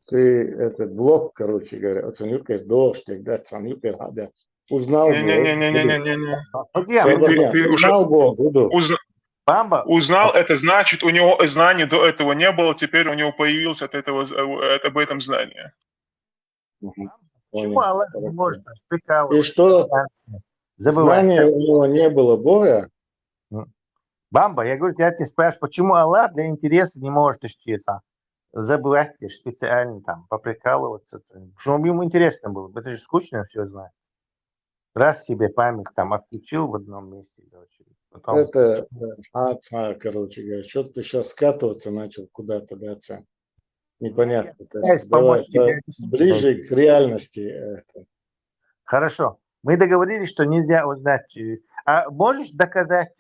Ты этот блок, короче говоря, оценюкай дождь, узнал Бог. Узнал Бог, Узнал, это значит, у него знаний до этого не было, теперь у него появилось об этом знание. Почему Аллах не может прикалываться? И что? Знания у него не было Бога? Бамба, я говорю, я тебя спрашиваю, почему Аллах для интереса не может забывать специально там, поприкалываться. Чтобы ему интересно было. Это же скучно все знать. Раз себе память там отключил в одном месте. Потом короче говоря, что ты сейчас скатываться начал куда-то, да, непонятно. Давай, ближе к реальности. Хорошо. Мы договорились, что нельзя узнать. А можешь доказать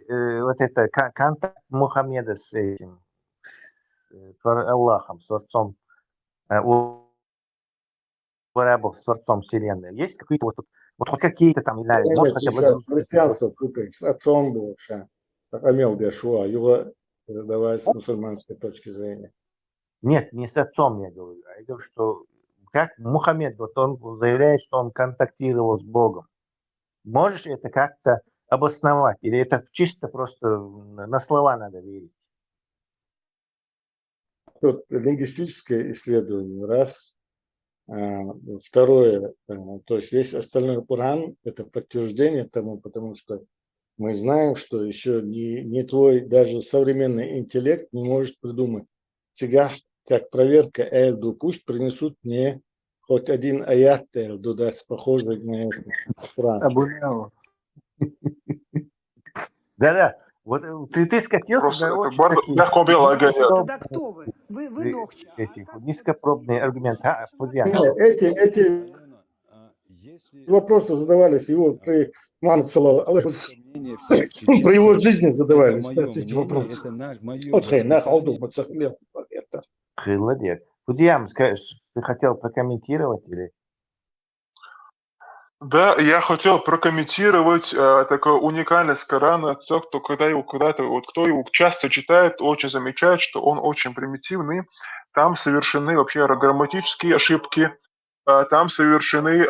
контакт Мухаммеда с этим, Аллахом, с Творцом, арабов, с Творцом Вселенной? Есть какие-то вот какие-то там, не знаю, может, хотя бы... Христианство путает с отцом был, Амел Дешуа, его давай с мусульманской точки зрения. Нет, не с отцом я говорю, а я говорю, что как Мухаммед, вот он заявляет, что он контактировал с Богом. Можешь это как-то обосновать? Или это чисто просто на слова надо верить? Тут лингвистическое исследование, раз. Второе, то есть весь остальной Коран – это подтверждение тому, потому что Мы знаем, что еще не твой даже современный интеллект не может придумать. Сега, как проверка Эльду, пусть принесут мне хоть один аят Эльду, да, похожий на этот Коран. Абунео. Да-да, вот ты скатился Просто на это очень такие легко белое гоняет. Тогда кто вы? Вы Нохча. эти низкопробные аргументы. Эти вопросы задавались его при при его жизни задавались эти вопросы. Холодец. Худиям, скажешь, ты хотел прокомментировать или? Да, я хотел прокомментировать такую уникальность Корана. Тот, кто кто его часто читает, очень замечает, что он очень примитивный. Там совершены вообще грамматические ошибки, там совершены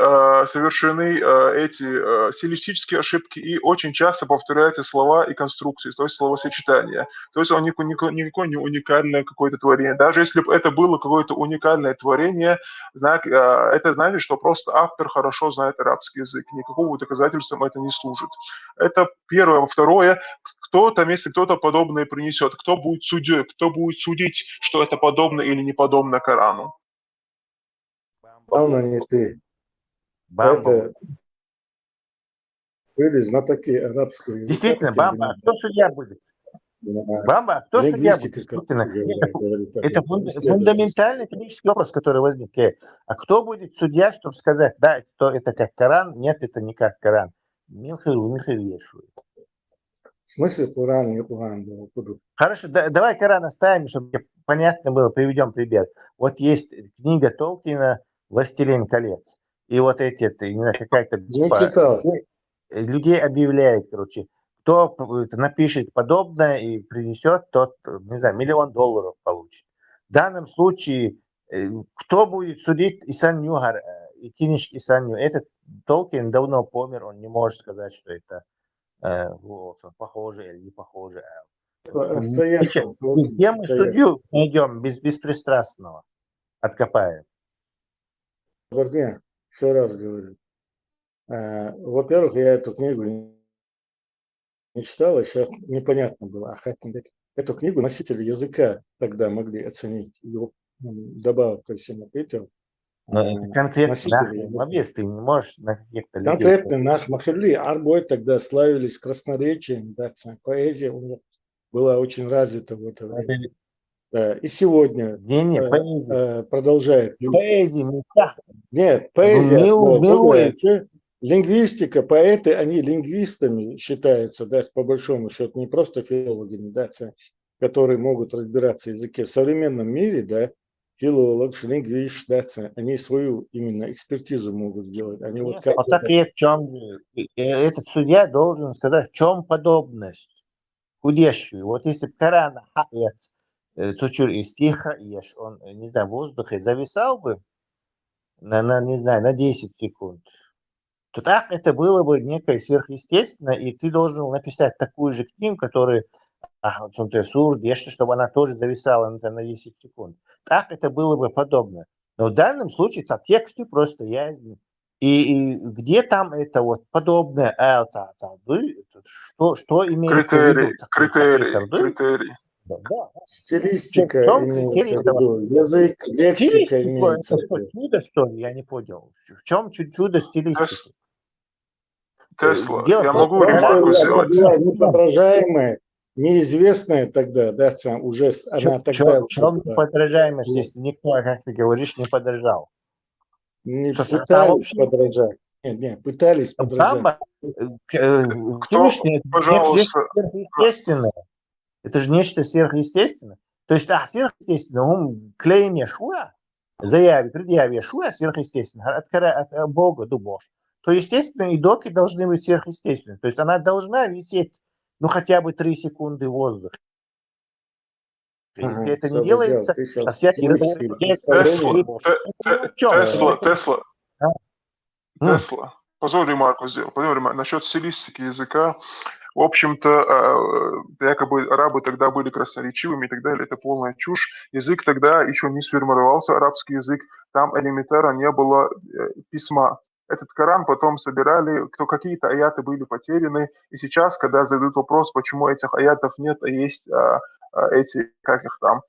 эти стилистические ошибки, и очень часто повторяются слова и конструкции, то есть словосочетания. То есть он никакое не уникальное какое-то творение. Даже если бы это было какое-то уникальное творение, это значит, что просто автор хорошо знает арабский язык. Никакого доказательства это не служит. Это первое. Второе, если кто-то подобное принесет, кто будет судьей, кто будет судить, что это подобно или не подобно Корану? Главное не ты. Это были знатоки арабского языка. Действительно, Бамба, а кто судья будет? Бамба, а кто судья будет? Это фундаментальный критический вопрос, который возник. А кто будет судья, чтобы сказать, да, это как Коран, нет, это не как Коран? Милхил Ешуй. В смысле Коран, не Коран? Хорошо, давай Коран оставим, чтобы понятно было, приведем пример. Вот есть книга Толкина «Властелин колец». И вот какая-то группа людей объявляет, короче, кто напишет подобное и принесет, тот, не знаю, $1 миллион получит. В данном случае, кто будет судить Исан Нюгар и Киниш Исан Нюгар? Этот Толкин давно помер, он не может сказать, что это похоже или не похоже. Где мы судью найдем беспристрастного? Откопаем. Еще раз говорю. Во-первых, я эту книгу не читал, и сейчас непонятно было. Эту книгу носители языка тогда могли оценить. Добавок ко всему этому. Конкретно Мобес, ты не можешь на каких-то людей. Конкретно наш Махали Арбой тогда славились красноречием. Да, поэзия у них была очень развита в это время. Да, и сегодня продолжает. Нет, поэзия. Лингвистика, поэты, они лингвистами считаются, да, по большому счету, не просто филологами, да, которые могут разбираться в языке. В современном мире, да, филолог, лингвист, да, они свою именно экспертизу могут сделать. Они вот как в чем этот судья должен сказать, в чем подобность худещую. Вот если Коран хаец, цучур и стиха, он, не знаю, в воздухе зависал бы не знаю, на 10 секунд, то так это было бы некое сверхъестественное, и ты должен написать такую же книгу, которая, чтобы она тоже зависала на 10 секунд. Так это было бы подобно. Но в данном случае в тексте просто ясно. И где там это вот подобное, что имеется в виду? Критерий. Да. Стилистика имеется в виду, язык, лексика имеется в виду. Чудо, что ли? Я не понял. В чем чудо стилистики? Тесла. Я могу ремарку сделать. Была неподражаемая, неизвестная тогда, да, уже она тогда... В чем неподражаемость, если никто, как ты говоришь, не подражал? Не пытались подражать. Нет, пытались подражать. Сверхъестественное. Это же нечто сверхъестественное. То есть, сверхъестественное, он клейм Яшуа, предъяве Яшуа сверхъестественно, от Бога до Бога. То, естественно, и доки должны быть сверхъестественны. То есть она должна висеть, хотя бы 3 секунды в воздухе. Если это не делается, то всякий Тесла. Позволь ремарку сделать. Насчет стилистики языка. В общем-то, якобы арабы тогда были красноречивыми и так далее. Это полная чушь. Язык тогда еще не сформировался, арабский язык. Там элементарно не было письма. этот Коран потом собирали, кто какие-то аяты были потеряны, и сейчас, когда задают вопрос, почему этих аятов нет, а есть эти, как их там,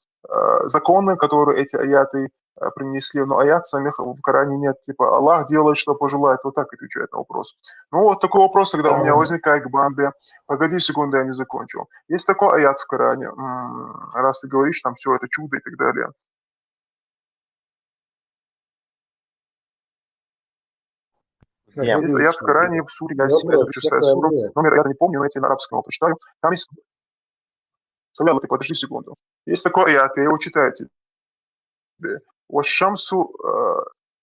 законы, которые эти аяты принесли, но аят самих в Коране нет, типа Аллах делает, что пожелает, вот так отвечает на вопрос. Ну вот такой вопрос, когда у меня возникает к Бамбе. Погоди секунду, я не закончил. Есть такой аят в Коране, раз ты говоришь, там все это чудо и так далее. Есть аят в Коране в суре Ясин, это 6 сура, номер я не помню, но я тебе на арабском его прочитаю. Там есть... Савяла, ты подожди секунду. Есть такой аят, я его читаю тебе. «Вашшамсу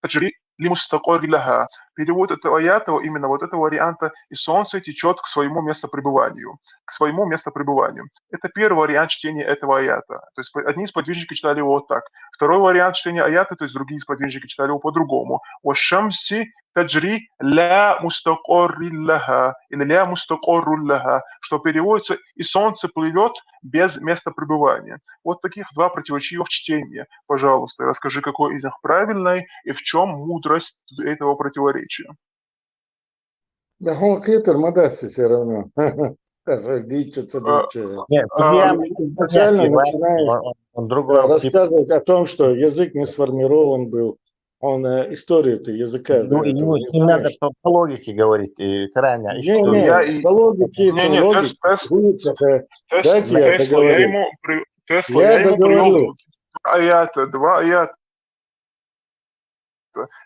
таджри лимустакор лаха». Перевод этого аята, именно вот этого варианта, и солнце течет к своему местопребыванию. К своему местопребыванию. Это первый вариант чтения этого аята. То есть одни сподвижники читали его вот так. Второй вариант чтения аята, то есть другие сподвижники читали его по-другому. «Вашшамси таджри ля мустакорри лаха» или «ля мустакорру лаха», что переводится «и солнце плывет без места пребывания». Вот таких два противоречивых чтения. Пожалуйста, расскажи, какой из них правильный и в чем мудрость этого противоречия. Да, он Кетер Мадасси все равно. Изначально начинаешь рассказывать о том, что язык не сформирован был. Он историю-то языка. Ну, не надо по логике говорить, Коране. Не, по логике, дайте я договорю. Я договорю. Два аята.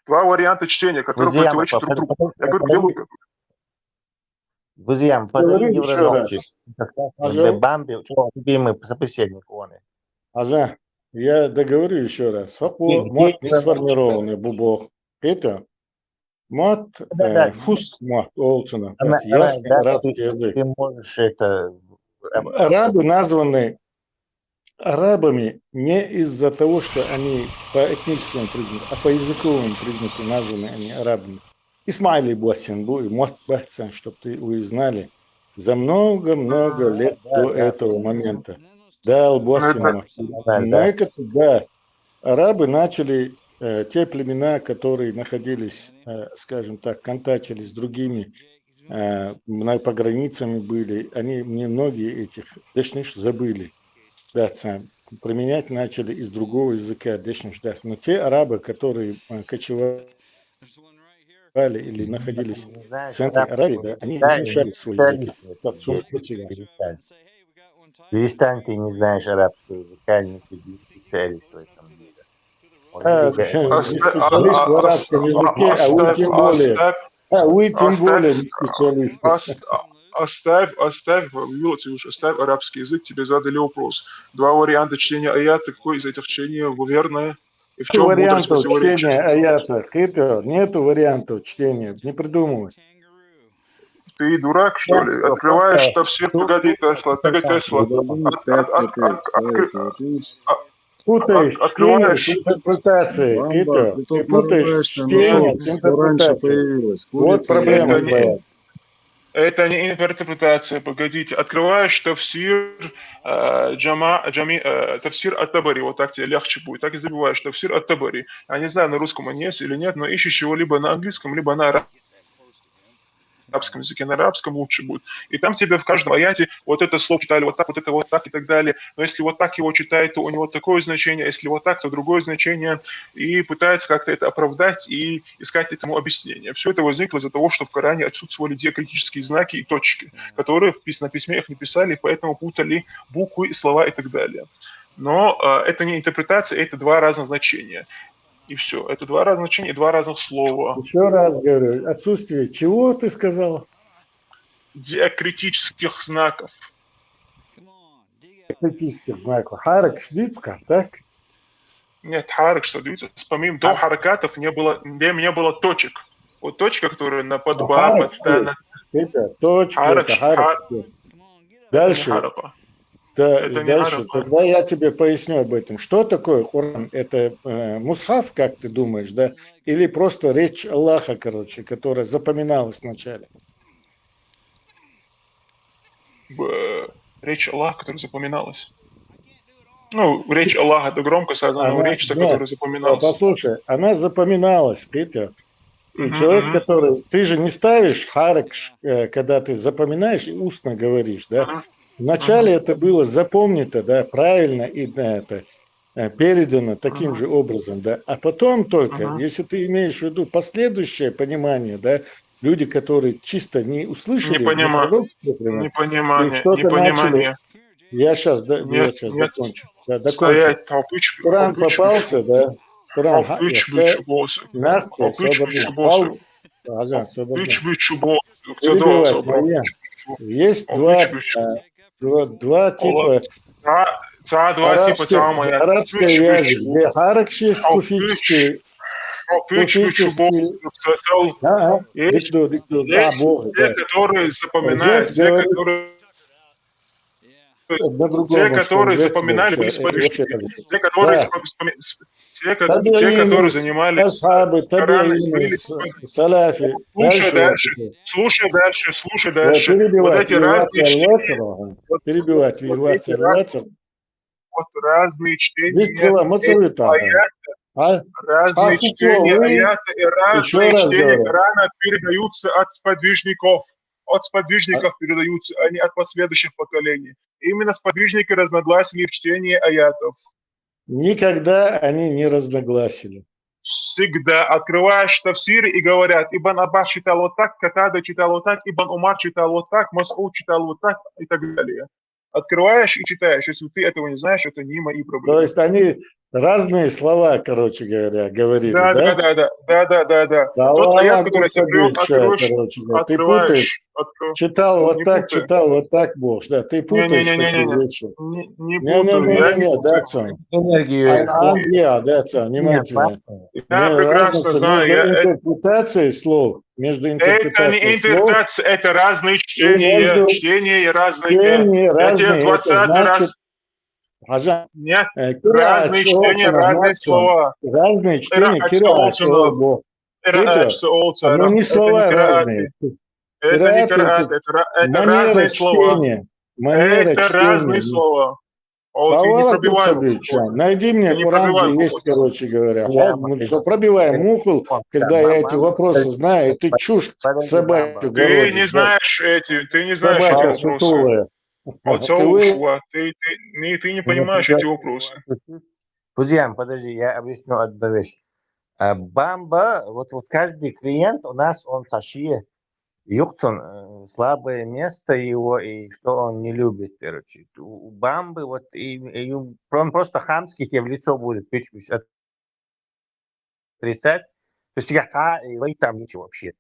Два варианта чтения, которые противоречат друг другу. Я говорю, где логика? Друзья, позови Еврановича. Бамби, любимый собеседник он. Ага, я договорю еще раз. Мат не сформированный бубок. Это мат, фус мат, олцина. Ясный арабский язык. Ты можешь это... Арабы названы арабами не из-за того, что они по этническому признаку, а по языковому признаку названы они арабами. Исмайли Буасинбу и Мот Бахцан, чтобы вы знали, за много-много лет до этого момента. Да, Албуасин. Да, арабы начали, те племена, которые находились, скажем так, контактили с другими, по границам были, они многие этих дешниш забыли. Да, применять начали из другого языка дешниш. Но те арабы, которые кочевали или находились в центре Аравии, да, они не смешали свой язык. Перестань, ты не знаешь арабского языка, не ты специалист в этом деле. Не специалист в арабском языке, а вы тем более не специалисты. Оставь арабский язык, тебе задали вопрос. Два варианта чтения аята, какой из этих чтений верное? И в чем мудрость противоречия? Аята, нету вариантов чтения, не придумывай. Ты дурак, что ли? Открываешь тафсир, погоди, Тесла. Путаешь чтение с интерпретацией, ты путаешь чтение с интерпретацией. Вот проблема твоя. Это не интерпретация, погодите. Открываешь тафсир тафсир ат-Табари, вот так тебе легче будет. Так и забиваешь тафсир ат-Табари. Я не знаю, на русском он есть или нет, но ищешь его либо на английском, либо на арабском языке, на арабском лучше будет. И там тебе в каждом аяте вот это слово читали вот так, вот это вот так и так далее. Но если вот так его читает, то у него такое значение, а если вот так, то другое значение. И пытается как-то это оправдать и искать этому объяснение. Все это возникло из-за того, что в Коране отсутствовали диакритические знаки и точки, которые на письме их не писали, поэтому путали буквы, слова и так далее. Но это не интерпретация, это два разных значения. И все. Это два разных значения и два разных слова. Еще раз говорю, отсутствие чего ты сказал? Диакритических знаков. Диакритических знаков. Харак шдицка, так? Нет, харак шдицка. Помимо до харакатов не было точек. Вот точка, которая на подба, подстана. Это точка, это харак. Дальше. Да, и дальше, тогда я тебе поясню об этом. Что такое Коран? Это мусхаф, как ты думаешь, да? Или просто речь Аллаха, короче, которая запоминалась вначале? Речь Аллаха, которая запоминалась. Ну, речь Аллаха, это громко сказано, но речь, которая запоминалась. Послушай, она запоминалась, Петя. И человек, который... Ты же не ставишь харек, когда ты запоминаешь и устно говоришь, да? Вначале это было запомнито, да, правильно и это передано таким же образом, да. А потом только, если ты имеешь в виду последующее понимание, да, люди, которые чисто не услышали, не пророчество, и что-то начали... Я сейчас закончу. Да, докончу. Kur'an попался, да. Kur'an нас свободен. Ajan, перебивать мои. Есть два типа арабской вязи, где харакши скуфический, дикту, Бог, те, которые запоминают, те, которые запоминали, были сподвижники, те, которые занимали... Асхабы, табиины, салафи. Слушай дальше. Перебивать, вирваться. Вот разные чтения, разные чтения аята и разные чтения Корана передаются от сподвижников. От сподвижников передаются, а не от последующих поколений. Именно сподвижники разногласили в чтении аятов. Никогда они не разногласили. Всегда открываешь тафсиры и говорят, Ибн Аббас читал вот так, Катада читал вот так, Ибн Умар читал вот так, Мас'уд читал вот так и так далее. Открываешь и читаешь. Если ты этого не знаешь, это не мои проблемы. То есть они разные слова, короче говоря, говорили, да? Да. Тот аят, который ты ты путаешь. Читал вот так, Бог. Да, ты путаешь такие вещи. Не, Датсон. Датсон, внимательно. Я прекрасно знаю. Интерпретацией слов. Между это не интерпретация, это разные чтения. Чтения разные. Я тебе 20-й раз... Нет, разные чтения, разные слова. Разные чтения, но не слова разные. Это не кираат, это разные слова. Это разные слова. Найди мне Куран, где есть, короче говоря. Пробивай муху, когда я эти вопросы знаю, ты чушь собачью городишь. Ты не знаешь эти вопросы. Ты не понимаешь эти вопросы. Фузиан, подожди, я объясню одну вещь. Бамба, вот каждый клиент у нас, он сашие. Юхтон, слабое место его, и что он не любит, короче. У Бамбы, вот, он просто хамский тебе в лицо будет отрицать. То есть, и там ничего вообще.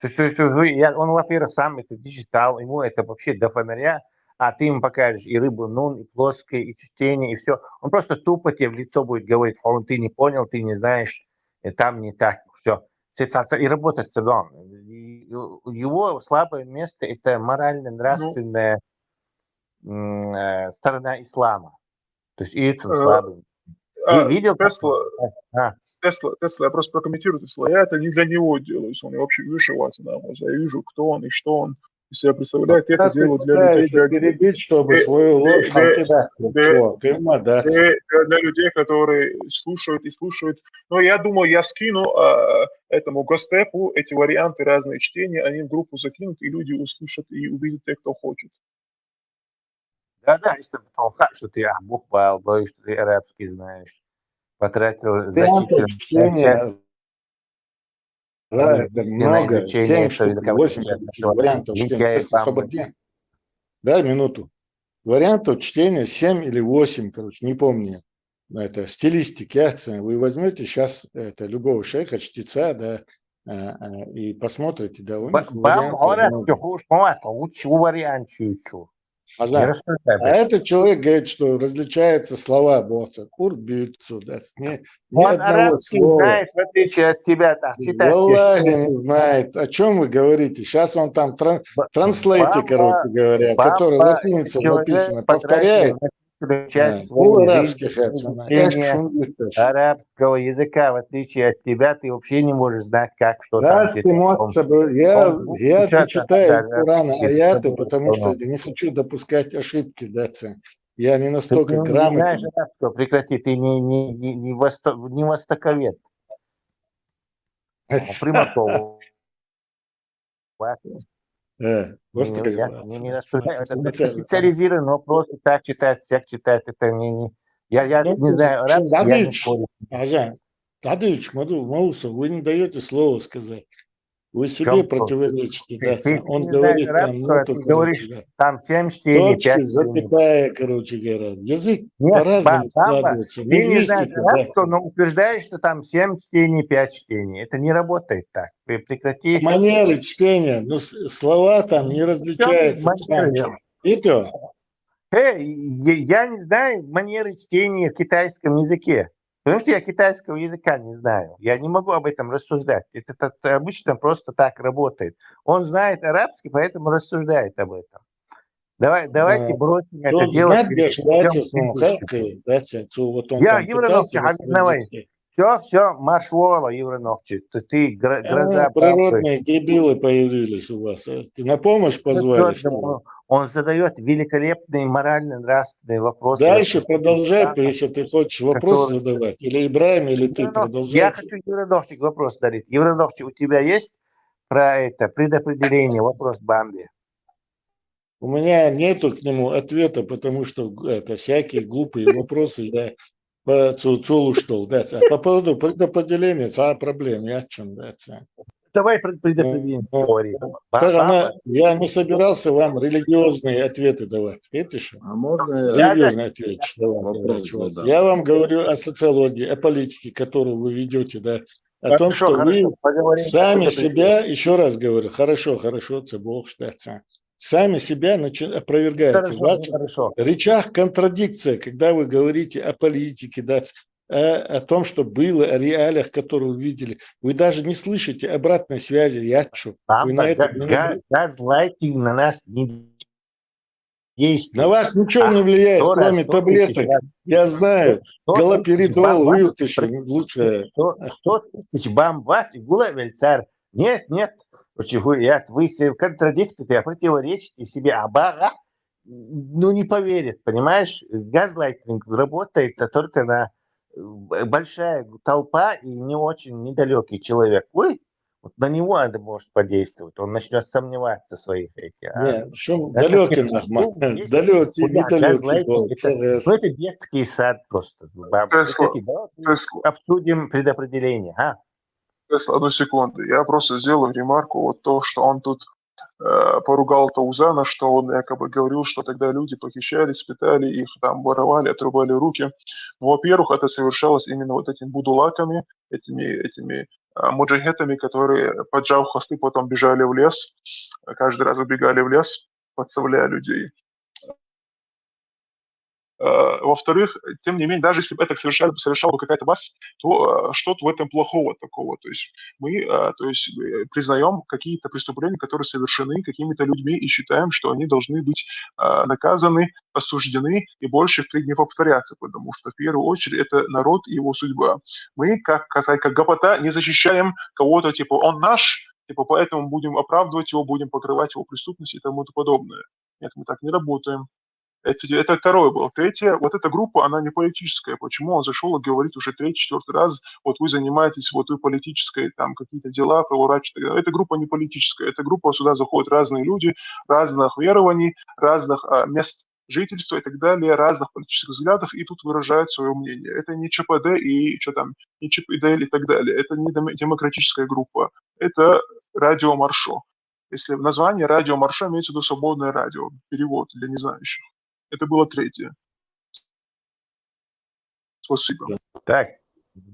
То есть он, во-первых, сам это читал, ему это вообще до фонаря, а ты ему покажешь и рыбу нун, и плоское, и чтение, и все. Он просто тупо тебе в лицо будет говорить, ты не понял, ты не знаешь, и там не так, все. И работать с судом. Его слабое место – это морально-нравственная сторона ислама. То есть и это слабый. Видел? Тесла, я просто прокомментирую Тесла. Я это не для него делаю, если он вообще выше вас намаза. Я вижу, кто он и что он из себя представляет. Я это делаю для людей. Перебить, чтобы свою ложь для людей, которые слушают и слушают. Но я думаю, я скину этому Гостепу эти варианты, разные чтения, они в группу закинут, и люди услышат и увидят те, кто хочет. Да, если потом факт, что ты бухбал, что ты арабский знаешь, потратил значительную часть. Да, это много, 7-8 вариантов чтения. Да, минуту. Вариантов чтения 7 или 8, короче, не помню. Это стилистики. Вы возьмете сейчас любого шейха, чтеца, да, и посмотрите, да, у них вариантов. А этот человек говорит, что различаются слова Бога. Курбицу, да, ни одного слова. Знает, в отличие от тебя, Аллахи не знает. О чем вы говорите? Сейчас он там транслейте, короче говоря, который латиницей написано, повторяет. Арабского языка, в отличие от тебя, ты вообще не можешь знать, как что там. Я читаю из Корана аяты, потому что не хочу допускать ошибки, да, я не настолько грамотен. Прекрати, ты не востоковед. Примаков. Просто как Я не рассуждаю, это специализированный вопрос, так читать, всех читать, это не... Я не знаю арабский, я не спорю. Тадыч, Маусов, вы не даете слово сказать. Вы себе противоречите, да? Он говорит там, ну, то, короче, да. Там 7 чтений, 5 Точки, чтений. запятая, короче говоря. Язык Нет, по-разному складывается. ты не знаешь Лингвистика, арабского, но утверждаешь, что там 7 чтений, 5 чтений. Это не работает так. Прекрати. Манеры чтения, ну, слова там не различаются. И то. Я не знаю манеры чтения в китайском языке. Потому что я китайского языка не знаю. Я не могу об этом рассуждать. Это обычно просто так работает. Он знает арабский, поэтому рассуждает об этом. Давайте бросим это дело. Я Евреновчик, все, маршола, Евреновчик. Ты гроза. Природные дебилы появились у вас. Ты на помощь позвали? Он задает великолепные морально-нравственные вопросы. Дальше продолжай, если ты хочешь вопрос задавать. Или Ибраим, или ты продолжай. Я хочу Евреновчик вопрос дарить. Евреновчик, у тебя есть про это предопределение, вопрос Бамби? У меня нету к нему ответа, потому что это всякие глупые вопросы я по Цулу что ли, да. По поводу предопределения, проблем, я о чем, да. Давай предопределение говори. Я не собирался вам религиозные ответы давать. Видишь? А можно религиозный ответ давать? Я вам говорю о социологии, о политике, которую вы ведете, да. О том, что вы сами себя, еще раз говорю, хорошо, это Бог штатся. Сами себя опровергаете. В ваших речах контрадикция, когда вы говорите о политике, да, о том, что было, о реалиях, которые вы видели. Вы даже не слышите обратной связи. Вы на это газлайтинг на нас не действует. На вас ничего не влияет, кроме таблеток. Я знаю. Галоперидол, вылтыши, лучше. 100 тысяч бомбас и гулавельцар. Нет. Вы контрадиктуете, противоречите себе. Не поверит, понимаешь? Газлайтинг работает только на большая толпа и не очень недалекий человек. На него это может подействовать. Он начнет сомневаться в своих этих. Далекий, недалекий. Это детский сад просто. Обсудим предопределение. Одну секунду. Я просто сделаю ремарку. Вот то, что он тут поругал Таузана, что он якобы говорил, что тогда люди похищались, пытали их, там воровали, отрубали руки. Во-первых, это совершалось именно вот этими будулаками, этими муджахетами, которые, поджав хвосты, потом бежали в лес, каждый раз убегали в лес, подставляя людей. Во-вторых, тем не менее, даже если бы это совершала бы какая-то власть, то что-то в этом плохого такого. То есть мы признаем какие-то преступления, которые совершены какими-то людьми, и считаем, что они должны быть наказаны, осуждены и больше впредь не повторяться, потому что в первую очередь это народ и его судьба. Мы, как гопота, не защищаем кого-то, типа он наш, поэтому будем оправдывать его, будем покрывать его преступность и тому подобное. Нет, мы так не работаем. Это второе было. Третье, вот эта группа, она не политическая. Почему он зашел и говорит уже 3-4 раз, вот вы занимаетесь, вот вы политической, там какие-то дела, проворачиваете. Эта группа не политическая. Эта группа, сюда заходят разные люди, разных верований, разных мест жительства и так далее, разных политических взглядов, и тут выражают свое мнение. Это не ЧПД и что там, не ЧПД и так далее. Это не демократическая группа. Это радио Маршо. Если в названии радио Маршо имеется в виду свободное радио. Перевод для незнающих. Это было третье. Спасибо. Так,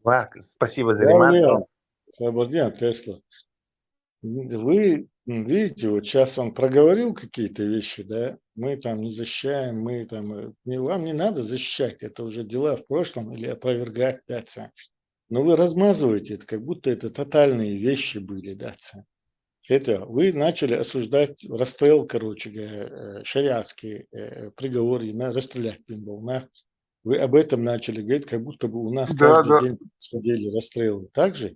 Марк, спасибо за ремарку. Свободен, Тесла. Вы видите, вот сейчас он проговорил какие-то вещи, да, мы там не защищаем, вам не надо защищать, это уже дела в прошлом или опровергать, да, но вы размазываете это, как будто это тотальные вещи были, да, это вы начали осуждать расстрел, шариатский приговор, расстрелять пинбол. Вы об этом начали говорить, как будто бы у нас каждый день происходили расстрелы. Так же?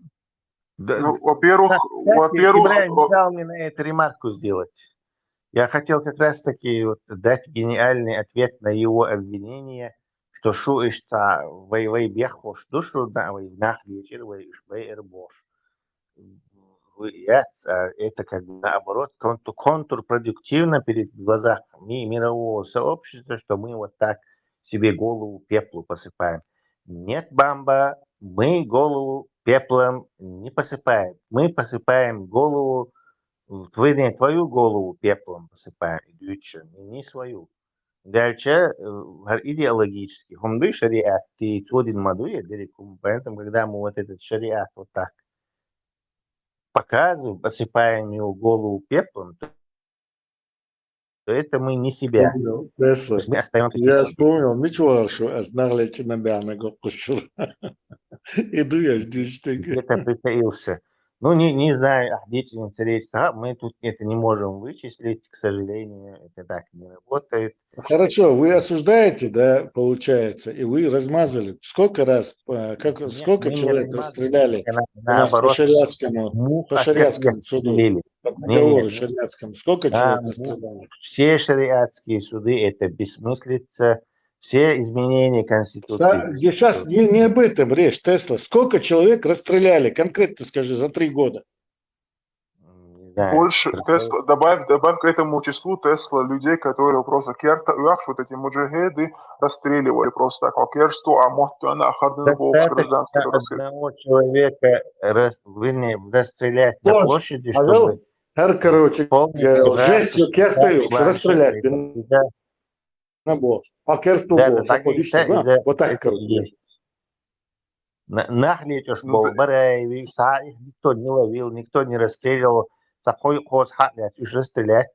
Во-первых... Ибраим не дал мне на это ремарку сделать. Я хотел как раз-таки дать гениальный ответ на его обвинение, что шуишца вей бехош душу, да, вей нах вечер, вей эрбош. это как бы наоборот контрпродуктивно перед глазами мирового сообщества, что мы вот так себе голову пеплу посыпаем. Нет, Бамба, мы голову пеплом не посыпаем. Мы посыпаем голову, твою голову пеплом посыпаем, не свою. Дальше идеологически. Хумды шариат, ты один мадуя, поэтому когда мы вот этот шариат вот так показываем, посыпаем его голову пеплом, то это мы не себя. Тесла. Мы остаемся Я вспомнил, ничего, что ознарлите на бяного кушура. Иду я жду, что где-то притаился. Ну, не знаю, деятельница речь, мы тут это не можем вычислить, к сожалению, это так не работает. Хорошо, вы осуждаете, да, получается, и вы размазали. Сколько раз, сколько человек расстреляли у нас по шариатскому суду, по договору шариатскому? Сколько человек расстреляли? Все шариатские суды – это бессмыслица, все изменения Конституции. Сейчас не об этом речь, Тесла. Сколько человек расстреляли? Конкретно скажи, за 3 года. Больше, Тесла, добавь к этому числу Тесла людей, которые просто вот эти муджахеды расстреливали просто так, окерство, а может она охарнила гражданство. Одного человека расстрелять на площади, чтобы... Короче, жесть, расстрелять. Набор. Вот так, короче. Нахлечешь был, Бараевич, их никто не ловил, никто не расстреливал. Стрелять,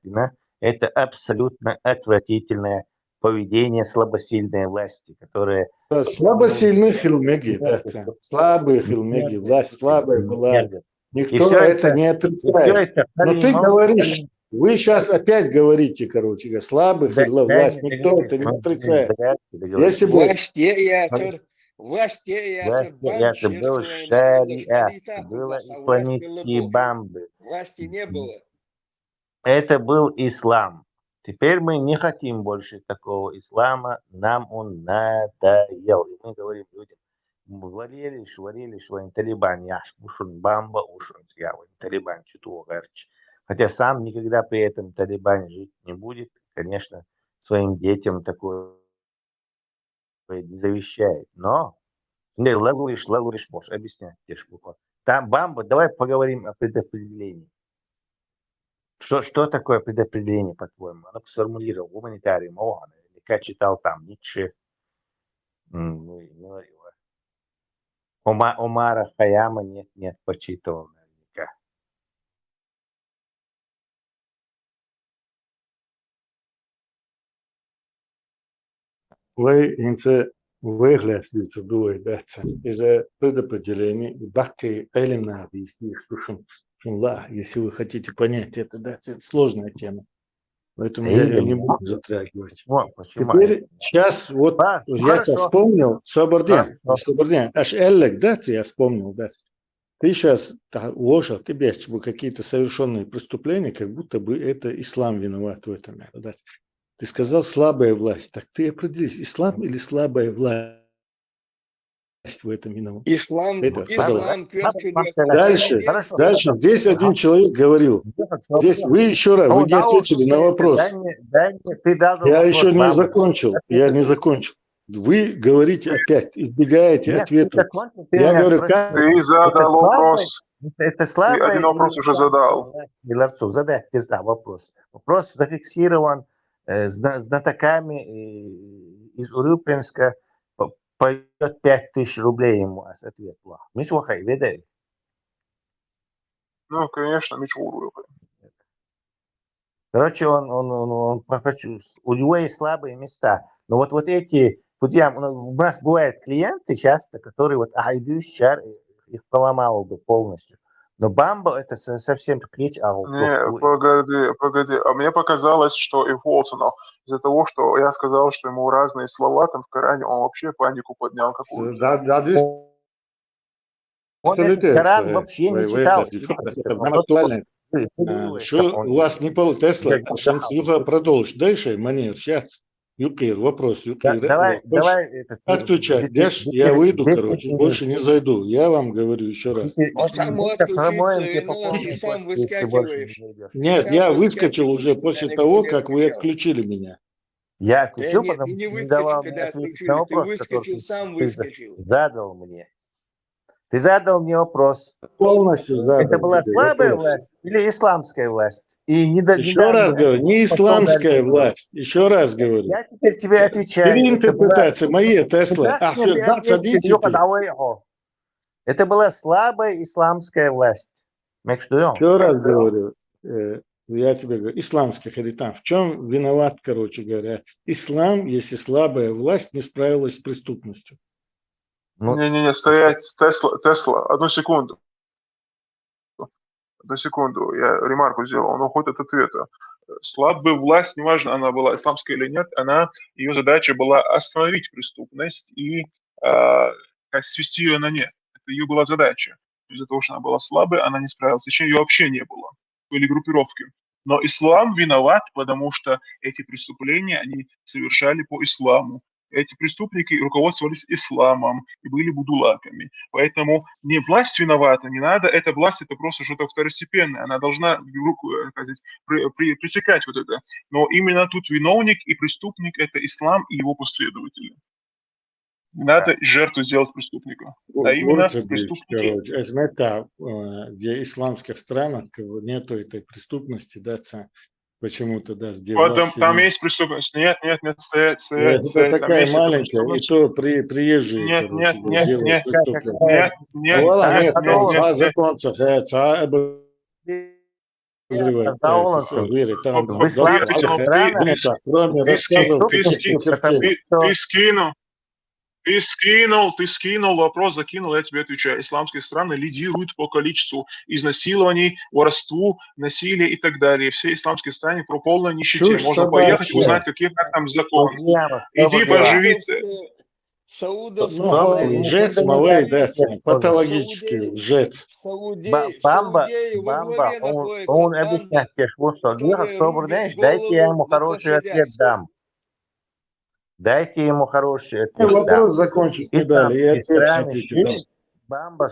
это абсолютно отвратительное поведение слабосильной власти, которая... Слабосильные хилмеги, да, слабые хилмеги, власть слабая была. Никто это не отрицает. Но ты говоришь, вы сейчас опять говорите, короче, слабых власть, никто это не отрицает. Если бы... Это был шариат, было исламистские бамбы. Власти не было. Это был ислам. Теперь мы не хотим больше такого ислама, нам он надоел. И мы говорим людям, варили, талибан, яш, ушун бамба, ушун, талибан, чуту, гарч. Хотя сам никогда при этом талибане жить не будет, конечно, своим детям такое не завещает. Но лагуриш, можешь объяснять, там Бамба, давай поговорим о предопределении. Что такое предопределение, по-твоему? Оно сформулировал гуманитарий Мохана, наверняка читал там Ницше, Омара Хаяма нет, почитывал наверняка. Выглядит дуется из-за предопределений баки элемнады если вы хотите понять это, да, это сложная тема. Поэтому я не буду затрагивать. Теперь сейчас вот я сейчас вспомнил Собордин, аж Эллек, да, я вспомнил, да. Ты сейчас ложил, ты без какие-то совершенные преступления, как будто бы это ислам виноват в этом. Да. Ты сказал слабая власть. Так ты определись, ислам или слабая власть в этом виноват? Ислам Дальше. Здесь один человек говорил. Здесь вы еще раз, вы не ответили на вопрос. Я еще не закончил. Вы говорите опять, избегаете ответа. Я говорю, как... Ты задал вопрос. Это слабое. Ты один вопрос уже задал. Белорцов, задать вопрос. Вопрос зафиксирован знатоками из Урюпинска. Пойдет 5000 рублей ему ответ. Мишо хай, ведай. Ну, конечно, Мишо. Короче, он у него есть слабые места. Но вот эти, у нас бывают клиенты часто, которые их поломал бы полностью. Но Бамба это совсем клич погоди. А мне показалось, что и Волсонов из-за того, что я сказал, что ему разные слова там в Коране, он вообще панику поднял какую-то. Коран вообще не читал. Что у вас не получилось? Тесла, продолжить дальше, манер, сейчас. Юкир, вопрос, Юкир. Давай Отключать. Я выйду, короче, больше не зайду. Я вам говорю еще раз. Саму отключиться, и сам выскакиваешь. Нет, я выскочил уже после того, как вы отключили меня. Я отключил, Нет, ты потому не что не выскочил, давал мне когда ответить отключили. на Ты вопрос, который выскочил, сам ты выскочил. задал мне. Ты задал мне вопрос. Полностью задал. Это была слабая вопрос. власть или исламская власть? И Еще раз говорю, не исламская власть. Еще раз говорю. Я теперь тебе отвечаю. Переинтерпретация, мои Тесла. Все, да, садитесь. Это была слабая исламская власть. Еще раз говорю, я тебе говорю, исламский харитам. В чем виноват, короче говоря, ислам, если слабая власть не справилась с преступностью? Не-не-не, стоять, Тесла, одну секунду. Одну секунду, я ремарку сделал, он уходит от ответа. Слабая власть, неважно, она была исламская или нет, ее задача была остановить преступность и свести ее на нет. Это ее была задача. Из-за того, что она была слабой, она не справилась. Точнее, ее вообще не было. Были группировки. Но ислам виноват, потому что эти преступления они совершали по исламу. Эти преступники руководствовались исламом и были будулаками. Поэтому не власть виновата, не надо. Эта власть это просто что-то второстепенное. Она должна пресекать вот это. Но именно тут виновник и преступник это ислам и его последователи. Не надо жертву сделать преступника. А именно преступники. Это в исламских странах нету этой преступности, да, почему-то, да, Там есть преступность. Нет, стоять. Это такая маленькая, и то приезжие, делают преступление. Нет, закон сахается, В исламских странах Ты скинул вопрос, закинул, я тебе отвечаю. Исламские страны лидируют по количеству изнасилований, воровству, насилия и так далее. Все исламские страны про полной нищете. Можно поехать, узнать, какие там законы. Иди поживи. Лжец, малый, да, патологический лжец. Бамба, он объясняет тебе, что Лиров Соборнеш, дайте я ему хороший ответ дам. Дайте ему хороший ответ. Вопрос закончить не дали, и ответ хотите дам. Бамба,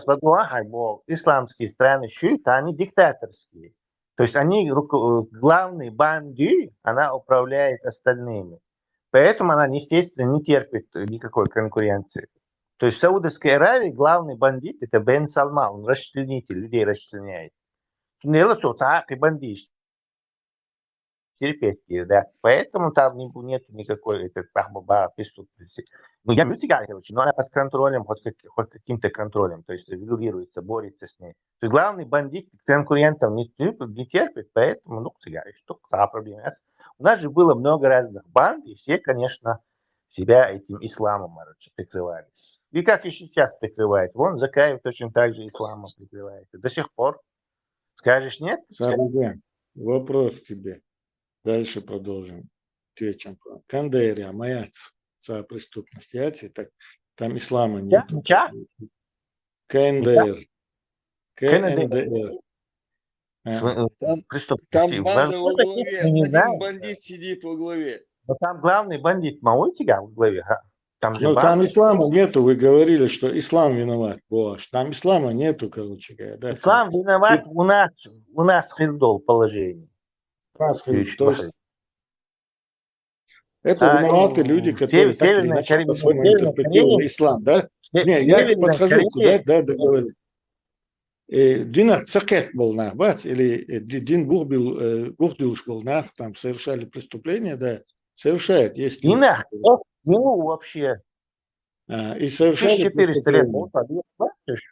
исламские страны щит, они диктаторские. То есть они, главный банди, она управляет остальными. Поэтому она, естественно, не терпит никакой конкуренции. То есть в Саудовской Аравии главный бандит это Бен Салман, он расчленитель, людей расчленяет. Бандит. Терпеть, да. Поэтому там нет никакой преступности. Ну, я люблю короче, но она под контролем, хоть каким-то контролем, то есть регулируется, борется с ней. То есть главный бандит конкурентов не терпит, поэтому, что за проблема. У нас же было много разных банд, и все, конечно, себя этим исламом прикрывались. И как и сейчас прикрывают. Вон Закаев точно так же исламом прикрывается. До сих пор. Скажешь нет? Вопрос тебе. Дальше продолжим. Отвечим. Кандерия, маяц, преступность. Так, там ислама нет. КНДР. КНДР. Там банда во главе. Один бандит сидит во главе. Но там главный бандит Маутига в главе. Там ислама нету. Вы говорили, что ислам виноват. Там ислама нету, короче говоря. Да, ислам виноват у нас хирдол положение. Это виноваты люди, которые так или иначе по-своему интерпретировали ислам, да? Не, я подхожу, куда договорить. Дин цакет был на, или Дин Бурдилш был на, там совершали преступления, да, совершает, есть. Дина, вообще. И совершали преступления.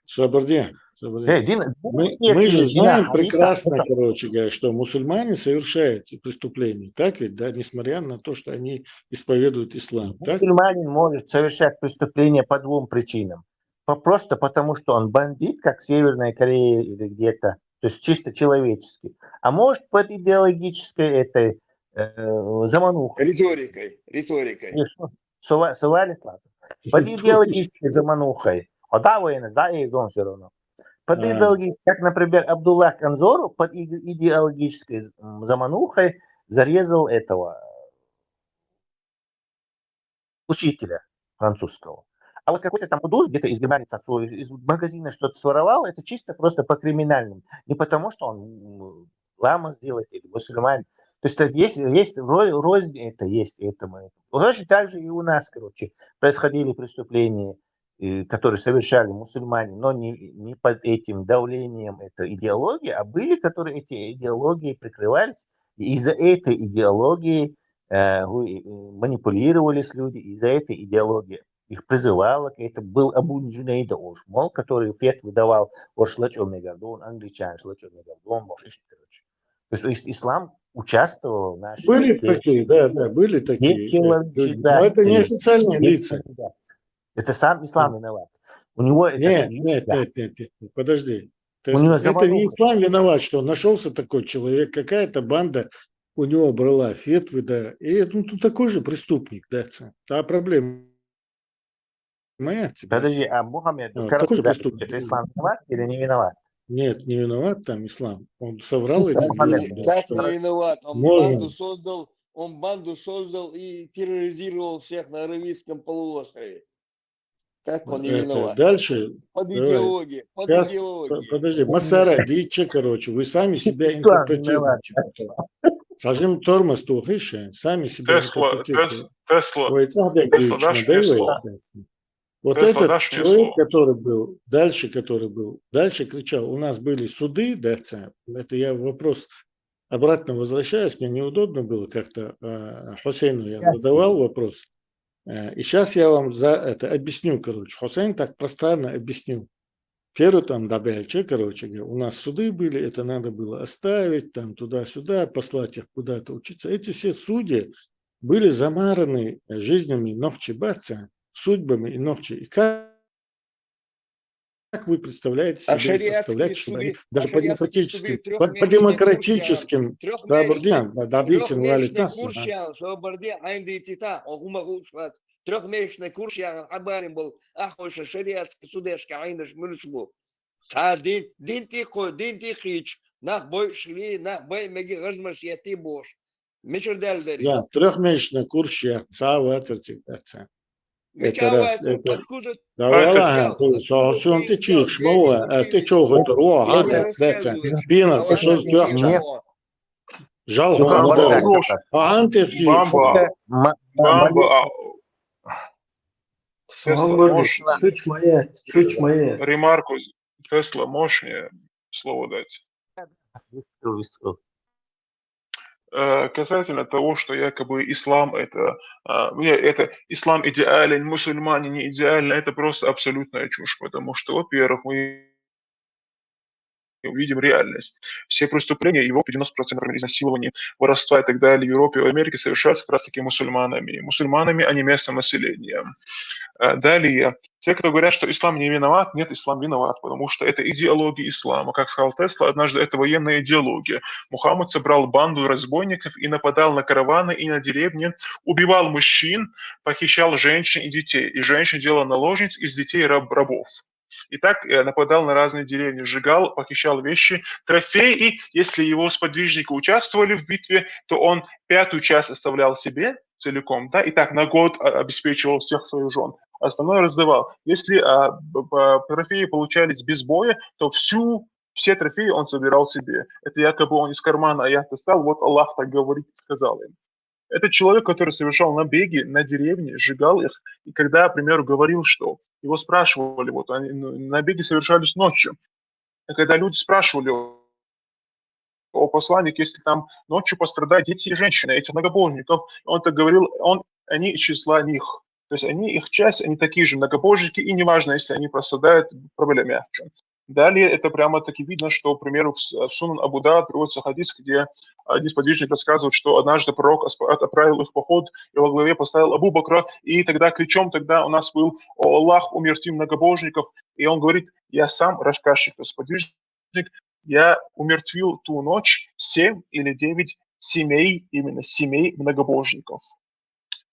Собордин. Мы же знаем прекрасно, короче говоря, что мусульмане совершают преступления, так ведь, да, несмотря на то, что они исповедуют ислам. Мусульманин может совершать преступления по двум причинам. Просто потому, что он бандит, как в Северной Корее или где-то, то есть чисто человеческий. А может под идеологической этой заманухой. Риторикой. Под идеологической заманухой. Все равно. Под идеологической, как, например, Абдуллах Канзору под идеологической заманухой зарезал этого учителя французского. А вот какой-то там удус где-то из Германии, из магазина что-то своровал, это чисто просто по криминальному. Не потому, что он лама сделает или мусульманин. То есть есть рознь, это есть этому. Точно так же и у нас, короче, происходили преступления, которые совершали мусульмане, но не под этим давлением этой идеологии, а были, которые эти идеологии прикрывались, и из-за этой идеологии манипулировались люди, из-за этой идеологии их призывало, это был Абу Джунейда Ош, мол, который фет выдавал Ош Лачо Мегадон, англичан Лачо Мегадон, короче. То есть ислам участвовал в нашей... Были такие, да, были такие люди. Но это не официальные лица. Это сам ислам виноват. У него нет, подожди. То есть это не ислам виноват, что нашелся такой человек, какая-то банда у него брала фетвы, да, и тут такой же преступник, да, та проблема. Подожди, а Мухаммед, такой же преступник. Это ислам виноват или не виноват? Нет, не виноват там ислам. Он соврал этим людям. Как не виноват? Он банду создал и терроризировал всех на Аравийском полуострове. Как он не виноват? Дальше. Под идеологией. Подожди, Масара, Дичи, короче, вы сами себя интерпретируете. Сажим тормоз тухише, сами себя интерпретируете. Тесла, Вот этот человек, который был, дальше кричал, у нас были суды, да, это я вопрос обратно возвращаюсь, мне неудобно было как-то Хусейну я задавал вопрос. И сейчас я вам за это объясню, короче. Хусейн так пространно объяснил. Первый там добавил, короче, у нас суды были, это надо было оставить, там туда-сюда, послать их куда-то учиться. Эти все судьи были замараны жизнями Нохчи Баца, судьбами и Нохчи. И как вы представляете себе оставлять, чтобы они даже по демократическим трехмесячный курс я Абарин был, ахоша шариатский судешка айнаш мюршбу. Дин тихич, нах бой шли, нах бой меги размаш я ты бош. Мечердальдари. Да, трехмесячный курс я цаватертик, да, это раз, это... Давай, он ты чих, мова, а ты чего это, о, да, бина, что с трехмесячным. Жалко, а антихи. Чуть моя. Ремарку, Тесла, можешь мне слово дать? Касательно того, что якобы ислам это ислам идеален, мусульмане не идеальны, это просто абсолютная чушь, потому что, во-первых, мы увидим реальность. Все преступления, его 90% изнасилований, воровства и так далее в Европе и в Америке совершаются как раз таки мусульманами. Мусульманами, а не местным населением. Далее, те, кто говорят, что ислам не виноват, нет, ислам виноват, потому что это идеология ислама. Как сказал Тесла, однажды это военная идеология. Мухаммад собрал банду разбойников и нападал на караваны и на деревни, убивал мужчин, похищал женщин и детей. И женщин делал наложниц, из детей рабов. И так нападал на разные деревни, сжигал, похищал вещи, трофеи, и если его сподвижники участвовали в битве, то он 5-ю часть оставлял себе целиком, да, и так на год обеспечивал всех своих жен. Остальное раздавал. Если трофеи получались без боя, то все трофеи он собирал себе. Это якобы он из кармана аят достал, вот Аллах так говорит, сказал им. Это человек, который совершал набеги на деревни, сжигал их, и когда, к примеру, говорил, что его спрашивали, вот набеги совершались ночью, и когда люди спрашивали о посланнике, если там ночью пострадают дети и женщины, этих многобожников, он так говорил, они из числа них. То есть они, их часть, они такие же многобожники, и неважно, если они пострадают, проблема мягче. Далее это прямо-таки видно, что, к примеру, в Сунан Абу Дауд приводится хадис, где один сподвижник рассказывает, что однажды пророк отправил их в поход и во главе поставил Абу Бакра, и тогда кричом, тогда у нас был «О Аллах, умерти многобожников», и он говорит, я сам рассказчик, сподвижник, я умертвил ту ночь 7 или 9 семей, именно семей многобожников.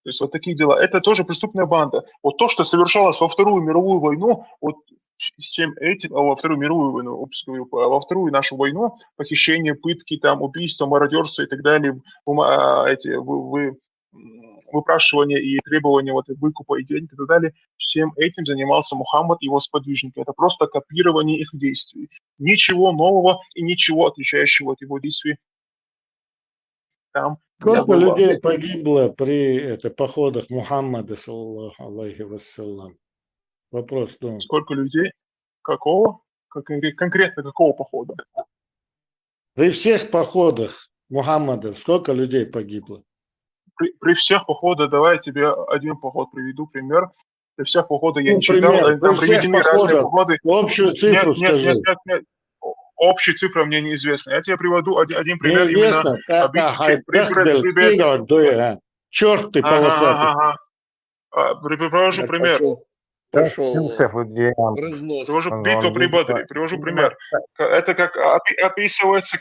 То есть вот такие дела. Это тоже преступная банда. Вот то, что совершалось во Вторую мировую войну, вот всем этим, во Вторую мировую войну, во Вторую нашу войну, похищение, пытки, там, убийства, мародерство и так далее, выпрашивания и требования вот выкупа и денег и так далее, всем этим занимался Мухаммад и его сподвижники. Это просто копирование их действий. Ничего нового и ничего отличающего от его действий там не Сколько было. людей погибло при походах Мухаммада, саллаллаху алейхи вассалям? Вопрос в том. Сколько людей? Какого? Конкретно какого похода? При всех походах Мухаммада сколько людей погибло? При всех походах, давай я тебе один поход приведу, пример. При всех походах я Ну, не читал, пример. При там всех приведены разные походах походы. общую цифру скажи. Нет. Общая цифра мне неизвестна. Я тебе приведу один пример Неизвестно? именно Черт ты полосатый. Привожу пример. Пошел разнос. Привожу битву при Бадре. Привожу пример. Это как описывается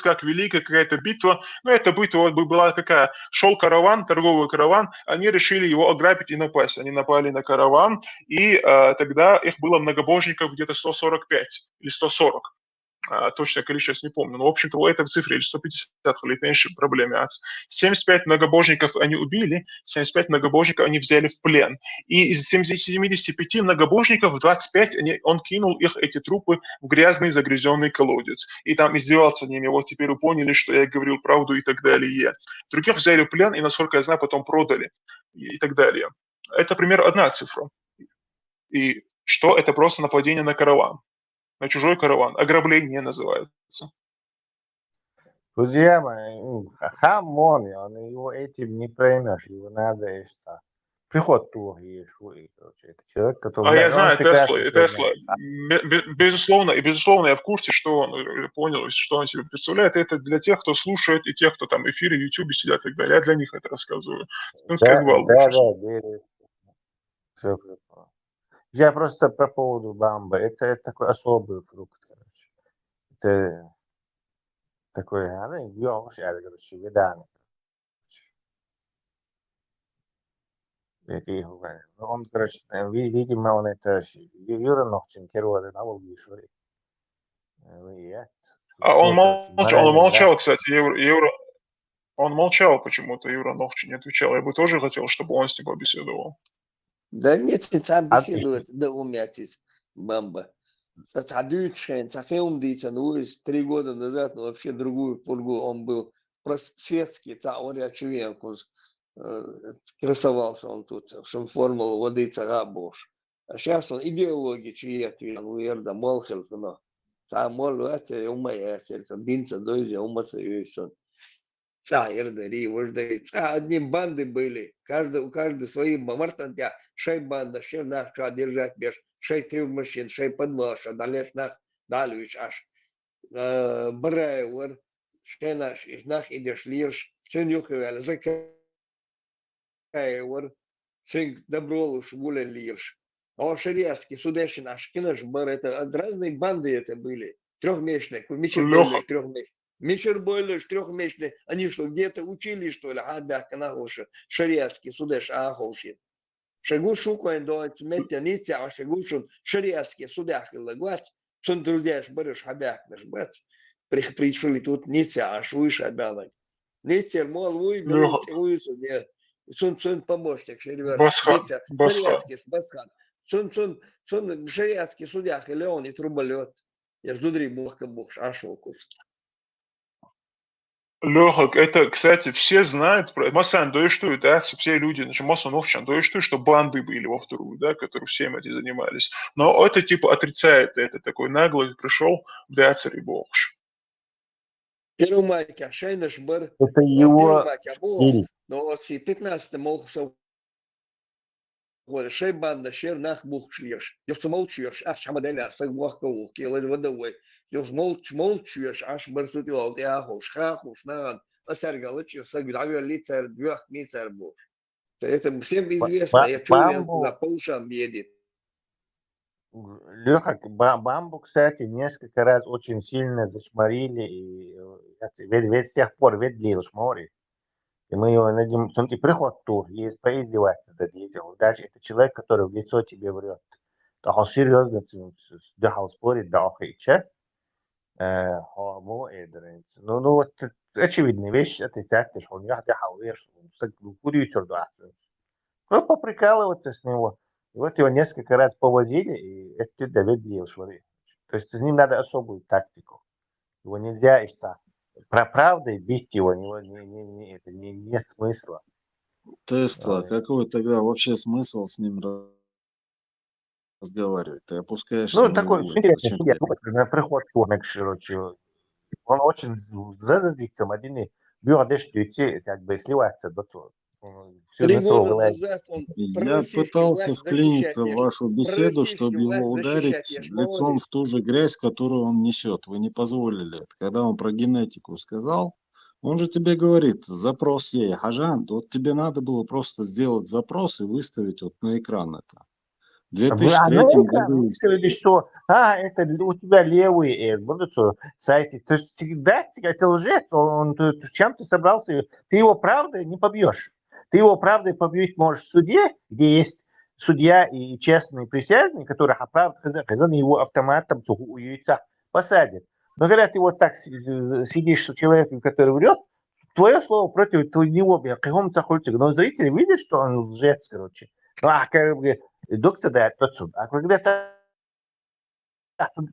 как великая какая-то битва. Но эта битва была какая? Шел караван, торговый караван, они решили его ограбить и напасть. Они напали на караван, и тогда их было многобожников где-то 145 или 140. Точное количество сейчас не помню, но, в общем-то, у этой цифры или 150, или меньше проблемы. 75 многобожников они убили, 75 многобожников они взяли в плен. И из 75 многобожников 25 он кинул эти трупы в грязный загрязненный колодец. И там издевался над ними. Вот теперь вы поняли, что я говорил правду и так далее. Других взяли в плен и, насколько я знаю, потом продали и так далее. Это, пример, одна цифра. И что? Это просто нападение на караван. На чужой караван. Ограбление называется. Друзья мои, хамон, его этим не проймешь, его надо приход тур есть, это человек, который... Я знаю, Тесла. Безусловно, я в курсе, что он понял, что он себе представляет. Это для тех, кто слушает, и тех, кто там в эфире, в Ютубе сидят и так далее. Я для них это рассказываю. Да. Все прикольно. Я просто по поводу бамба. Это такой особый фрукт, короче. Это такой, короче, видание. Он, короче, видимо, он это Юра Нохчин, Керуа, на Волгишваре. Он молчал, кстати, он молчал почему-то, Юра Нохчин не отвечал. Я бы тоже хотел, чтобы он с ним побеседовал. Да нет, сам беседует, да умятись, бамба. Сацадючен, сахеумдица, ну, 3 года назад, но вообще другую пургу, он был просветский, он рячевенкус, красовался он тут, что формулу воды царабош. А сейчас он идеологии чьи-то, он уерда, молхелся, но сам молу, это умая сердце, бинца, дойзи, умаца, и все. Ердари, вождари, одни банды были, у каждой свои мартантя, шей банда, шей наш, держать беж, шей трив машин, шей подмаша, далеш нас, далюч аж, браевар, шей наш идешь лирш, сын юхавял, закаевар, сын добролуш, гуля лирш. А шариатский, судешин, аж кинаш бар, это разные банды это были, трехмесячные, мечер были трехмесячные. Мишер Бойлеш трехмесячные, они что, где-то учили, что ли? Да, канахуша, шариатский, судеш, ахушин. Шагу шукаем до цметяницы, а шагушун шариатский, судах и лагуац, сон друзья, шбарыш, хабяк наш бац. Пришли тут ница, аж выше обянок. Ница, мол, вы, белицы, вы, судья. Сон помощник, шариатский, басхан. Сон шариатский судях, и Леонид Труболет. Я ждудри бухка бух, ашокус. Леха, это, кстати, все знают, Масан, да и что, да, все люди, значит, Масан Овчан, да и что банды были во вторую, да, которые всем этим занимались. Но это, типа, отрицает это, такой наглый пришел, да, царь Богш. Первомайка, шайнаш бар, это его стиль. но с 15 мол, шей банда, шер нах бухшлеш. Если молчишь, аж хамаделя, сагвахков, кило водовой. Если молчишь, аж барсутил, ты ахуш, хахуш, наган, асаргалыч, сагвавер лицар, двух мицар бух. Это всем известно, я чую, за полшам едет. Леха, бамбу, кстати, несколько раз очень сильно зашмарили, и ведь с тех пор ведь длил шмори. И мы его найдем, и приход тур, есть поиздеваться над этим. Даже это человек, который в лицо тебе врет. То он серьезно, да, спорит, да, охрича. مو قادر. Ну вот очевидная вещь, отрицательная, что он не хаваешь, курьер да. Ну, поприкалываться с него. И вот его несколько раз повозили, и это довели, смотри. То есть с ним надо особую тактику. Его нельзя про правдой бить его, это нет смысла. Тесла, какой тогда вообще смысл с ним разговаривать? Ты опускаешься Ну, на такой его уровень. интересный Зачем судья, тебе? на приход Формек, короче. Он очень разозлится, один бюродеш как бы сливается до того. Все 3 метро года вылазит. назад он Я пророссийскую пытался власть защищать вклиниться в решил. вашу беседу, чтобы Пророссийскую его власть защищать ударить я ж лицом молодец. в ту же грязь, которую он несет. Вы не позволили это. Когда он про генетику сказал, он же тебе говорит, запрос ей, Хажан, вот тебе надо было просто сделать запрос и выставить вот на экран это. В На 2003 экран году выставили, что это у тебя левый будут сайты. То есть всегда это лжец, он чем ты собрался, ты его правдой не побьешь. Ты его правдой побить можешь в суде, где есть судья и честный присяжный, который оправдывает хазан, его автоматом у яйца посадят. Но когда ты вот так сидишь с человеком, который врет, твое слово против него, но зрители видят, что он лжец, короче. Ну, как бы, доктор дает тот суд. А когда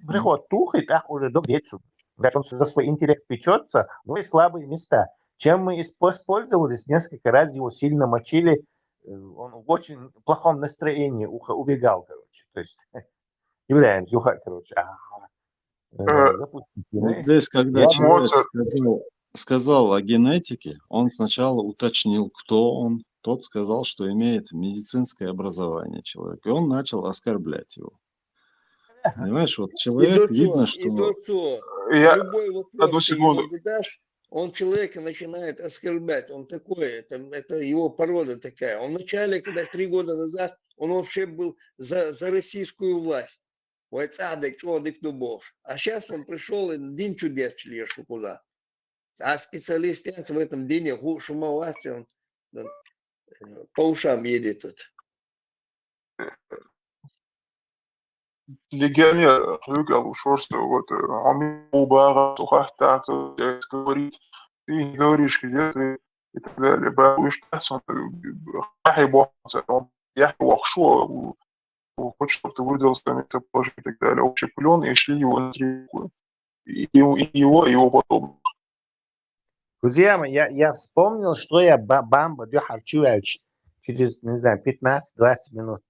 приход тухает, так уже док суд. Даже он за свой интеллект печется, но и слабые места. Чем мы использовались, несколько раз его сильно мочили, он в очень плохом настроении убегал, короче. То есть, Ибраим, короче, запустите. вот здесь, когда человек сказал о генетике, он сначала уточнил, кто он. Тот сказал, что имеет медицинское образование человек, и он начал оскорблять его. Понимаешь, вот человек, видно, что... Любой вопрос Одну ты ему секунду. задашь, он человека начинает оскорблять. Он такой, это его порода такая. Он вначале, когда 3 года назад, он вообще был за российскую власть. Вайцадек, чодик дубов. А сейчас он пришел, и день чудес члешу куда. А специалист в этом дне шумоваться, он по ушам едет тут. Легионер Рюгал ушел, что вот Амибара, Сухахта, кто говорит, ты не говоришь, где ты и так далее. Будешь он я его хочет, чтобы ты выделил свое местоположение и так далее. Общий плен, и шли его на трибуну. И его подобных. Друзья мои, я вспомнил, что я Бамба Дюхарчуевич через, не знаю, 15-20 минут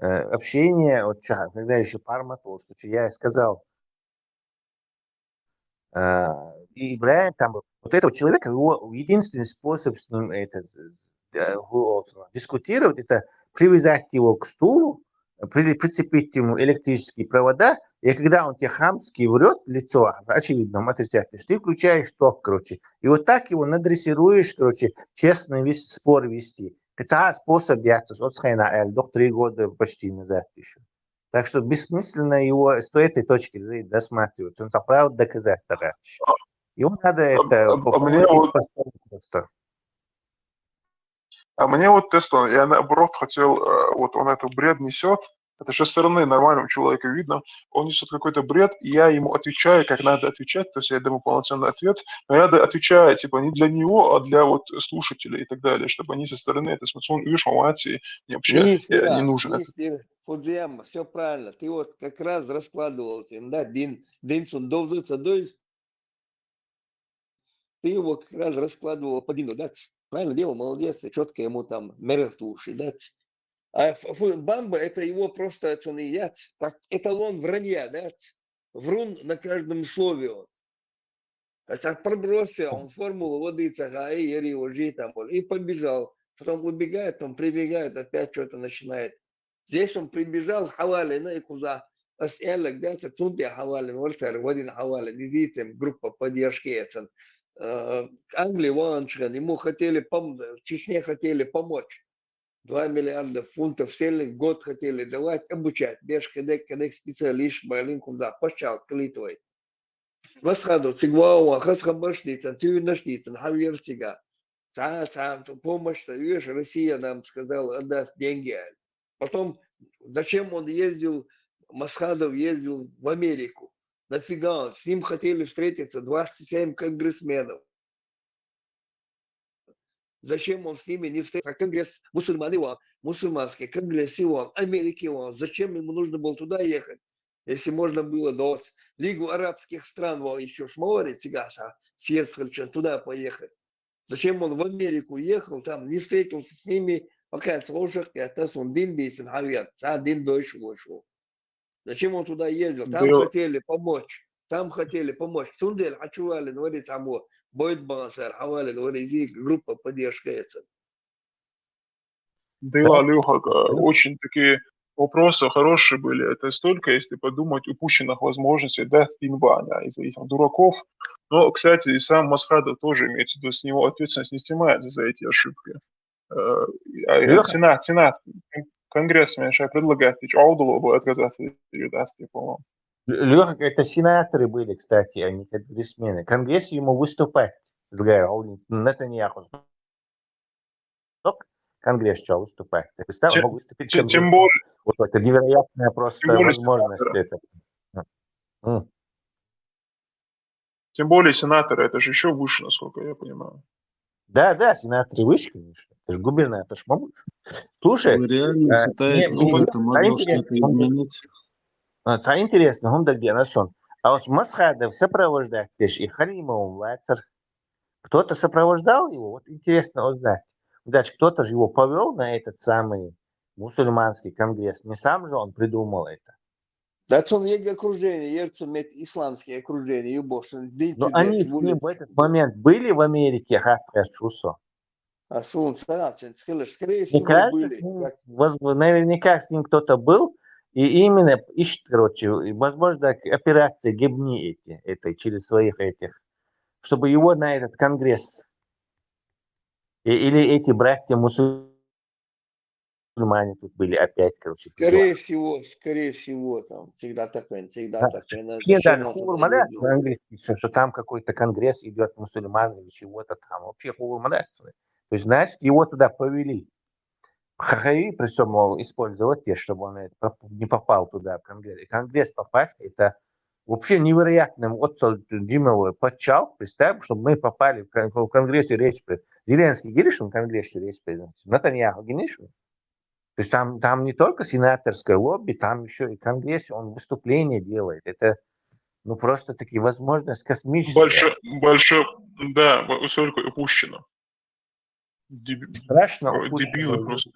общения, вот, когда еще пармотол, что я сказал, и Ибраим там был. Вот этого человека, его единственный способ с ним это дискутировать, это привязать его к стулу, прицепить ему электрические провода, и когда он тебе хамски врет в лицо, очевидно, отрицательно, ты включаешь ток, короче. И вот так его надрессируешь, короче, честный спор вести. Это способ, я от 3 года почти назад еще. Так что бессмысленно его с этой точки зрения досматривать. Он правда доказать товарищ. Его надо это просто. А мне вот Тесла, я наоборот хотел, вот он этот бред несет, это же со стороны нормального человека видно, он несет какой-то бред, и я ему отвечаю, как надо отвечать, то есть я даю полноценный ответ, но я отвечаю, типа, не для него, а для вот слушателей и так далее, чтобы они со стороны, это смысл, информации вообще не нужен. Фудзияма, все правильно, ты вот как раз раскладывался, да, Динсон довзыца, ты его как раз раскладывал по Дину, да, правильно делал, молодец, четко ему там мерехтуши, да. А Бамба это его просто так эталон вранья, да, врун на каждом слове он. Так пробросил, он формулу воды цагай, ери, ожи там, и побежал. Потом убегает, он прибегает, опять что-то начинает. Здесь он прибежал, хавали, на и куза. أسألك ده تتصدق حوالي ورثة ودين حوالي نزيتم группа поддержки Англии ваншган, ему хотели Чечне хотели помочь. 2 миллиарда фунтов стерлингов в год хотели давать, обучать. Беш кадек специалист, балинкум за пошал клитвой. Восходу цигвауа, хасхабашница, тюнашница, хавьерцига. Помощь, видишь, Россия нам сказала, отдаст деньги. Потом, зачем он ездил, Масхадов ездил в Америку? Нафига? С ним хотели встретиться 27 конгрессменов. Зачем он с ними не встретился? Конгресс мусульманский конгресс Америки. Зачем ему нужно было туда ехать? Если можно было до Лигу арабских стран, еще шморить, съездить туда поехать. Зачем он в Америку ехал, там не встретился с ними, пока слушах, он дин бейсен хавьят, дин дойш вошел. Зачем он туда ездил? Там хотели помочь. Сундель, Хачуали, говорит, будет бансер, Хавали, говорит, группа поддержки. Да, Леха, очень такие вопросы хорошие были. Это столько, если подумать, упущенных возможностей, да, Стинбана из-за этих дураков. Но, кстати, и сам Масхадов тоже имеется в виду, с него ответственность не снимается за эти ошибки. Сенат, Конгресс, меньше предлагает, Аудулу будет отказаться от по-моему. Леха, это сенаторы были, кстати, а не конгрессмены. Конгресс ему выступать предлагал. Нетаньяху. Конгресс что выступать? Представь, мог выступить Конгресс. Тем более. Вот это невероятная просто возможность. Тем более сенаторы, это же еще выше, насколько я понимаю. Да, сенаторы выше, конечно. Это же губернатор, это ж могут. Слушай, вы реально считаете, что это могло что-то изменить? Это интересно, он где нашел. А вот Масхадов сопровождает и Халимов Лацер. Кто-то сопровождал его? Вот интересно узнать. Дальше кто-то же его повел на этот самый мусульманский конгресс. Не сам же он придумал это. Да, он есть окружение, Ерцем исламские окружения. Но они с ним в этот момент были в Америке, А солнце, скорее всего, были. Наверняка с ним кто-то был. И именно ищет, короче, возможно, операции Гебни этой через своих этих, чтобы его на этот конгресс или эти братья мусульмане тут были опять, короче. Скорее всего, там всегда такое. По-английски, что там какой-то конгресс идет мусульман или чего-то там. Вообще хурмалят. То есть, значит, его туда повели. Хахаи, причем использовать те, чтобы он не попал туда в Конгресс. Конгресс попасть, это вообще невероятным. Вот Джимовой подчал, представь, чтобы мы попали в Конгрессе речь. Зеленский, говоришь, в Конгрессе речь произносит. Натаньяху, говоришь? То есть там не только сенаторское лобби, там еще и Конгресс, он выступление делает. Это просто такие возможности космические. Большое, да, столько упущено. Страшно дебилы просто.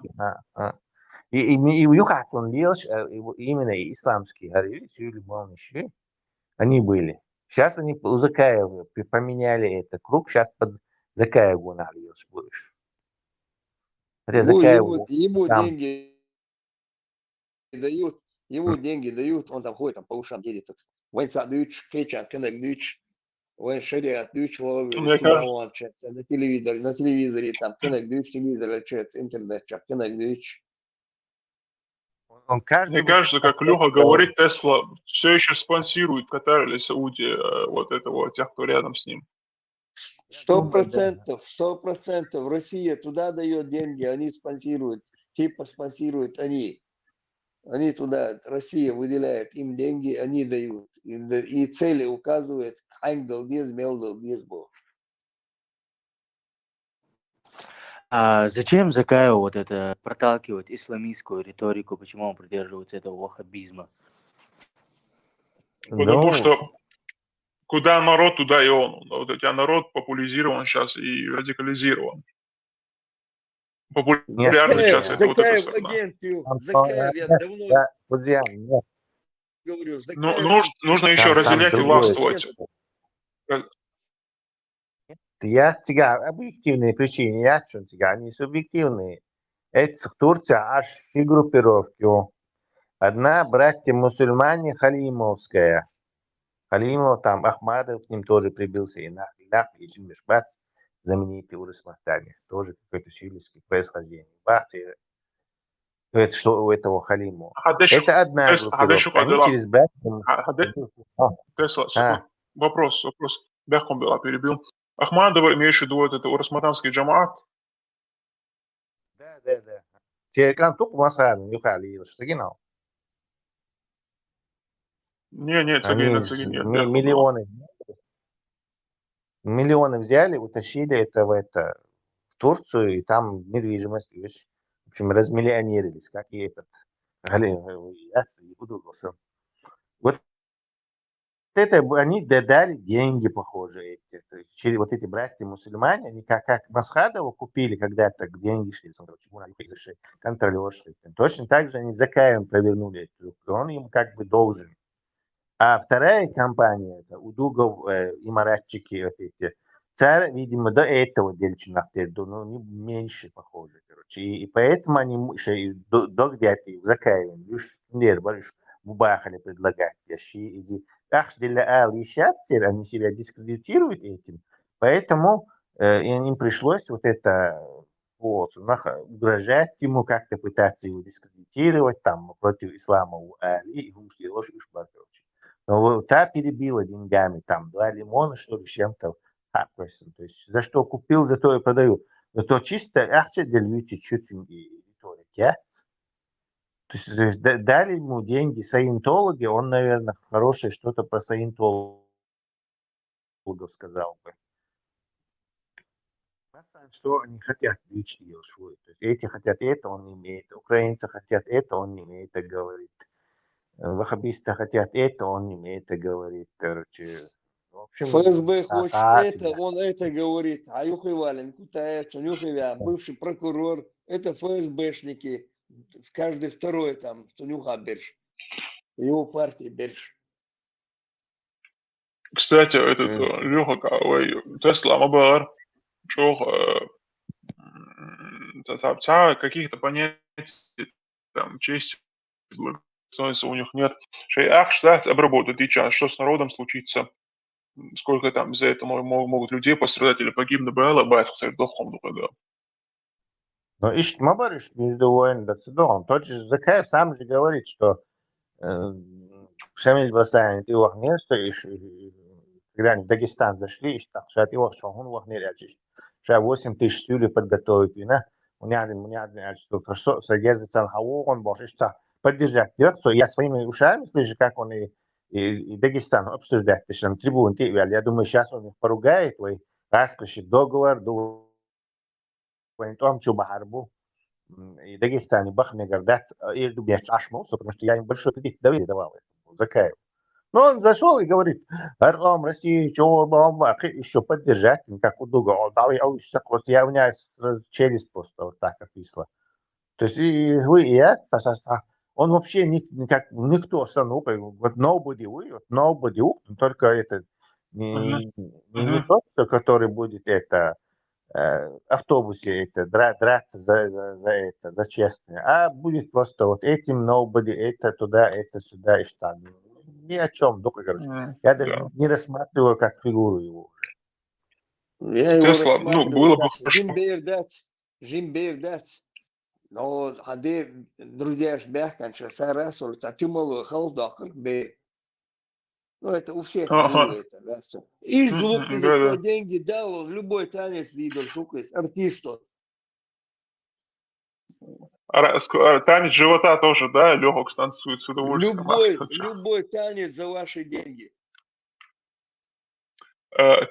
И Юхат, он лишь именно исламские горели, они были. Сейчас они у Закаева поменяли этот круг, сейчас под Закаеву налилось будешь. Ему деньги дают, он там ходит, там по ушам делится. Войнца дают, кричат, коннект дают. Вон шариат, дуть на телевизоре, там, коннект дуть, телевизор, интернет, коннект дуть. Мне кажется, как Леха говорит, Тесла все еще спонсирует Катар или Саудия, вот этого, тех, кто рядом с ним. 100%. Россия туда дает деньги, они спонсируют, спонсируют они. Они туда, Россия выделяет им деньги, они дают. И цели указывают, А зачем Закаеву вот это проталкивать исламистскую риторику? Почему он придерживается этого ваххабизма? Потому что куда народ, туда и он. Вот у тебя народ популяризирован сейчас и радикализирован. Популярный сейчас это вот эта сторона. Закаев, я давно говорю, Закаев. Нужно еще разделять и властвовать. Я тебя объективные причины, я что тебя, не субъективные. Это Турция аж и группировки. Одна братья-мусульмане Халимовская. Халимов там, Ахмадов к ним тоже прибился. И Ичим Бешбац, знаменитый Урыс Махтани, тоже какое-то сириевское происхождение. Братья, это что у этого Халимова. Это одна группировка. Они через братья... Тесла, вопрос. Бяхом была, перебил. Ахмадова, имеешь в виду вот это урасматанский джамаат? Да. Телекан тук масадан юхали, что гинал. Не, Они миллионы взяли, утащили это в Турцию, и там недвижимость, видишь, в общем, размиллионерились, как и этот Вот это они дали деньги, похоже, через вот эти братья-мусульмане, они как Масхадова купили когда-то деньги, контролер. Точно так же они за Каем провернули эту, он им как бы должен. А вторая компания, это Удугов, имаратчики, вот эти, царь, видимо, до этого делали, но не меньше, похоже, короче. И поэтому они до где-то закаивали, мубахали предлагать. Они себя дискредитируют этим, поэтому им пришлось вот это угрожать ему, как-то пытаться его дискредитировать, там, против ислама, и короче. Но та перебила деньгами, там, 2 лимона, что ли, с чем-то. То есть, за что купил, за то и продаю. Но то чисто, чуть то есть дали ему деньги саентологи, он, наверное, хорошее что-то про саентологов сказал бы. Что они хотят лично делать. То есть эти хотят это, он не имеет. Украинцы хотят это, он не имеет, это говорит. Ваххабисты хотят это, он не имеет, это говорит. Короче, в общем, ФСБ хочет это, он это говорит. Аюх Ивалин кутается, Нюхевя, бывший прокурор, это ФСБшники. В каждый второй там, Нюха Берш. Его партия Берш. Кстати, этот Леха, Тесла Мабар, каких-то понятий, там, чести, благословенства у них нет. Шейах штат обработает и час, что с народом случится, сколько там за это могут людей пострадать или погибнуть, было бы, кстати, дохом, да. Но ищет Мабариш между воином да Цидором. Тот же Закаев сам же говорит, что Шамиль Басаин, ты его не стоишь, когда они в Дагестан зашли, что от его он его не рячешь. Что 8 тысяч сюли подготовить, вина, у меня что содержится он может поддержать. Я своими ушами слышу, как он и Дагестан обсуждает, что на трибуне, я думаю, сейчас он их поругает, раскрышит договор, том, что Бахарбу и Дагестане Бахмегардац, и я ашмался, потому что я им большой кредит доверия давал Закаев. Но он зашел и говорит, Арлам, Россия, чего, еще поддержать, как у Дуга. Я у меня челюсть просто вот так отвисла. То есть и вы, и я, он вообще никто, вот nobody, только это не тот, который будет это автобусе это драться за честное, а будет просто вот этим nobody, это туда, это сюда и что. Ни о чем, только, короче. Я даже не рассматриваю как фигуру его уже. Я его рассматриваю как Жимбейрдац. Но хаде друзья жбях канча сарасул, татимал халдахр бе. Ну, это у всех было это, да, все. И жлоб за кто деньги дал, любой танец идол, шукаясь, артисту. Танец живота тоже, да, легок станцует с удовольствием. Любой танец за ваши деньги.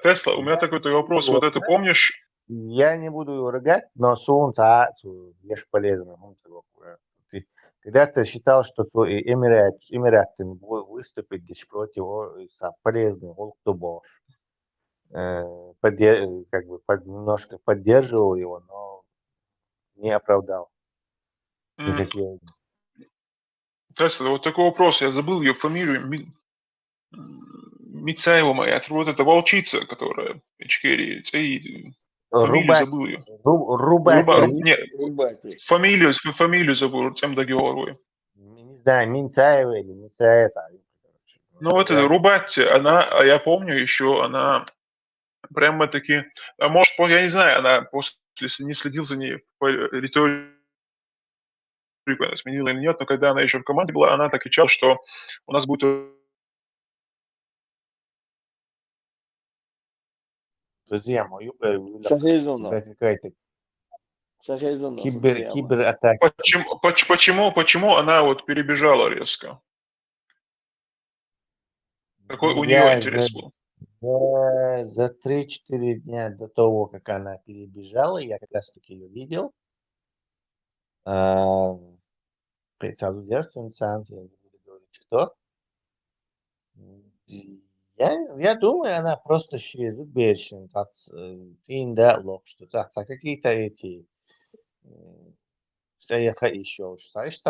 Тесла, у меня такой вопрос, вот это помнишь? Я не буду его ругать, но солнце, ешь полезно. Когда ты считал, что твой Эмираты выступит здесь против полезный, кто был, как бы немножко поддерживал его, но не оправдал. Тесла, вот такой вопрос, я забыл ее фамилию, Мицаева моя, вот эта волчица, которая в Ичкерии, фамилию забыл ее. Рубати. Фамилию забыл, тем договору. Не знаю, Минцаева или Мицаева. Ну вот это Рубати, она, я помню еще, она прямо-таки, может, я не знаю, она после, если не следил за ней по риторике, она сменила или нет, но когда она еще в команде была, она так кричала, что у нас будет... Друзья мои, какая-то кибератака. Почему она вот перебежала резко? Какой у нее Я интерес был? за 3-4 дня до того, как она перебежала, я как раз таки ее видел. Представительственница, я не буду говорить, кто. Я думаю, она просто шизу бешен, финда лох, что какие-то эти стояха еще. Знаешь,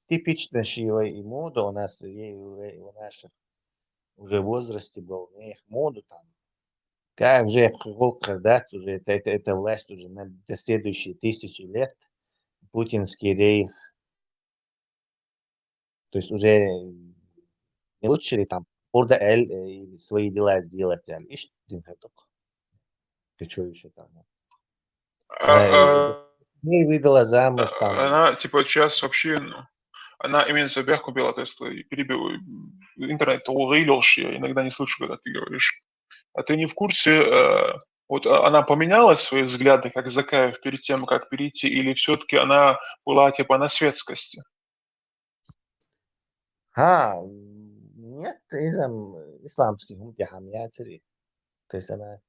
типично шива и мода у нас у наших уже возрасте был, не их моду там. Как уже когда уже это власть уже на следующие 1000 лет, путинский рейх. То есть уже не лучше ли там Орда Эль свои дела сделать, ишь, ты что еще там? Она не выдала замуж там. Она, типа, сейчас вообще, она имеется в виду, белая Тесла, и перебил интернет, я иногда не слышу, когда ты говоришь. А ты не в курсе, вот она поменяла свои взгляды, как Закаев, перед тем, как перейти, или все-таки она была, типа, на светскости? Нет, исламских мутяхамият. То есть она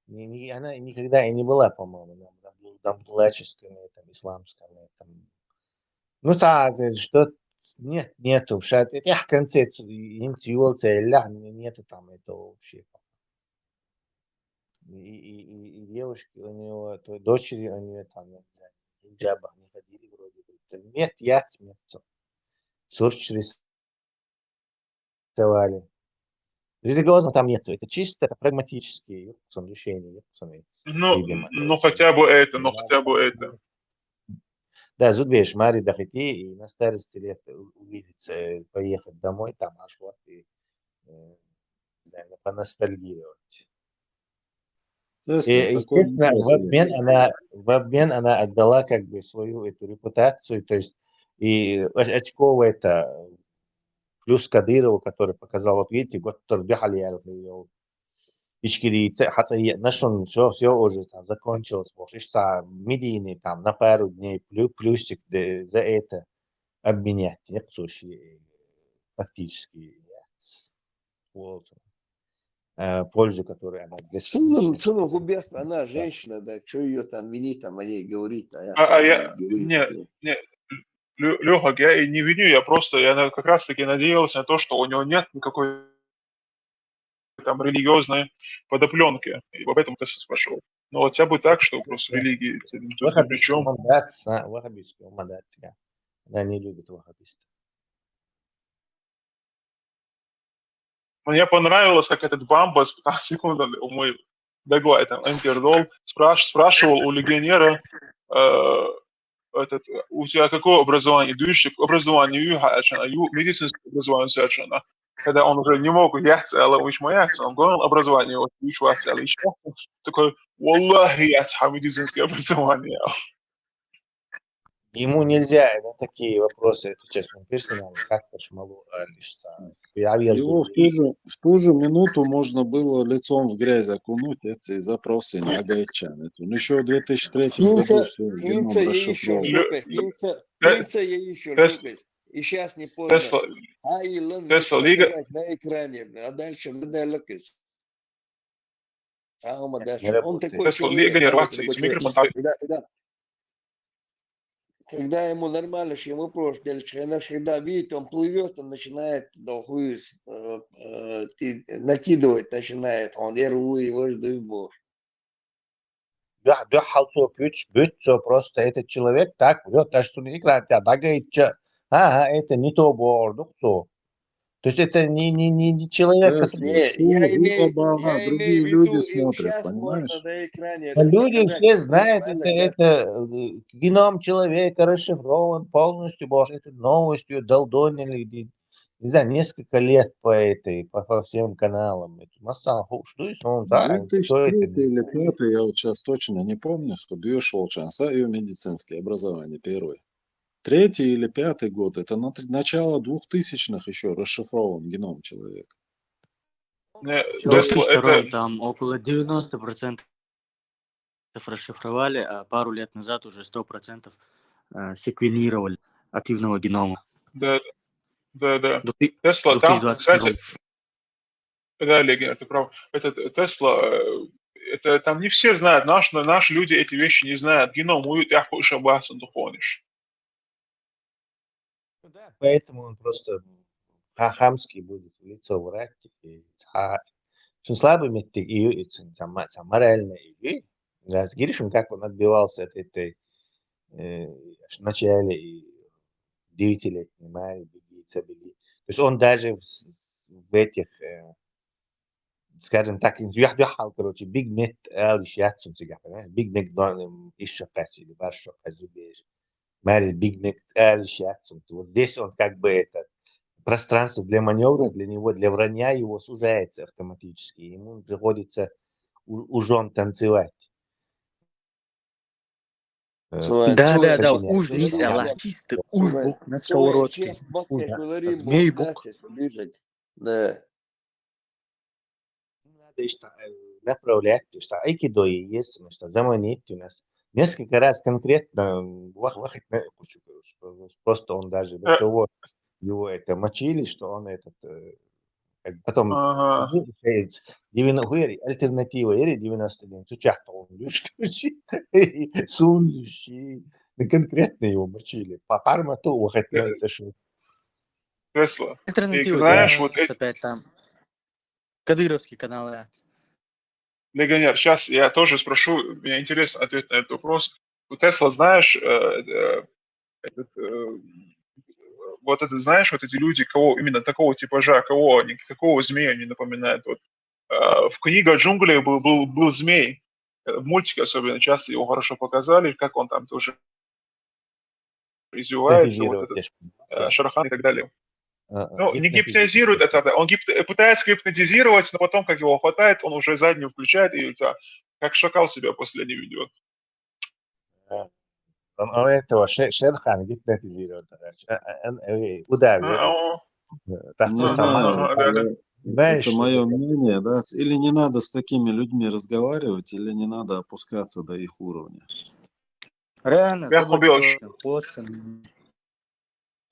никогда и не была, по-моему, на абдуллаческом, этом, исламском. Этом. Ну, что нету. В этих конце нету там этого вообще. И девушки у него, то дочери у нее там, в хиджабах не ходили вроде бы. Нет, я смеется. Сурч рисовали. Религиозно там нету. Это чисто это прагматические решения. Видимо. Ну, хотя бы это. Да, зубеешь, Мари Дахити, и на старости лет увидеться, поехать домой, там аж вот и не знаю, поностальгировать. И, естественно, в обмен она отдала как бы свою эту репутацию, то есть и очково это плюс Кадырову, который показал, вот видите, год торбихали я ичкири, хотя нашон все уже там закончилось, может, медийный там на пару дней плюсик за это обменять, нет, слушай, фактически вот, пользу, которую она для Суну губех, она женщина, да, что ее там винить, там о ней говорить, Не, Леха, я и не виню, я как раз таки надеялся на то, что у него нет никакой там религиозной подопленки. И об этом ты спрашивал. Но хотя бы так, что просто религии тут ни при чем. Ваххабистский мандат, она не любит ваххабистов. Мне понравилось, как этот Бамба, 15 секунд, мой Дагвай, там, Интердол, спрашивал у легионера, у тебя какое образование? Образование медицинское образование совершенно. Когда он уже не мог яться, але уж мояться, он говорил образование, вот уж ваться, але еще такой, Валлахи, я медицинское образование. Ему нельзя на такие вопросы отвечать, он персонально, как Пашмалу Алишса. Его в ту же минуту можно было лицом в грязь окунуть эти запросы на гайчан. Ну, еще в 2003 году все геном расшифрован. Пинца я еще любит. И сейчас не поздно. Тесла Лига на экране, а дальше выдалокис. А он такой человек. Когда ему нормально, что ему просто, она всегда видит, он плывет, он начинает накидывать, начинает, он его ждет. Да, просто этот человек так врет, даже что не играет, это не то бордук, то. То есть это не человек, который... другие люди смотрят, понимаешь? Люди все знают, это геном человека расшифрован полностью, может, новостью долдонили, не знаю, несколько лет по всем каналам. 2003 или 2005, я вот сейчас точно не помню, что шел шанса и медицинское образование первое. 3-й или 5-й год, это начало 2000-х еще расшифрован геном человека. 2002 там около 90% расшифровали, а пару лет назад уже 100% секвенировали активного генома. Да. Тесла, 2022. там, кстати, Да, Легер, ты прав. Этот Тесла, это там не все знают, наши люди эти вещи не знают. Геном уют, я хочу он духонишь. Поэтому он просто хамский будет в лицо врать. Очень слабый метик и морально. Раз Гиришин, как он отбивался от этой в начале и 9-летней Мари Беги. То есть он даже в этих, скажем так, короче, Биг Мет Алишиатсун Биг Мет еще или Баршо Казубеш. Мари Биг Мет Алишиатсун. Вот здесь он как бы это пространство для маневра, для него, для вранья его сужается автоматически. Ему приходится у жен танцевать. Да, уж не сяла, чисто уж бог на сковородке. Змей бог. Да. Надо направлять, что айкидо есть, что заманить у нас. Несколько раз конкретно просто он даже до того его это мочили, что он этот потом альтернатива 91 участвовал сунущий конкретно его мочили по парма то ухотляется что Тесла. Альтернатива Знаешь, вот 95 там. Кадыровский канал. Легионер, сейчас я тоже спрошу, мне интересно ответ на этот вопрос. У Тесла, знаешь, вот это, знаешь, вот эти люди, кого именно такого типажа, кого они, какого змея они напоминают? Вот, в книге «Джунгли» был змей. В мультике особенно часто его хорошо показали, как он там тоже извивается, вот этот Шарахан и так далее. Ну, не гипнотизирует это, он пытается гипнотизировать, но потом, как его хватает, он уже заднюю включает и как шакал себя последний ведет. Он этого Шерхан гипнотизирует. Удавит. Знаешь, это мое мнение, да? Или не надо с такими людьми разговаривать, или не надо опускаться до их уровня. Реально,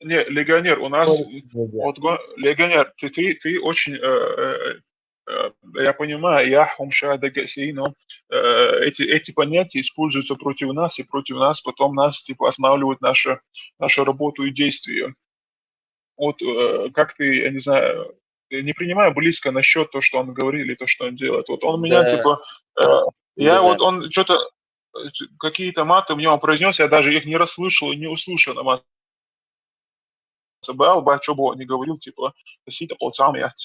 не, легионер, у нас, вот, легионер, ты очень, я понимаю, но эти понятия используются против нас, и против нас потом нас, типа, останавливают нашу работу и действия. Вот как ты, я не знаю, не принимаю близко насчет того, что он говорит, или то, что он делает. Вот он меня, типа, вот он что-то, какие-то маты мне он произнес, я даже их не расслышал и не услышал на мат. Что бы он не говорил, типа,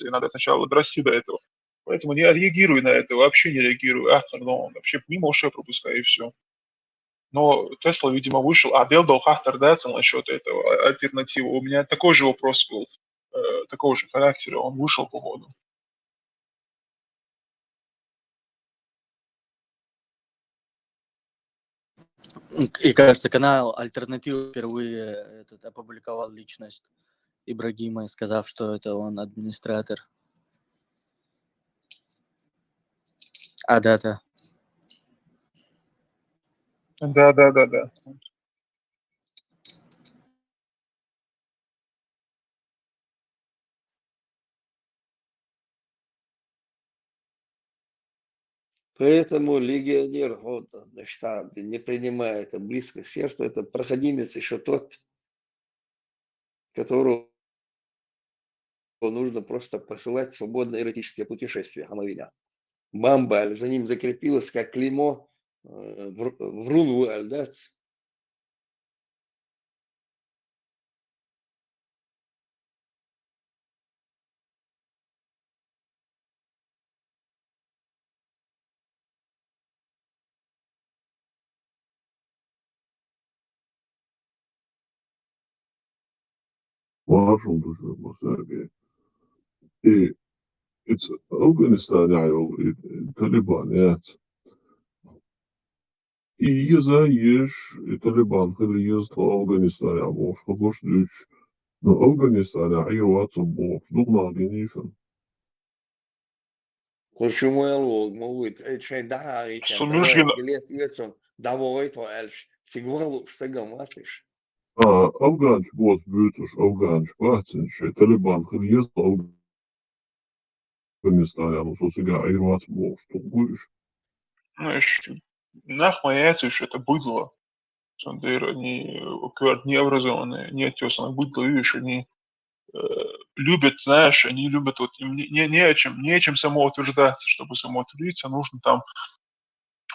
надо сначала дорасти до этого. Поэтому не реагирую на это, вообще не реагирую. Но вообще мимо ушей пропускаю и все. Но Тесла, видимо, вышел, а Делдо Хахтер дается насчет этого альтернативы. У меня такой же вопрос был, такого же характера, он вышел по ходу. И кажется, канал «Альтернатива» впервые опубликовал личность Ибрагима, сказав, что это он администратор. А дата? Да. Поэтому легионер, вот, значит, не принимая это близко к сердцу, это проходимец еще тот, которого нужно просто посылать в свободное эротическое путешествие, Хамавиля. Бамбаль, за ним закрепилось как клеймо врун вуаль, да? Вашу душу Сербии. И it's Афганистан, Талибан, yes. И езаешь, и Талибан, хили езд Афганистан, а мож, хабош дюч. Но Афганистан, айруацу бог, думал генишен. Почему я лог, могут, Сунушгина. билет вечером, давай то эльш, сигвалу, что гамасишь. Афганч бос бютуш, Афганч бахтин, Талибан, хили езд Афганistане, ну, соцсега, айрвац бог, что будешь. Знаешь, нахмаяется, что это быдло. Сандер, они необразованные, неотесанные, быдло, видишь, они любят, знаешь, они любят, вот им не о чем самоутверждаться, чтобы самоутвердиться, нужно там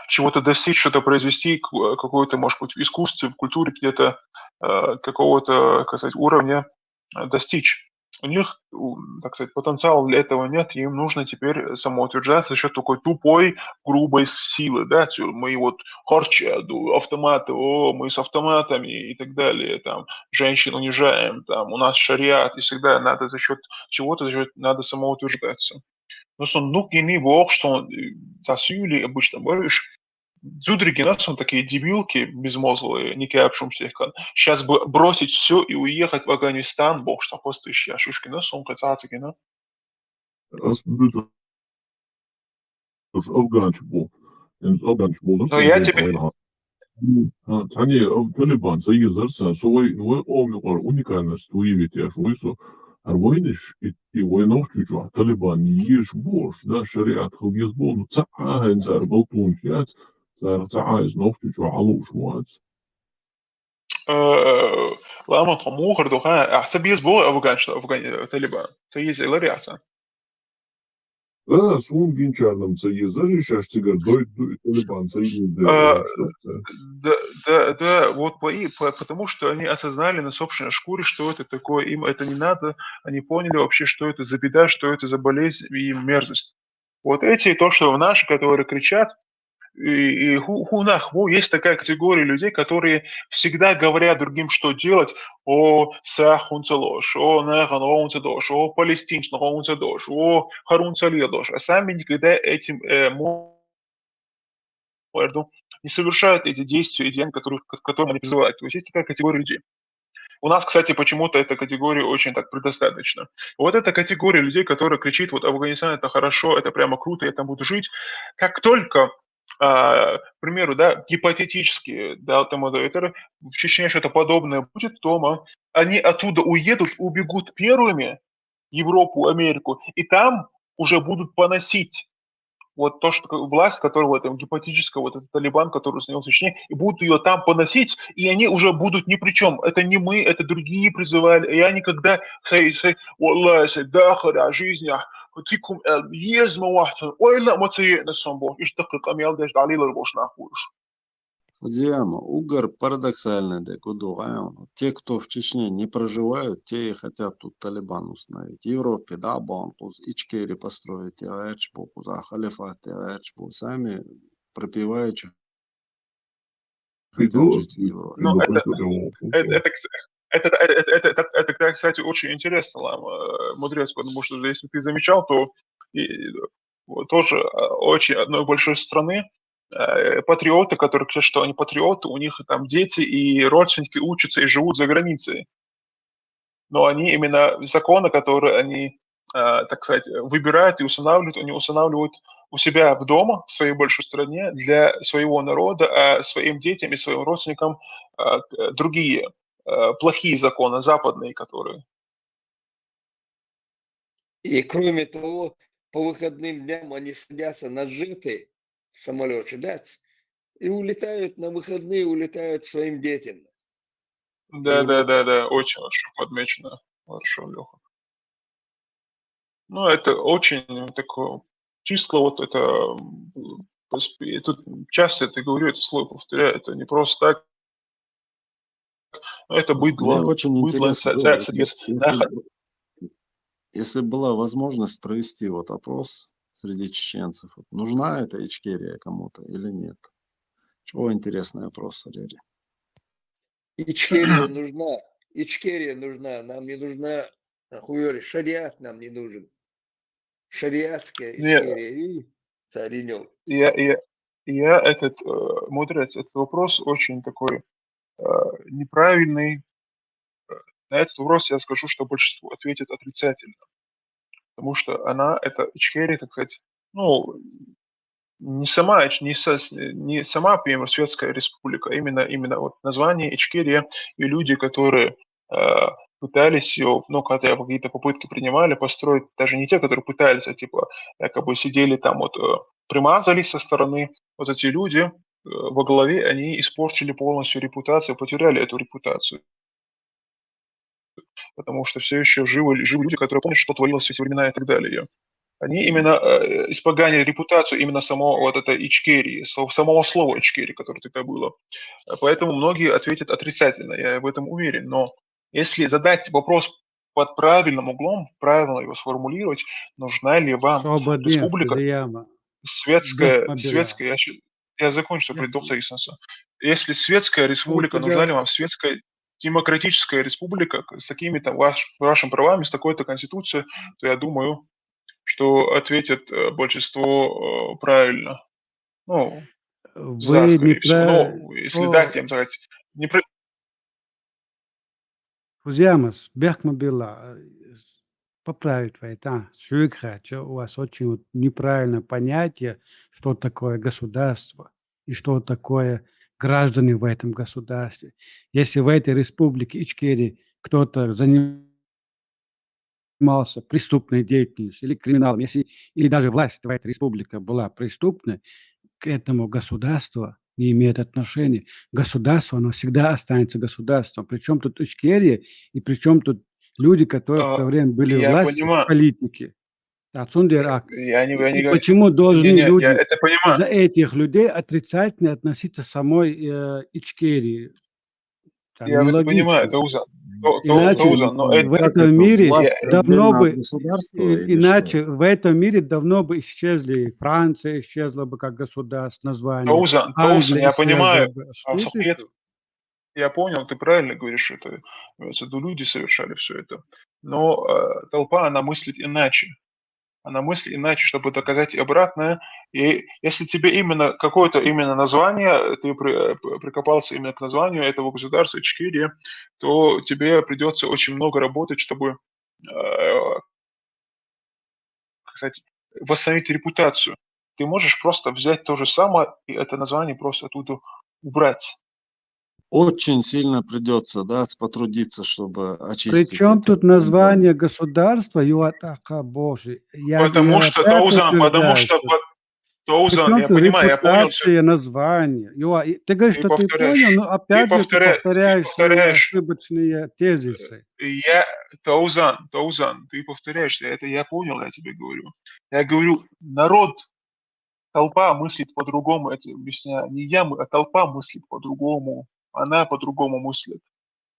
чего-то достичь, что-то произвести, какое-то, может быть, в искусстве, в культуре где-то какого-то, как сказать, уровня достичь. У них, так сказать, потенциала для этого нет, им нужно теперь самоутверждаться за счет такой тупой, грубой силы, да, мы вот харчаду, автоматы, мы с автоматами и так далее, там, женщин унижаем, там, у нас шариат, и всегда надо за счет чего-то, надо самоутверждаться. Но что, ну, не бог, что засюли обычно говоришь, Дзюдрики, нас он такие дебилки безмозглые, не капшумся их. Сейчас бы бросить все и уехать в Афганистан, бог что постыщи, а шишки нас он кацацики, ну. Афганч был. Афганч был, Но я тебе... Они Талибан sayılırsa soy olmuyor уникальность выявить я шуйсу арвойниш и войнов чуть Талибан еш бош да шариат хылгез бол цаха зар болтун фиат зар цаха нов чуть алуш муац Лама томухар духа, а себе сбой Афган Талибан. Sayız eller yapsan. Да, сун гинчарным sayılır шаш цигар дой Талибан sayılır. Да, вот потому что они осознали на собственной шкуре, что это такое, им это не надо, они поняли вообще, что это за беда, что это за болезнь и мерзость. Вот эти, то, что наши, которые кричат, и есть такая категория людей, которые всегда говорят другим, что делать, о сахунцелош, о наханонцедош, о палестинцедош, о харунцаледош, а сами никогда этим не совершают эти действия, к которым они призывают. То есть есть такая категория людей. У нас, кстати, почему-то эта категория очень так предостаточно. Вот эта категория людей, которая кричит, вот Афганистан это хорошо, это прямо круто, я там буду жить. Как только, к примеру, да, гипотетически, да, там, это, в Чечне что-то подобное будет, то они оттуда уедут, убегут первыми в Европу, Америку, и там уже будут поносить вот то, что власть, которого там гипотетического, вот этот Талибан, который снялся в Чечне, и будут ее там поносить, и они уже будут ни при чем. Это не мы, это другие призывали. Я никогда, жизнь, تيكم يزم واحد وإلا ما تسيئنا الصنبوح إيش دقيق أم يالدش دليل البوش ناقوش. Диама, угар парадоксальный, да, те, кто в Чечне не проживают, те и хотят тут Талибан установить. В Европе, да, банкуз, Ичкери построить, за халифат, сами пропиваючи хотят жить в Европе. Ну, это, кстати, очень интересно, Лама, мудрец, потому что если ты замечал, то тоже очень одной большой страны патриоты, которые говорят, что они патриоты, у них там дети и родственники учатся и живут за границей. Но они именно законы, которые они, так сказать, выбирают и устанавливают, они устанавливают у себя в дома, в своей большой стране, для своего народа, а своим детям и своим родственникам другие плохие законы, западные, которые. И кроме того, по выходным дням они садятся на джеты в самолете, да, и улетают на выходные, улетают своим детям. Да, очень хорошо подмечено. Хорошо, Леха. Ну, это очень такое число, вот это, тут часто это говорю, это слово повторяю, это не просто так, но это быдло. Мне очень интересно, если была возможность провести вот опрос среди чеченцев, нужна эта Ичкерия кому-то или нет? Чего интересный опрос, Рери? Ичкерия нужна, нам не нужна, хуёри, шариат нам не нужен. Шариатская Ичкерия и царинёв. Я этот мудрец, этот вопрос очень такой неправильный. На этот вопрос я скажу, что большинство ответит отрицательно. Потому что эта Ичкерия, так сказать, ну, не сама, например, Светская Республика, а именно вот название Ичкерия и люди, которые пытались ее, ну, хотя какие-то попытки принимали построить, даже не те, которые пытались, а типа якобы сидели там вот, примазались со стороны, вот эти люди во главе, они испортили полностью репутацию, потеряли эту репутацию. Потому что все еще живы люди, которые помнят, что творилось в эти времена и так далее. Они именно испоганили репутацию именно самого вот этой Ичкерии, самого слова Ичкерии, которое тогда было. Поэтому многие ответят отрицательно, я в этом уверен. Но если задать вопрос под правильным углом, правильно его сформулировать, нужна ли вам Сободин, республика Фузияма. светская, Бехмабилла. я закончу, при доктор Исенса. Если светская Ну, у республика, нужна ли тебя вам светская демократическая республика с такими-то вашими правами, с такой-то конституцией, то я думаю, что ответит большинство правильно. Ну, за, вы не скорее всего. про... Ну, если дать им, сказать, не про... Фузиямас, Бехмабилла, поправить вы это. Сюкхача, у вас очень вот неправильное понятие, что такое государство и что такое граждане в этом государстве. Если в этой республике Ичкерии кто-то занимался преступной деятельностью или криминалом, если, или даже власть в этой республике была преступной, к этому государству не имеет отношения. Государство, оно всегда останется государством. Причем тут Ичкерия, и причем тут люди, которые в то время были в Я власти, понимаю. политики. Я не, я И не говорю... почему должны Не, я люди это понимаю. из-за этих людей отрицательно относиться к самой Ичкерии? Там Я это понимаю, нелогично. Таузан. Иначе Таузан, но это... в этом мире Власть давно отдельно от бы, государства или иначе что? в этом мире давно бы исчезли Франция, исчезла бы как государство, название, Таузан, Англия я исчезла понимаю. бы. Что это еще? Я понял, ты правильно говоришь, это имеется в виду, люди совершали все это. Но толпа, она мыслит иначе. Она мыслит иначе, чтобы доказать обратное. И если тебе именно какое-то именно название, ты прикопался именно к названию этого государства, Ичкерия, то тебе придется очень много работать, чтобы, кстати, восстановить репутацию. Ты можешь просто взять то же самое и это название просто оттуда убрать. Очень сильно придется, да, потрудиться, чтобы очистить Причем это тут название государства Юатаха Божий. Потому Я что, опять Таузан, утверждаю, что Таузан, причем я тут понимаю, я понял все. репутация названия. Ты говоришь, Ты что ты понял, повторяешь. но опять же ты Ты повторяешь свои повторяешь. ошибочные тезисы. Таузан, ты повторяешься. Это я понял, я тебе говорю. Я говорю, народ, толпа мыслит по-другому, это объясняю. Не я, а толпа мыслит по-другому. Она по-другому мыслит.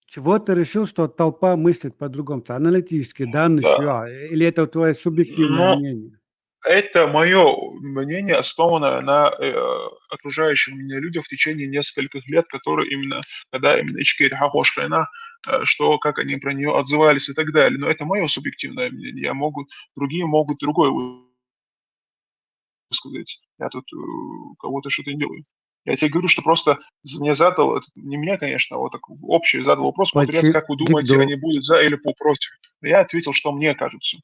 Чего ты решил, что толпа мыслит по-другому? Это аналитические данные, Да. или это твое субъективное Но мнение? это мое мнение, основано на окружающих меня людях в течение нескольких лет, которые именно, когда именно Ичкерия Хахошкайна, что, как они про нее отзывались и так далее. Но это мое субъективное мнение. Другие могут другое высказать. Я тут кого-то что-то не делаю. Я тебе говорю, что просто мне задал, не мне, конечно, а вот так общий задал вопрос, мудрец, как вы думаете, они будут за или против? Я ответил, что мне кажется.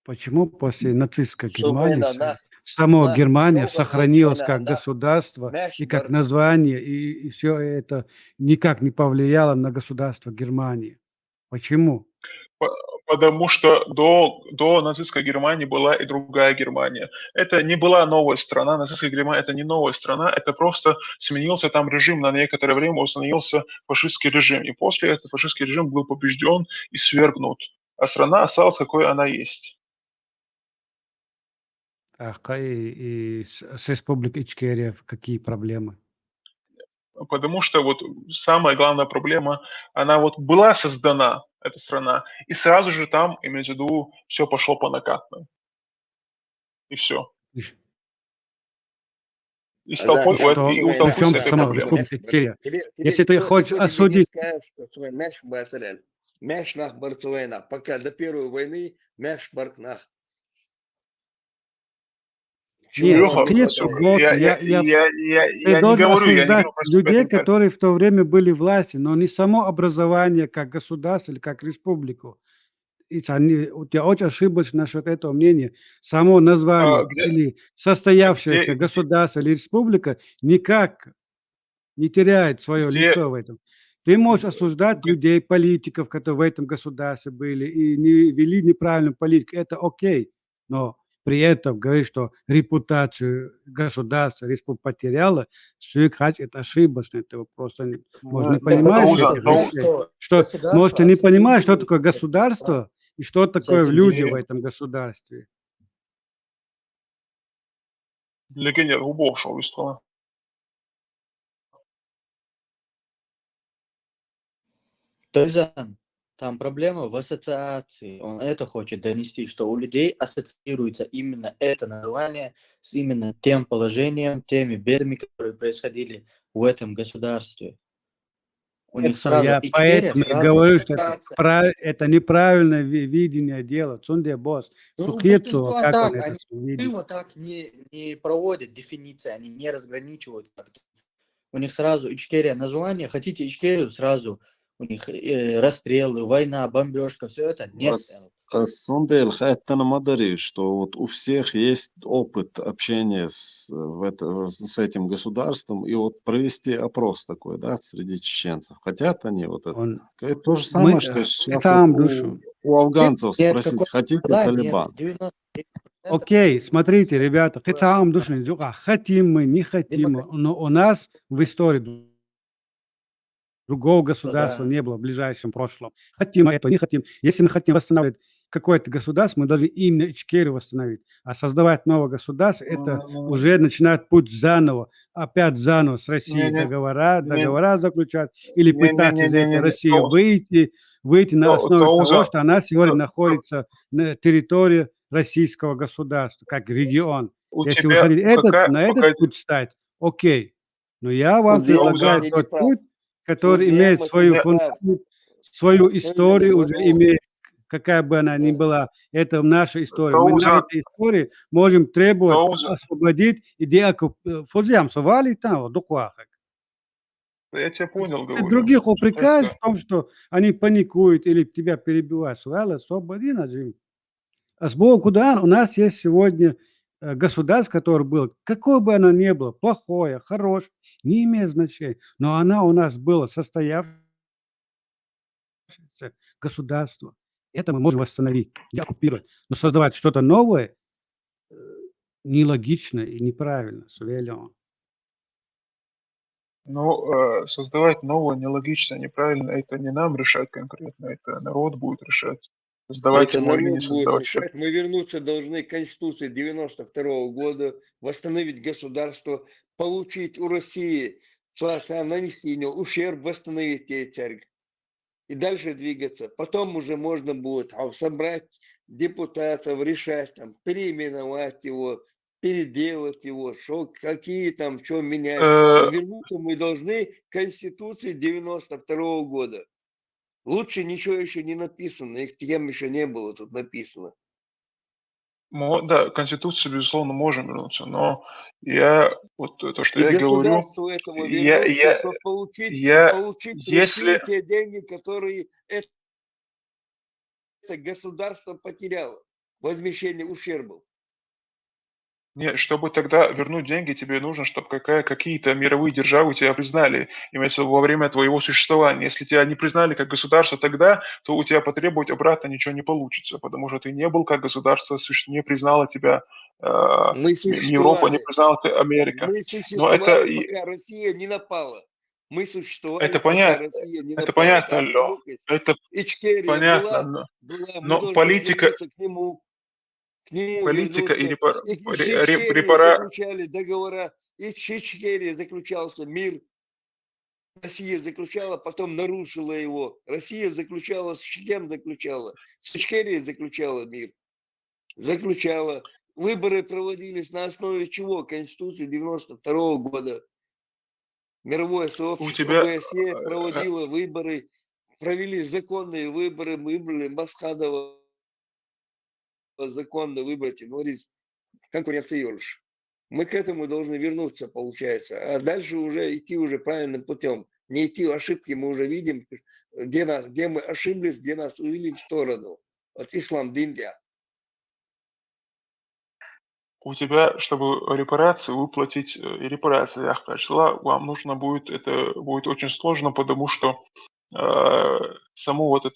Почему после нацистской Германии Субхайна, само Германия Субхайна, сохранилась Субхайна, как государство и как Мәшбар. название, и все это никак не повлияло на государство Германии? Почему? Потому что до нацистской Германии была и другая Германия. Это не была новая страна, нацистская Германия это не новая страна, это просто сменился там режим, на некоторое время установился фашистский режим. И после этого фашистский режим был побежден и свергнут. А страна осталась, какой она есть. И с республикой Ичкерия какие проблемы? Потому что вот самая главная проблема, она вот была создана, эта страна, и сразу же там, имеется в виду, все пошло по накатной. И все. И с толпой, и у толпы с этой проблемой. Если ты хочешь осудить... Мяш Барцелона. Пока до Первой войны мяш Баркнах. Нет, я ты не должен говорю, осуждать просто людей, поэтому- которые в то время были в власти, но не само образование как государство или как республику. У тебя очень ошибочно насчет этого мнения. Само название или состоявшееся государство или республика никак не теряет свое лицо в этом. Ты можешь осуждать людей, политиков, которые в этом государстве были и не вели неправильную политику. Это окей. Но при этом говорить, что репутацию государства, республика потеряла, Сюикхач это ошибочно. Это просто можно не понимать этих вещей. Что, может, ты не понимаешь, что такое государство и что такое люди в этом государстве. Легенер глубокого весла. Тойзан, там проблема в ассоциации. Он это хочет донести, что у людей ассоциируется именно это название с именно тем положением, теми бедами, которые происходили в этом государстве. У них сразу Я Ичкерия, поэтому сразу говорю, что ассоциация. это неправильное видение дела. Цунде босс. Ну, Сухицу, большинство как он так, это они видит. вот так не проводят дефиниции, они не разграничивают как-то. У них сразу Ичкерия название, хотите Ичкерию, сразу у них расстрелы, война, бомбежка, все это нет. Сондель, это Мадари, что вот у всех есть опыт общения с этим государством, и вот провести опрос такой, да, среди чеченцев. Хотят они вот это? Это то же самое, что сейчас вот у афганцев спросить, хотите Талибан? Окей, смотрите, ребята, хотим мы, не хотим, но у нас в истории другого государства не было в ближайшем прошлом. Хотим мы это, не хотим. Если мы хотим восстанавливать какое-то государство, мы должны именно Ичкерию восстановить. А создавать новое государство, это уже начинает путь заново. Опять заново с Россией договора заключать или пытаться из этой России выйти на основе того, что она сегодня находится на территории российского государства, как регион. Если вы хотите на этот путь стать, окей. Но я вам предлагаю тот путь, который имеет свою фундамент, свою историю, уже имеет, какая бы она ни была. Это наша история. Мы на этой истории можем требовать освободить идею фузям совали там, докуахак. Я тебя понял, говорю. Других упрекаешь в том, что они паникуют или тебя перебивают. Свали, освободи нажим. А с Богу куда у нас есть сегодня государство, которое было, какое бы оно ни было, плохое, хорошее, не имеет значения, но оно у нас было состоявшееся государство. Это мы можем восстановить, не оккупировать. Но создавать что-то новое нелогично и неправильно. Ну, создавать новое нелогично, неправильно, это не нам решать конкретно, это народ будет решать. Создавать Это его или народ не будет создавать. решать. Мы вернуться должны к Конституции 92 года, восстановить государство, получить у России, нанести ущерб, восстановить ей церковь. И дальше двигаться. Потом уже можно будет собрать депутатов, решать, там, переименовать его, переделать его, какие там, что менять. Но вернуться мы должны к Конституции 92 года. Лучше ничего еще не написано, их тем еще не было тут написано. Да, Конституцию, безусловно, можем вернуться, но вот то, что и я говорю, государству этому вернуться, чтобы получить с России те деньги, которые это государство потеряло, возмещение ущербов. Нет, чтобы тогда вернуть деньги, тебе нужно, чтобы какие-то мировые державы тебя признали, имеется во время твоего существования. Если тебя не признали как государство тогда, то у тебя потребовать обратно ничего не получится, потому что ты не был как государство, не признала тебя Европа, не признала тебя Америка. Мы существовали, пока Россия не напала. Мы существовали, это пока понятно, Россия не напала. это понятно, Лё, это понятно, была, но политика... К нему политика и заключали договора, и с Ичкерией заключался мир. Россия заключала, потом нарушила его. Россия заключала, с кем заключала? С Ичкерией заключала мир. Заключала. Выборы проводились на основе чего? Конституции 92 года. Мировое сообщество ОБСЕ проводило выборы, провели законные выборы, выбрали Масхадова. Законно выбрать Норис конкуренцию. Мы к этому должны вернуться, получается. А дальше уже идти уже правильным путем. Не идти в ошибки, мы уже видим, где мы ошиблись, где нас увели в сторону. От ислам Диндия. у тебя, чтобы репарации выплатить, репарации, Ахпачла, вам нужно будет, это будет очень сложно, потому что само это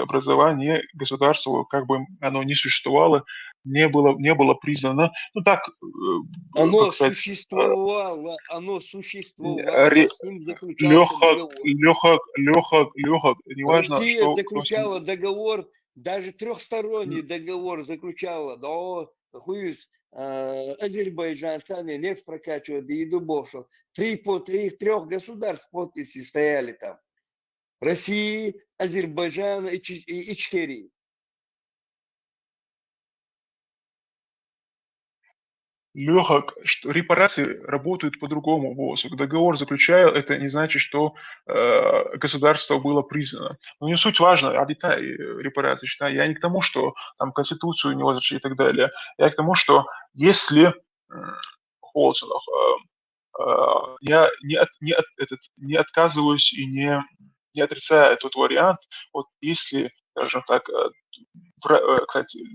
образование государство, как бы оно ни существовало, не было признано, ну так, Оно как сказать, существовало, с ним заключался легок, договор. неважно, Россия что кто с ним. заключала договор, даже трехсторонний договор заключала, до хуюз азербайджанцами нефть прокачивают, и дубошу. Трех государств подписи стояли там. России, Азербайджана и Ичкерии. Легок, что репарации работают по-другому. Вот. Договор заключаю, это не значит, что государство было признано. Но не суть важно, а детали репарации считаю. Я не к тому, что там Конституцию не возвращать и так далее. Я к тому, что если Холцинов, я не отказываюсь и не отрицаю этот вариант. Вот если, скажем так, кстати,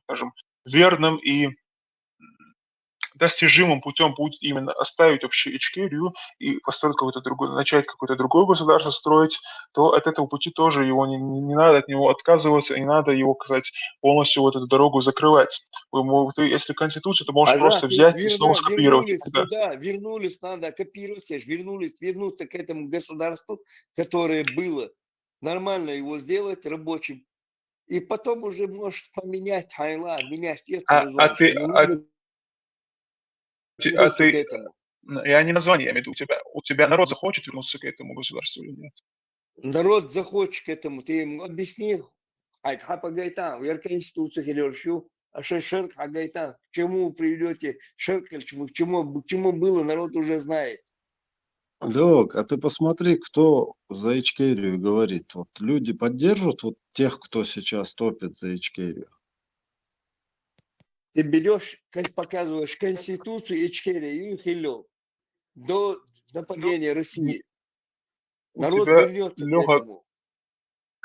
скажем, верным и достижимым путем будет именно оставить вообще Ичкерию и построить какое-то другое, начать какое-то другое государство строить, то от этого пути тоже его не надо от него отказываться, не надо его, сказать, полностью вот эту дорогу закрывать. Ты, если Конституцию, то можешь просто взять и снова скопировать. Вернулись туда, вернулись, надо копировать, вернуться к этому государству, которое было. Нормально его сделать рабочим. И потом уже можешь поменять хайла, менять это название. Я не название, я имею в виду, у тебя народ захочет вернуться к этому государству или нет? Народ захочет к этому, ты ему объясни, Гайтан, в Конституции Хилершу, а что Шерк Гайтан, к чему приведете Шерк, к чему было, народ уже знает. Лёг, а ты посмотри, кто за Ичкерию говорит. Вот люди поддержат вот тех, кто сейчас топит за Ичкерию? Ты берешь, показываешь Конституцию Ичкерии и Хилев до нападения России. Народ вернется к этому.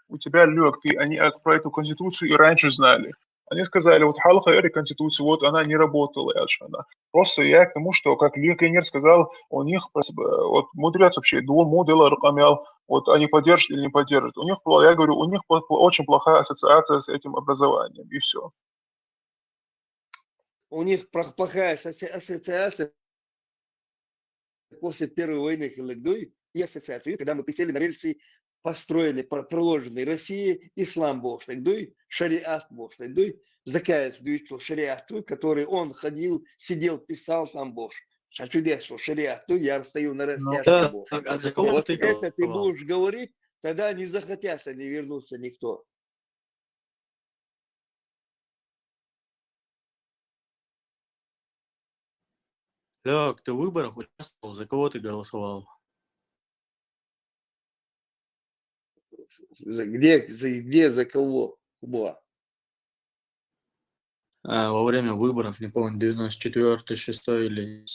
У тебя, Лёг, они про эту конституцию и раньше знали. Они сказали, вот Халха Эри конституция, вот она не работала, она. Просто я к тому, что, как Леконер сказал, у них, вот мудрец вообще, двум мудила рукамял, вот они поддержат или не поддержат. У них, я говорю, у них очень плохая ассоциация с этим образованием, и все. У них плохая ассоциация после Первой войны Хилагдуй и ассоциации, когда мы присели на рельсы, построенные, проложенные России, ислам Богдуй, шариат Богдуй, закаясь дуйчу шариату, который он ходил, сидел, писал там Бог. Чудесно, шариату, я стою на растяжке Бог. Вот это ты будешь говорить, тогда не захотят они вернуться никто. Лёг, ты в выборах участвовал? За кого ты голосовал? Где за кого была? Во время выборов, не помню, 94-й, 6 или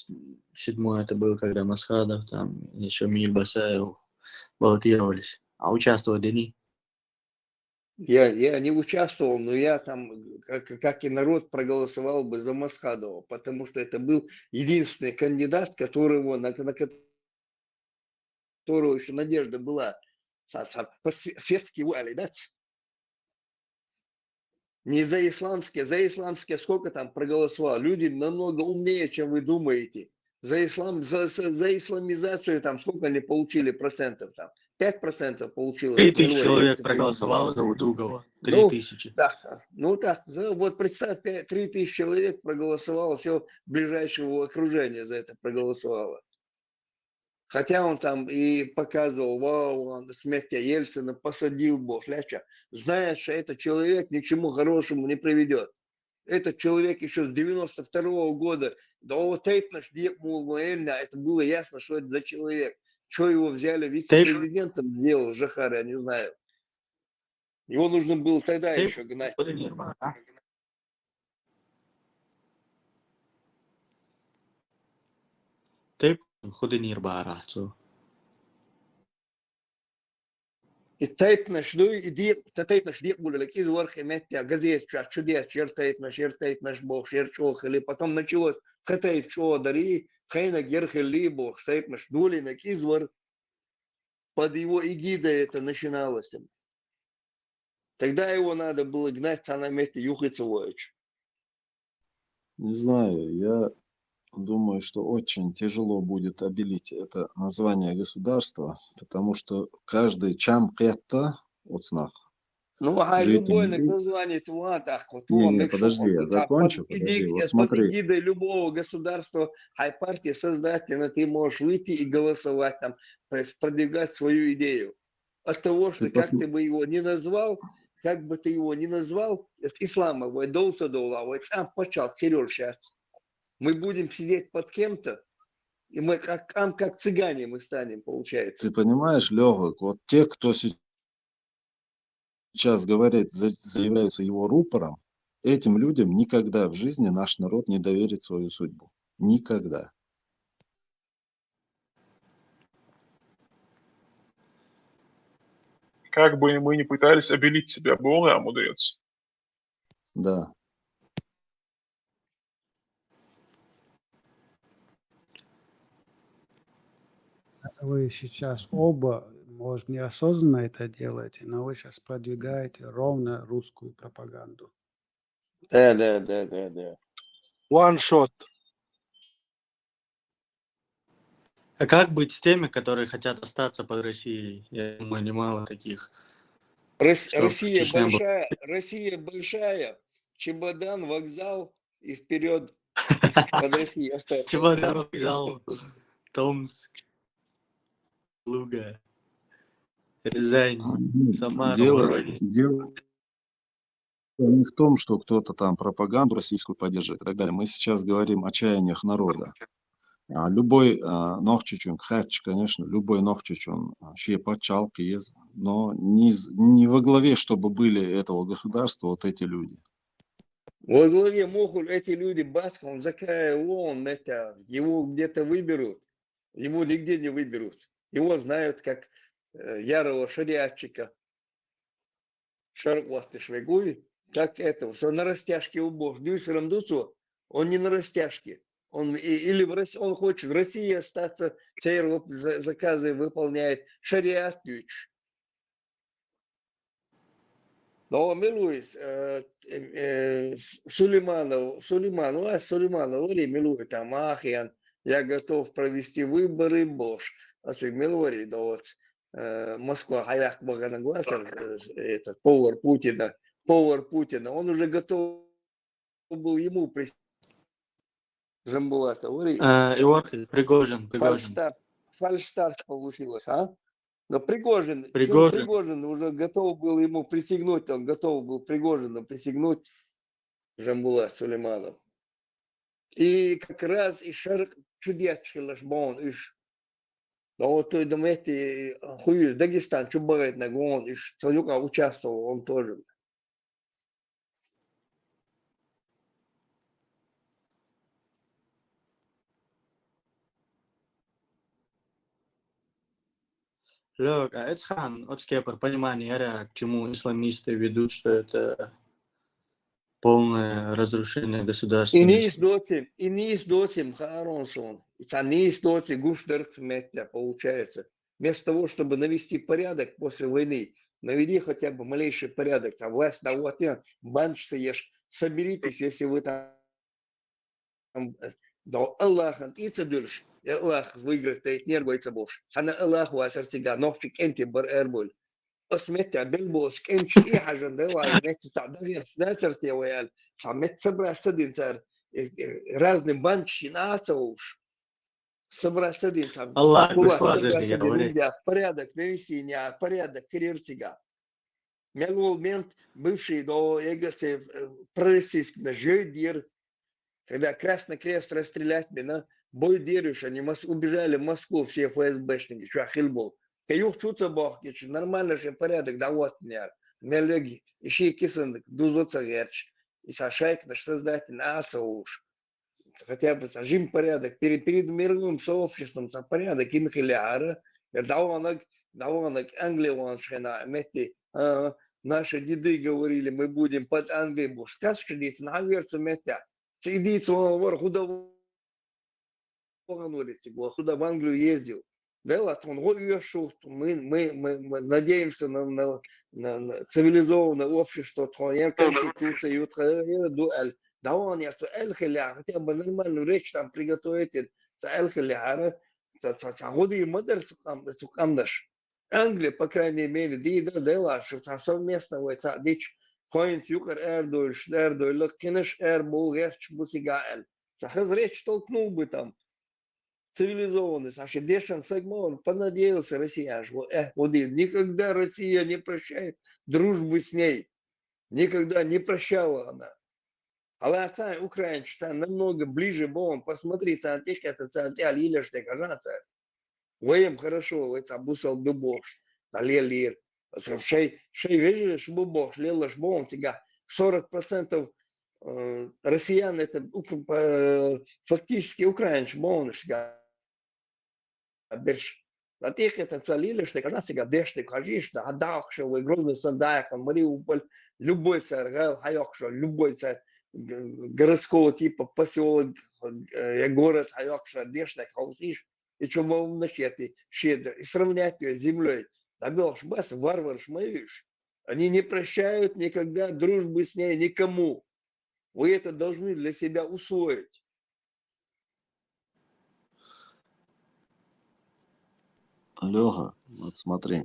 7 это был, когда Масхадов, там еще Миль Басаев баллотировались. А участвовали они? Я не участвовал, но я там, как и народ, проголосовал бы за Масхадова, потому что это был единственный кандидат, на которого еще надежда была. Светский вали, да? Не за исламские сколько там проголосовало? Люди намного умнее, чем вы думаете. За исламизацию там сколько они получили процентов там? 5% получилось. 3000 человек проголосовало за Удугова. 3000. Вот представь, 3000 человек проголосовало, все ближайшего окружения за это проголосовало. Хотя он там и показывал, вау, он смерть Ельцина посадил Бог, зная, что этот человек ни к чему хорошему не приведет. Этот человек еще с 92-го года, это было ясно, что это за человек. Что его взяли вице-президентом, сделал Жахар, я не знаю. Его нужно было тогда еще гнать. Taip, Hudenir Baracu. التايبنش دو يديق تايبنش ديق بقول لك إذا ورخ متى جزيت شو ديت شير تايبنش بوخ شير شو خلي بطم نشوف ختايب شو دري خينك يرخلي بوخ تايبنش دولينك إذا под его эгидой это начиналось. Тогда его надо было гнать на месте Юхицевич. Не знаю, я думаю, что очень тяжело будет обелить это название государства, потому что каждый чам кетта от снах. Ну, а любое название Не, подожди, я закончу, подожди, вот под смотри. эгидой любого государства, хай партии создательно ты можешь выйти и голосовать там, продвигать свою идею. От того, что как ты бы его не назвал, как бы ты его ни назвал, это исламовый, долсадоловый, сам почал хируршаться. Мы будем сидеть под кем-то, и мы как цыгане мы станем, получается. Ты понимаешь, Лёгок, вот те, кто сейчас говорит, заявляются его рупором, этим людям никогда в жизни наш народ не доверит свою судьбу. Никогда. Как бы мы ни пытались обелить себя Бога, ему удается. Да. Вы сейчас оба, может, неосознанно это делаете, но вы сейчас продвигаете ровно русскую пропаганду. Да. One shot. А как быть с теми, которые хотят остаться под Россией? Я думаю, немало таких. Россия большая, Чемодан, вокзал и вперед под Россией остаться. Чемодан, вокзал, Томск, Луга, Рязань, Самара, Воронеж. Дело не в том, что кто-то там пропаганду российскую поддерживает и так далее. Мы сейчас говорим о чаяниях народа. Любой нохчучун, хач, конечно, любой нохчучун, щепачал, киез, но не во главе, чтобы были этого государства вот эти люди. Во главе могут эти люди баском закая он это, его где-то выберут, его нигде не выберут. Его знают как ярого шариатчика. Шарвахты швегуй, как это, все на растяжке у Бога. Дюсером дусу, он не на растяжке. Он или он хочет в России остаться, все заказы выполняет шариат дюч. Но милуис Сулейманов, милует там Ахиан, я готов провести выборы, Бош. Милури, да вот Москва, хаях Баганагласер, этот повар Путина, он уже готов был ему присягнуть. Жамбулата, Пригожин. Фальштарт получилось, а? Но Пригожин уже готов был ему присягнуть, он готов был Пригожину присягнуть, Жамбулат Сулейманов. И как раз и шарк чудесный лашбон, иш. Но вот той домете хуй Дагестан, чубает на гон, иш Цалюка участвовал, он тоже. Лёг, а это хан, от скепар, понимание, к чему исламисты ведут, что это полное разрушение государственности. И не издотим, Харонсон. И не издотим, гуштерц метя, получается. Вместо того, чтобы навести порядок после войны, наведи хотя бы малейший порядок. А власть, да вот я, банч ешь, соберитесь, если вы там, да Аллах, и цедырш. Аллах выиграет, и не рвается больше. Она Аллаху асарсига, нохчик энти бар эрбуль. Осметя бельбош, энч и хажан, да лай, нечи цадавир, нацерти ваял. Самет собрать один цар, разные банчи нацауш. Собрать один там. Аллах, порядок навести, не порядок кириртига. Мел момент бывший до эгоце пророссийский на жёдир, когда Красный Крест расстрелять меня, бой дерешь, они убежали в Москву, все ФСБшники, что ахильбол. Каюх чуца бог, нормально же порядок, да вот меня. Мелеги, ищи кисан, дузоца верч. И сашайк наш создатель, нация уж. Хотя бы сажим порядок, перед мировым сообществом порядок, инхиляра. Да он Даванок Англия ваншена, мети, наши деды говорили, мы будем под Англией, бо сказка здесь наверце метя. Сидит он куда куда в Англию ездил. Да, вот он шел, мы надеемся на цивилизованное общество, твоя конституция, дуэль. Да он я эльхиля, хотя бы нормальную речь там приготовить, эльхиля, годы и модерс там наш. Англия, по крайней мере, да, что совместно вот дичь, коинс юкер эрдой, лакинеш эрбул, герч бусигаэль. Захаз речь толкнул бы там. Цивилизованность, а Дешан Сагмон понадеялся россиян, что никогда Россия не прощает дружбы с ней, никогда не прощала она. А отца украинцы намного ближе был, посмотри, сантик это цантя лилеш не кажется. Воем хорошо, это бусал дубош, талелир. Шей видишь, бубош, лелаш бом тебя 40% россиян это фактически украинцы, бомж Берш. На тех это целили, что когда сега дешты кажешь, да адах, что вы грозный сандак, Мариуполь, любой царь, хайок, что любой царь городского типа поселок, город, хайок, что дешты хаусишь, и что вам начать щедро, и сравнять ее с землей. Да белш бас, варвар шмаешь. Они не прощают никогда дружбы с ней никому. Вы это должны для себя усвоить. Леха, вот смотри,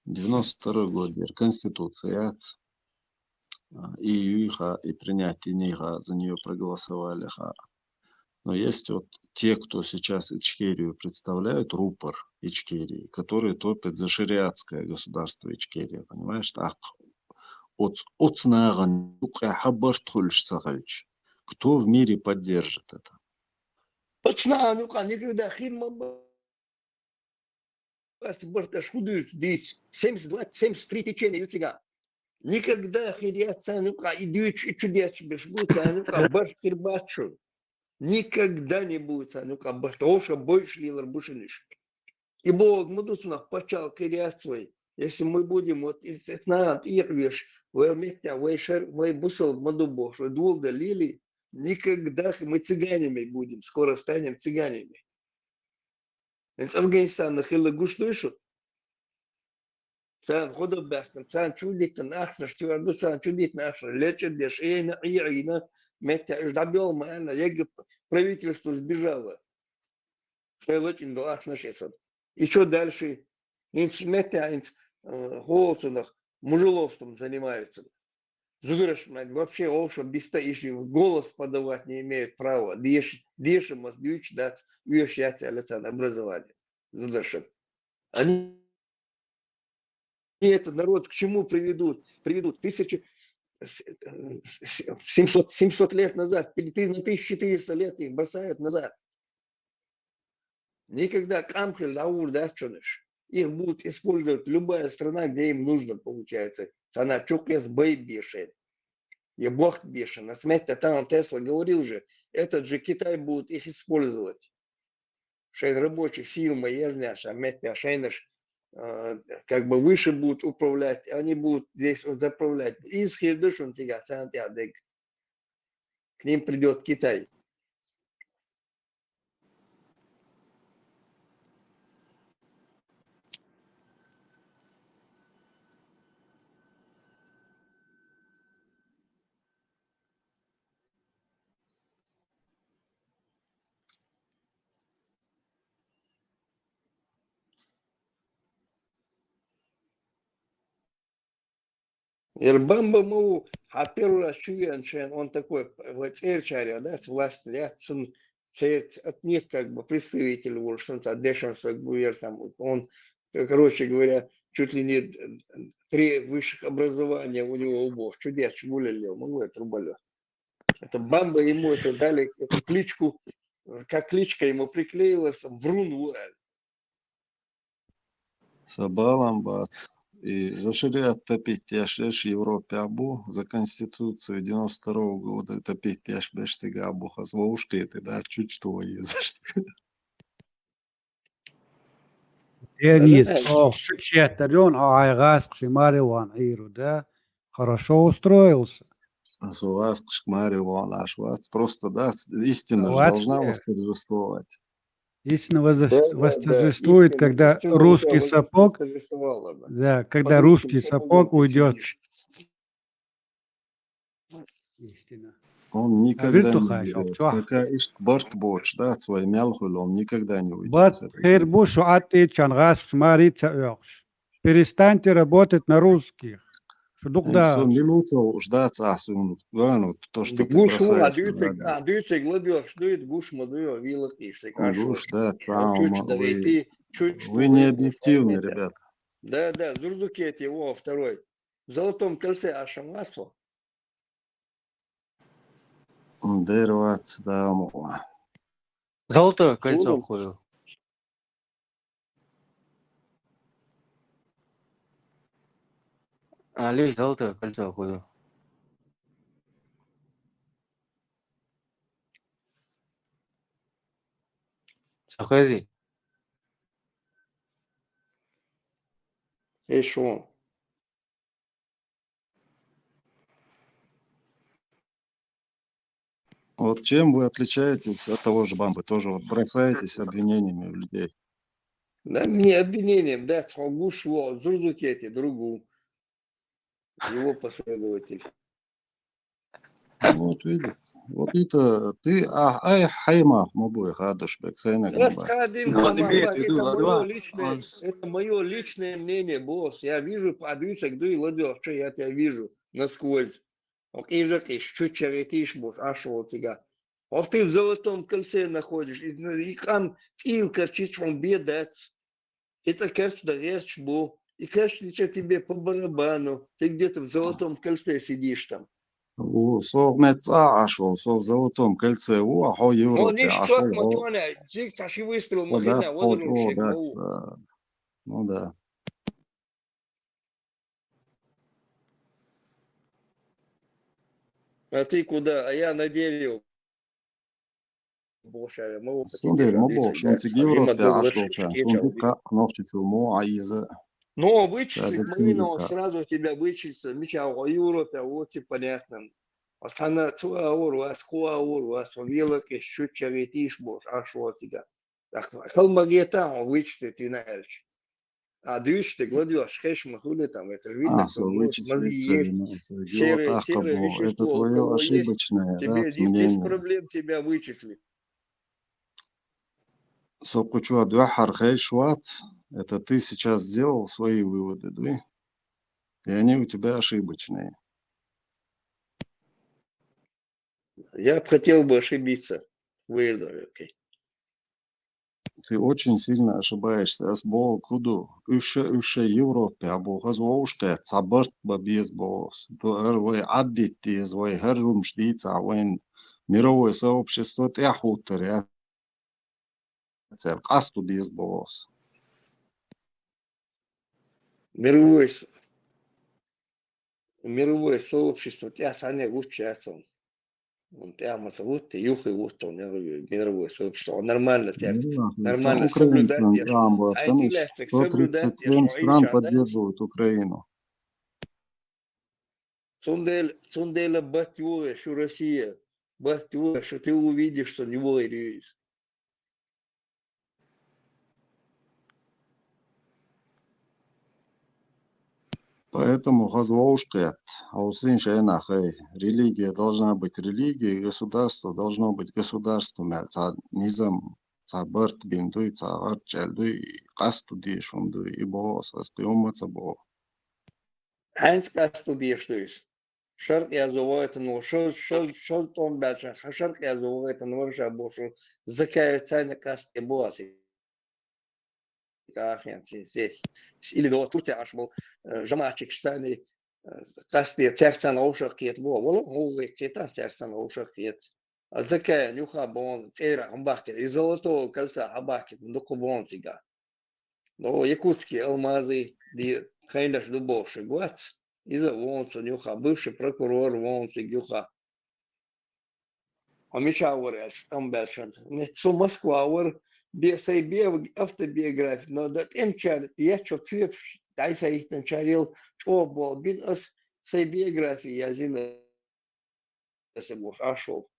92 год, Конституция, и юиха, и принятие ниха, за нее проголосовали. Но есть вот те, кто сейчас Ичкерию представляют, рупор Ичкерии, которые топят за шариатское государство Ичкерия, понимаешь? Так, кто в мире поддержит это? Никогда здесь 73 течения у тебя. Никогда хириатся, идут чудес, бешбутся, башкирбачу. Никогда не будет, потому что больше лилар бушиниш. И Бог мудусунах почал хириатсвой. Если мы будем, вот, знают, ирвиш, вместе, вы бусал мадубош, вы долго лили, никогда мы цыганами будем, скоро станем цыганами. Из Афганистана хилла гуштушу. Сан хода бахтан, сан чудит нахна, штюарду сан чудит нахна, лечит дешейна, ирина, метя, ждабел мэна, егэ правительство сбежало. Шейлотин далашна шесан. И что дальше? Инс метя, инс голосунах, мужеловством занимаются. Зурашмать, вообще олша бестоишь, голос подавать не имеют права. Деши маздюч дать, уешьяться лица образование. Зудашем. Они этот народ к чему приведут? Приведут 700 лет назад, 1400 лет их бросают назад. Никогда камхель лаур дашчаныш. Их будут использовать любая страна, где им нужно, получается. Она чукес бей бешен. И бог бешен. А смерть там Тесла говорил же, этот же Китай будет их использовать. Шесть рабочих сил моя знаешь, а метя шейнаш как бы выше будут управлять, они будут здесь вот заправлять. Из Хирдышун сега Сантьядек. К ним придет Китай. Ирбамба му, а первый раз чуяншен, он такой, вот церчаря, да, с власти, да, от них как бы представитель Волшанца, Дешанса, Гувер, там, он, короче говоря, чуть ли не 3 высших образования у него обоих, чудес, чмулялил, могу это рубалё. Это бамба ему это дали, эту кличку, как кличка ему приклеилась, Врун Уэль. Сабалам бац. И за шариат топить яшеш Европе абу, за Конституцию 92 года топить яшбеш сега абу хазвоушки, ты да, чуть что есть. Денис, Да-да-да. Чечетарен, Айгаск, Шимариван, Иру, да? Хорошо устроился. Суаск, Шмариван, Ашвац. Просто, да, истина же должна Словацкие. восторжествовать. Истина Да-да-да. восторжествует, когда Истина у русский тебя сапог, восторжествовала бы. да, когда Под русским русский сапогом сапог ты уйдет. сидишь. Истина. Он А никогда не виртухай, уйдет. шопчуах. Какая ишт борт боч, да, свой мялхул, он никогда не уйдет Бат с этой хер земли. бушу ати чангас шмарица ёкш. Перестаньте работать на русских. Все Шудукдаш. минуты ждать, ну, то, что ты Гуш ма, бросаешь на радио. дюйцег лобёш, дует гуш ма дуё, вилок ишь, Гуш, да, чуть дарейти, чуть вы не штуры, объективны, ребята. Да, Зурзукет его второй. В Золотом кольце Ашамасу. Дервац, да, мула. Золотое кольцо Сурум. хуй. Али, золотое кольцо хуй. Сахази. Эшон. Вот чем вы отличаетесь от того же Бамбы? Тоже вот бросаетесь обвинениями в людей. Да, мне обвинением, да, Гуш во, Зурзукете, другу. Его последователь. Вот видите, вот это ты, ай, хаймах, мобой, хадуш, бексайнак, мабац. Расхадим Он имеет в Хамамбак, виду ладва. это мое личное мнение, босс. Я вижу, подвисок, дуй ладёх, что я тебя вижу насквозь. Окей, же ты, чуть чаретишь, босс, ашо тебя. А ты в Золотом кольце находишь, и там цилка, чичвом бедец. Это, конечно, речь, бо. И, конечно, что тебе по барабану. Ты где-то в Золотом кольце сидишь там. Сов меца ашол, сов в Золотом кольце, ахо Он Европе, не ашол, штук матоня, зиг цаши выстрел ходат, махина, ход, возру шек дат, мау. ну да. А ты куда? А я на дереве. Больше могу по тебе Сундель, мобо, радиться, да? шунтик А им Европе, отдал ашол, лошадь, чан, кеча шунтик убил. нохчичу, мо, аиза, Но вычислить садек Марино синдика. сразу тебя вычислить. Меча о Европе, вот и понятно. А цена туауру, а скуауру, а совелок, и чуть чаретишь, босс, а шо тебя. Халмагета вычислить и наэльч. А дышь ты, гладешь, хэш махули там, это же видно, что Вычислить мозги есть. геот Серое ахкабо, это вещество у твое кого есть, ошибочное, тебе без мнение. проблем тебя вычислить. Сокучуа Дуахар Хейшват, это ты сейчас сделал свои выводы, да? И они у тебя ошибочные. Я бы хотел бы ошибиться. Выдаю, окей. Ты очень сильно ошибаешься. Асбо куду үше Европе, або газоуште, цабарт бабиз бос. Дуэрвой аддити, звой хэррум ждица, вайн мировое сообщество тяхутер, я цер касту биз бос. Мировое сообщество, тебя саня учатся. Он прямо зовут, юхи вот он, я говорю, мировое сообщество. Он нормально тебя, Там нормально соблюдать украинцам, держит. там вот, А там эти лясик соблюдать 137 держит. стран поддерживают Украину. Сундела батюра, что Россия. Батюра, что ты увидишь, что не воюешь. Поэтому газвоушкет, аусын шайнахай, религия должна быть религией, государство должно быть государством, ца низам, ца барт биндуй, ца арчальдуй, касту дишундуй, и боос, астиумаца бо. Хайнц касту дишуешь. Шарк я зовут, ну, шо том дальше, шарк я зовут, ну, вообще больше закается на касте босы. Здесь. Или до Турция аж был жамачик штаны, касте терцан ошах кет бо, воло, ове кета терцан ошах кет. А закая нюха бон, цера амбакет, из золотого кольца амбакет, доку бон сига. Но якутские алмазы, ди хайндаш дубовши гуац, из-за вонца нюха, бывший прокурор вонца нюха. А меча говорят, там бешен. Нет, со Москва говорит, автобиография, но да эмчар, я что твеп, дай са их начарил, что был, бин ас сей биографии, я зина се бош, ашел.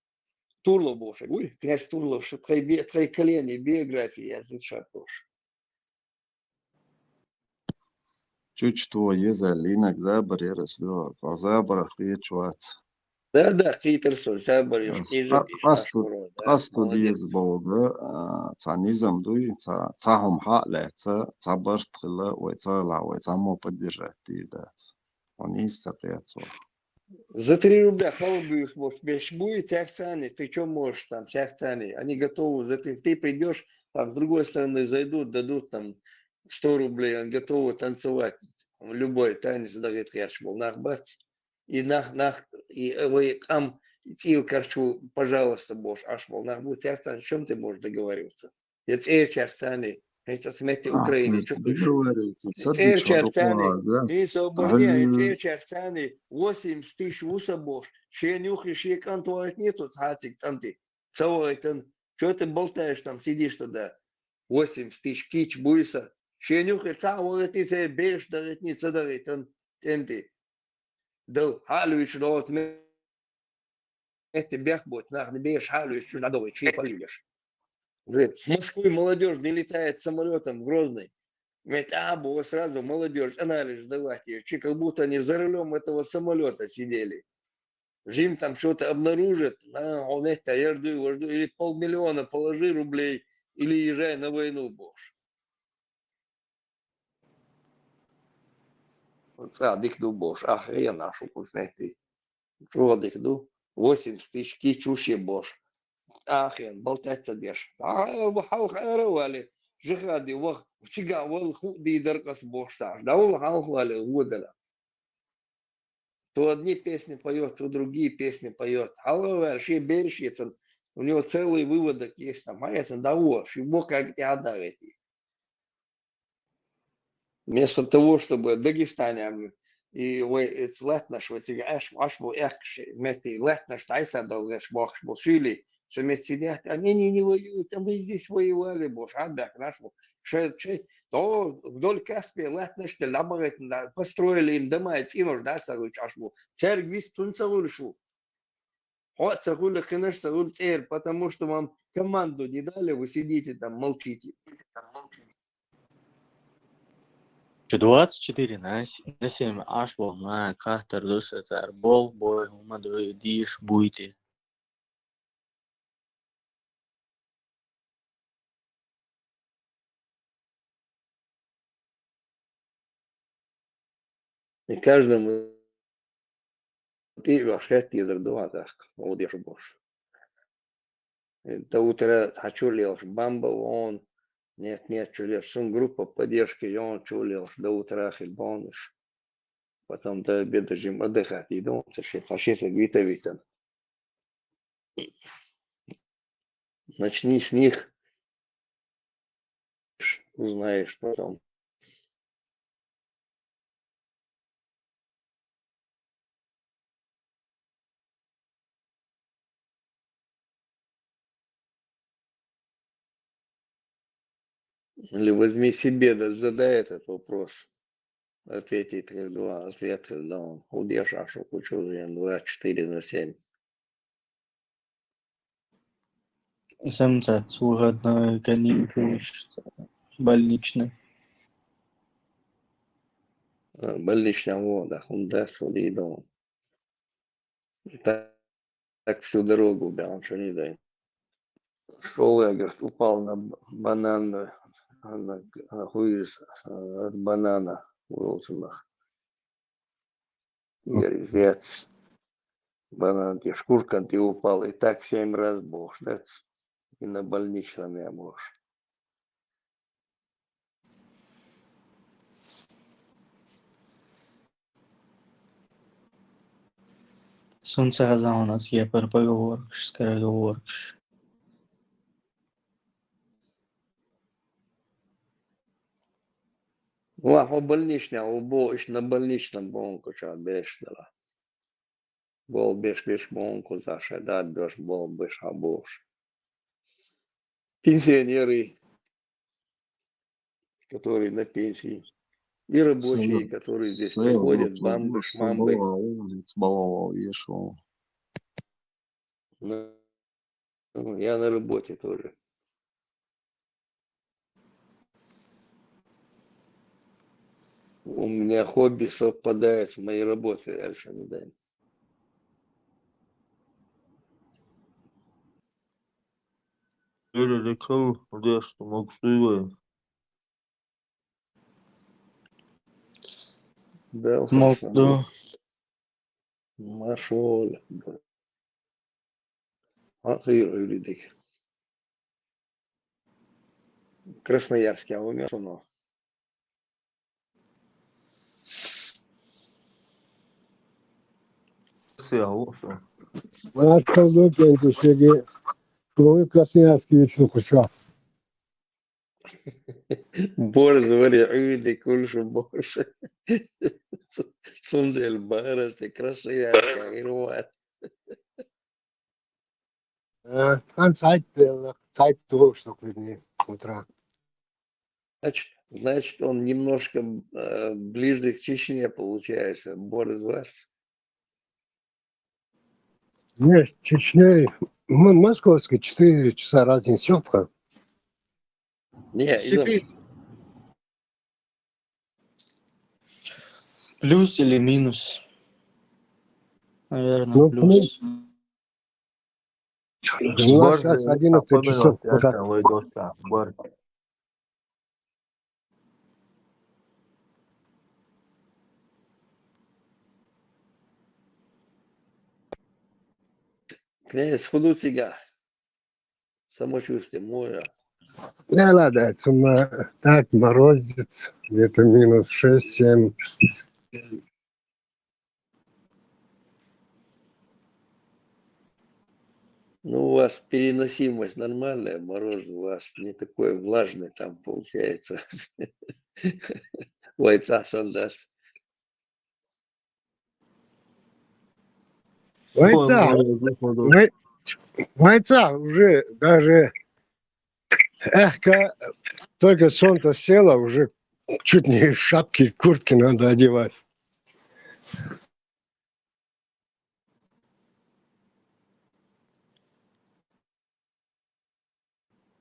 Турлов бош, гуль, князь Турлов, что твои колени биографии, я зин шатош. Чуть-чуть езалинок забрерас лёр, а забрах ечвац. Да, хитрсон, сабариш, ижадиш, ашмуро, да, Пасту молодец. диез бога, ца низам дуй, ца хом хакле, ца бартхла, ой, ца ла, ой, ца мо поддержать ты, да. Он есть сопрятство. За 3 рубля холодуешь, может, будет цены, ты что можешь там, цены, они готовы, ты придешь, там с другой стороны зайдут, дадут там 100 рублей, они готовы танцевать, любой танец дает яшмол, бац, и и вы там, и корчу, пожалуйста, бож, ашмол, будет цены, о чем ты можешь договариваться? Это цены, это смети Украины, что Договаривается, церчарцаны, да. и соображение, церчарцаны, 80 тысяч усобош, ще нюхи, ще кантует нету, цацик там ты, целый там, что ты болтаешь там, сидишь туда, 80 тысяч кич буйса, ще нюхи, целый ты себе бежишь, дарит не цедарит, там ты, да, халюич, да, вот это бег будет, нахуй, бежишь, халюич, что надо, че полюбишь. Говорит, с Москвы молодежь не летает самолетом в Грозный. Ведь было сразу молодежь анализ давать ее, как будто они за рулем этого самолета сидели. Жим там что-то обнаружит, он это, я жду, или 500 000 положи рублей, или езжай на войну, бож. Вот дыхну, бож, я нашу вкуснятый. Что дыхну? 80 тысяч кичуши, бож. Ахен, болтаться дешь. Халхаровали. Жихади, вах, чига, вал худи даркас бошта. Да он халхвали, водала. То одни песни поет, то другие песни поет. Халхаровали, ши берщицын. У него целый выводок есть там. А я да вот, шибо как тебя давите. Вместо того, чтобы в Дагестане и вы летнаш, вот аж был экши, мети летнаш, тайса долгаш, бог шили. Что вместе сидят, они не воюют, а мы здесь воевали, боже, бяк наш, то вдоль Каспия летнашки лаборат, построили им дома, и нуждаться, аж был. Церкви стунцевали шу. Вот цагули, конечно, цагули церковь, потому что вам команду не дали, вы сидите там, молчите. 24 на 7 аш бол на кахтар дусатар бол бой умаду диш буйти. И каждому ты вошед из дома, так, молодежь больше. Это утро хочу лишь бамба, он нет, чулешь, сум группа поддержки, и он чулешь до утра хильбоныш. Потом до обеда жим отдыхать, и дом сошеться витавитан. Начни с них, узнаешь потом. Или возьми себе, да задай этот вопрос. Ответить 3-2, ответ, да, он удержишь, кучу 24 на 7. Самца сугадно каникулы больничный. Больничная вода, он даст воды дома. Так всю дорогу, да, он что не дай. Шел я, говорит, упал на банан, на хуиз от банана в Волсунах. Говорит, зец, банан, тебе шкурка, ты упал, и так 7 раз бог, да, и на больничном я можешь. Солнце у нас я поговоришь, скороговоришь. Ла, больничная, убоишь на больничном бонку, что бешнила. Бол беш бонку заша, да, беш бол беш абош. Пенсионеры которые на пенсии, и рабочие, которые здесь приходят, бамбы, шмамбы. Ну, я на работе тоже. У меня хобби совпадает с моей работой, Альшамидан. Да, Молду. Машол. Ахир, Красноярске, а у меня что? Maşallah ben şeyi Kıvamı Krasnoyarski için kuşağı. Борз, вари, кульшу, борш. Сундель, барасы, Красноярска, Ирват. Там Zeit durch noch mit mir. Утра. Значит, он немножко ближе к Чечне получается. Борз Варс. Не, Чечне, московский 4 часа разница четко. Не, Сибирь. Плюс или минус? Наверное, Ну, плюс. у нас сейчас 11 часов утра. Князь Худуцега. Самочувствие моря. Не, ладно, так морозец, где-то минус 6-7. Ну, у вас переносимость нормальная, мороз у вас не такой влажный там получается. Бойца солдат. Бойца уже даже, только солнце село, уже чуть не шапки, куртки надо одевать.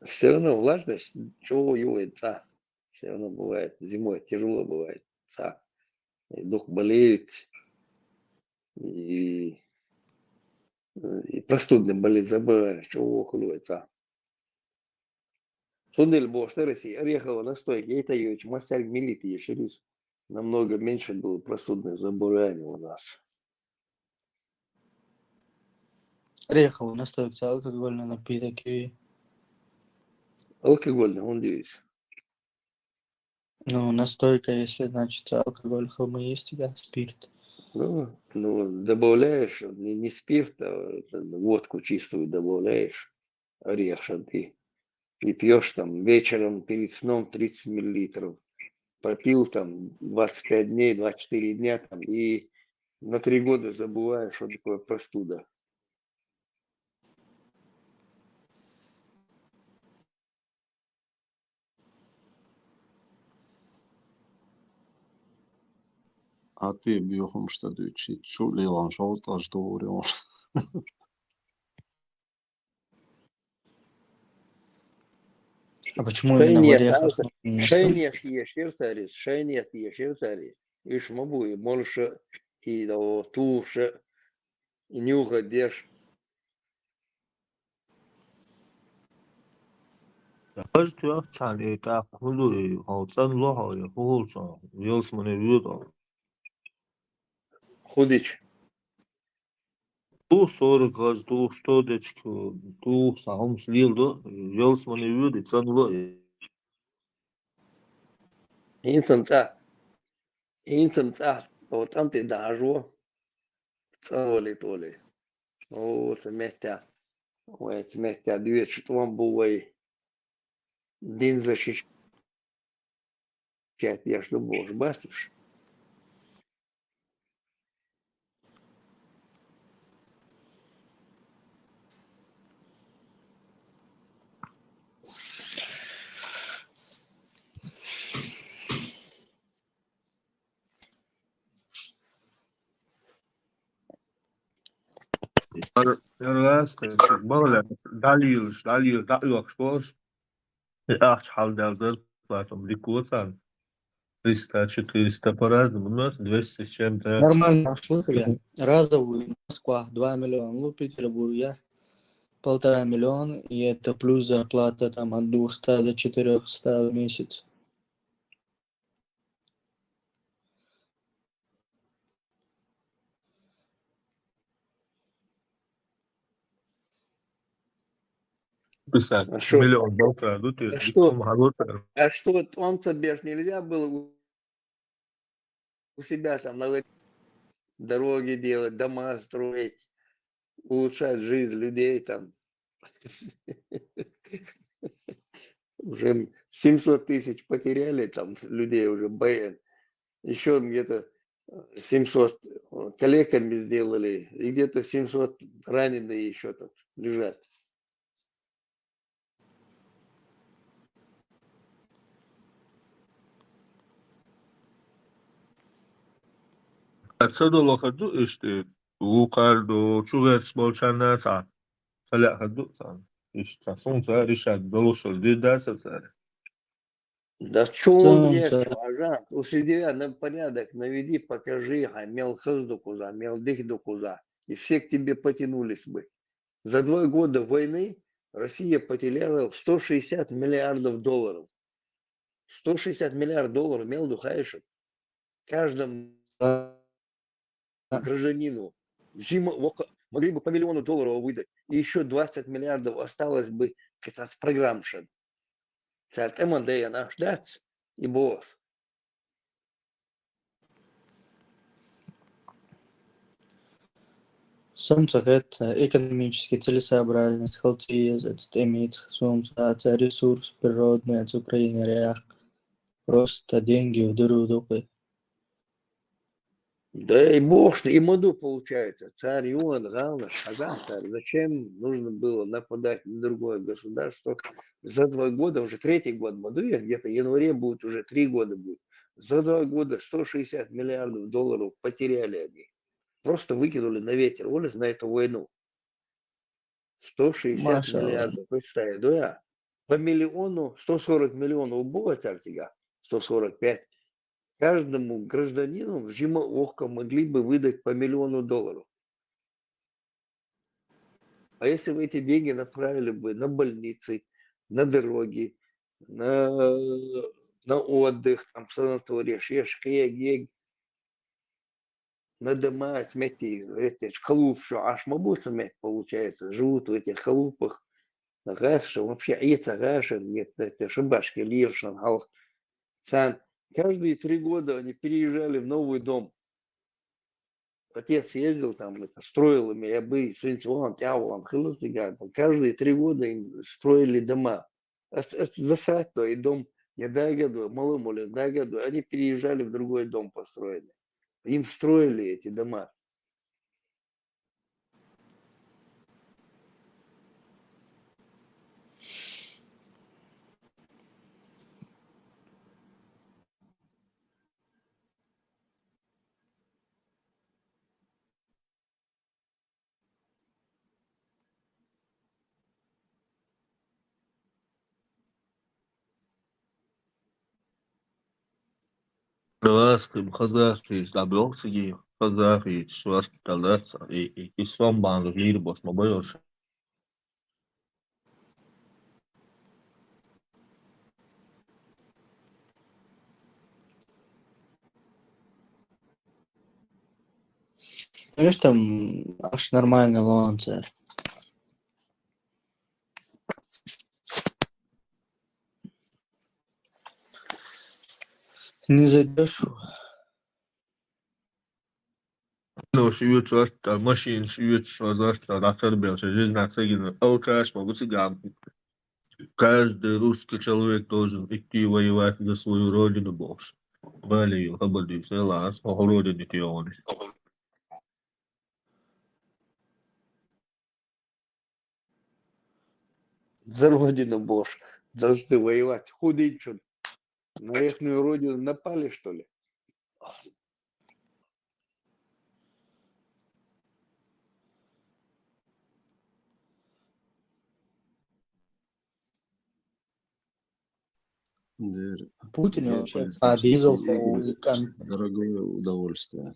Все равно влажность, чего воюет, все равно бывает, зимой тяжело бывает, и дух болеет, и простудный болезнь забываешь, чего хулует, Сундель Боштереси, орехового настойки, это юч, массель милит ешерис, намного меньше было простудных заболеваний у нас. Ореховый настойка, алкогольный напиток и... Алкогольный, он дивится. Ну, настойка, если, значит, алкоголь, холмы есть, да, спирт. Ну, добавляешь, не спирт, а водку чистую добавляешь, орех шанты. И пьешь там вечером перед сном 30 миллилитров. Попил там 25 дней, 24 дня там, и на 3 года забываешь, что такое простуда. А ты бьёхом что дучи, чулилан шолта ждурён. А почему именно в орехах? Шейнех ешерцарис, шейнех ешерцарис. Ишь мобу и больше, и туше, и нюха дешь. Худич. Tu soru gaz, tu stodečku, tu sahum slildo, jels mani vidi canlo. Инцам вот там ты дажу, целоли толи. О, цемеття. Ой, цемеття, две чутвам бувай. День защищать, я что бож, бачишь? Раз, بغلط دلیل akspors حال дазер платом ликусан 300-400 по-разному, у нас 200 с чем-то. Нормально шло тебе. Разовую Москва 2 миллиона, ну, Петербург я 1,5 миллиона, и это плюс зарплата там от 200 до 400 в месяц. Писать, А что? миллион долларов, ну ты, А что? молодца. А что, он тебе ж нельзя было у себя там на дороги делать, дома строить, улучшать жизнь людей там. Уже 700 тысяч потеряли там людей уже БН. Еще где-то 700 коллегами сделали, и где-то 700 раненые еще тут лежат. Atsadola khadu işte Lucardo, Chuvets Bolchanata, Salah khadu san. İşte sonunda Rişad Doluşul derse Да что он мне, Солнце. Ажан, у себя на порядок наведи, покажи, мел хазду куза, мел дыхду куза, и все к тебе потянулись бы. За 2 года войны Россия потеряла 160 миллиардов долларов. 160 миллиардов долларов мел духаешь каждому гражданину. Могли бы по миллиону долларов выдать, и еще 20 миллиардов осталось бы с программшен. Царь Эмондея наш дац и босс. Солнце это экономически целесообразность, халтиез, это имеет солнце, это ресурс природный от Украины реах. Просто деньги в дыру дупы. Да и бог, и моду получается. Царь Юан, главное, шага царь. Зачем нужно было нападать на другое государство? За 2 года, уже 3-й год моду, где-то в январе будет, уже 3 года будет. За 2 года 160 миллиардов долларов потеряли они. Просто выкинули на ветер, улиц на эту войну. 160 Машаллах. миллиардов, представь, да? По миллиону, 140 миллионов было царь сега, 145. Каждому гражданину в Жимаохка могли бы выдать по миллиону долларов. А если вы эти деньги направили бы на больницы, на дороги, на отдых, там, санатории, шешки, на дома, смети, эти халуп, что аж мабуть смять получается, живут в этих халупах, гаши, вообще яйца гаши, нет, эти шибашки, лиршан, халх, сан. Каждые 3 года они переезжали в новый дом. Отец ездил там, это, строил ими, я бы свинцован, тяван, хылысыган. Каждые 3 года им строили дома. Засрать то и дом, я дагоду, малому дагоду, они переезжали в другой дом построили. Им строили эти дома. Raskım Kazak'ı, Zabioksı gibi Kazak'ı, Şuvar Talarsa, İslam bandı, Liri Bosma Boyorsa. Знаешь, там аж нормальный лонцер. Не зайдешь. Ну, шьют что-то, машин шьют что-то, доктор Белча, жизнь на цегину, алкаш, могут цыган. Каждый русский человек должен идти воевать за свою родину больше. Болею, ободюсь, лас, родину тионы. За родину Бож должны воевать. Худынчун. На ихнюю родину напали, что ли? Путин Геополитические вообще обидел игры – дорогое удовольствие.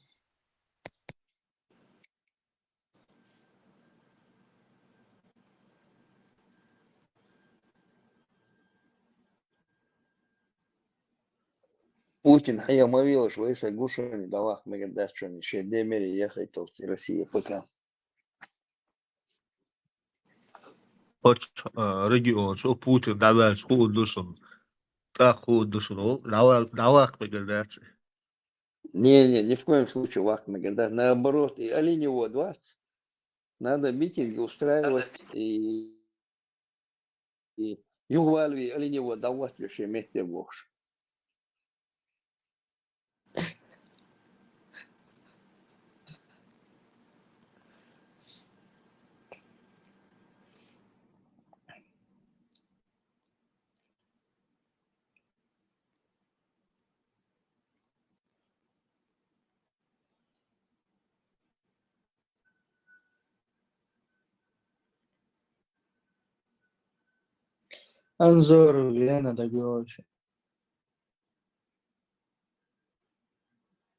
Путин, я мовил, что если гушани давах мегадашчани, ще демери ехать в России пока. Hoç region şu Putin davel skuddusun. Так худdusun ol. Давак мегадерцы. Не, ни в коем случае вах мегадаш. Наоборот, и оленево 20. Надо митинги устраивать и югвальви оленево давать вообще вместе бог. Анзор, Вена, Дагоша.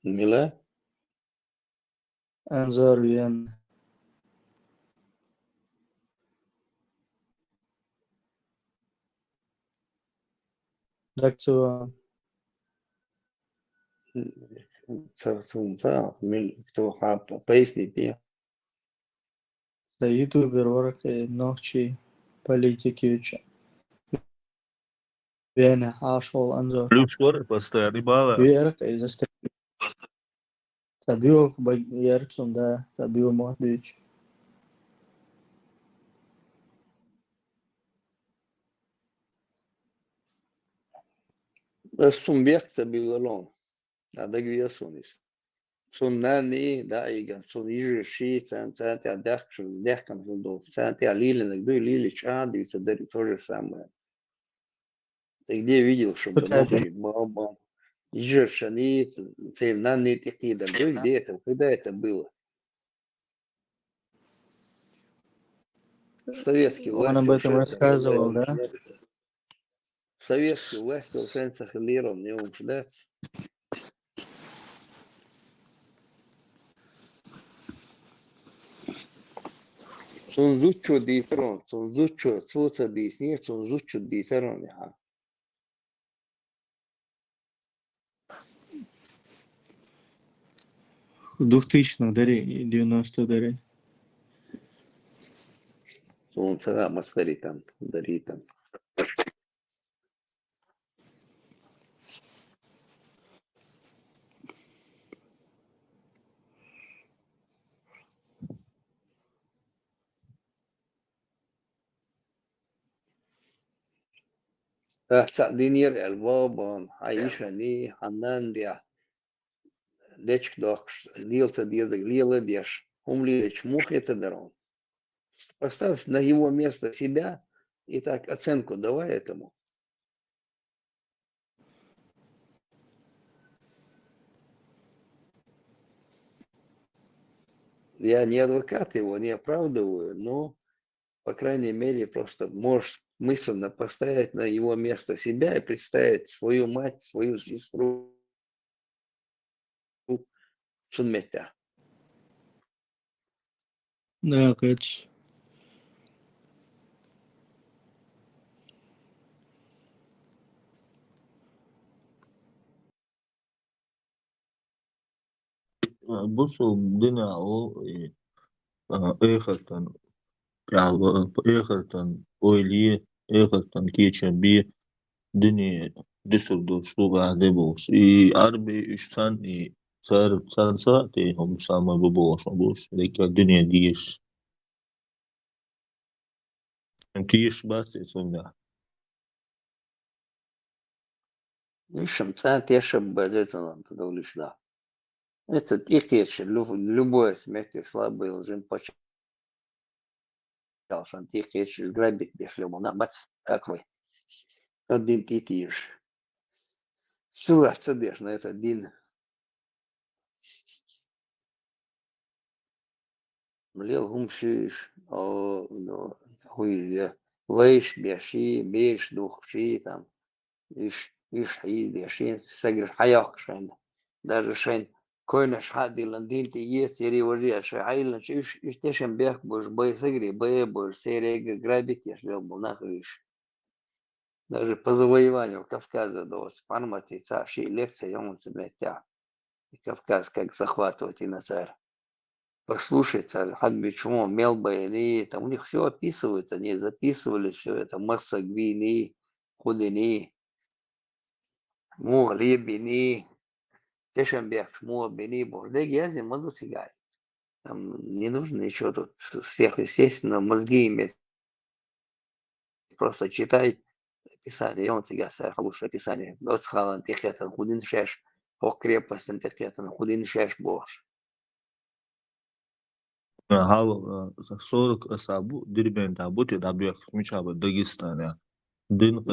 Мила? Анзор, Вена. Дакцуан. Кто поясните. Да ютубер ворка ночи политики уча. Вена, Ашол, Анзор. Плюс var постоянный бала. Вверх и застрял. Табил Ярксон, да, табил Мохбич. Sumbiak tabilalon. Ada gviasonis. Sun nani da igan sun iже ши цанти дехкам до цанти алилен гду лили чади все дали то же самое. Ты где видел, чтобы ночи баба иже шани цель нани такие да где это, когда это было? Советский Он власти об этом рассказывал, да? Советский власти уже сахалирован, не умждать. Sun zuccio di front, sun zuccio soza di sinistra, sun zuccio di serone. В 2000-х даре и 90-х даре. Sun sara masteritan, daritan. Dinir el Vaban, Aisha ni, Hanandia, Dečk dokš, Lilca dezak, Lila deš, Умлич мухлета даром. Поставь на его место себя и так оценку давай этому. Я не адвокат его, не оправдываю, но, по крайней мере, просто можешь мысленно поставить на его место себя и представить свою мать, свою сестру. Шунметя. Да, конечно. بصوا الدنيا اهو اخرتن اخرتن اويلي اخرتن كيتشن بي دنيا Düsseldorf stuvade būs. I arbījušan, I cer sātī, un sama būs, tikai dunie dīš. Un tieši bācies un jā. Ишем, тише базится тогда лишь да. Это их есть, любое смерть слабый лжим почал, что их есть, грабить без любого, на бац, как вы. Один титиш. Сюда садишь на этот день. Млел гумшиш, хуйзе, лейш, беши, беш, духши там. إيش حيدي شين سجل حياك شين даже شين كونش حد لندين تيجي يري وري شعيل إيش تشم بيك بوش باي سجري باي بوش سيري грабить يش بيل нахуй даже по завоеванию Кавказа до Спармати царши лекции он себе тя Кавказ как захватывать и насар. Послушайте, почему Мелбайни, там у них все описывается, они записывали все это, масса гвини, худини, му рибини, тешембек, му бини, бордеги, язи, маду сигай. Там не нужно ничего тут сверхъестественно, мозги иметь. Просто читай описание, и он сега хорошее описание. Досхалан, тихетан, худин шеш, по крепостям тихетан, худин шеш бош. Hal 40 asabu Derbent abu da büyük müçabı Dagestan ya. Din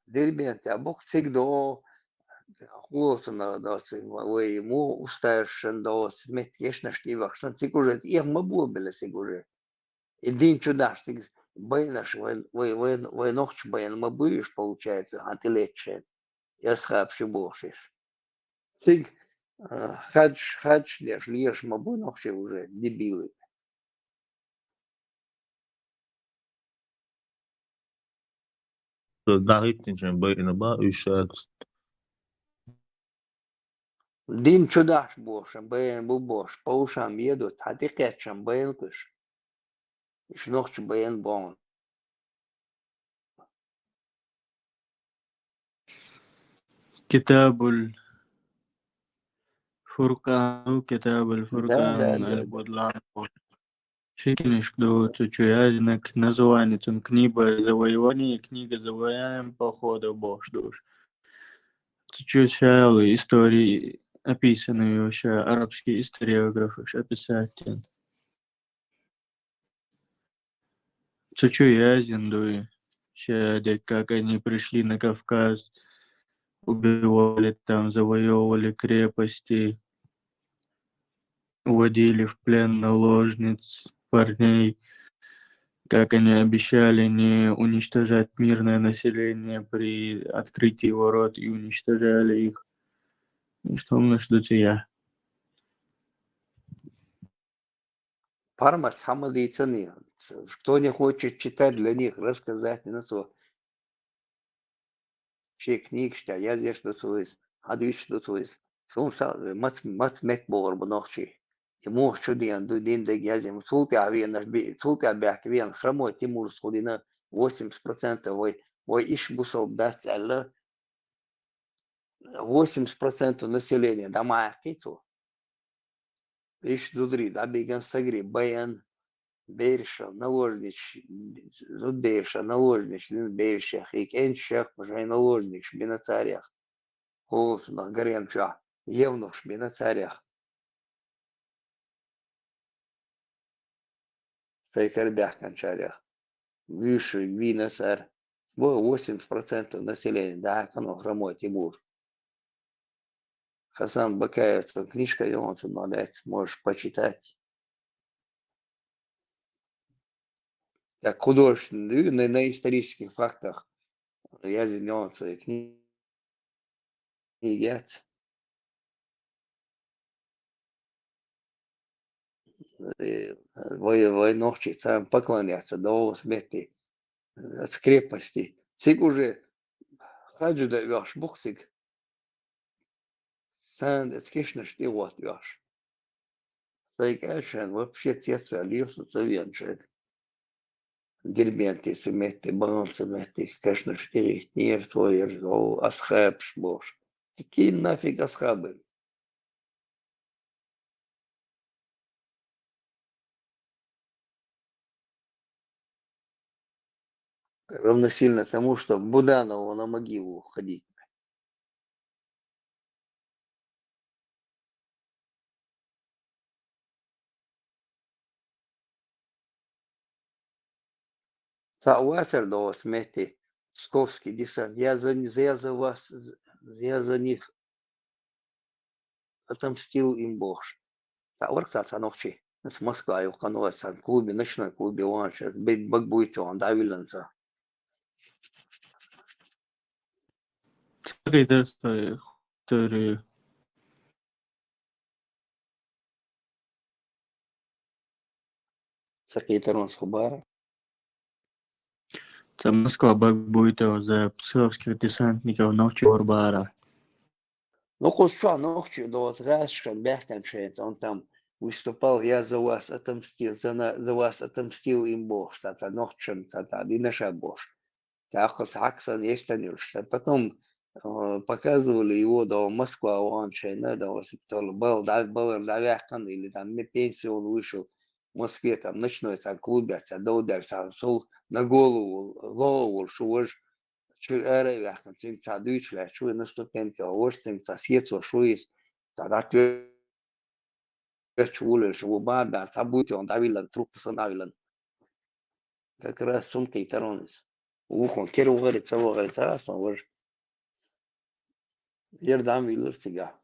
Дербент, бог всегда голосно вы ему устаешь до смерть ешна штивах, что сигурет их мабул были сигуре. И день чудаш сиг байнаш вы ночь байн мабуешь получается, а ты лече. Я схапши бошиш. Сиг хадж леш мабу ночь уже дебилы. Dağıt için bayına ba üşet. Дим чудаш бош, байн бу бош, по ушам едут, а ты кетчам байн кыш. Иш ночь байн бон. كتاب الفرقان كتاب Да, الفرقان البدلان Шикиниш, чуязинок название, там книга завоевания, книга завоеваем похода бож душ. Чучалы истории описанные вообще арабские историографы описать. Чуязин дуй, как они пришли на Кавказ, убивали там, завоевывали крепости, уводили в плен наложниц, парней. Как они обещали не уничтожать мирное население при открытии ворот и уничтожали их. И что у нас тут я? Парма самые цены. Кто не хочет читать для них, рассказать на свой. Все книги, что я здесь на свой, адвич на свой. Сум мац мет бор бнохчи. Ему чуден до день до газем. Султи авиан наш би, султи абяк виан хромой Тимур сходина 80% вой иш бусал дать алла 80% населения дома кицу. Иш зудри, да беган сагри, баян Берша, наложнич, зуд Берша, наложнич, дин Берша, хик эншах, пожай наложнич, бина царях. Голосно, гаремча, евнуш, бина царях. Фейкербях кончарях. Выше, вина царь. 80% населения, да, кано, хромой Тимур. Хасан Бакаев, книжка, и он собирается, можешь почитать. Как художественный, на исторических фактах. Я зеленый свои книги. Войнохчи сам поклоняться до смерти от крепости. Цик уже хаджу да вяш бухсик. Сан это кишна шти вот вяш. Сайкашен вообще цесва льется цавенчет. Дербенти сумети, балансы мети, кашна шти, нер твой ржо, асхаб шбош. Какие нафиг асхабы? Равносильно тому, что Буданову на могилу ходить. Сауатер до смерти Псковский десант. Я за вас, я за них отомстил им Бог. Сауарца сановчи. С Москвы, в Кануэсан, клубе, ночной клубе, он сейчас, бак будет он, давиленца. Цакайдарстай хутори. Цакайдарон Схубара. Це Москва будет за псковских десантников Новчего Бара. Ну, хоть что, ночью до возрастка, Берканшейц, он там выступал, я за вас отомстил, за вас отомстил им Бог, что-то ночью, что-то, и наша Бог. Так, Саксон есть что потом показывали его до Москвы, он до Сектора, был Веркан, или там на пенсию он вышел в Москве, там ночной клубе, до ударца, шел на голову, что уж اره وقتی چیم صدوی چله شوی نستوپن که آورد سیم ساسیت و شوی صدات چوله شو بعد بعد سبوت он давилан труп давилан как раз сумка и таронис ухо керу говорит он уже зердам вилер сега